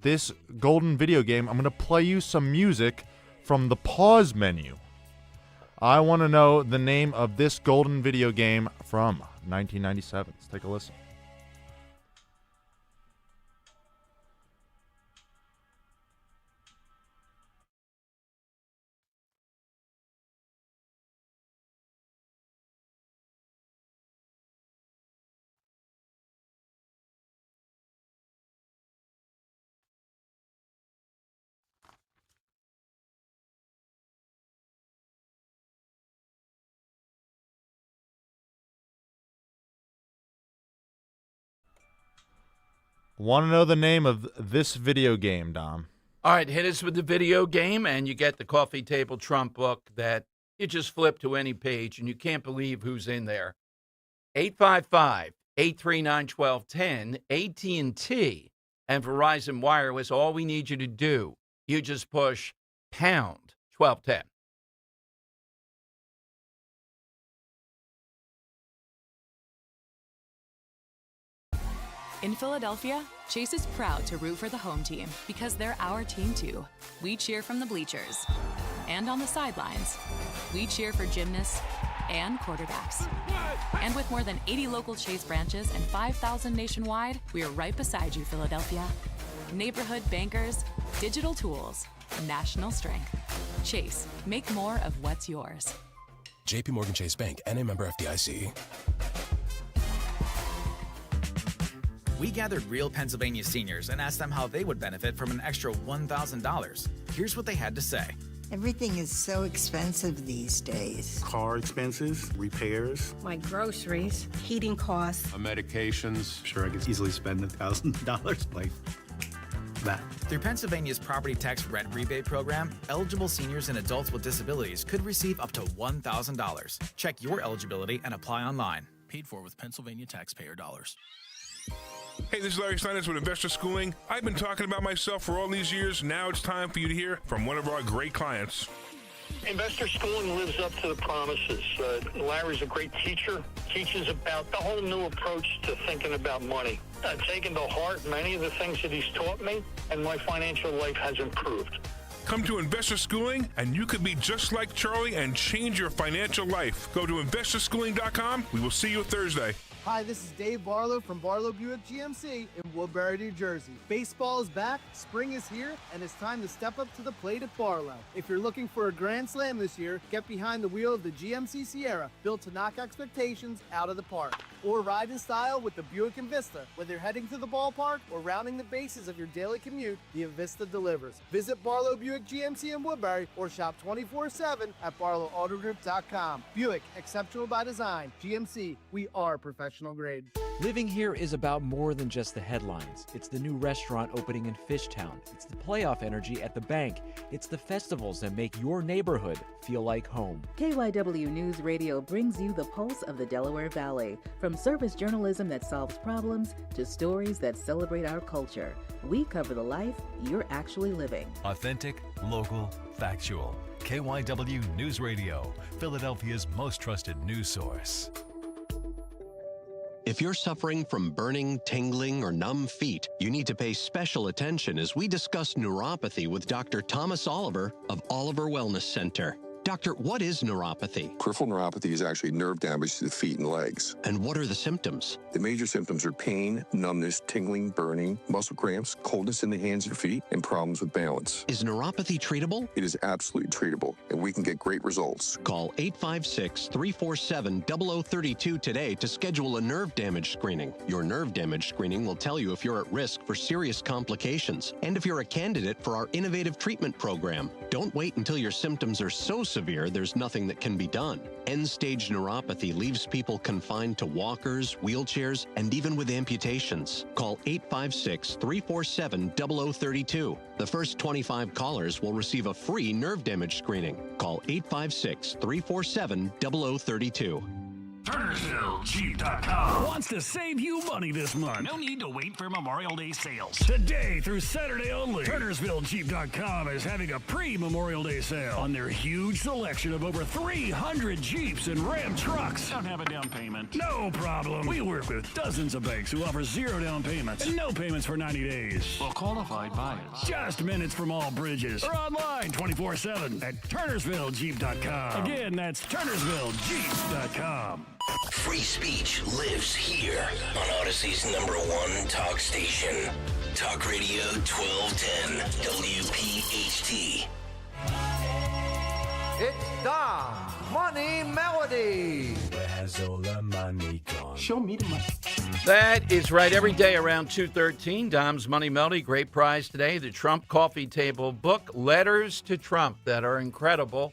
[SPEAKER 16] this golden video game. I'm going to play you some music from the pause menu. I want to know the name of this golden video game from 1997. Let's take a listen. Want to know the name of this video game, Dom?
[SPEAKER 6] All right, hit us with the video game, and you get the Coffee Table Trump book that you just flip to any page, and you can't believe who's in there. 855-839-1210, AT&T and Verizon Wireless. All we need you to do, you just push pound 1210.
[SPEAKER 19] In Philadelphia, Chase is proud to root for the home team because they're our team too. We cheer from the bleachers and on the sidelines. We cheer for gymnasts and quarterbacks. And with more than 80 local Chase branches and 5,000 nationwide, we are right beside you, Philadelphia. Neighborhood bankers, digital tools, national strength. Chase, make more of what's yours.
[SPEAKER 20] JP Morgan Chase Bank, N.A. member FDIC.
[SPEAKER 22] We gathered real Pennsylvania seniors and asked them how they would benefit from an extra $1,000. Here's what they had to say.
[SPEAKER 24] Everything is so expensive these days.
[SPEAKER 25] Car expenses, repairs.
[SPEAKER 29] My groceries, heating costs.
[SPEAKER 25] Medications. Sure, I could easily spend $1,000 like that.
[SPEAKER 22] Through Pennsylvania's property tax rent rebate program, eligible seniors and adults with disabilities could receive up to $1,000. Check your eligibility and apply online.
[SPEAKER 30] Paid for with Pennsylvania taxpayer dollars.
[SPEAKER 31] Hey, this is Larry Steinitz with Investor Schooling. I've been talking about myself for all these years. Now it's time for you to hear from one of our great clients.
[SPEAKER 32] Investor Schooling lives up to the promises. Larry's a great teacher, teaches about the whole new approach to thinking about money. I've taken to heart many of the things that he's taught me, and my financial life has improved.
[SPEAKER 31] Come to Investor Schooling, and you could be just like Charlie and change your financial life. Go to investorschooling.com. We will see you Thursday.
[SPEAKER 33] Hi, this is Dave Barlow from Barlow Buick GMC in Woodbury, New Jersey. Baseball is back, spring is here, and it's time to step up to the plate at Barlow. If you're looking for a grand slam this year, get behind the wheel of the GMC Sierra, built to knock expectations out of the park. Or ride in style with the Buick Envista. Whether you're heading to the ballpark or rounding the bases of your daily commute, the Envista delivers. Visit Barlow Buick GMC in Woodbury or shop 24/7 at barlowautogroup.com. Buick, exceptional by design. GMC, we are professional. professional grade.
[SPEAKER 1] Living here is about more than just the headlines. It's the new restaurant opening in Fishtown. It's the playoff energy at the bank. It's the festivals that make your neighborhood feel like home.
[SPEAKER 2] KYW News Radio brings you the pulse of the Delaware Valley. From service journalism that solves problems to stories that celebrate our culture, we cover the life you're actually living.
[SPEAKER 3] Authentic, local, factual. KYW News Radio, Philadelphia's most trusted news source.
[SPEAKER 9] If you're suffering from burning, tingling, or numb feet, you need to pay special attention as we discuss neuropathy with Dr. Thomas Oliver of Oliver Wellness Center. Doctor, what is neuropathy?
[SPEAKER 10] Peripheral neuropathy is actually nerve damage to the feet and legs.
[SPEAKER 9] And what are the symptoms?
[SPEAKER 10] The major symptoms are pain, numbness, tingling, burning, muscle cramps, coldness in the hands and feet, and problems with balance.
[SPEAKER 9] Is neuropathy treatable?
[SPEAKER 10] It is absolutely treatable, and we can get great results.
[SPEAKER 9] Call 856-347-0032 today to schedule a nerve damage screening. Your nerve damage screening will tell you if you're at risk for serious complications and if you're a candidate for our innovative treatment program. Don't wait until your symptoms are so severe there's nothing that can be done. End-stage neuropathy leaves people confined to walkers, wheelchairs, and even with amputations. Call 856-347-0032. The first 25 callers will receive a free nerve damage screening. Call 856-347-0032.
[SPEAKER 12] TurnersvilleJeep.com wants to save you money this month. No need to wait for Memorial Day sales. Today through Saturday only, TurnersvilleJeep.com is having a pre-Memorial Day sale on their huge selection of over 300 Jeeps and Ram trucks. Don't have a down payment? No problem. We work with dozens of banks who offer 0 down payments and no payments for 90 days. For qualified buyers. Just minutes from all bridges. Or online 24/7 at TurnersvilleJeep.com. Again, that's TurnersvilleJeep.com.
[SPEAKER 17] Free speech lives here on Odyssey's #1 talk station. Talk Radio 1210 WPHT.
[SPEAKER 11] It's Dom Money Melody.
[SPEAKER 14] Where has all the money gone?
[SPEAKER 11] Show me the money.
[SPEAKER 6] That is right. Every day around 2:13, Dom's Money Melody. Great prize today. The Trump Coffee Table book, Letters to Trump, that are incredible.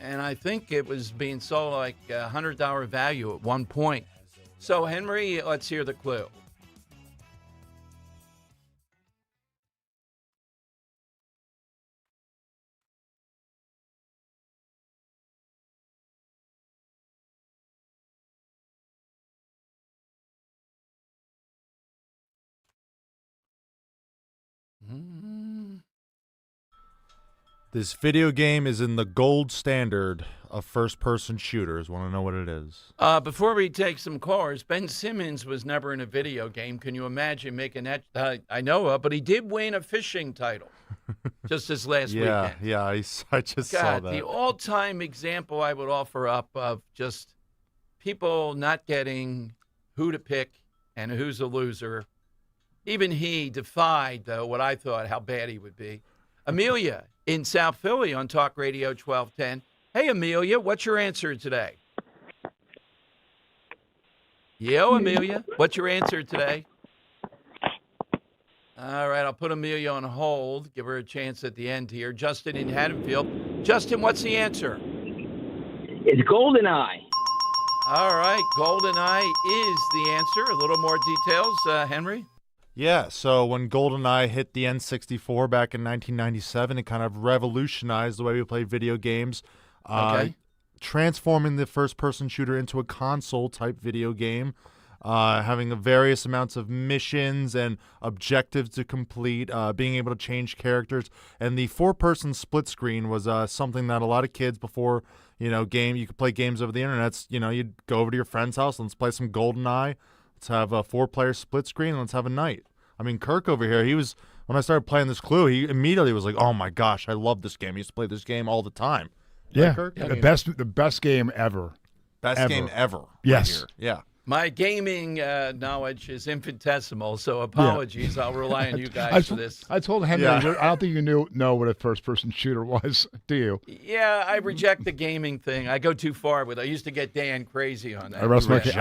[SPEAKER 6] And I think it was being sold like $100 value at one point. So, Henry, let's hear the clue.
[SPEAKER 16] This video game is in the gold standard of first-person shooters. Want to know what it is?
[SPEAKER 6] Before we take some callers, Ben Simmons was never in a video game. Can you imagine making that? I know of, but he did win a fishing title just this last weekend.
[SPEAKER 16] Yeah, I just saw that.
[SPEAKER 6] The all-time example I would offer up of just people not getting who to pick and who's a loser. Even he defied, though, what I thought, how bad he would be. Amelia in South Philly on Talk Radio 1210. Hey, Amelia, what's your answer today? Yo, Amelia, what's your answer today? All right, I'll put Amelia on hold. Give her a chance at the end here. Justin in Haddonfield. Justin, what's the answer?
[SPEAKER 18] It's GoldenEye.
[SPEAKER 6] All right, GoldenEye is the answer. A little more details, Henry?
[SPEAKER 16] Yeah, so when GoldenEye hit the N64 back in 1997, it kind of revolutionized the way we play video games, transforming the first-person shooter into a console-type video game, having various amounts of missions and objectives to complete, being able to change characters. And the four-person split screen was something that a lot of kids before, you could play games over the internet. You'd go over to your friend's house, let's play some GoldenEye. Let's have a 4-player split screen, and let's have a night. I mean, Kirk over here, when I started playing this Clue, he immediately was like, oh, my gosh, I love this game. He used to play this game all the time.
[SPEAKER 21] Yeah,
[SPEAKER 16] right, Kirk?
[SPEAKER 21] the best game ever.
[SPEAKER 16] Game ever.
[SPEAKER 21] Yes.
[SPEAKER 16] Right here. Yeah.
[SPEAKER 6] My gaming knowledge is infinitesimal, so apologies. Yeah. I'll rely on you guys for this.
[SPEAKER 21] I told Henry, I don't think you know what a first-person shooter was, do you?
[SPEAKER 6] Yeah, I reject the gaming thing. I go too far with it. I used to get Dan crazy on that.
[SPEAKER 21] I rest my case.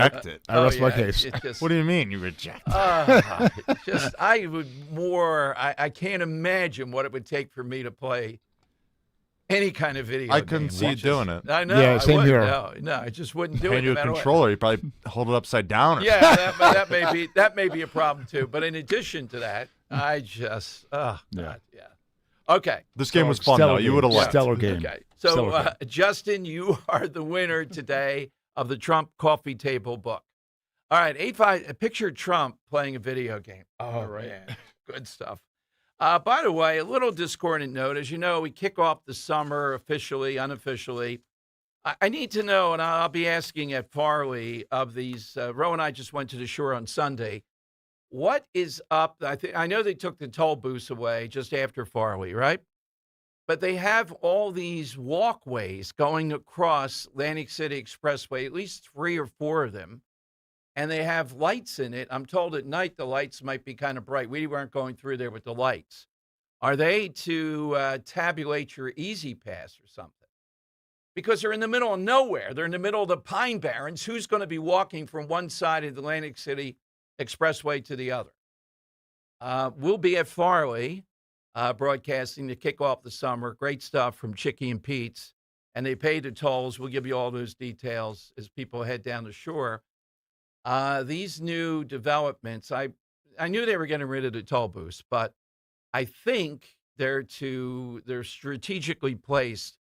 [SPEAKER 16] What do you mean you reject it?
[SPEAKER 6] I can't imagine what it would take for me to play any kind of video
[SPEAKER 16] I couldn't
[SPEAKER 6] game.
[SPEAKER 16] see you doing it.
[SPEAKER 6] I know.
[SPEAKER 21] Yeah, same
[SPEAKER 6] I
[SPEAKER 21] here.
[SPEAKER 6] No, I just wouldn't do
[SPEAKER 16] Hand
[SPEAKER 6] it.
[SPEAKER 16] you
[SPEAKER 6] No
[SPEAKER 16] a
[SPEAKER 6] matter what.
[SPEAKER 16] controller, you probably hold it upside down. Or
[SPEAKER 6] Yeah, that may be a problem too. But in addition to that, I just God, yeah. Okay.
[SPEAKER 16] This game was fun, though. You would have liked it.
[SPEAKER 21] Stellar game.
[SPEAKER 6] Okay. So, Justin, you are the winner today of the Trump Coffee Table book. All right, 85. Picture Trump playing a video game. Oh, man. Good stuff. By the way, a little discordant note. As you know, we kick off the summer officially, unofficially. I need to know, and I'll be asking at Farley of these. Ro and I just went to the shore on Sunday. What is up? I know they took the toll booths away just after Farley, right? But they have all these walkways going across Atlantic City Expressway, at least 3 or 4 of them. And they have lights in it. I'm told at night the lights might be kind of bright. We weren't going through there with the lights. Are they to tabulate your Easy Pass or something? Because they're in the middle of nowhere. They're in the middle of the Pine Barrens. Who's going to be walking from one side of the Atlantic City Expressway to the other? We'll be at Farley broadcasting to kick off the summer. Great stuff from Chicky and Pete's. And they pay the tolls. We'll give you all those details as people head down the shore. These new developments, I knew they were getting rid of the toll booths, but I think they're strategically placed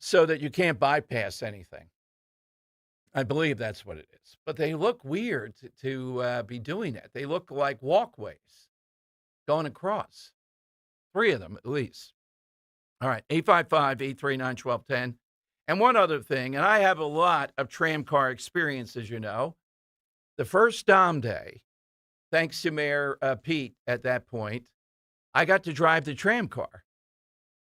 [SPEAKER 6] so that you can't bypass anything. I believe that's what it is. But they look weird to be doing that. They look like walkways going across. 3 of them, at least. All right, 855-839-1210. And one other thing, and I have a lot of tram car experience, as you know. The first Dom Day, thanks to Mayor Pete at that point, I got to drive the tram car.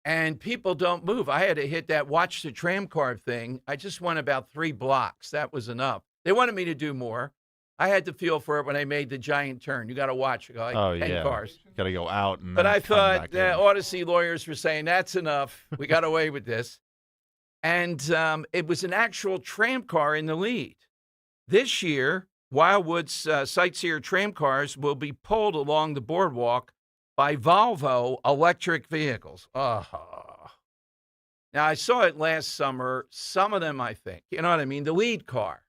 [SPEAKER 6] And people don't move. I had to hit that watch the tram car thing. I just went about 3 blocks. That was enough. They wanted me to do more. I had to feel for it when I made the giant turn. You got to watch it, like 10 cars.
[SPEAKER 16] You got to go out. And
[SPEAKER 6] but
[SPEAKER 16] then
[SPEAKER 6] I
[SPEAKER 16] come
[SPEAKER 6] thought
[SPEAKER 16] back
[SPEAKER 6] the
[SPEAKER 16] in.
[SPEAKER 6] Odyssey lawyers were saying, that's enough. We got away with this. And it was an actual tram car in the lead. This year, Wildwood's Sightseer tram cars will be pulled along the boardwalk by Volvo electric vehicles. Now, I saw it last summer. Some of them, I think. You know what I mean? The lead car.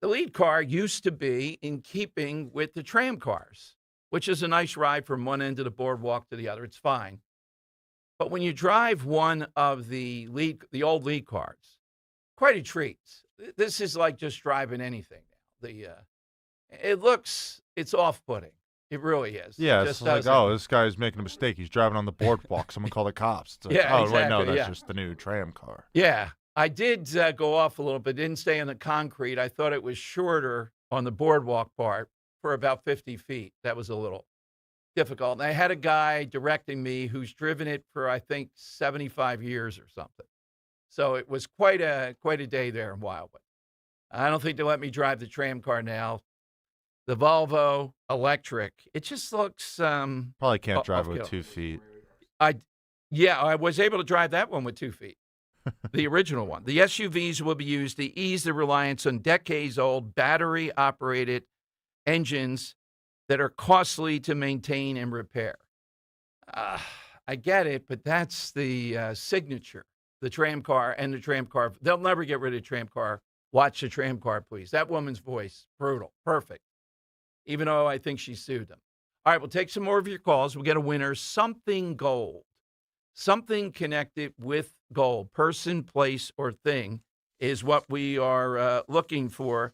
[SPEAKER 6] The lead car used to be in keeping with the tram cars, which is a nice ride from one end of the boardwalk to the other. It's fine. But when you drive one of the old lead cars, quite a treat. This is like just driving anything now. It's off-putting. It really is.
[SPEAKER 16] Yeah,
[SPEAKER 6] It
[SPEAKER 16] it's
[SPEAKER 6] just
[SPEAKER 16] like,
[SPEAKER 6] doesn't-
[SPEAKER 16] this guy's making a mistake. He's driving on the boardwalk. Someone call the cops. It's like,
[SPEAKER 6] Yeah,
[SPEAKER 16] wait, no,
[SPEAKER 6] exactly,
[SPEAKER 16] that's
[SPEAKER 6] yeah.
[SPEAKER 16] just the new tram car.
[SPEAKER 6] Yeah, I did go off a little bit. Didn't stay on the concrete. I thought it was shorter on the boardwalk part for about 50 feet. That was a little difficult. And I had a guy directing me who's driven it for, I think, 75 years or something. So it was quite a day there in Wildwood. I don't think they'll let me drive the tram car now. The Volvo electric, it just looks
[SPEAKER 16] Probably can't drive with
[SPEAKER 6] off-kill.
[SPEAKER 16] 2 feet.
[SPEAKER 6] I was able to drive that one with 2 feet, the original one. The SUVs will be used to ease the reliance on decades-old battery-operated engines that are costly to maintain and repair. I get it, but that's the signature, the tram car and the tram car. They'll never get rid of the tram car. Watch the tram car, please. That woman's voice, brutal, perfect. Even though I think she sued them. All right, we'll take some more of your calls. We'll get a winner, something gold. Something connected with gold, person, place, or thing is what we are looking for.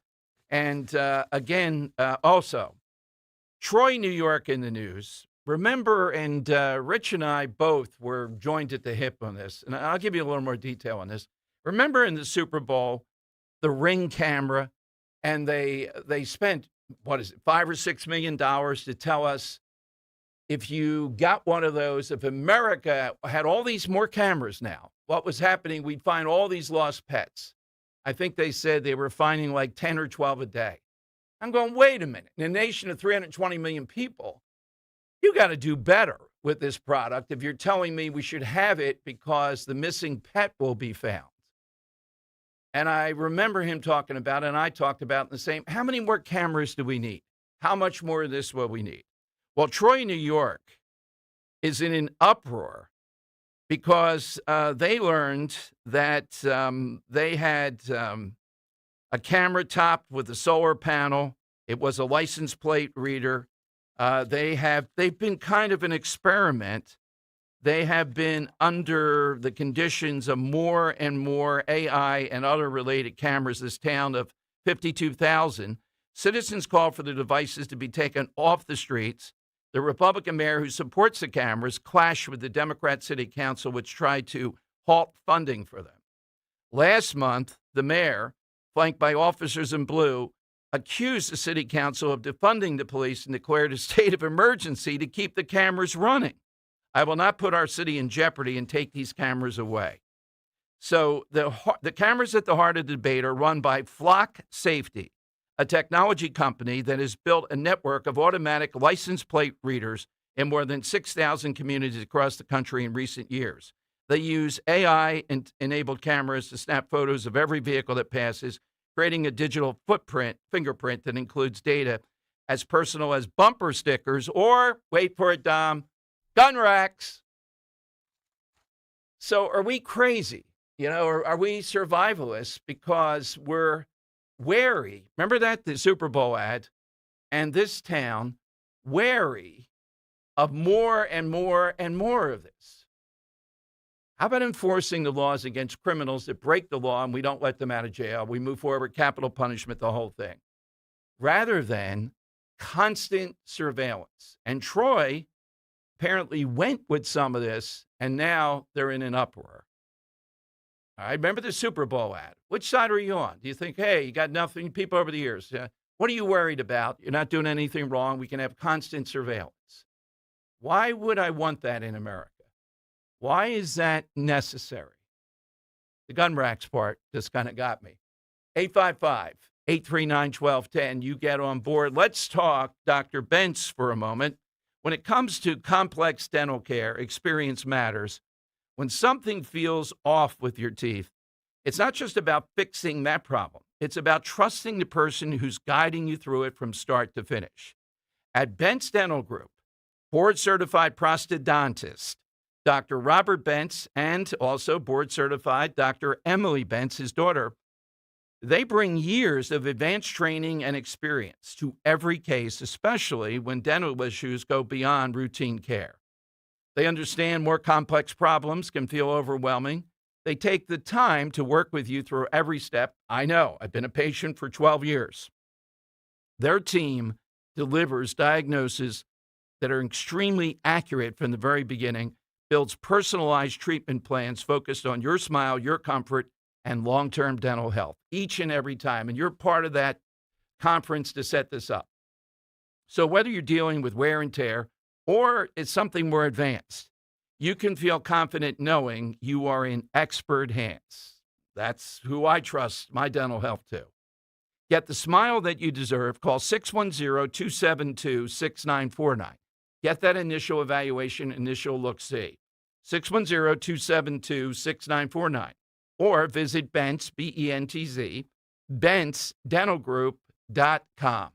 [SPEAKER 6] And also, Troy, New York in the news. Remember, and Rich and I both were joined at the hip on this, and I'll give you a little more detail on this. Remember in the Super Bowl, the Ring camera, and they spent, $5 or $6 million to tell us if you got one of those, if America had all these more cameras now, what was happening, we'd find all these lost pets. I think they said they were finding like 10 or 12 a day. I'm going, wait a minute. In a nation of 320 million people, you got to do better with this product if you're telling me we should have it because the missing pet will be found. And I remember him talking about it, and I talked about the same. How many more cameras do we need? How much more of this will we need? Well, Troy, New York is in an uproar because they learned that they had a camera topped with a solar panel. It was a license plate reader. They've been kind of an experiment. They have been under the conditions of more and more AI and other related cameras. This town of 52,000. Citizens called for the devices to be taken off the streets. The Republican mayor who supports the cameras clashed with the Democrat City Council, which tried to halt funding for them. Last month, the mayor, flanked by officers in blue, accused the City Council of defunding the police and declared a state of emergency to keep the cameras running. I will not put our city in jeopardy and take these cameras away. So the cameras at the heart of the debate are run by Flock Safety, a technology company that has built a network of automatic license plate readers in more than 6,000 communities across the country in recent years. They use AI-enabled cameras to snap photos of every vehicle that passes, creating a digital fingerprint that includes data as personal as bumper stickers or, wait for it, Dom, gun racks. So are we crazy? Or are we survivalists because we're wary? Remember the Super Bowl ad? And this town, wary of more and more and more of this. How about enforcing the laws against criminals that break the law and we don't let them out of jail? We move forward, capital punishment, the whole thing, rather than constant surveillance. And Troy apparently went with some of this, and now they're in an uproar. I remember the Super Bowl ad. Which side are you on? Do you think, hey, you got nothing? People over the years, what are you worried about? You're not doing anything wrong. We can have constant surveillance. Why would I want that in America? Why is that necessary? The gun racks part just kind of got me. 855-839-1210. You get on board. Let's talk Dr. Bentz for a moment. When it comes to complex dental care, experience matters. When something feels off with your teeth, it's not just about fixing that problem. It's about trusting the person who's guiding you through it from start to finish. At Bentz Dental Group, board-certified prosthodontist Dr. Robert Bentz and also board-certified Dr. Emily Bentz, his daughter, they bring years of advanced training and experience to every case, especially when dental issues go beyond routine care. They understand more complex problems can feel overwhelming. They take the time to work with you through every step. I know, I've been a patient for 12 years. Their team delivers diagnoses that are extremely accurate from the very beginning, builds personalized treatment plans focused on your smile, your comfort, and long-term dental health each and every time. And you're part of that conference to set this up. So whether you're dealing with wear and tear or it's something more advanced, you can feel confident knowing you are in expert hands. That's who I trust my dental health to. Get the smile that you deserve. Call 610-272-6949. Get that initial evaluation, initial look-see. 610-272-6949. Or visit Bentz, B-E-N-T-Z, BentzDentalGroup.com.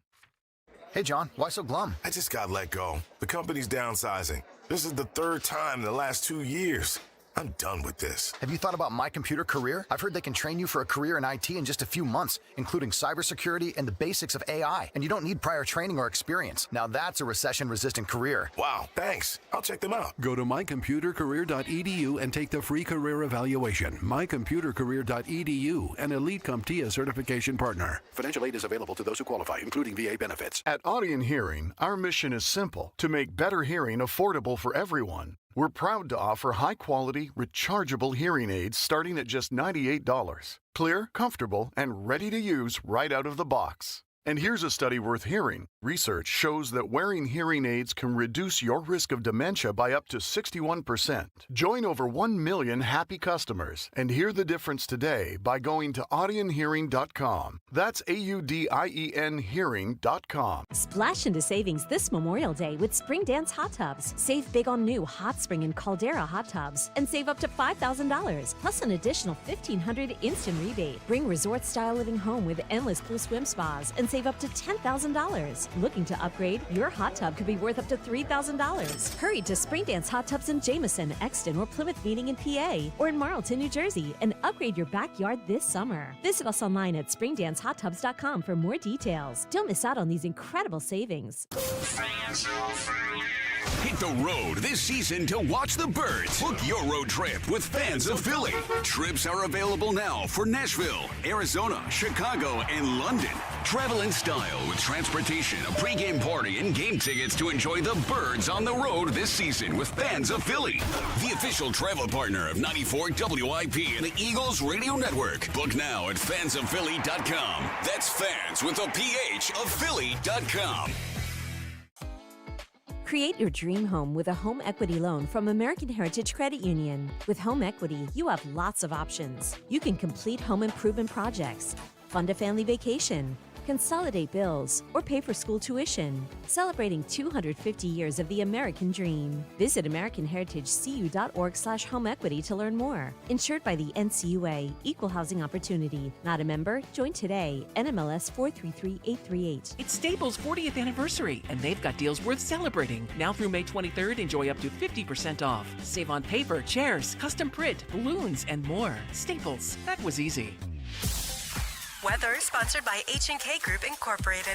[SPEAKER 4] Hey, John, why so glum?
[SPEAKER 5] I just got let go. The company's downsizing. This is the third time in the last 2 years. I'm done with this.
[SPEAKER 4] Have you thought about My Computer Career? I've heard they can train you for a career in IT in just a few months, including cybersecurity and the basics of AI. And you don't need prior training or experience. Now that's a recession-resistant career.
[SPEAKER 5] Wow, thanks. I'll check them out.
[SPEAKER 7] Go to mycomputercareer.edu and take the free career evaluation. Mycomputercareer.edu, an Elite CompTIA certification partner. Financial aid is available to those who qualify, including VA benefits.
[SPEAKER 8] At Audion Hearing, our mission is simple: to make better hearing affordable for everyone. We're proud to offer high-quality, rechargeable hearing aids starting at just $98. Clear, comfortable, and ready to use right out of the box. And here's a study worth hearing. Research shows that wearing hearing aids can reduce your risk of dementia by up to 61%. Join over 1 million happy customers and hear the difference today by going to audionhearing.com. That's AUDIEN hearing.com.
[SPEAKER 13] Splash into savings this Memorial Day with Spring Dance Hot Tubs. Save big on new Hot Spring and Caldera hot tubs and save up to $5,000 plus an additional $1,500 instant rebate. Bring resort-style living home with endless pool swim spas and save save up to $10,000. Looking to upgrade? Your hot tub could be worth up to $3,000. Hurry to Spring Dance Hot Tubs in Jameson, Exton, or Plymouth Meeting in PA, or in Marlton, New Jersey, and upgrade your backyard this summer. Visit us online at springdancehottubs.com for more details. Don't miss out on these incredible savings.
[SPEAKER 15] Hit the road this season to watch the Birds. Book your road trip with Fans of Philly. Trips are available now for Nashville, Arizona, Chicago, and London. Travel in style with transportation, a pregame party, and game tickets to enjoy the Birds on the road this season with Fans of Philly. The official travel partner of 94 WIP and the Eagles Radio Network. Book now at fansofphilly.com. That's fans with a PH of Philly.com.
[SPEAKER 13] Create your dream home with a home equity loan from American Heritage Credit Union. With home equity, you have lots of options. You can complete home improvement projects, fund a family vacation, consolidate bills, or pay for school tuition. Celebrating 250 years of the American dream. Visit AmericanHeritageCU.org/homeequity to learn more. Insured by the NCUA, Equal Housing Opportunity. Not a member? Join today. NMLS 433838.
[SPEAKER 15] It's Staples' 40th anniversary, and they've got deals worth celebrating. Now through May 23rd, enjoy up to 50% off. Save on paper, chairs, custom print, balloons, and more. Staples, that was easy.
[SPEAKER 19] Weather sponsored by H&K Group Incorporated.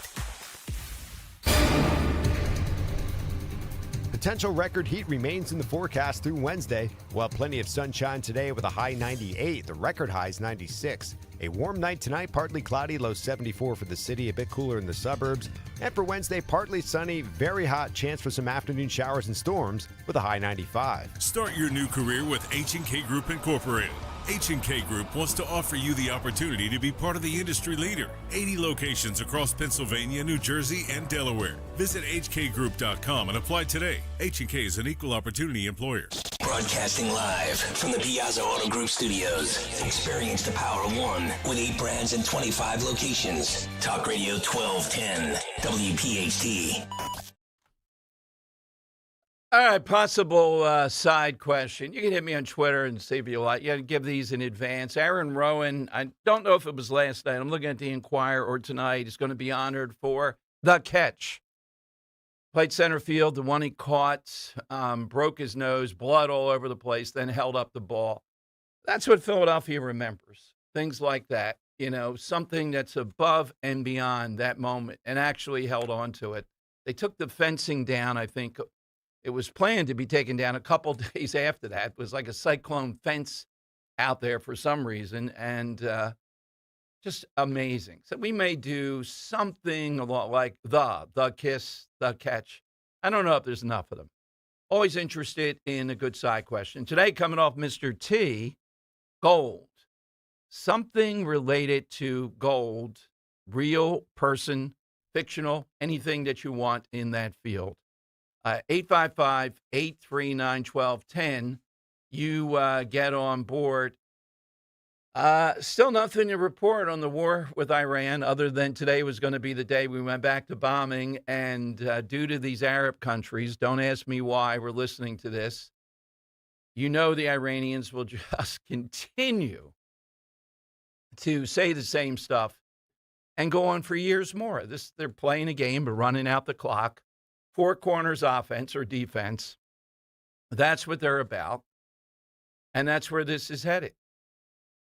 [SPEAKER 20] Potential record heat remains in the forecast through Wednesday. We'll have plenty of sunshine today with a high 98. The record high is 96. A warm night tonight, partly cloudy, low 74 for the city, a bit cooler in the suburbs. And for Wednesday, partly sunny, very hot, chance for some afternoon showers and storms with a high 95.
[SPEAKER 22] Start your new career with H&K Group Incorporated. H&K Group wants to offer you the opportunity to be part of the industry leader. 80 locations across Pennsylvania, New Jersey, and Delaware. Visit hkgroup.com and apply today. H&K is an equal opportunity employer.
[SPEAKER 17] Broadcasting live from the Piazza Auto Group studios. Experience the power of one with 8 brands and 25 locations. Talk Radio 1210, WPHT.
[SPEAKER 6] All right, possible side question. You can hit me on Twitter and see if you like. You got to give these in advance. Aaron Rowan, I don't know if it was last night. I'm looking at the Inquirer or tonight. He's going to be honored for the catch. Played center field, the one he caught, broke his nose, blood all over the place, then held up the ball. That's what Philadelphia remembers. Things like that, you know, something that's above and beyond that moment and actually held on to it. They took the fencing down, I think. It was planned to be taken down a couple days after that. It was like a cyclone fence out there for some reason, and just amazing. So we may do something a lot like the kiss, the catch. I don't know if there's enough of them. Always interested in a good side question. Today, coming off Mr. T, gold. Something related to gold, real person, fictional, anything that you want in that field. 855-839-1210. You get on board. Still nothing to report on the war with Iran other than today was going to be the day we went back to bombing. And due to these Arab countries, don't ask me why we're listening to this. You know the Iranians will just continue to say the same stuff and go on for years more. They're playing a game, but running out the clock. 4 corners offense or defense. That's what they're about. And that's where this is headed.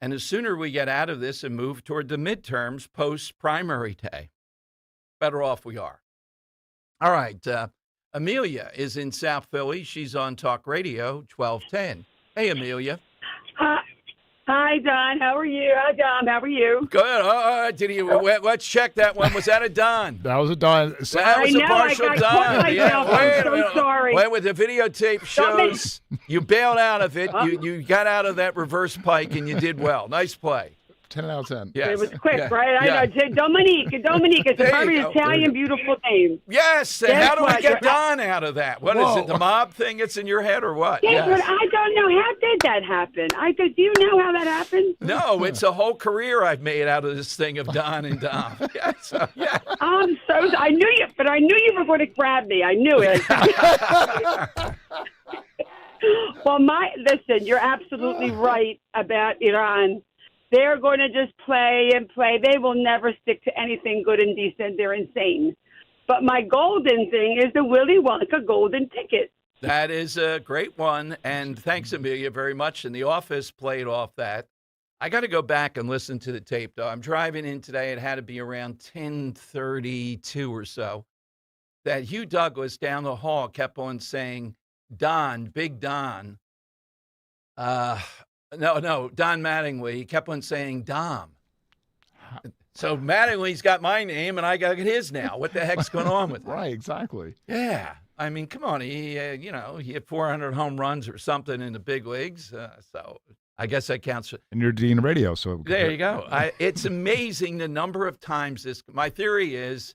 [SPEAKER 6] And the sooner we get out of this and move toward the midterms post-primary day, better off we are. All right. Amelia is in South Philly. She's on Talk Radio 1210. Hey, Amelia.
[SPEAKER 23] Hi, Don. How are you? Hi, Dom. How are you?
[SPEAKER 6] Good. Let's check that one. Was that a Don?
[SPEAKER 21] That was a Don.
[SPEAKER 6] That was a partial Don.
[SPEAKER 23] I'm so sorry.
[SPEAKER 6] Wait, with the videotape shows you bailed out of it. You got out of that reverse pike, and you did well. Nice play.
[SPEAKER 21] 10 out of 10.
[SPEAKER 23] Yes. It was quick, right? I know. Dominique. It's a very Italian, beautiful name.
[SPEAKER 6] Yes. And how do we get Don out of that? What is it, the mob thing that's in your head or what?
[SPEAKER 23] Yes, but I don't know. How did that happen? Do you know how that happened?
[SPEAKER 6] No, it's a whole career I've made out of this thing of Don and Dom. Yeah.
[SPEAKER 23] I knew you, but I knew you were going to grab me. I knew it. Well, listen, you're absolutely right about Iran. They're going to just play and play. They will never stick to anything good and decent. They're insane. But my golden thing is the Willy Wonka golden ticket.
[SPEAKER 6] That is a great one. And thanks, Amelia, very much. And The Office played off that. I got to go back and listen to the tape, though. I'm driving in today. It had to be around 10:32 or so. That Hugh Douglas down the hall kept on saying, Don, Big Don. No, Don Mattingly. He kept on saying Dom. So Mattingly's got my name, and I got his now. What the heck's going on with it?
[SPEAKER 21] Right, exactly.
[SPEAKER 6] Yeah. I mean, come on. He hit 400 home runs or something in the big leagues. So I guess that counts.
[SPEAKER 21] And you're Dean Radio, so
[SPEAKER 6] there you go. It's amazing the number of times this. My theory is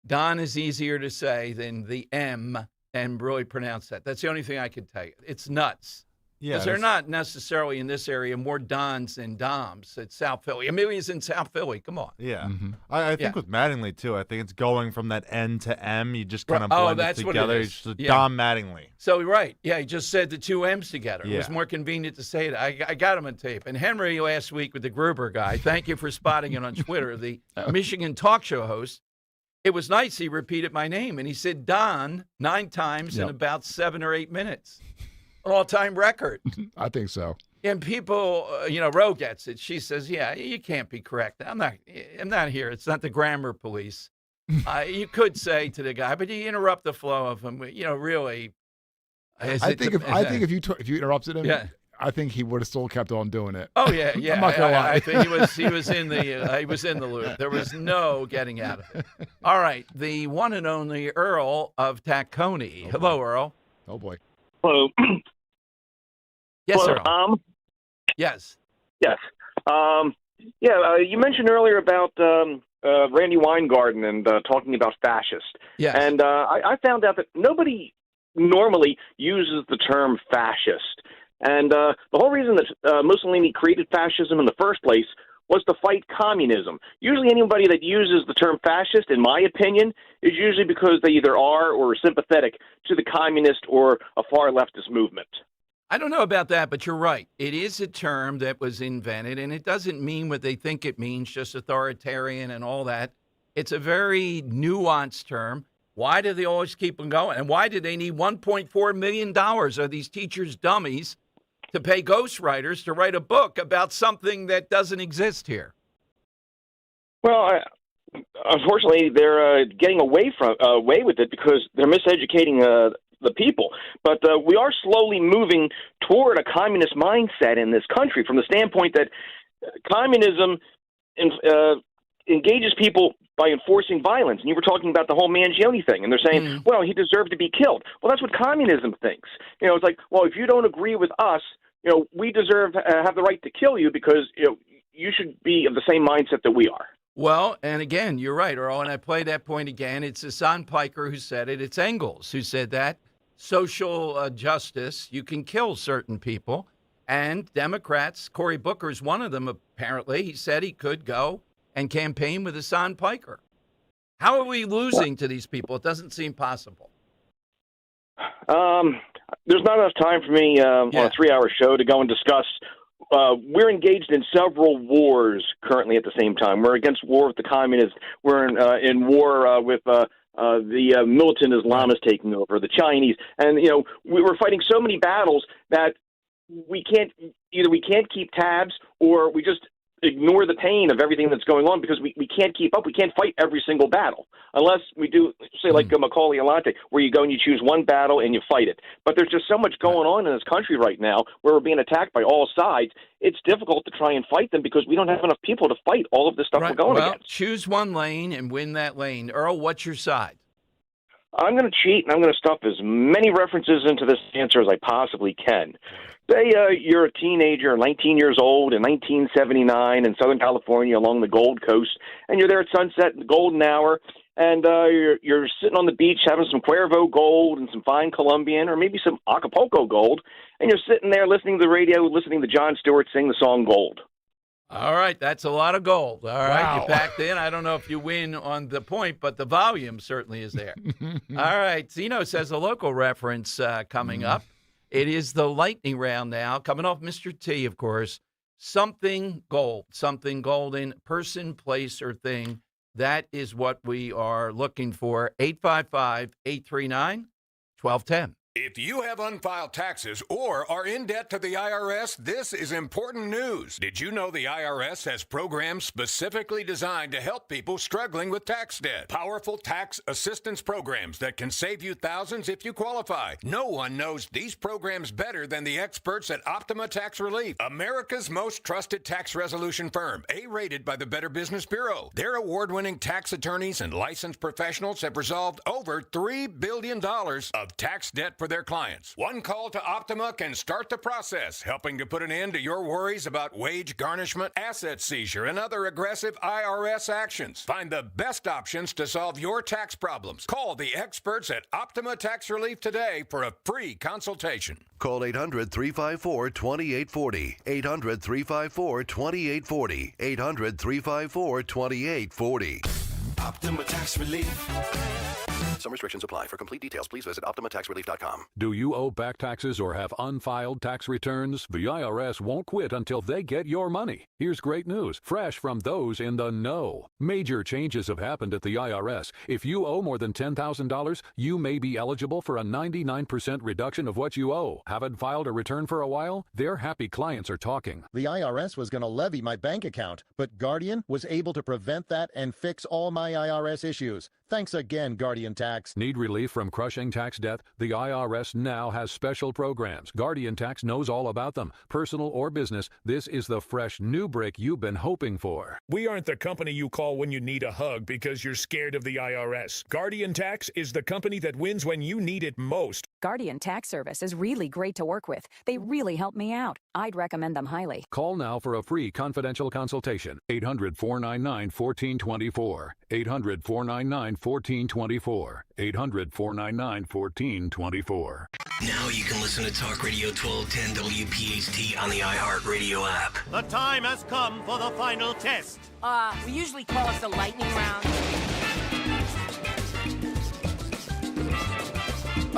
[SPEAKER 6] Don is easier to say than the M and really pronounce that. That's the only thing I can tell you. It's nuts.
[SPEAKER 16] Yeah,
[SPEAKER 6] Because they're not necessarily in this area more Dons than Doms. It's South Philly. Amelia's in South Philly. Come on.
[SPEAKER 16] Yeah. I think with Mattingly, too, I think it's going from that N to M. You just kind of blend it together.
[SPEAKER 6] What it is.
[SPEAKER 16] It's just Dom Mattingly.
[SPEAKER 6] So, right. Yeah, he just said the two M's together.
[SPEAKER 16] Yeah.
[SPEAKER 6] It was more convenient to say it. I got him on tape. And Henry last week with the Gruber guy, thank you for spotting it on Twitter, the Michigan talk show host. It was nice he repeated my name, and he said Don 9 times in about 7 or 8 minutes. An all-time record.
[SPEAKER 21] I think so.
[SPEAKER 6] And people, Ro gets it. She says, "Yeah, you can't be correct. I'm not here. It's not the grammar police." You could say to the guy, but you interrupt the flow of him. Really.
[SPEAKER 21] I think if you interrupted him, I think he would have still kept on doing it.
[SPEAKER 6] Oh yeah.
[SPEAKER 21] I'm not gonna lie.
[SPEAKER 6] I think he was in the loop. There was no getting out of it. All right, the one and only Earl of Tacony. Hello, Earl.
[SPEAKER 21] Oh boy.
[SPEAKER 1] Hello.
[SPEAKER 6] Yes,
[SPEAKER 1] Hello,
[SPEAKER 6] Earl.
[SPEAKER 1] Tom?
[SPEAKER 6] Yes.
[SPEAKER 1] Yes. You mentioned earlier about Randy Weingarten and talking about fascist.
[SPEAKER 6] Yes.
[SPEAKER 1] And I found out that nobody normally uses the term fascist. And the whole reason that Mussolini created fascism in the first place was to fight communism. Usually anybody that uses the term fascist, in my opinion, is usually because they either are or are sympathetic to the communist or a far leftist movement.
[SPEAKER 6] I don't know about that, but you're right. It is a term that was invented, and it doesn't mean what they think it means, just authoritarian and all that. It's a very nuanced term. Why do they always keep them going? And why do they need $1.4 million? Are these teachers dummies to pay ghostwriters to write a book about something that doesn't exist here?
[SPEAKER 1] Well, unfortunately, they're getting away with it because they're miseducating the people. But we are slowly moving toward a communist mindset in this country from the standpoint that communism engages people by enforcing violence. And you were talking about the whole Mangione thing, and they're saying, well, he deserved to be killed. Well, that's what communism thinks. It's like, well, if you don't agree with us, we deserve have the right to kill you because, you should be of the same mindset that we are.
[SPEAKER 6] Well, and again, you're right, Earl, and I play that point again. It's Hassan Piker who said it. It's Engels who said that. Social justice, you can kill certain people. And Democrats, Cory Booker's one of them, apparently. He said he could go and campaign with Hassan Piker. How are we losing to these people? It doesn't seem possible.
[SPEAKER 1] There's not enough time for me on a 3-hour show to go and discuss. We're engaged in several wars currently at the same time. We're against war with the communists. We're in war with the militant Islamists taking over, the Chinese. And, we're fighting so many battles that we can't keep tabs or we just ignore the pain of everything that's going on because we can't keep up. We can't fight every single battle unless we do, say, like Macaulay Alante, where you go and you choose one battle and you fight it. But there's just so much going on in this country right now where we're being attacked by all sides. It's difficult to try and fight them because we don't have enough people to fight all of this stuff we're going against.
[SPEAKER 6] Choose one lane and win that lane. Earl, what's your side?
[SPEAKER 1] I'm going to cheat, and I'm going to stuff as many references into this answer as I possibly can. Say you're a teenager, 19 years old, in 1979 in Southern California along the Gold Coast, and you're there at sunset in the golden hour, and you're sitting on the beach having some Cuervo Gold and some fine Colombian or maybe some Acapulco Gold, and you're sitting there listening to the radio, listening to Jon Stewart sing the song Gold.
[SPEAKER 6] All right, that's a lot of gold. All right,
[SPEAKER 21] Wow.
[SPEAKER 6] You packed in. I don't know if you win on the point, but the volume certainly is there. All right, Zeno says a local reference coming up. It is the lightning round now, coming off Mr. T, of course. something gold, something golden, person, place, or thing. That is what we are looking for. 855-839-1210.
[SPEAKER 2] If you have unfiled taxes or are in debt to the IRS, this is important news. Did you know the IRS has programs specifically designed to help people struggling with tax debt? Powerful tax assistance programs that can save you thousands if you qualify. No one knows these programs better than the experts at Optima Tax Relief, America's most trusted tax resolution firm, A-rated by the Better Business Bureau. Their award-winning tax attorneys and licensed professionals have resolved over $3 billion of tax debt for their clients. One call to Optima can start the process, helping to put an end to your worries about wage garnishment, asset seizure, and other aggressive IRS actions. Find the best options to solve your tax problems. Call the experts at Optima Tax Relief today for a free consultation.
[SPEAKER 3] Call 800-354-2840. 800-354-2840. 800-354-2840.
[SPEAKER 15] Optima Tax Relief.
[SPEAKER 4] Some restrictions apply. For complete details, please visit OptimaTaxRelief.com.
[SPEAKER 10] Do you owe back taxes or have unfiled tax returns? The IRS won't quit until they get your money. Here's great news, fresh from those in the know. Major changes have happened at the IRS. If you owe more than $10,000, you may be eligible for a 99% reduction of what you owe. Haven't filed a return for a while? Their happy clients are talking.
[SPEAKER 24] The IRS was going to levy my bank account, but Guardian was able to prevent that and fix all my IRS issues. Thanks again, Guardian Tax.
[SPEAKER 10] Need relief from crushing tax debt? The IRS now has special programs. Guardian Tax knows all about them. Personal or business, this is the fresh new break you've been hoping for.
[SPEAKER 12] We aren't the company you call when you need a hug because you're scared of the IRS. Guardian Tax is the company that wins when you need it most.
[SPEAKER 25] Guardian Tax Service is really great to work with. They really help me out. I'd recommend them highly.
[SPEAKER 10] Call now for a free confidential consultation. 800-499-1424. 800-499-1424. 800-499-1424.
[SPEAKER 17] Now you can listen to Talk Radio 1210 WPHT on the iHeartRadio app.
[SPEAKER 26] The time has come for the final test.
[SPEAKER 27] We usually call it the lightning round.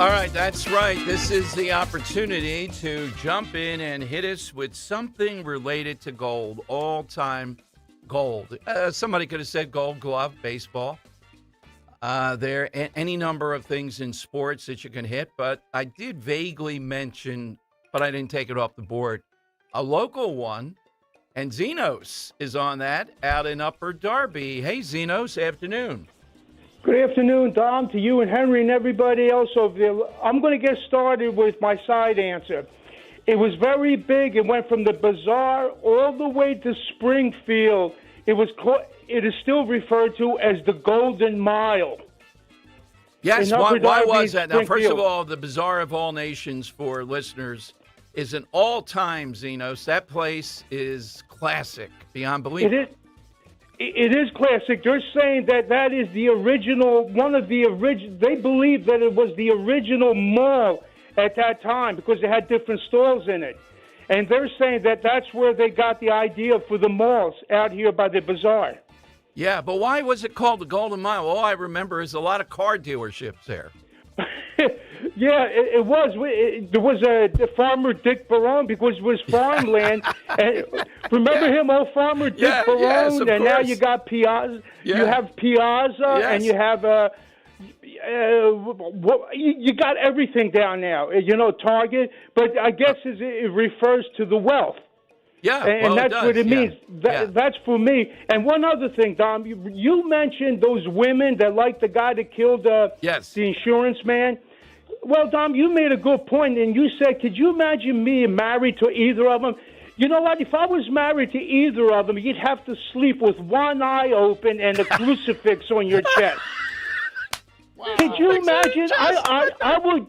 [SPEAKER 6] All right, that's right. This is the opportunity to jump in and hit us with something related to gold, all-time gold. Somebody could have said gold glove, baseball. There are any number of things in sports that you can hit, but I did vaguely mention, but I didn't take it off the board, a local one, and Zenos is on that out in Upper Darby. Hey, Zenos, afternoon.
[SPEAKER 28] Good afternoon, Dom, to you and Henry and everybody else over there. I'm going to get started with my side answer. It was very big. It went from the Bazaar all the way to Springfield. It is still referred to as the Golden Mile.
[SPEAKER 6] Yes, why was that? Now, first of all, the Bazaar of All Nations, for listeners, is an all-time Zenos. That place is classic, beyond belief.
[SPEAKER 28] It is classic. They're saying that is the original, one of the original. They believe that it was the original mall at that time because it had different stalls in it. And they're saying that that's where they got the idea for the malls out here by the Bazaar.
[SPEAKER 6] Yeah, but why was it called the Golden Mile? All I remember is a lot of car dealerships there.
[SPEAKER 28] Yeah, it was. There was a farmer Dick Barone because it was farmland. And remember him, old farmer Dick Barone?
[SPEAKER 6] Yes, of
[SPEAKER 28] and
[SPEAKER 6] course.
[SPEAKER 28] now you got Piazza.
[SPEAKER 6] Yeah.
[SPEAKER 28] You have Piazza,
[SPEAKER 6] Yes.
[SPEAKER 28] and you have you got everything down now. Target. But I guess it refers to the wealth.
[SPEAKER 6] Yeah,
[SPEAKER 28] and that's what it means.
[SPEAKER 6] Yeah.
[SPEAKER 28] That's for me. And one other thing, Dom, you mentioned those women that like the guy that killed the insurance man. Well, Dom, you made a good point, and you said, could you imagine me married to either of them? You know what? If I was married to either of them, you'd have to sleep with one eye open and a crucifix on your chest. Wow. Could you imagine? I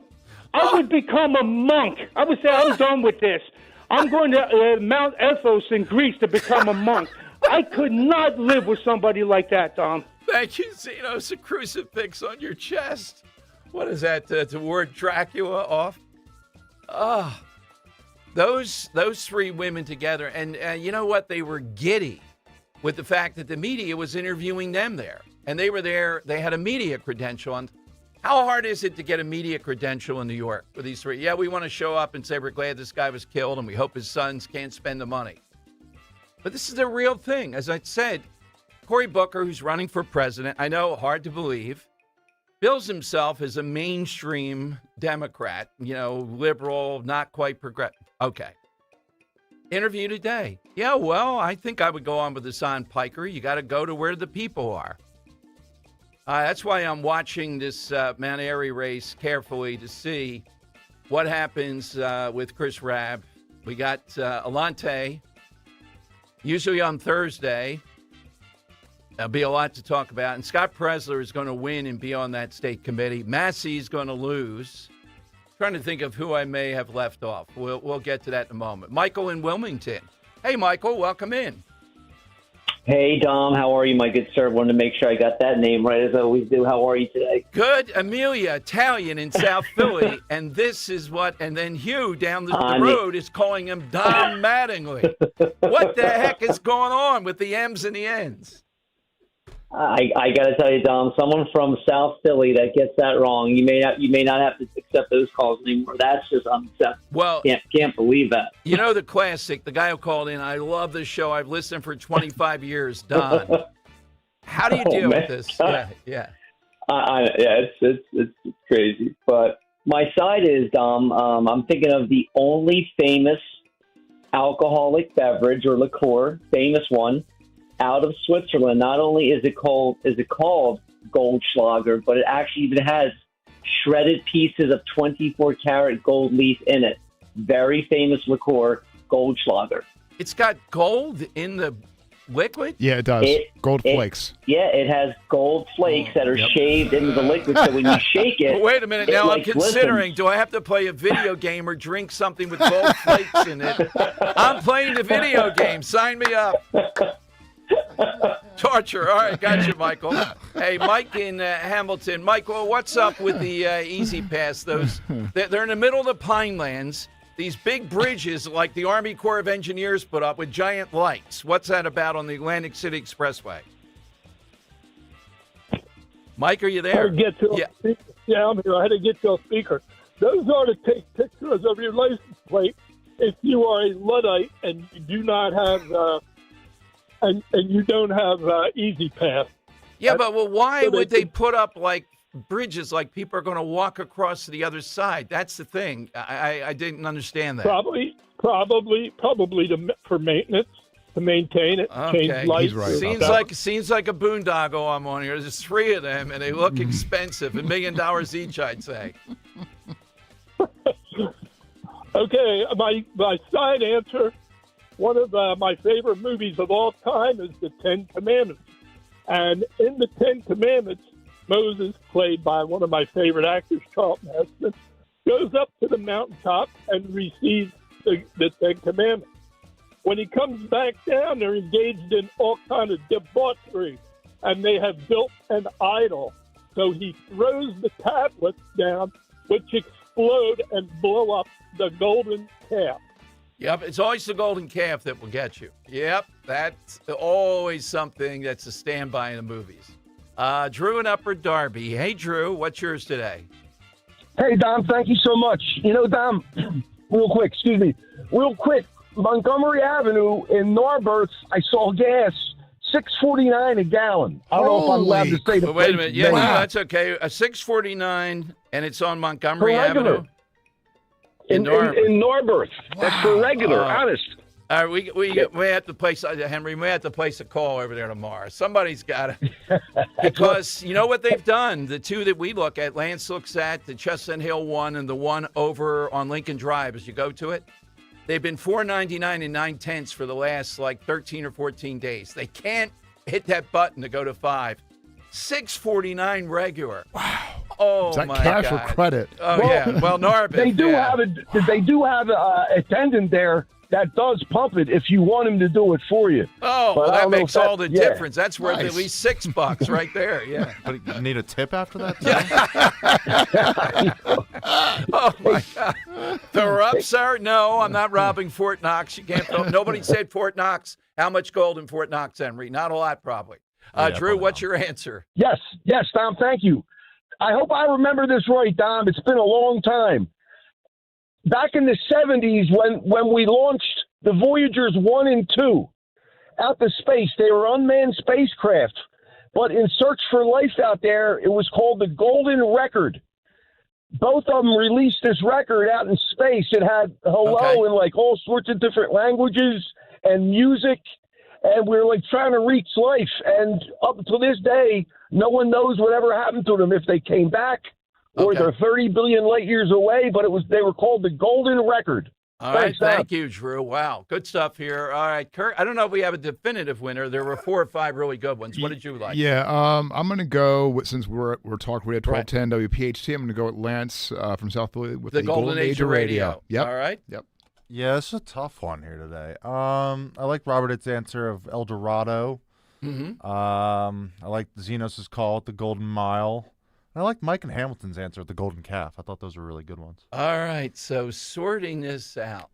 [SPEAKER 28] would become a monk. I would say, I'm done with this. I'm going to Mount Athos in Greece to become a monk. I could not live with somebody like that, Dom.
[SPEAKER 6] Thank you, Zenos. A crucifix on your chest. What is that, to ward Dracula off? Those three women together. And you know what? They were giddy with the fact that the media was interviewing them there. And they were there. They had a media credential. And how hard is it to get a media credential in New York for these three? Yeah, we want to show up and say we're glad this guy was killed and we hope his sons can't spend the money. But this is the real thing. As I said, Cory Booker, who's running for president, I know, hard to believe, bills himself as a mainstream Democrat, liberal, not quite progressive. Okay. Interview today. Yeah, well, I think I would go on with Hassan Piker. You got to go to where the people are. That's why I'm watching this Mount Airy race carefully to see what happens with Chris Rabb. We got Alante, usually on Thursday. There'll be a lot to talk about. And Scott Presler is going to win and be on that state committee. Massey's going to lose. Trying to think of who I may have left off. We'll get to that in a moment. Michael in Wilmington. Hey, Michael, welcome in.
[SPEAKER 3] Hey, Dom. How are you, my good sir? Wanted to make sure I got that name right, as I always do. How are you today?
[SPEAKER 6] Good. Amelia, Italian in South Philly. And this is what, and then Hugh down the road is calling him Dom Mattingly. What the heck is going on with the M's and the N's?
[SPEAKER 3] I got to tell you, Dom, someone from South Philly that gets that wrong, you may not have to accept those calls anymore. That's just unacceptable.
[SPEAKER 6] Well,
[SPEAKER 3] can't believe that.
[SPEAKER 6] You know the classic, the guy who called in, I love this show. I've listened for 25 years, Don. How do you deal with this? Yeah.
[SPEAKER 3] It's crazy. But my side is, Dom, I'm thinking of the only famous alcoholic beverage or liqueur, famous one, out of Switzerland. Not only is it called Goldschlager, but it actually even has shredded pieces of 24-karat gold leaf in it. Very famous liqueur, Goldschlager.
[SPEAKER 6] It's got gold in the liquid?
[SPEAKER 21] Yeah, it does. Gold flakes.
[SPEAKER 3] It has gold flakes that are shaved into the liquid, so when you shake it...
[SPEAKER 6] Well, wait a minute. Now I'm considering, do I have to play a video game or drink something with gold flakes in it? I'm playing the video game. Sign me up. Torture. All right, got you, Michael. Hey, Mike in Hamilton. Michael, what's up with the Easy Pass? They're in the middle of the Pinelands. These big bridges like the Army Corps of Engineers put up with giant lights. What's that about on the Atlantic City Expressway? Mike, are you there?
[SPEAKER 5] I'm here. I had to get to a speaker. Those are to take pictures of your license plate if you are a Luddite and you do not have... And you don't have Easy Pass.
[SPEAKER 6] Yeah, but why would they put up like bridges like people are going to walk across to the other side? That's the thing. I didn't understand that.
[SPEAKER 5] Probably for maintenance, to maintain it, change lights.
[SPEAKER 6] Right. Seems like a boondoggle I'm on here. There's 3 of them, and they look expensive, $1 million each, I'd say.
[SPEAKER 5] Okay, my side answer. One of my favorite movies of all time is The Ten Commandments. And in The Ten Commandments, Moses, played by one of my favorite actors, Charlton Heston, goes up to the mountaintop and receives the Ten Commandments. When he comes back down, they're engaged in all kind of debauchery, and they have built an idol. So he throws the tablets down, which explode and blow up the golden calf.
[SPEAKER 6] Yep, it's always the golden calf that will get you. Yep, that's always something that's a standby in the movies. Drew in Upper Darby. Hey, Drew, what's yours today?
[SPEAKER 7] Hey, Dom, thank you so much. Dom, real quick, Montgomery Avenue in Narberth, I saw gas, $6.49 a gallon. I don't know if I'm allowed to say the
[SPEAKER 6] wait a minute. Yeah, no, that's okay. $6.49, and it's on Montgomery Avenue?
[SPEAKER 7] In Narberth. That's for regular, honest.
[SPEAKER 6] All right, we have to place, Henry, we have to place a call over there tomorrow. Somebody's got to. Because you know what they've done? The 2 that we look at, Lance looks at, the Chestnut Hill one and the one over on Lincoln Drive as you go to it. They've been $4.99 and 9/10 for the last 13 or 14 days. They can't hit that button to go to 5. $6.49 regular. Wow. Oh,
[SPEAKER 21] is that
[SPEAKER 6] my
[SPEAKER 21] cash
[SPEAKER 6] God.
[SPEAKER 21] or credit?
[SPEAKER 6] Oh, yeah. Well, Narberth.
[SPEAKER 7] They do have a attendant there that does pump it if you want him to do it for you.
[SPEAKER 6] Oh, well, that makes all the difference. That's worth at least $6 right there. Yeah.
[SPEAKER 16] But you need a tip after that?
[SPEAKER 6] Oh, my God. They're up, sir? No, I'm not robbing Fort Knox. You can't. Nobody said Fort Knox. How much gold in Fort Knox, Henry? Not a lot, probably. Drew, what's your answer?
[SPEAKER 7] Yes, Dom, thank you. I hope I remember this right, Dom. It's been a long time. Back in the 70s, when we launched the Voyagers 1 and 2, out to space. They were unmanned spacecraft. But in Search for Life out there, it was called the Golden Record. Both of them released this record out in space. It had hello in like all sorts of different languages and music. And we were like trying to reach life. And up to this day, no one knows whatever happened to them, if they came back or they're 30 billion light years away. But they were called the Golden Record.
[SPEAKER 6] All right, thank you, Drew. Wow, good stuff here. All right, Kurt, I don't know if we have a definitive winner. There were 4 or 5 really good ones. What did you like?
[SPEAKER 21] Yeah, I'm going to go with, since we're talking radio 1210 WPHT, I'm going to go with Lance from South Philly with the Golden Age of Radio. Yep.
[SPEAKER 6] All right.
[SPEAKER 21] Yep.
[SPEAKER 16] Yeah, it's a tough one here today. I like Robert's answer of El Dorado.
[SPEAKER 6] Mm-hmm.
[SPEAKER 16] I like Zenos' call at the Golden Mile. I like Mike and Hamilton's answer at the Golden Calf. I thought those were really good ones.
[SPEAKER 6] All right, so sorting this out,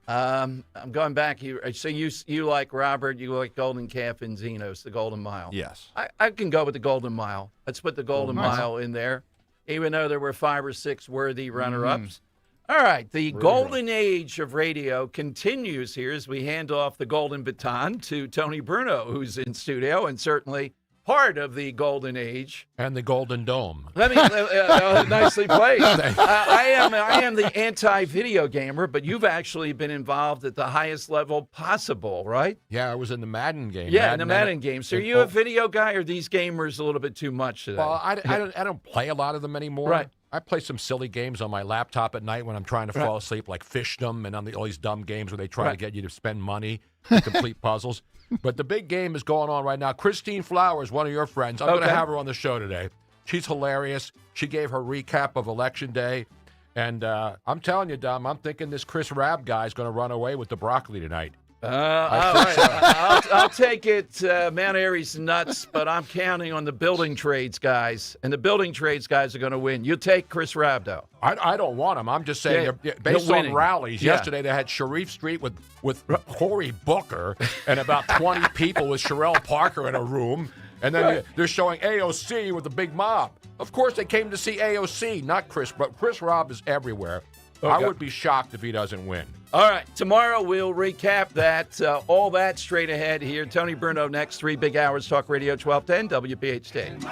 [SPEAKER 6] I'm going back here. So you like Robert, you like Golden Calf and Zenos, the Golden Mile.
[SPEAKER 16] Yes.
[SPEAKER 6] I can go with the Golden Mile. Let's put the Golden
[SPEAKER 21] nice.
[SPEAKER 6] Mile in there, even though there were 5 or 6 worthy runner-ups. All right, the golden age of radio continues here as we hand off the golden baton to Tony Bruno, who's in studio and certainly part of the golden age.
[SPEAKER 8] And the Golden Dome.
[SPEAKER 6] Nicely played. I am the anti-video gamer, but you've actually been involved at the highest level possible, right?
[SPEAKER 8] Yeah, I was in the Madden game.
[SPEAKER 6] Yeah, in the Madden game. So are you a video guy, or are these gamers a little bit too much today?
[SPEAKER 8] Well, I don't play a lot of them anymore.
[SPEAKER 6] Right.
[SPEAKER 8] I play some silly games on my laptop at night when I'm trying to fall asleep, like Fishdom and all these dumb games where they try to get you to spend money to complete puzzles. But the big game is going on right now. Christine Flowers, one of your friends, I'm going to have her on the show today. She's hilarious. She gave her recap of Election Day. And I'm telling you, Dom, I'm thinking this Chris Rabb guy is going to run away with the broccoli tonight.
[SPEAKER 6] All right. I'll take it. Mount Airy's nuts, but I'm counting on the building trades guys, and the building trades guys are going to win. You take Chris Rabb, though.
[SPEAKER 8] I don't want him. I'm just saying, based on rallies. Yesterday, they had Sharif Street with Cory Booker and about 20 people with Sherelle Parker in a room, and then they're showing AOC with the big mob. Of course, they came to see AOC, not Chris, but Chris Rabb is everywhere. I would be shocked if he doesn't win.
[SPEAKER 6] All right, tomorrow we'll recap that, all that straight ahead here. Tony Bruno next, 3 big hours, Talk Radio 1210, WPHT.